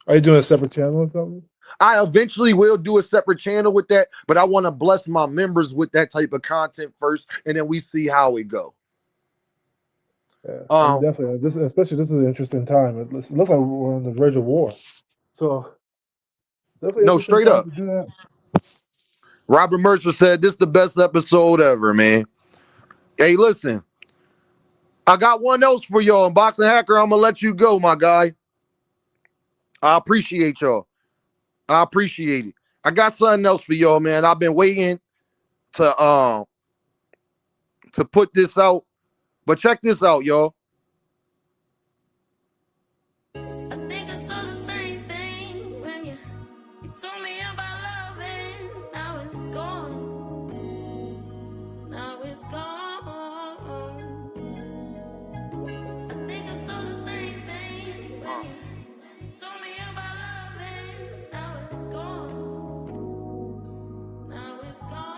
[SPEAKER 9] Are you doing a separate channel or something?
[SPEAKER 1] I eventually will do a separate channel with that, but I want to bless my members with that type of content first, and then we see how it go.
[SPEAKER 9] Yeah, definitely. This is an interesting time. It looks like we're on the verge of war. So definitely
[SPEAKER 1] no, straight up.
[SPEAKER 9] To do that.
[SPEAKER 1] Robert Mercer said, this is the best episode ever, man. Hey, listen. I got one else for y'all. Boxing Hacker, I'm going to let you go, my guy. I appreciate y'all. I appreciate it. I got something else for y'all, man. I've been waiting to put this out. But check this out, y'all.
[SPEAKER 10] I think I saw the same thing when you told me about love and now it's gone. Now it's gone. I think I saw the same thing when you told me about love and now it's gone. Now it's gone.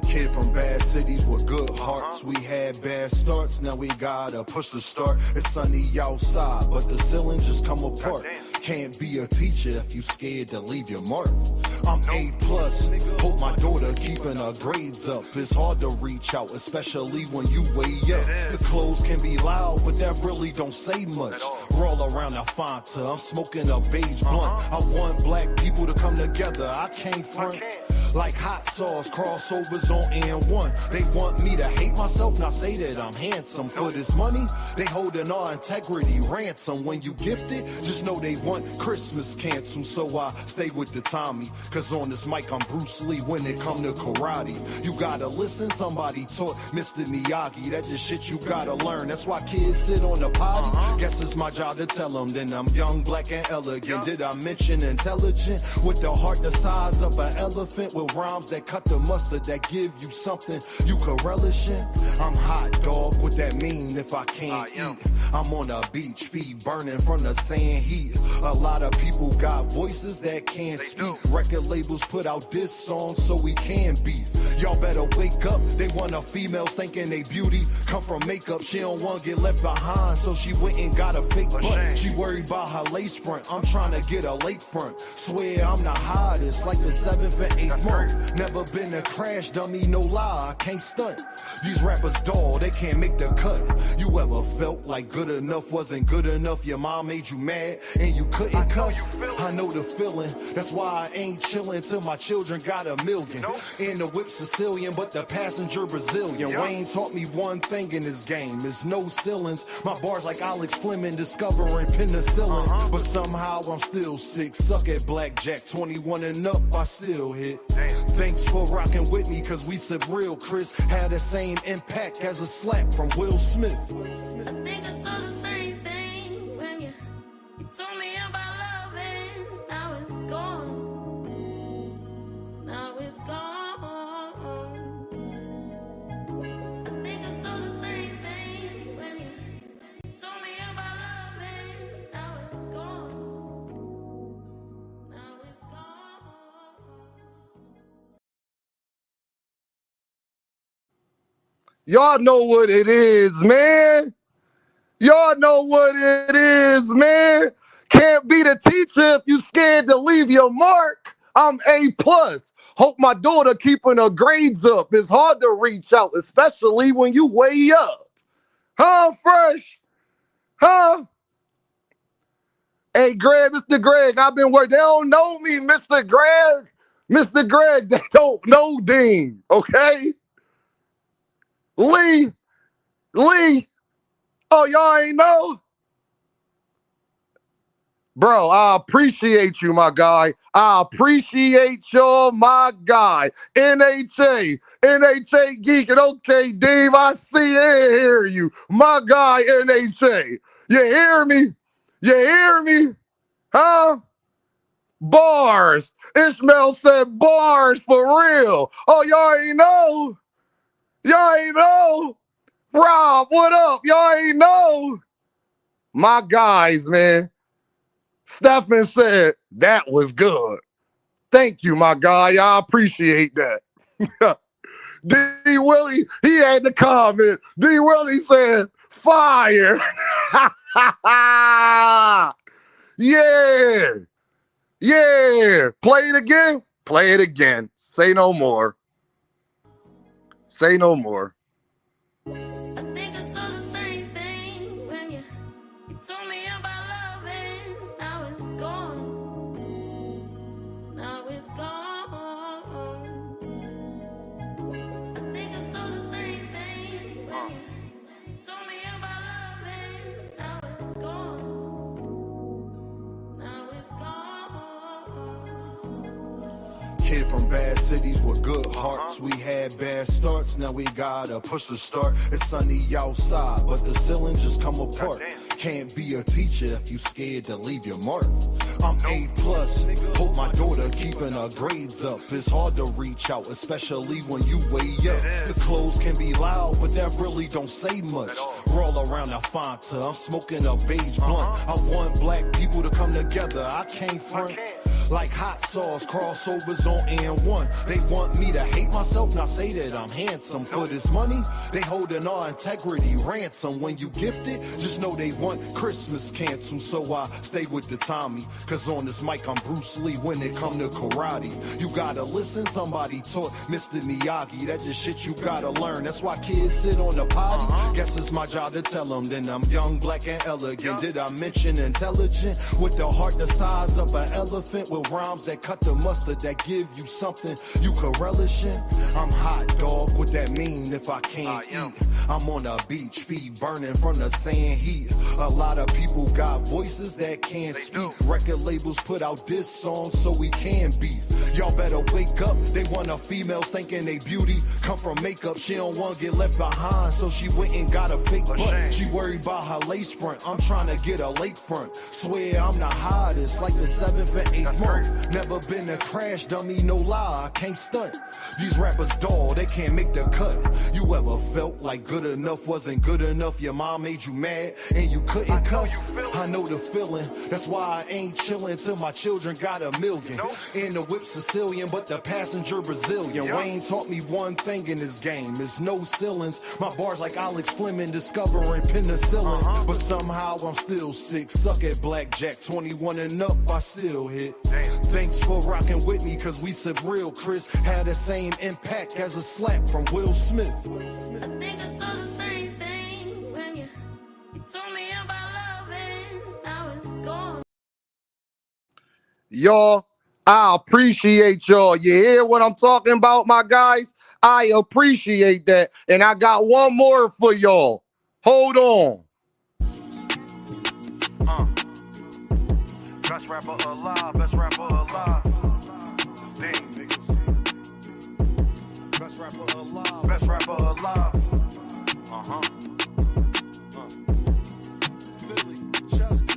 [SPEAKER 11] Kid from bad cities with good hearts. We had bad starts, now we gotta push the start. It's sunny outside, but the ceiling just come apart. Can't be a teacher if you scared to leave your mark. I'm A+, hope my daughter keeping her grades up. It's hard to reach out, especially when you way up. The clothes can be loud, but that really don't say much. Roll around the Fanta, I'm smoking a beige blunt. I want black people to come together, I can't front. Like hot sauce, crossovers on N1. They want me to hate myself, not say that I'm handsome. For this money, they holding our integrity ransom. When you gift it, just know they want Christmas canceled. So I stay with the Tommy, cause on this mic I'm Bruce Lee when it come to karate. You gotta listen, somebody taught Mr. Miyagi. That's just shit you gotta learn. That's why kids sit on the potty. Guess it's my job to tell them. Then I'm young, black, and elegant. Did I mention intelligent? With the heart the size of an elephant. With rhymes that cut the mustard, that give you something you could relish in. I'm hot, dog, what that mean if I can't eat? I'm on a beach, feet burning from the sand heat. A lot of people got voices that can't speak. Record labels put out this song so we can beef. Y'all better wake up, they want a female thinking they beauty come from makeup. She don't want to get left behind, so she went and got a fake butt. She worried about her lace front, I'm trying to get a lake front. Swear I'm the hottest, like the 7th and 8th month. Never been a crash dummy, no lie, I can't stunt. These rappers dull, they can't make the cut. You ever felt like good enough wasn't good enough? Your mom made you mad and you couldn't cuss? I know the feeling, that's why I ain't chilling till my children got $1 million. And the whip Sicilian, but the passenger Brazilian. Wayne taught me one thing in this game, is no ceilings. My bars like Alex Fleming discovering penicillin. But somehow I'm still sick, suck at blackjack, 21 and up, I still hit. Thanks for rocking with me, cause we said real Chris had the same impact as a slap from Will Smith.
[SPEAKER 10] I think I saw the same thing when you told me about love and now it's gone. Now it's gone. I think I saw the same thing when you told me about love and now it's gone. Now it's gone.
[SPEAKER 1] Y'all know what it is, man. Y'all know what it is, man. Can't be the teacher if you scared to leave your mark. I'm A+. Hope my daughter keeping her grades up. It's hard to reach out, especially when you way up. Huh, Fresh? Huh? Hey, Greg, Mr. Greg, I've been working. They don't know me, Mr. Greg. Mr. Greg, they don't know Dean, okay? Lee. Oh, y'all ain't know? Bro, I appreciate you, my guy. I appreciate y'all, my guy. NHA geek. And okay, Dave, I see and hear you. My guy, NHA. You hear me? You hear me? Huh? Bars. Ishmael said bars for real. Oh, y'all ain't know? Y'all ain't know? Rob, what up? Y'all ain't know? My guys, man. Stephen said, that was good. Thank you, my guy. I appreciate that. D. Willie, he had the comment. D. Willie said, fire. Yeah. Yeah. Play it again. Play it again. Say no more. Say no more.
[SPEAKER 10] I think I saw the same thing when you told me about love and now it's gone. Now it's gone. I think I saw the same thing
[SPEAKER 11] Kid from bad cities with good hearts. We had bad starts, now we gotta push the start. It's sunny outside, but the ceiling just come apart. Can't be a teacher if you scared to leave your mark. I'm A+, hope my daughter keeping her grades up. It's hard to reach out, especially when you way up. The clothes can be loud, but that really don't say much. Roll around the Fanta, I'm smoking a beige blunt. I want black people to come together, I can't front. Like hot sauce, crossovers on N1. They want me to hate myself, not say that I'm handsome. For this money, they holding our integrity ransom. When you gift it, just know they want Christmas canceled. So I stay with the Tommy, cause on this mic I'm Bruce Lee when it come to karate. You gotta listen, somebody taught Mr. Miyagi. That's just shit you gotta learn. That's why kids sit on the potty. Guess it's my job to tell them. Then I'm young, black, and elegant. Did I mention intelligent? With the heart the size of an elephant, with rhymes that cut the mustard, that give you something you can relish in. I'm hot, dog. What that mean if I can't eat? I'm on a beach, feet burning from the sand heat. A lot of people got voices that can't speak. Record labels put out diss songs so we can beef. Y'all better wake up. They want a female thinking they beauty come from makeup. She don't want to get left behind, so she went and got a fake butt. She worried about her lace front. I'm trying to get a lake front. Swear I'm the hottest, like the 7th and 8th month. Never been a crash dummy, no lie, I can't stunt. These rappers dull, they can't make the cut. You ever felt like good enough wasn't good enough? Your mom made you mad and you couldn't cuss? I know the feeling, that's why I ain't chilling till my children got $1 million. And the whip Sicilian, but the passenger Brazilian. Wayne taught me one thing in this game, is no ceilings. My bars like Alex Fleming discovering penicillin. But somehow I'm still sick, suck at blackjack. 21 and up, I still hit. Thanks for rocking with me, cause we said real Chris had the same impact as a slap from Will Smith.
[SPEAKER 10] I think I saw the same thing when you told me about love and now it's gone.
[SPEAKER 1] Y'all, I appreciate y'all. You hear what I'm talking about, my guys? I appreciate that. And I got one more for y'all. Hold on.
[SPEAKER 12] Best rapper alive, best rapper alive. This thing, niggas. Best rapper alive, best rapper alive.
[SPEAKER 11] Philly, Chester.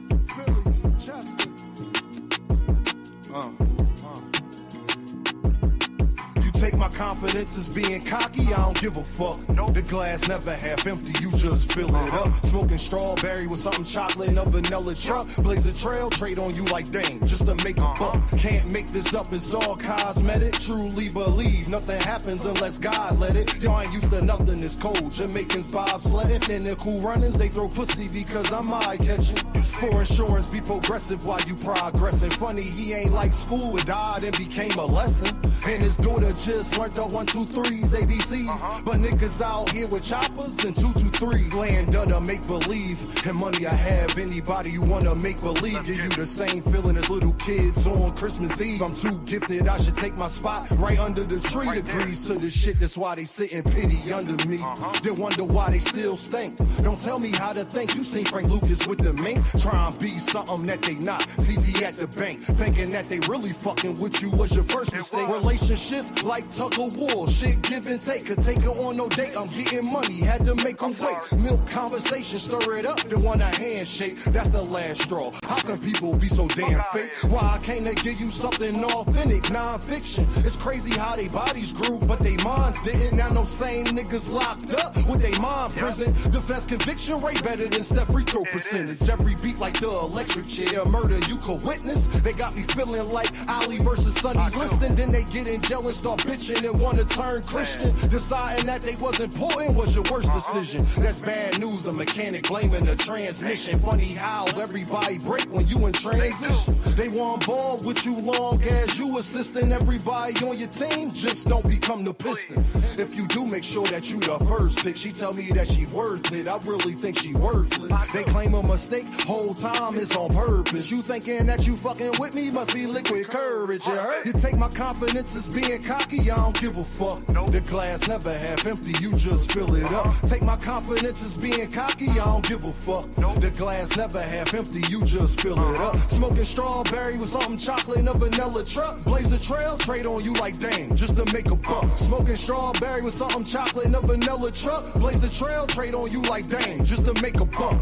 [SPEAKER 11] Take my confidence as being cocky, I don't give a fuck. The glass never half empty, you just fill it up. Smoking strawberry with something chocolate in a vanilla truck. Blaze a trail, trade on you like Dame, just to make a buck. Can't make this up, it's all cosmetic. Truly believe nothing happens unless God let it. Y'all ain't used to nothing, it's cold. Jamaicans bobsledding, and the cool runnings, they throw pussy because I'm eye-catching. For insurance, be progressive while you progressing. Funny, he ain't like school, it died and became a lesson. And his daughter just learned the 1, 2, 3s, ABCs. But niggas out here with choppers and 2, 2, 3. Land under make believe. And money I have, anybody you wanna make believe. Give you the same feeling as little kids on Christmas Eve. I'm too gifted, I should take my spot right under the tree. Degrees to the shit, that's why they sit in pity under me. They wonder why they still stink. Don't tell me how to think. You seen Frank Lucas with the mink. Try and be something that they not. CT at the bank, thinking that they really fucking with you was your first mistake. Relationships like tug of war, shit give and take. Could take her on no date, I'm getting money, had to make her wait. Milk conversation, stir it up, then want a handshake. That's the last straw. How can people be so damn fake? Why I can't give you something authentic, non-fiction? It's crazy how they bodies grew, but they minds didn't. Now no same niggas locked up with they mind prison. Defense conviction rate better than Steph free throw percentage. Every beat like the electric chair, murder you could witness. They got me feeling like Ali versus Sonny Liston. Then they get in jail and start bitching and wanna turn Christian. Deciding that they was important was your worst decision. That's bad news, the mechanic blaming the transmission. Funny how everybody break when you in transition. They want ball with you long as you assisting everybody on your team. Just don't become the piston. If you do, make sure that you the first pick. She tell me that she worth it, I really think she worthless. They claim a mistake, whole time it's on purpose. You thinking that you fucking with me, must be liquid courage, you heard? You take my confidence as being cocky, I don't give a a fuck. The glass never half empty, you just fill it up. Take my confidence as being cocky, I don't give a fuck. The glass never half empty, you just fill it up. Smoking strawberry with something chocolate and a vanilla truck. Blaze a trail, trade on you like dang, just to make a buck. Smoking strawberry with something chocolate and a vanilla truck. Blaze the trail, trade on you like dang, just to make a buck.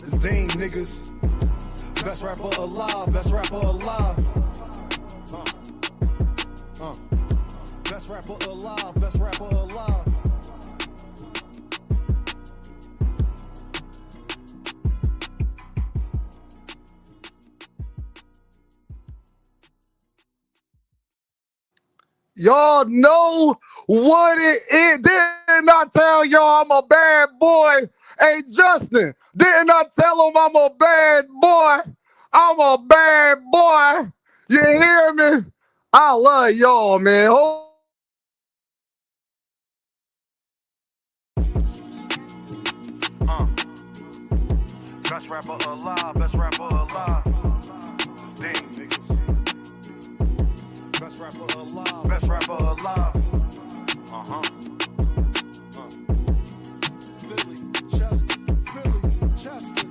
[SPEAKER 11] It's Dame niggas. Best rapper alive, best rapper alive. Best rapper alive, best rapper alive.
[SPEAKER 1] Y'all know what it is. Didn't I tell y'all I'm a bad boy? Hey, Justin, didn't I tell him I'm a bad boy? I'm a bad boy. You hear me? I love y'all, man.
[SPEAKER 12] Best rapper alive, best rapper alive. Damn, niggas.
[SPEAKER 11] Best rapper alive.
[SPEAKER 12] Best rapper alive.
[SPEAKER 11] Philly, Chester, Philly, Chester.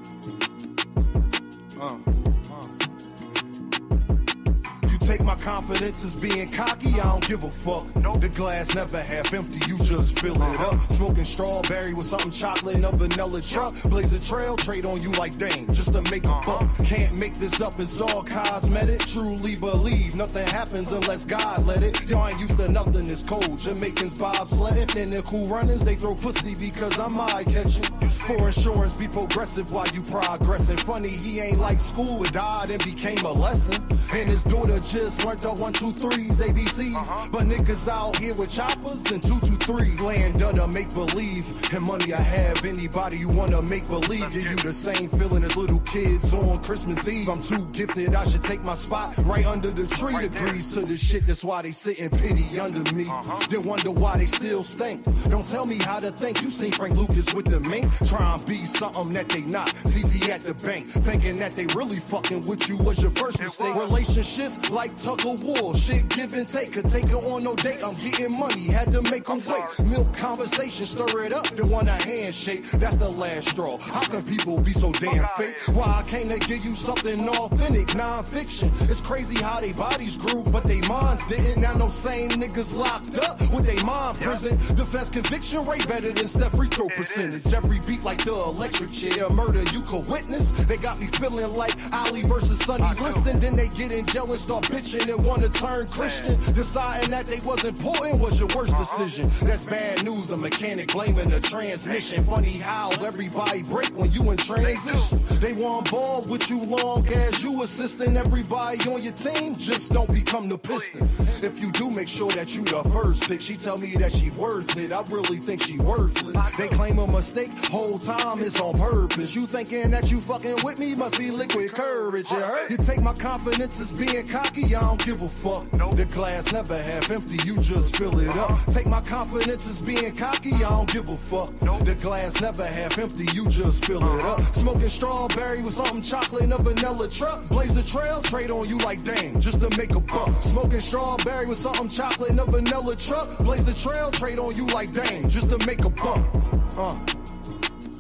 [SPEAKER 11] You take my confidence as being cocky, I don't give a fuck. The glass never half empty, you just fill it up. Smoking strawberry with something chocolate and a vanilla truck. Blaze a trail, trade on you like dang, just to make a buck. Can't make this up, it's all cosmetic. Truly believe nothing happens unless God let it. Y'all ain't used to nothing, it's cold. Jamaicans bobsledding, and the cool runnings, they throw pussy because I'm eye-catching. For insurance, be progressive while you progressing. Funny, he ain't like school, it died and became a lesson. And his daughter just learned the 1, 2, 3s, ABCs. But niggas out here with choppers and 2, 2, 3. Land under make believe. And money I have, anybody you wanna make believe. Give you the same feeling as little kids on Christmas Eve. I'm too gifted, I should take my spot right under the tree. Agrees to the shit, that's why they sit in pity under me. Then wonder why they still stink. Don't tell me how to think. You seen Frank Lucas with the mink. Try and be something that they not. TT at the bank, thinking that they really fucking with you was your first mistake. Relationships like tug of war, shit give and take. Could take her on no date, I'm getting money, had to make her wait. Milk conversation, stir it up, then want a handshake. That's the last straw. How can people be so damn fake? Why I came to give you something authentic, non-fiction. It's crazy how they bodies grew, but they minds didn't. Now no same niggas locked up with they mind prison. Defense conviction rate better than Steph free throw percentage. Every beat like the electric chair, murder you could witness. They got me feeling like Ali versus Sonny Liston. Then they get in jail and start bitching and wanna turn Christian. Deciding that they was important was your worst decision. That's bad news, the mechanic blaming the transmission. Funny how everybody break when you in transition. They want ball with you long as you assisting everybody on your team. Just don't become the piston. If you do, make sure that you the first pick. She tell me that she worth it, I really think she worthless. They claim a mistake, whole time it's on purpose. You thinking that you fucking with me, must be liquid courage, you heard? You take my confidence as being cocky, I don't give a fuck. The glass never half empty, you just fill it up. Take my confidence as being cocky, I don't give a fuck. The glass never half empty, you just fill it up. Smoking strawberry with something chocolate and a vanilla truck. Blaze the trail, trade on you like dang, just to make a buck. Smoking strawberry with something chocolate and a vanilla truck. Blaze the trail, trade on you like dang, just to make a buck.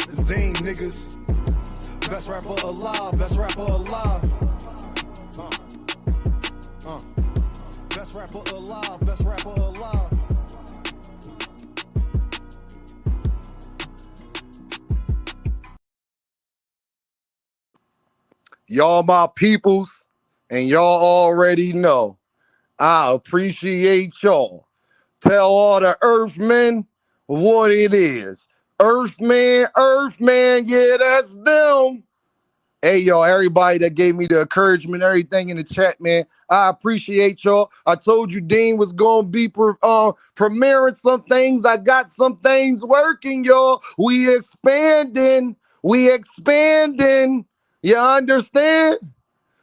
[SPEAKER 11] It's Dame niggas. Best rapper alive, best rapper alive. Best rapper alive, best rapper alive.
[SPEAKER 1] Y'all my peoples, and y'all already know. I appreciate y'all. Tell all the Earthmen what it is. Earthman, yeah, that's them. Hey, y'all, everybody that gave me the encouragement, everything in the chat, man, I appreciate y'all. I told you Dean was going to be premiering some things. I got some things working, y'all. We expanding. You understand?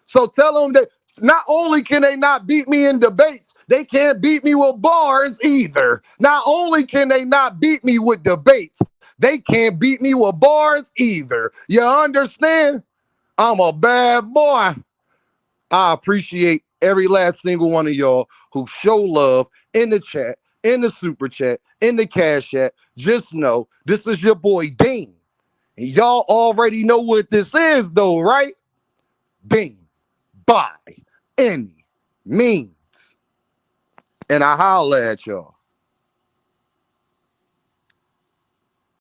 [SPEAKER 1] So tell them that not only can they not beat me in debates, they can't beat me with bars either. Not only can they not beat me with debates, they can't beat me with bars either. You understand? I'm a bad boy. I appreciate every last single one of y'all who show love in the chat, in the super chat, in the cash chat. Just know this is your boy Dean. And y'all already know what this is, though, right? Dean, by any means. And I holla at y'all.